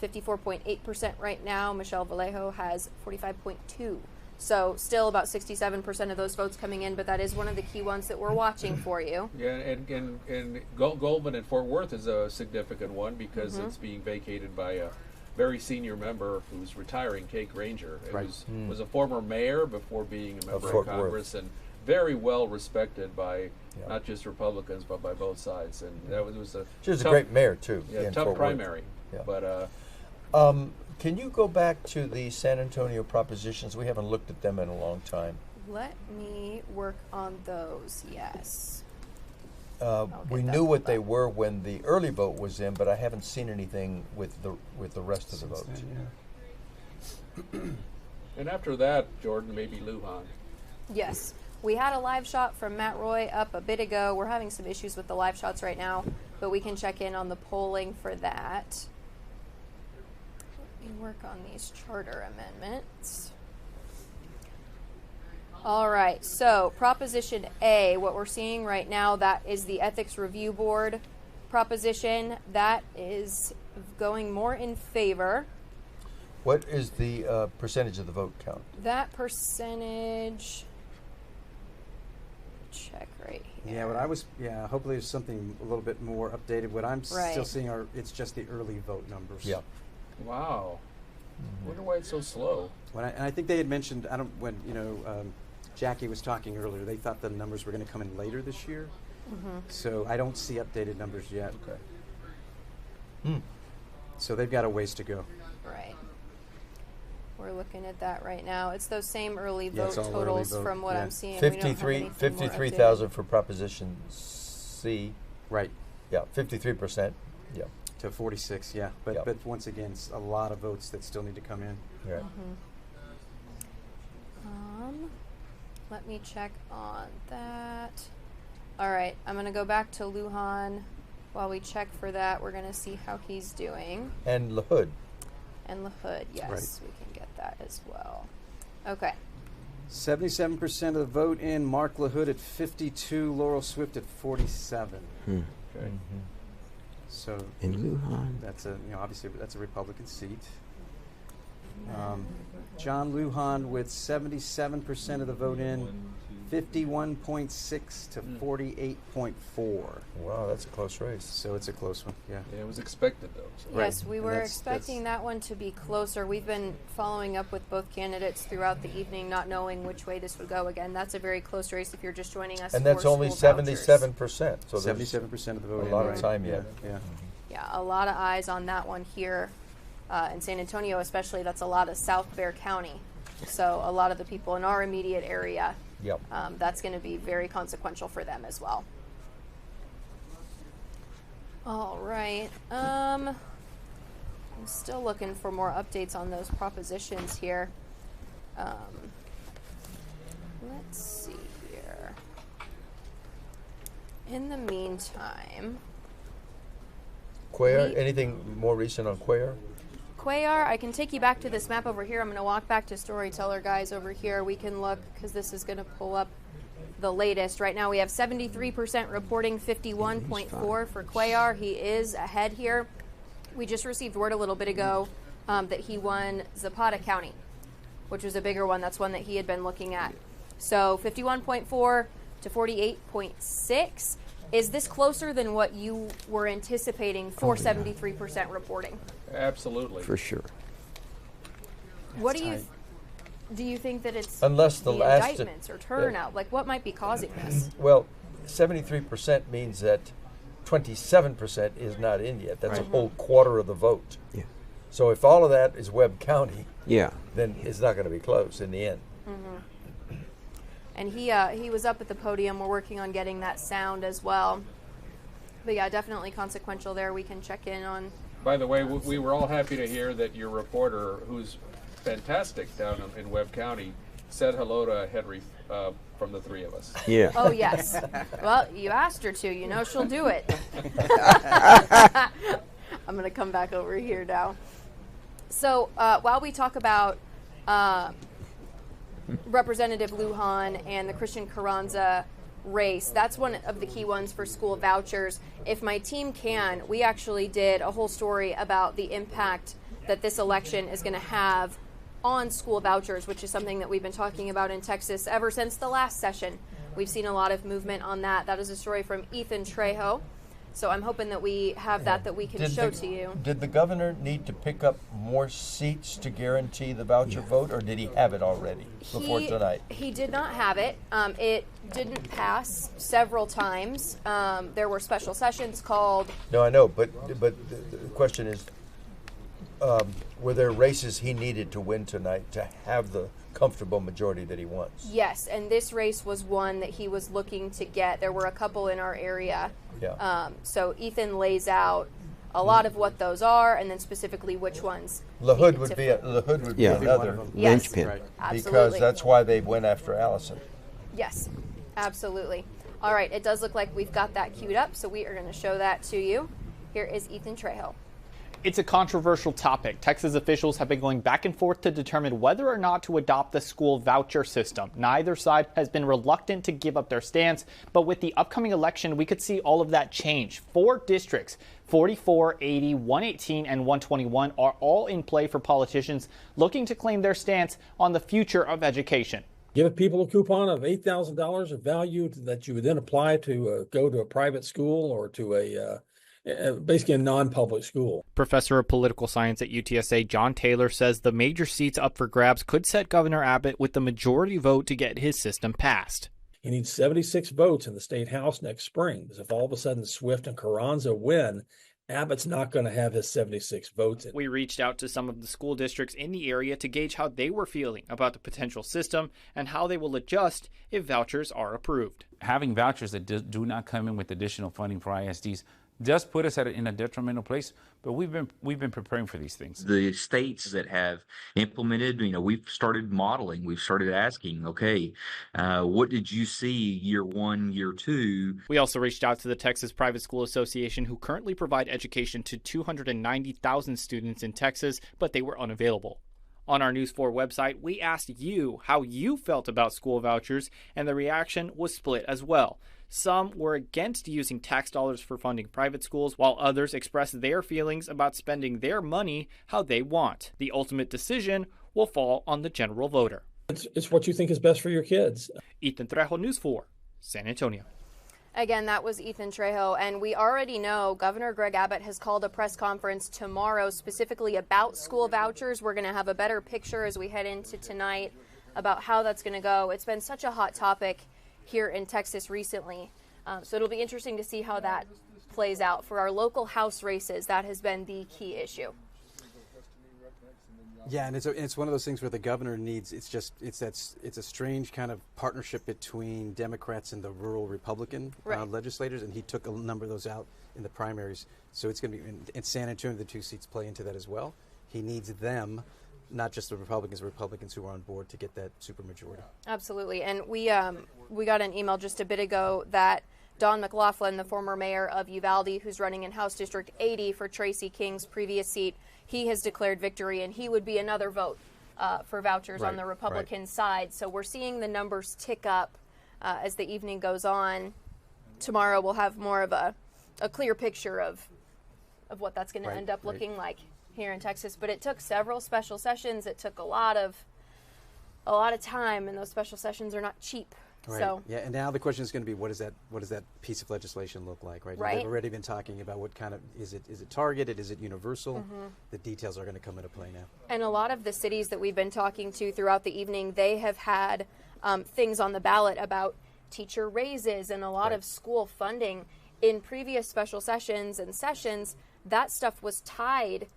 54.8% right now. Michelle Vallejo has 45.2%. So still about 67% of those votes coming in, but that is one of the key ones that we're watching for you. Yeah, and Goldman in Fort Worth is a significant one because it's being vacated by a very senior member who's retiring, Kate Granger. It was a former mayor before being a member of Congress, and very well respected by not just Republicans but by both sides. And that was a she was a great mayor too. Yeah, tough primary. Yeah. But can you go back to the San Antonio propositions? We haven't looked at them in a long time. Let me work on those. Yes. We knew what they were when the early vote was in, but I haven't seen anything with the rest of the votes. And after that, Jordan, maybe Lujan. Yes. We had a live shot from Matt Roy up a bit ago. We're having some issues with the live shots right now, but we can check in on the polling for that. Let me work on these charter amendments. All right, so Proposition A, what we're seeing right now, that is the Ethics Review Board proposition. That is going more in favor. What is the percentage of the vote count? That percentage, check right here. Hopefully there's something a little bit more updated. What I'm Right. still seeing it's just the early vote numbers. Yeah. Wow. Wonder why it's so slow. And I think they had mentioned, Jackie was talking earlier, they thought the numbers were going to come in later this year. Mhm. So I don't see updated numbers yet. Okay. So they've got a ways to go. Right. We're looking at that right now. It's those same early Yeah, vote it's all early totals vote, from what yeah. I'm seeing. We don't have anything more 53,000 for Proposition C. Right. Yeah, 53%. Yeah. To 46, yeah. But once again, it's a lot of votes that still need to come in. Yeah. Let me check on that. All right, I'm going to go back to Lujan. While we check for that, we're going to see how he's doing. And LaHood. And LaHood, yes, Right. we can get that as well. Okay. 77% of the vote in, Mark LaHood at 52, Laurel Swift at 47. Okay. So In Lujan. that's obviously that's a Republican seat. John Lujan with 77% of the vote in, 51.6 to 48.4. Wow, that's a close race. So it's a close one, yeah. Yeah, it was expected, though. So. Yes, we were expecting that one to be closer. We've been following up with both candidates throughout the evening, not knowing which way this would go. Again, that's a very close race if you're just joining us. And that's for only school vouchers. 77%. So 77% of the vote a in, lot right. of time yet. Yeah. Yeah, a lot of eyes on that one here in San Antonio, especially. That's a lot of South Bexar County. So a lot of the people in our immediate area, Yep. that's going to be very consequential for them as well. All right. I'm still looking for more updates on those propositions here. Let's see here. In the meantime, Cuellar, anything more recent on Cuellar? Cuellar, I can take you back to this map over here. I'm going to walk back to Storyteller, guys, over here. We can look, because this is going to pull up the latest. Right now we have 73% reporting, 51.4 for Cuellar. He is ahead here. We just received word a little bit ago that he won Zapata County, which was a bigger one. That's one that he had been looking at. So 51.4 to 48.6. Is this closer than what you were anticipating for 73% reporting? Absolutely. For sure. What do you think that it's Unless the last indictments or turnout? Like, what might be causing this? Well, 73% means that 27% is not in yet. That's a Right. whole quarter of the vote. Yeah. So if all of that is Webb County, Yeah. then it's not going to be close in the end. And he was up at the podium. We're working on getting that sound as well. But yeah, definitely consequential there. We can check in on. By the way, we were all happy to hear that your reporter, who's fantastic down in Webb County, said hello to Henry from the three of us. Yeah. Oh, yes. Well, you asked her to. You know she'll do it. I'm going to come back over here now. So while we talk about Representative Lujan and the Christian Carranza race, that's one of the key ones for school vouchers. If my team can, we actually did a whole story about the impact that this election is going to have on school vouchers, which is something that we've been talking about in Texas ever since the last session. We've seen a lot of movement on that. That is a story from Ethan Trejo. So I'm hoping that we have that we can show to you. Did the governor need to pick up more seats to guarantee the voucher vote, or did he have it already before tonight? He did not have it. It didn't pass several times. There were special sessions called. No, I know, but the question is, were there races he needed to win tonight to have the comfortable majority that he wants? Yes, and this race was one that he was looking to get. There were a couple in our area. Yeah. So Ethan lays out a lot of what those are, and then specifically which ones. LaHood would be another Yes, linchpin. because absolutely. that's why they went after Allison. Yes, absolutely. All right, it does look like we've got that queued up, so we are going to show that to you. Here is Ethan Trejo. It's a controversial topic. Texas officials have been going back and forth to determine whether or not to adopt the school voucher system. Neither side has been reluctant to give up their stance, but with the upcoming election, we could see all of that change. 4 districts, 44, 80, 118, and 121, are all in play for politicians looking to claim their stance on the future of education. Give people a coupon of $8,000 of value that you would then apply to go to a private school or to basically a non-public school. Professor of Political Science at UTSA John Taylor says the major seats up for grabs could set Governor Abbott with the majority vote to get his system passed. He needs 76 votes in the state house next spring, because if all of a sudden Swift and Carranza win, Abbott's not going to have his 76 votes. We reached out to some of the school districts in the area to gauge how they were feeling about the potential system and how they will adjust if vouchers are approved. Having vouchers that do not come in with additional funding for ISDs does put us in a detrimental place, but we've been preparing for these things. The states that have implemented, we've started modeling, we've started asking, okay, what did you see year 1, year 2? We also reached out to the Texas Private School Association, who currently provide education to 290,000 students in Texas, but they were unavailable. On our News 4 website, we asked you how you felt about school vouchers, and the reaction was split as well. Some were against using tax dollars for funding private schools, while others expressed their feelings about spending their money how they want. The ultimate decision will fall on the general voter. It's what you think is best for your kids. Ethan Trejo, News 4, San Antonio. Again, that was Ethan Trejo, and we already know Governor Greg Abbott has called a press conference tomorrow specifically about school vouchers. We're going to have a better picture as we head into tonight about how that's going to go. It's been such a hot topic here in Texas recently, so it'll be interesting to see how that plays out. For our local House races, that has been the key issue. Yeah, and it's one of those things where the governor needs, it's a strange kind of partnership between Democrats and the rural Republican legislators, and he took a number of those out in the primaries. So it's going to be in San Antonio, the 2 seats play into that as well. He needs them, not just the Republicans who are on board, to get that supermajority. Absolutely, and we got an email just a bit ago that Don McLaughlin, the former mayor of Uvalde, who's running in House District 80 for Tracy King's previous seat, he has declared victory, and he would be another vote for vouchers on the Republican side. So we're seeing the numbers tick up as the evening goes on. Tomorrow we'll have more of a clear picture of what that's going to end up looking like here in Texas. But it took several special sessions. It took a lot of time, and those special sessions are not cheap. Right. So yeah, and now the question is going to be, what does that piece of legislation look like, right? Right. They've already been talking about what kind of, is it targeted, is it universal? Mhm. The details are going to come into play now. And a lot of the cities that we've been talking to throughout the evening, they have had things on the ballot about teacher raises and a lot of school funding. In previous special sessions and sessions, that stuff was tied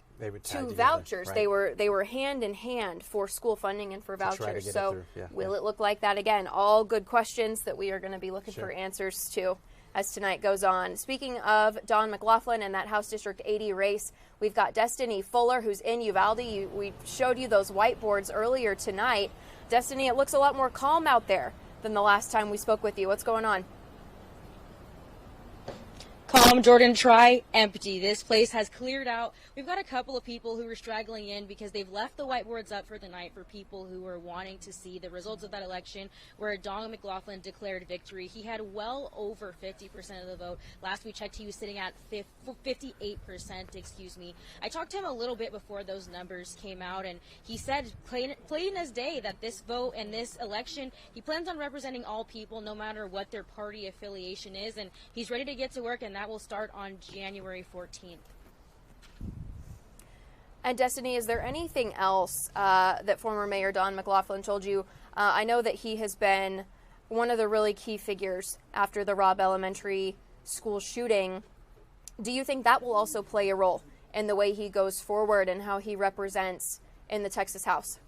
to vouchers. Right. They were hand in hand for school funding and for vouchers. So yeah. will it look like that again? All good questions that we are going to be looking for answers to as tonight goes on. Speaking of Don McLaughlin and that House District 80 race, we've got Destiny Fuller, who's in Uvalde. We showed you those whiteboards earlier tonight. Destiny, it looks a lot more calm out there than the last time we spoke with you. What's going on? Calm, Jordan, try empty. This place has cleared out. We've got a couple of people who are straggling in because they've left the whiteboards up for the night for people who are wanting to see the results of that election where Don McLaughlin declared victory. He had well over 50% of the vote. Last we checked, he was sitting at 58%, I talked to him a little bit before those numbers came out, and he said, plain as day, that this vote and this election, he plans on representing all people no matter what their party affiliation is, and he's ready to get to work, and that will start on January 14th. And Destiny, is there anything else that former Mayor Don McLaughlin told you? I know that he has been one of the really key figures after the Robb Elementary School shooting. Do you think that will also play a role in the way he goes forward and how he represents in the Texas House?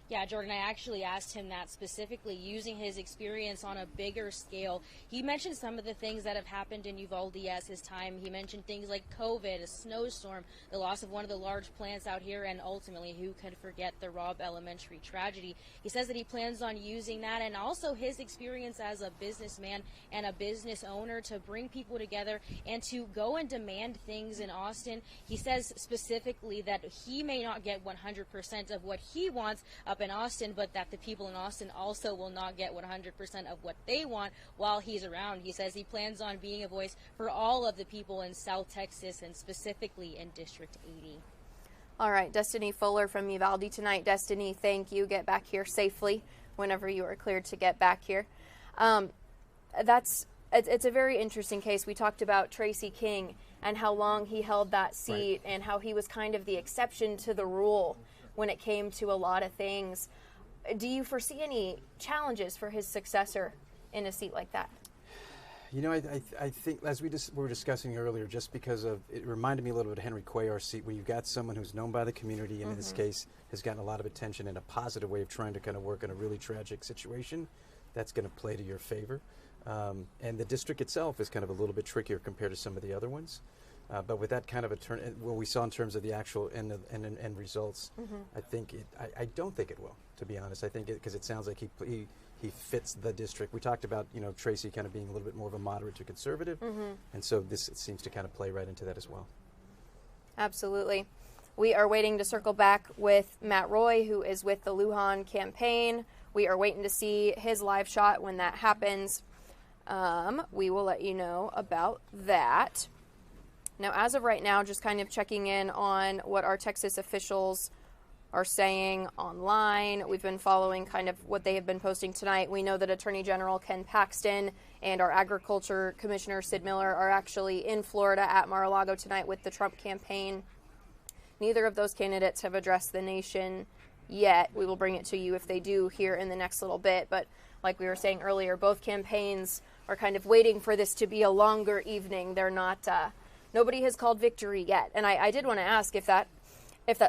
Yeah, Jordan, I actually asked him that specifically, using his experience on a bigger scale. He mentioned some of the things that have happened in Uvalde as his time. He mentioned things like COVID, a snowstorm, the loss of one of the large plants out here, and ultimately, who could forget the Robb Elementary tragedy. He says that he plans on using that and also his experience as a businessman and a business owner to bring people together and to go and demand things in Austin. He says specifically that he may not get 100% of what he wants up in Austin, but that the people in Austin also will not get 100% of what they want while he's around. He says he plans on being a voice for all of the people in South Texas and specifically in District 80. All right, Destiny Fuller from Uvalde tonight. Destiny, thank you. Get back here safely whenever you are cleared to get back here. It's a very interesting case. We talked about Tracy King and how long he held that seat, right, and how he was kind of the exception to the rule when it came to a lot of things. Do you foresee any challenges for his successor in a seat like that? You know, I think, as we were discussing earlier, just because of, it reminded me a little bit of Henry Cuellar's seat, where you've got someone who's known by the community, and in this case has gotten a lot of attention in a positive way of trying to kind of work in a really tragic situation. That's going to play to your favor. And the district itself is kind of a little bit trickier compared to some of the other ones. But with that kind of a turn, what we saw in terms of the actual end results, I think I don't think it will, to be honest. I think because it sounds like he fits the district. We talked about, you know, Tracy kind of being a little bit more of a moderate to conservative, and so this seems to kind of play right into that as well. Absolutely. We are waiting to circle back with Matt Roy, who is with the Lujan campaign. We are waiting to see his live shot when that happens. We will let you know about that. Now, as of right now, just kind of checking in on what our Texas officials are saying online. We've been following kind of what they have been posting tonight. We know that Attorney General Ken Paxton and our Agriculture Commissioner Sid Miller are actually in Florida at Mar-a-Lago tonight with the Trump campaign. Neither of those candidates have addressed the nation yet. We will bring it to you if they do here in the next little bit. But like we were saying earlier, both campaigns are kind of waiting for this to be a longer evening. They're not... Nobody has called victory yet. And I did want to ask if that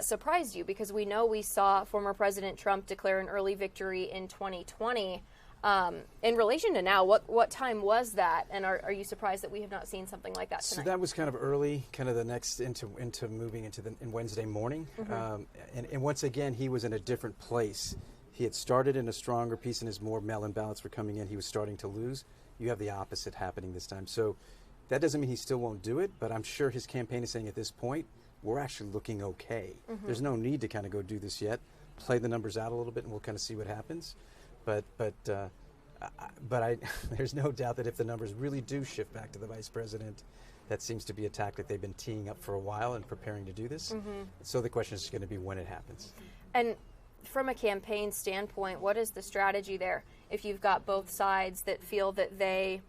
surprised you, because we know we saw former President Trump declare an early victory in 2020. In relation to now, what time was that? And are you surprised that we have not seen something like that tonight? So that was kind of early, kind of the next into moving into in Wednesday morning. And once again, he was in a different place. He had started in a stronger piece, and as more mail-in ballots were coming in, he was starting to lose. You have the opposite happening this time. So that doesn't mean he still won't do it, but I'm sure his campaign is saying at this point, we're actually looking okay. There's no need to kind of go do this yet. Play the numbers out a little bit, and we'll kind of see what happens. But there's no doubt that if the numbers really do shift back to the vice president, that seems to be a tactic they've been teeing up for a while and preparing to do this. So the question is going to be when it happens. And from a campaign standpoint, what is the strategy there if you've got both sides that feel that they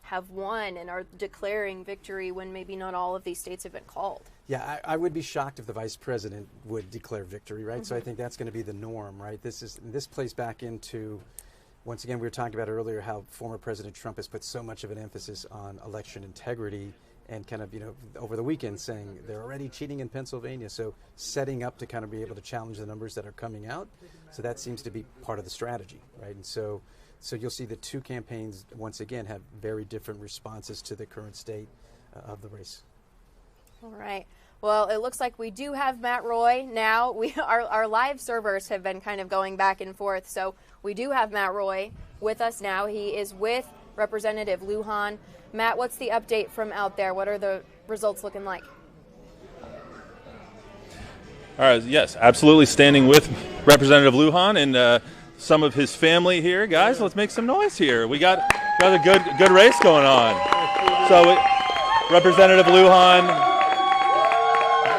have won and are declaring victory when maybe not all of these states have been called? Yeah, I would be shocked if the vice president would declare victory, right? So I think that's going to be the norm, right? This plays back into, once again, we were talking about earlier how former President Trump has put so much of an emphasis on election integrity, and kind of, you know, over the weekend saying they're already cheating in Pennsylvania. So setting up to kind of be able to challenge the numbers that are coming out. So that seems to be part of the strategy, right? And so you'll see the two campaigns, once again, have very different responses to the current state of the race. All right. Well, it looks like we do have Matt Roy now. Our live servers have been kind of going back and forth, so we do have Matt Roy with us now. He is with Representative Lujan. Matt, what's the update from out there? What are the results looking like? All right, yes, absolutely standing with Representative Lujan and some of his family here. Guys, let's make some noise here. We got a good race going on. So Representative Lujan.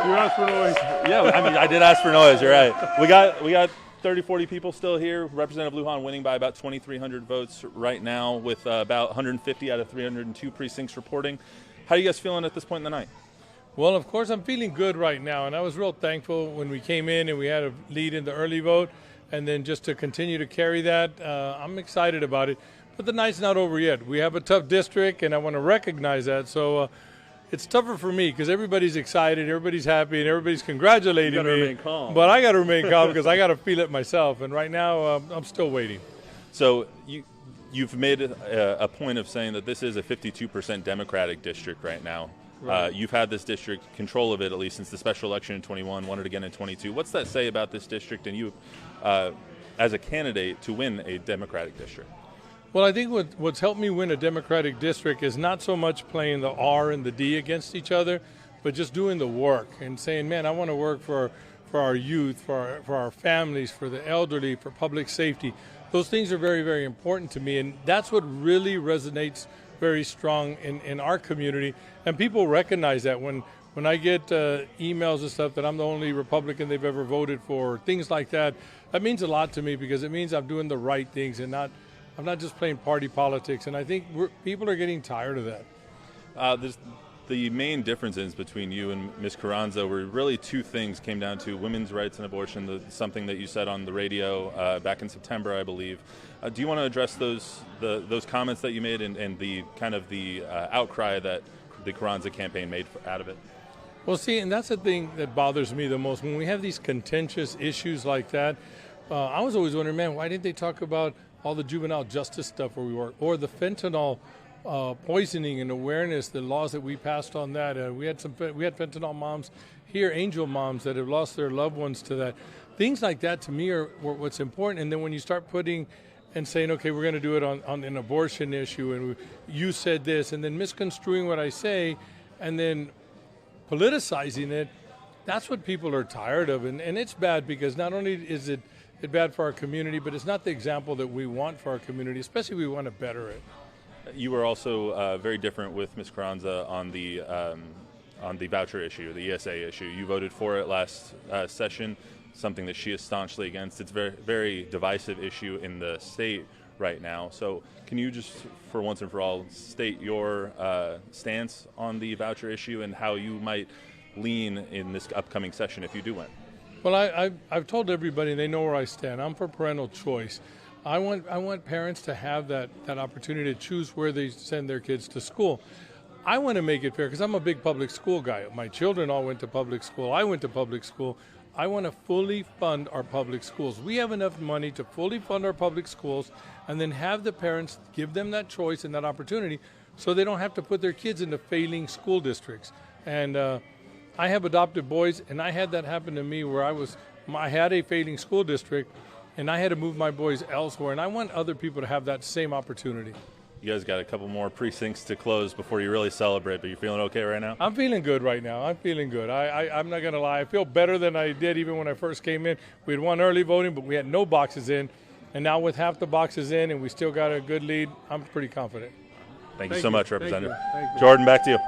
You asked for noise. Yeah, I mean, I did ask for noise, you're right. We got 30, 40 people still here. Representative Lujan winning by about 2,300 votes right now, with about 150 out of 302 precincts reporting. How are you guys feeling at this point in the night? Well, of course, I'm feeling good right now, and I was real thankful when we came in and we had a lead in the early vote, and then just to continue to carry that, I'm excited about it. But the night's not over yet. We have a tough district, and I want to recognize that. So it's tougher for me because everybody's excited, everybody's happy, and everybody's congratulating You gotta me. remain calm. But I got to remain calm because I got to feel it myself. And right now, I'm still waiting. So you've made a point of saying that this is a 52% Democratic district right now. Right. You've had this district, control of it at least since the special election in 21, won it again in 22. What's that say about this district and you as a candidate to win a Democratic district? Well, I think what's helped me win a Democratic district is not so much playing the R and the D against each other, but just doing the work and saying, man, I want to work for our youth, for our families, for the elderly, for public safety. Those things are very, very important to me, and that's what really resonates very strong in our community. And people recognize that when I get emails and stuff that I'm the only Republican they've ever voted for, things like that, that means a lot to me because it means I'm doing the right things and I'm not just playing party politics, and I think people are getting tired of that. The main differences between you and Ms. Carranza were really two things, came down to women's rights and abortion, something that you said on the radio back in September, I believe. Do you want to address those comments that you made and the kind of the outcry that the Carranza campaign made out of it? Well, see, and that's the thing that bothers me the most. When we have these contentious issues like that, I was always wondering, man, why didn't they talk about all the juvenile justice stuff where we work, or the fentanyl poisoning and awareness, the laws that we passed on that. We had fentanyl moms here, angel moms that have lost their loved ones to that. Things like that to me are what's important. And then when you start putting and saying, okay, we're going to do it on an abortion issue, and you said this, and then misconstruing what I say, and then politicizing it, that's what people are tired of. And it's bad because not only is it bad for our community, but it's not the example that we want for our community, especially we want to better it. You were also very different with Ms. Carranza on the voucher issue, the ESA issue. You voted for it last session, something that she is staunchly against. It's a very, very divisive issue in the state right now. So can you just, for once and for all, state your stance on the voucher issue and how you might lean in this upcoming session if you do win? Well, I've told everybody, they know where I stand. I'm for parental choice. I want parents to have that opportunity to choose where they send their kids to school. I want to make it fair because I'm a big public school guy. My children all went to public school. I went to public school. I want to fully fund our public schools. We have enough money to fully fund our public schools and then have the parents give them that choice and that opportunity so they don't have to put their kids into failing school districts. And I have adopted boys, and I had that happen to me where I had a failing school district, and I had to move my boys elsewhere, and I want other people to have that same opportunity. You guys got a couple more precincts to close before you really celebrate, but you're feeling okay right now? I'm feeling good right now. I'm feeling good. I'm not going to lie. I feel better than I did even when I first came in. We had won early voting, but we had no boxes in, and now with half the boxes in and we still got a good lead, I'm pretty confident. Thank you so much, Representative. Thank you. Jordan, back to you.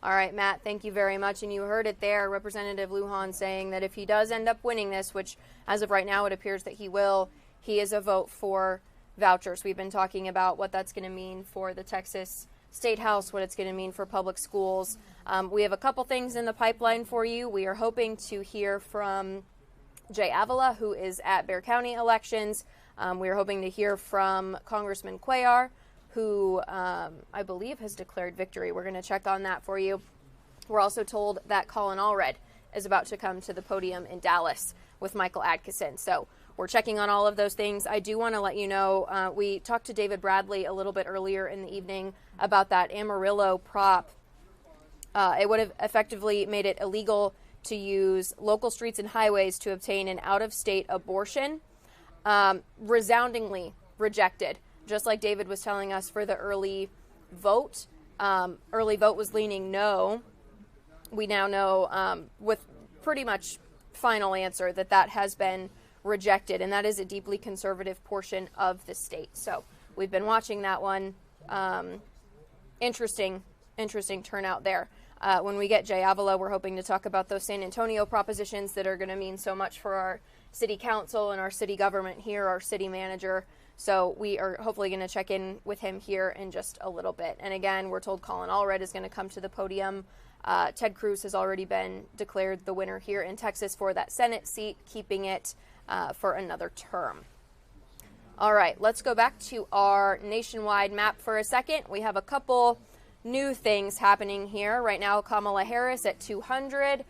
All right, Matt, thank you very much. And you heard it there, Representative Lujan saying that if he does end up winning this, which as of right now it appears that he will, he is a vote for vouchers. We've been talking about what that's going to mean for the Texas State House, what it's going to mean for public schools. We have a couple things in the pipeline for you. We are hoping to hear from Jay Avila, who is at Bexar County elections. We are hoping to hear from Congressman Cuellar, who I believe has declared victory. We're going to check on that for you. We're also told that Colin Allred is about to come to the podium in Dallas with Michael Adkison. So we're checking on all of those things. I do want to let you know, we talked to David Bradley a little bit earlier in the evening about that Amarillo prop. It would have effectively made it illegal to use local streets and highways to obtain an out-of-state abortion. Resoundingly rejected. Just like David was telling us for the early vote. Early vote was leaning no. We now know with pretty much final answer that has been rejected, and that is a deeply conservative portion of the state. So we've been watching that one. Interesting turnout there. When we get Jay Avila, we're hoping to talk about those San Antonio propositions that are going to mean so much for our city council and our city government here, our city manager. So we are hopefully going to check in with him here in just a little bit. And again, we're told Colin Allred is going to come to the podium. Ted Cruz has already been declared the winner here in Texas for that Senate seat, keeping it for another term. All right, let's go back to our nationwide map for a second. We have a couple new things happening here. Right now, Kamala Harris at 200,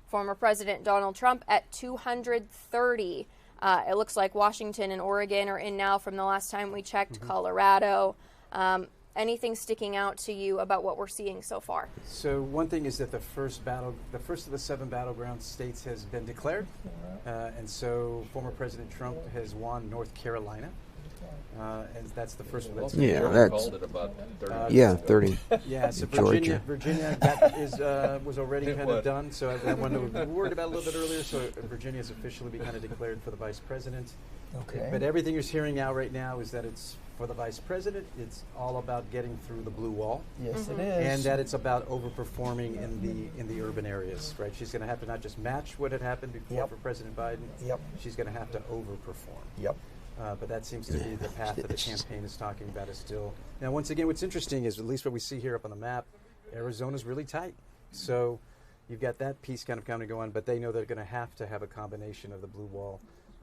former President Donald Trump at 230. It looks like Washington and Oregon are in now from the last time we checked, Colorado. Anything sticking out to you about what we're seeing so far? So one thing is that the first of the 7 battleground states has been declared, and so former President Trump has won North Carolina, and that's the first one. That's called it about 30. 30. Yeah, so Georgia. Virginia was already kind of done. So that one we were worried about a little bit earlier. So Virginia has officially been kind of declared for the vice president. Okay. But everything you're hearing out right now is that it's for the vice president. It's all about getting through the blue wall. Yes, it is. And that it's about overperforming in the urban areas, right? She's going to have to not just match what had happened before for President Biden. Yep. She's going to have to overperform. Yep. But that seems to be the path that the campaign is talking about is still. Now, once again, what's interesting is, at least what we see here up on the map, Arizona's really tight. So you've got that piece kind of coming to go on, but they know they're going to have a combination of the blue wall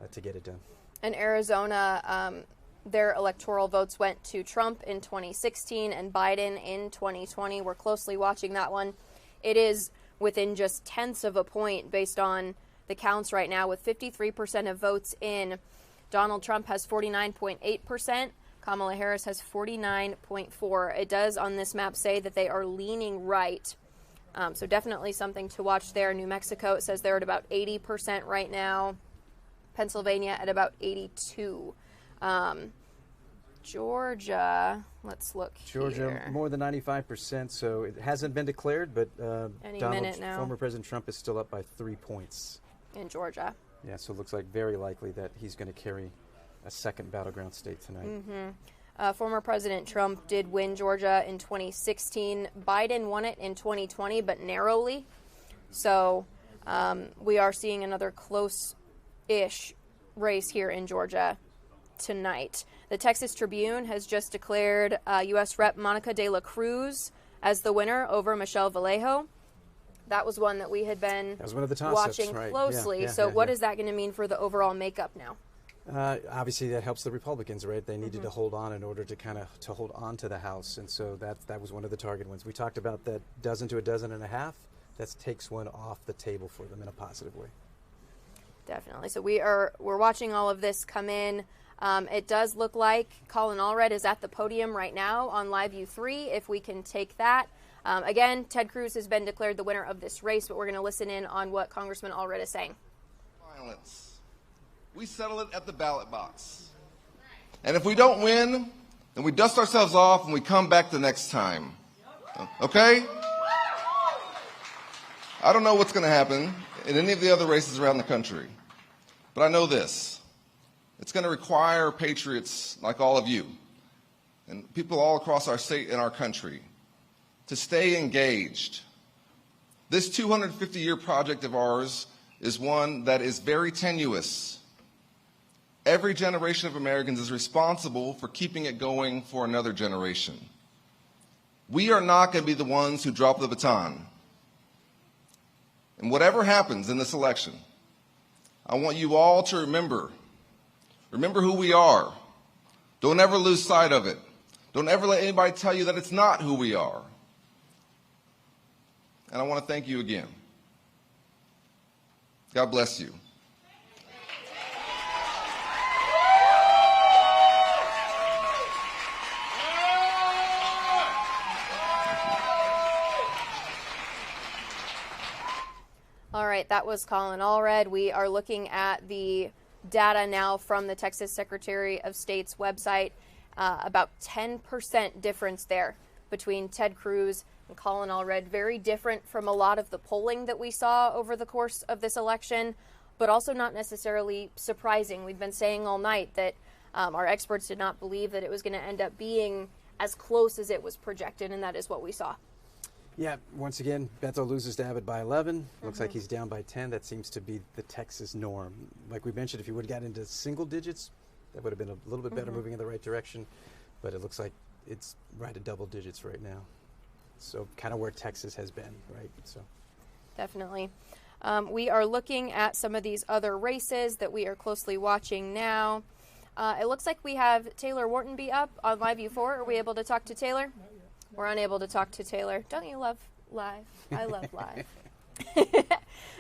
to get it done. In Arizona, their electoral votes went to Trump in 2016 and Biden in 2020. We're closely watching that one. It is within just tenths of a point based on the counts right now, with 53% of votes in. Donald Trump has 49.8%. Kamala Harris has 49.4%. It does on this map say that they are leaning right. So definitely something to watch there. New Mexico, it says they're at about 80% right now. Pennsylvania at about 82%. Georgia, let's look Georgia, here. more than 95%, so it hasn't been declared, but former President Trump is still up by 3 points. In Georgia. Yeah, so it looks like very likely that he's going to carry a second battleground state tonight. Former President Trump did win Georgia in 2016. Biden won it in 2020, but narrowly. So we are seeing another close-ish race here in Georgia tonight. The Texas Tribune has just declared U.S. Rep. Monica de la Cruz as the winner over Michelle Vallejo. That was one that we had been watching closely. What is that going to mean for the overall makeup now? Obviously, that helps the Republicans, right? They needed to hold on in order to hold on to the House, and so that was one of the target ones. We talked about that dozen to a dozen and a half. That takes one off the table for them in a positive way. Definitely. So we're watching all of this come in. It does look like Colin Allred is at the podium right now on Live View 3, if we can take that. Again, Ted Cruz has been declared the winner of this race, but we're going to listen in on what Congressman Allred is saying. Violence. We settle it at the ballot box. And if we don't win, then we dust ourselves off and we come back the next time. Okay? I don't know what's going to happen in any of the other races around the country, but I know this. It's going to require patriots like all of you and people all across our state and our country to stay engaged. This 250-year project of ours is one that is very tenuous. Every generation of Americans is responsible for keeping it going for another generation. We are not going to be the ones who drop the baton. And whatever happens in this election, I want you all to remember who we are. Don't ever lose sight of it. Don't ever let anybody tell you that it's not who we are. And I want to thank you again. God bless you. All right, that was Colin Allred. We are looking at the data now from the Texas Secretary of State's website. About 10% difference there between Ted Cruz and Colin Allred. Very different from a lot of the polling that we saw over the course of this election, but also not necessarily surprising. We've been saying all night that our experts did not believe that it was going to end up being as close as it was projected, and that is what we saw. Yeah, once again, Beto loses to Abbott by 11. Looks like he's down by 10. That seems to be the Texas norm. Like we mentioned, if he would have got into single digits, that would have been a little bit better, moving in the right direction. But it looks like it's right at double digits right now. So kind of where Texas has been, right? So definitely. We are looking at some of these other races that we are closely watching now. It looks like we have Taylor Whartonby up on Live View 4. Are we able to talk to Taylor? We're unable to talk to Taylor. Don't you love live? I love live.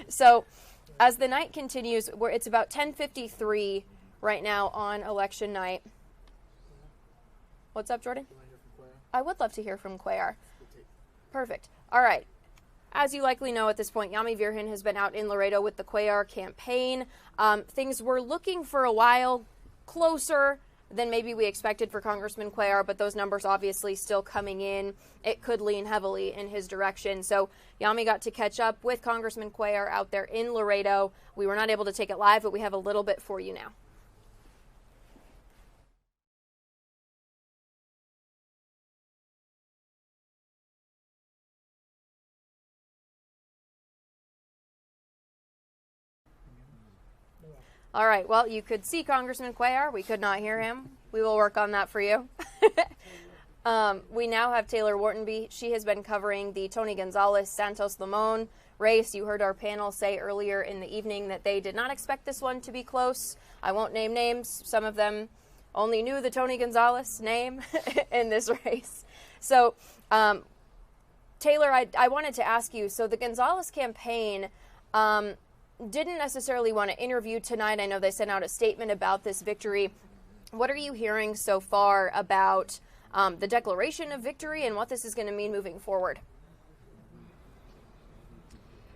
So as the night continues, it's about 10:53 right now on election night. What's up, Jordan? I would love to hear from Cuellar. Perfect. All right. As you likely know at this point, Yami Virgen has been out in Laredo with the Cuellar campaign. Things were looking for a while closer than maybe we expected for Congressman Cuellar, but those numbers obviously still coming in. It could lean heavily in his direction. So Yami got to catch up with Congressman Cuellar out there in Laredo. We were not able to take it live, but we have a little bit for you now. All right, well, you could see Congressman Cuellar. We could not hear him. We will work on that for you. We now have Taylor Whartonby. She has been covering the Tony Gonzalez Santos Limon race. You heard our panel say earlier in the evening that they did not expect this one to be close. I won't name names. Some of them only knew the Tony Gonzalez name in this race. So, Taylor, I wanted to ask you, so the Gonzalez campaign didn't necessarily want to interview tonight. I know they sent out a statement about this victory. What are you hearing so far about the declaration of victory and what this is going to mean moving forward?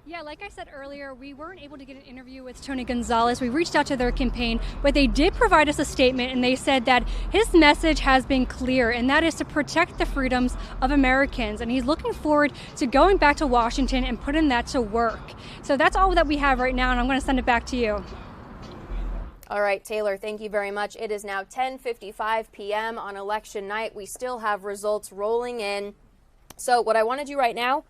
Yeah, like I said earlier, we weren't able to get an interview with Tony Gonzalez. We reached out to their campaign, but they did provide us a statement, and they said that his message has been clear, and that is to protect the freedoms of Americans. And he's looking forward to going back to Washington and putting that to work. So that's all that we have right now, and I'm going to send it back to you. All right, Taylor, thank you very much. It is now 10:55 p.m. on election night. We still have results rolling in. So what I want to do right now,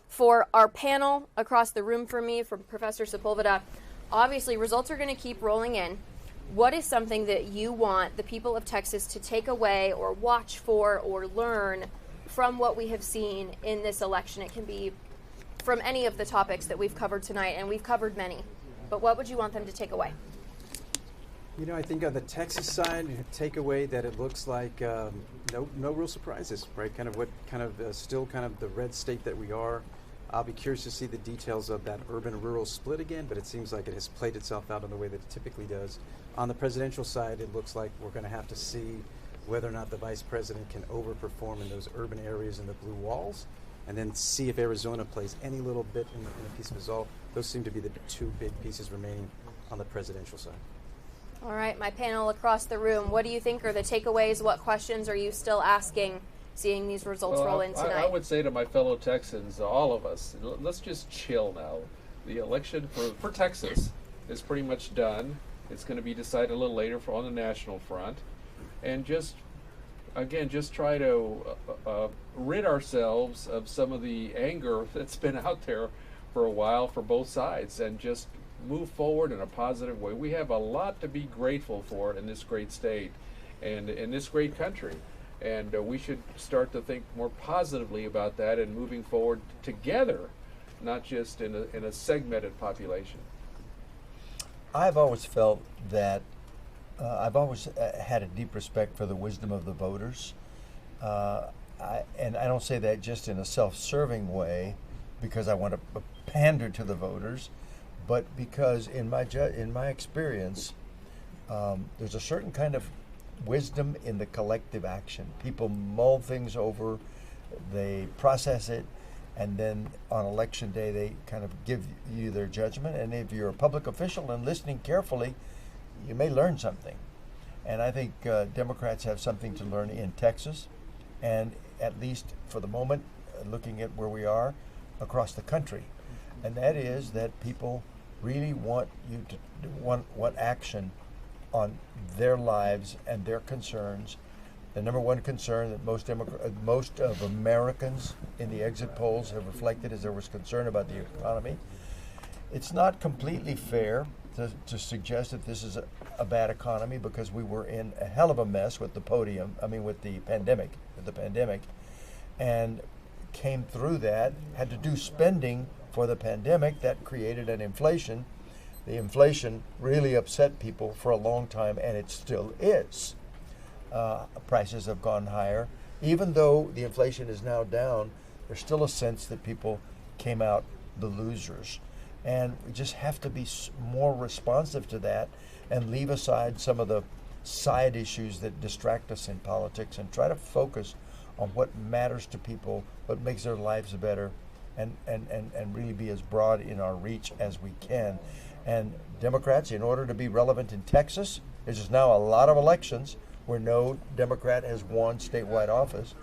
for our panel across the room from me, from Professor Sepulveda, obviously results are going to keep rolling in. What is something that you want the people of Texas to take away or watch for or learn from what we have seen in this election? It can be from any of the topics that we've covered tonight, and we've covered many. But what would you want them to take away? You know, I think on the Texas side, take away that it looks like no real surprises, right? Still kind of the red state that we are. I'll be curious to see the details of that urban-rural split again, but it seems like it has played itself out in the way that it typically does. On the presidential side, it looks like we're going to have to see whether or not the vice president can overperform in those urban areas in the blue walls, and then see if Arizona plays any little bit in a piece of his all. Those seem to be the two big pieces remaining on the presidential side. All right, my panel across the room, what do you think are the takeaways? What questions are you still asking, seeing these results roll in tonight? I would say to my fellow Texans, all of us, let's just chill now. The election for Texas is pretty much done. It's going to be decided a little later on the national front. And just try to rid ourselves of some of the anger that's been out there for a while for both sides, and just move forward in a positive way. We have a lot to be grateful for in this great state and in this great country. And we should start to think more positively about that and moving forward together, not just in a segmented population. I've always felt that I've always had a deep respect for the wisdom of the voters. And I don't say that just in a self-serving way because I want to pander to the voters, but because in my experience, there's a certain kind of wisdom in the collective action. People mull things over, they process it, and then on election day they kind of give you their judgment. And if you're a public official and listening carefully, you may learn something. And I think Democrats have something to learn in Texas, and at least for the moment, looking at where we are across the country. And that is that people really want you to want action on their lives and their concerns. The number one concern that most of Americans in the exit polls have reflected is there was concern about the economy. It's not completely fair to suggest that this is a bad economy, because we were in a hell of a mess with the pandemic, and came through that, had to do spending for the pandemic that created an inflation. The inflation really upset people for a long time, and it still is. Prices have gone higher. even though the inflation is now down, there's still a sense that people came out the losers. And we just have to be more responsive to that and leave aside some of the side issues that distract us in politics and try to focus on what matters to people, what makes their lives better, and really be as broad in our reach as we can. And Democrats, in order to be relevant in Texas, there's just now a lot of elections where no Democrat has won statewide office,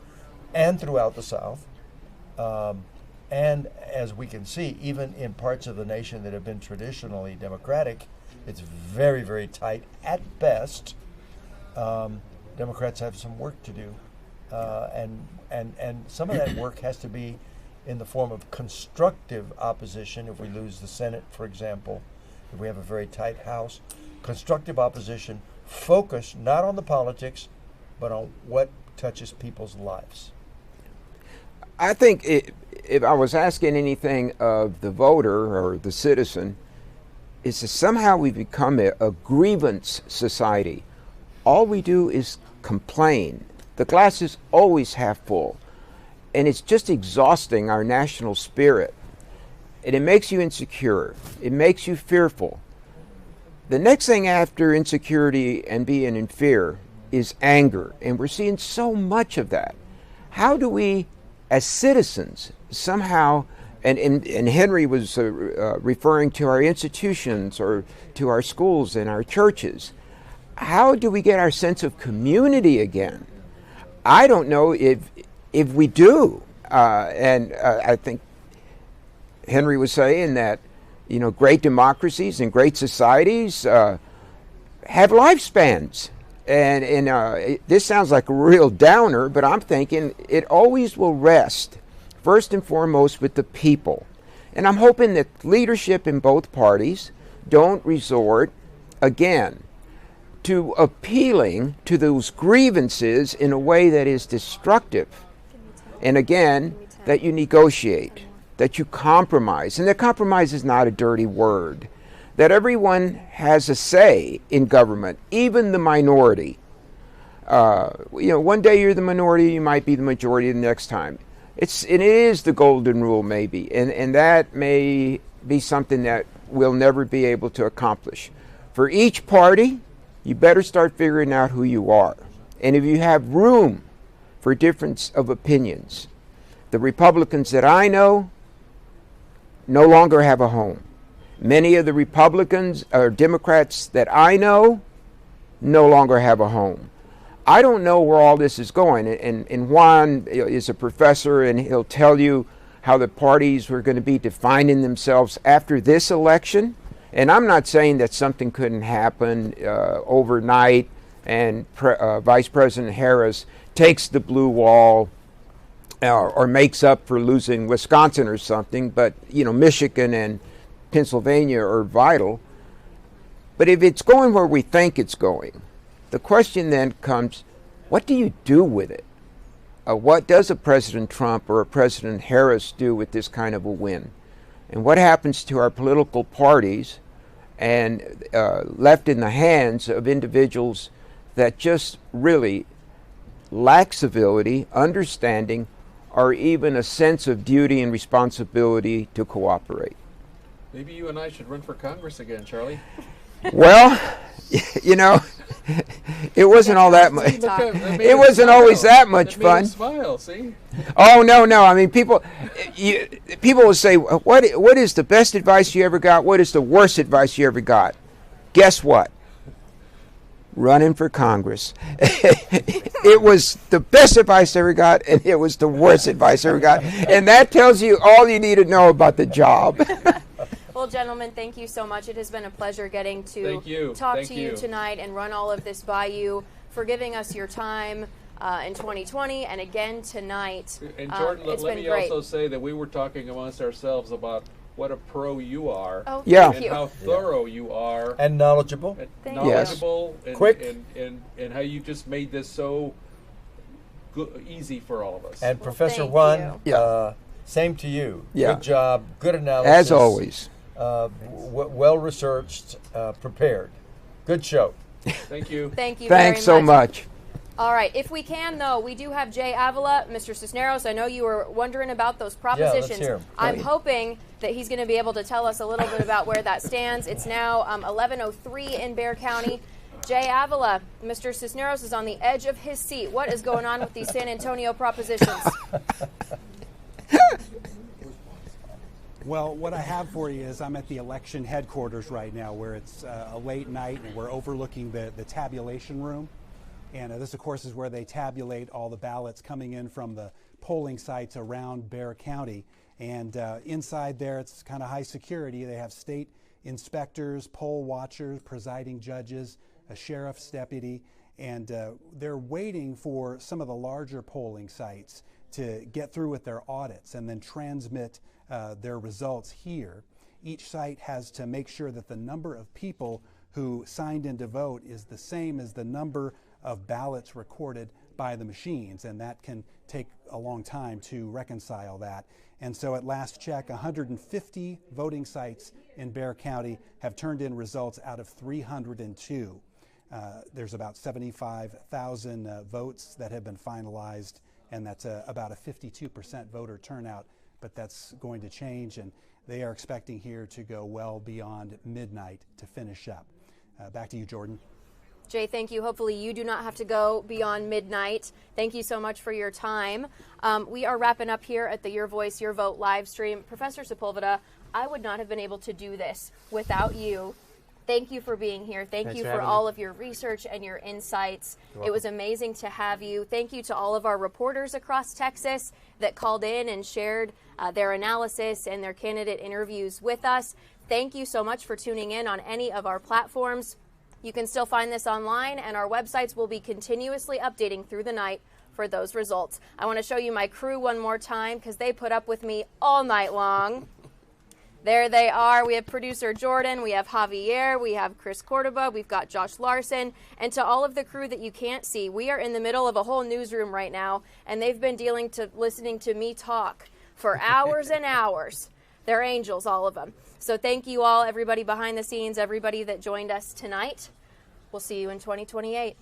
and throughout the South. And as we can see, even in parts of the nation that have been traditionally Democratic, it's very, very tight at best. Democrats have some work to do. And some of that work has to be in the form of constructive opposition. If we lose the Senate, for example, if we have a very tight House, constructive opposition focused not on the politics, but on what touches people's lives. I think if I was asking anything of the voter or the citizen, is that somehow we've become a grievance society. All we do is complain. The glass is always half full. And it's just exhausting our national spirit. And it makes you insecure. It makes you fearful. The next thing after insecurity and being in fear is anger. And we're seeing so much of that. How do we, as citizens, somehow, and Henry was referring to our institutions or to our schools and our churches, how do we get our sense of community again? I don't know if we do. I think Henry was saying that, great democracies and great societies have lifespans. And this sounds like a real downer, but I'm thinking it always will rest, first and foremost, with the people. And I'm hoping that leadership in both parties don't resort, again, to appealing to those grievances in a way that is destructive. And again, that you negotiate, that you compromise. And that compromise is not a dirty word. That everyone has a say in government, even the minority. One day you're the minority, you might be the majority the next time. It is the golden rule, maybe. And that may be something that we'll never be able to accomplish. For each party, you better start figuring out who you are. And if you have room for difference of opinions, the Republicans that I know no longer have a home. Many of the Republicans or Democrats that I know no longer have a home. I don't know where all this is going. And Juan is a professor, and he'll tell you how the parties were going to be defining themselves after this election. And I'm not saying that something couldn't happen overnight and Vice President Harris takes the blue wall or makes up for losing Wisconsin or something. But, Michigan and Pennsylvania are vital. But if it's going where we think it's going, the question then comes, what do you do with it? What does a President Trump or a President Harris do with this kind of a win? And what happens to our political parties and left in the hands of individuals that just really lack civility, understanding, or even a sense of duty and responsibility to cooperate? Maybe you and I should run for Congress again, Charlie. Well, it wasn't all that much. It wasn't always that much fun. Smile, see? Oh no! I mean, people will say, "What is the best advice you ever got? What is the worst advice you ever got?" Guess what? Running for Congress. It was the best advice I ever got, and it was the worst advice I ever got, and that tells you all you need to know about the job. Well, gentlemen, thank you so much. It has been a pleasure getting to talk to you tonight and run all of this by you, for giving us your time in 2020 and again tonight. And Jordan, it's let been me great. also say that we were talking amongst ourselves about what a pro you are. Oh, yeah. And how thorough you are. And knowledgeable. Knowledgeable. Yes. And, Quick. And how you just made this so easy for all of us. And Professor Juan, same to you. Yeah. Good job. Good analysis. As always. Well researched, prepared. Good show. Thank you. Thank you. Thanks so much. All right. If we can, though, we do have Jay Avila, Mr. Cisneros. I know you were wondering about those propositions. let's hear 'em. I'm hoping that he's going to be able to tell us a little bit about where that stands. It's now 11:03 in Bexar County. Jay Avila, Mr. Cisneros is on the edge of his seat. What is going on with these San Antonio propositions? Well, what I have for you is I'm at the election headquarters right now, where it's a late night and we're overlooking the tabulation room. And this, of course, is where they tabulate all the ballots coming in from the polling sites around Bexar County. And inside there, it's kind of high security. They have state inspectors, poll watchers, presiding judges, a sheriff's deputy, and they're waiting for some of the larger polling sites to get through with their audits and then transmit their results here. Each site has to make sure that the number of people who signed in to vote is the same as the number of ballots recorded by the machines, and that can take a long time to reconcile that. And so at last check, 150 voting sites in Bexar County have turned in results out of 302. There's about 75,000 votes that have been finalized, and that's about a 52% voter turnout, but that's going to change, and they are expecting here to go well beyond midnight to finish up. Back to you, Jordan. Jay, thank you. Hopefully you do not have to go beyond midnight. Thank you so much for your time. We are wrapping up here at the Your Voice, Your Vote live stream. Professor Sepulveda, I would not have been able to do this without you. Thank you for being here. Thank you for all of your research and your insights. It was amazing to have you. Thank you to all of our reporters across Texas that called in and shared their analysis and their candidate interviews with us. Thank you so much for tuning in on any of our platforms. You can still find this online, and our websites will be continuously updating through the night for those results. I want to show you my crew one more time because they put up with me all night long. There they are. We have producer Jordan, we have Javier, we have Chris Cordoba, we've got Josh Larson, and to all of the crew that you can't see, we are in the middle of a whole newsroom right now, and they've been listening to me talk for hours and hours. They're angels, all of them. So thank you all, everybody behind the scenes, everybody that joined us tonight. We'll see you in 2028.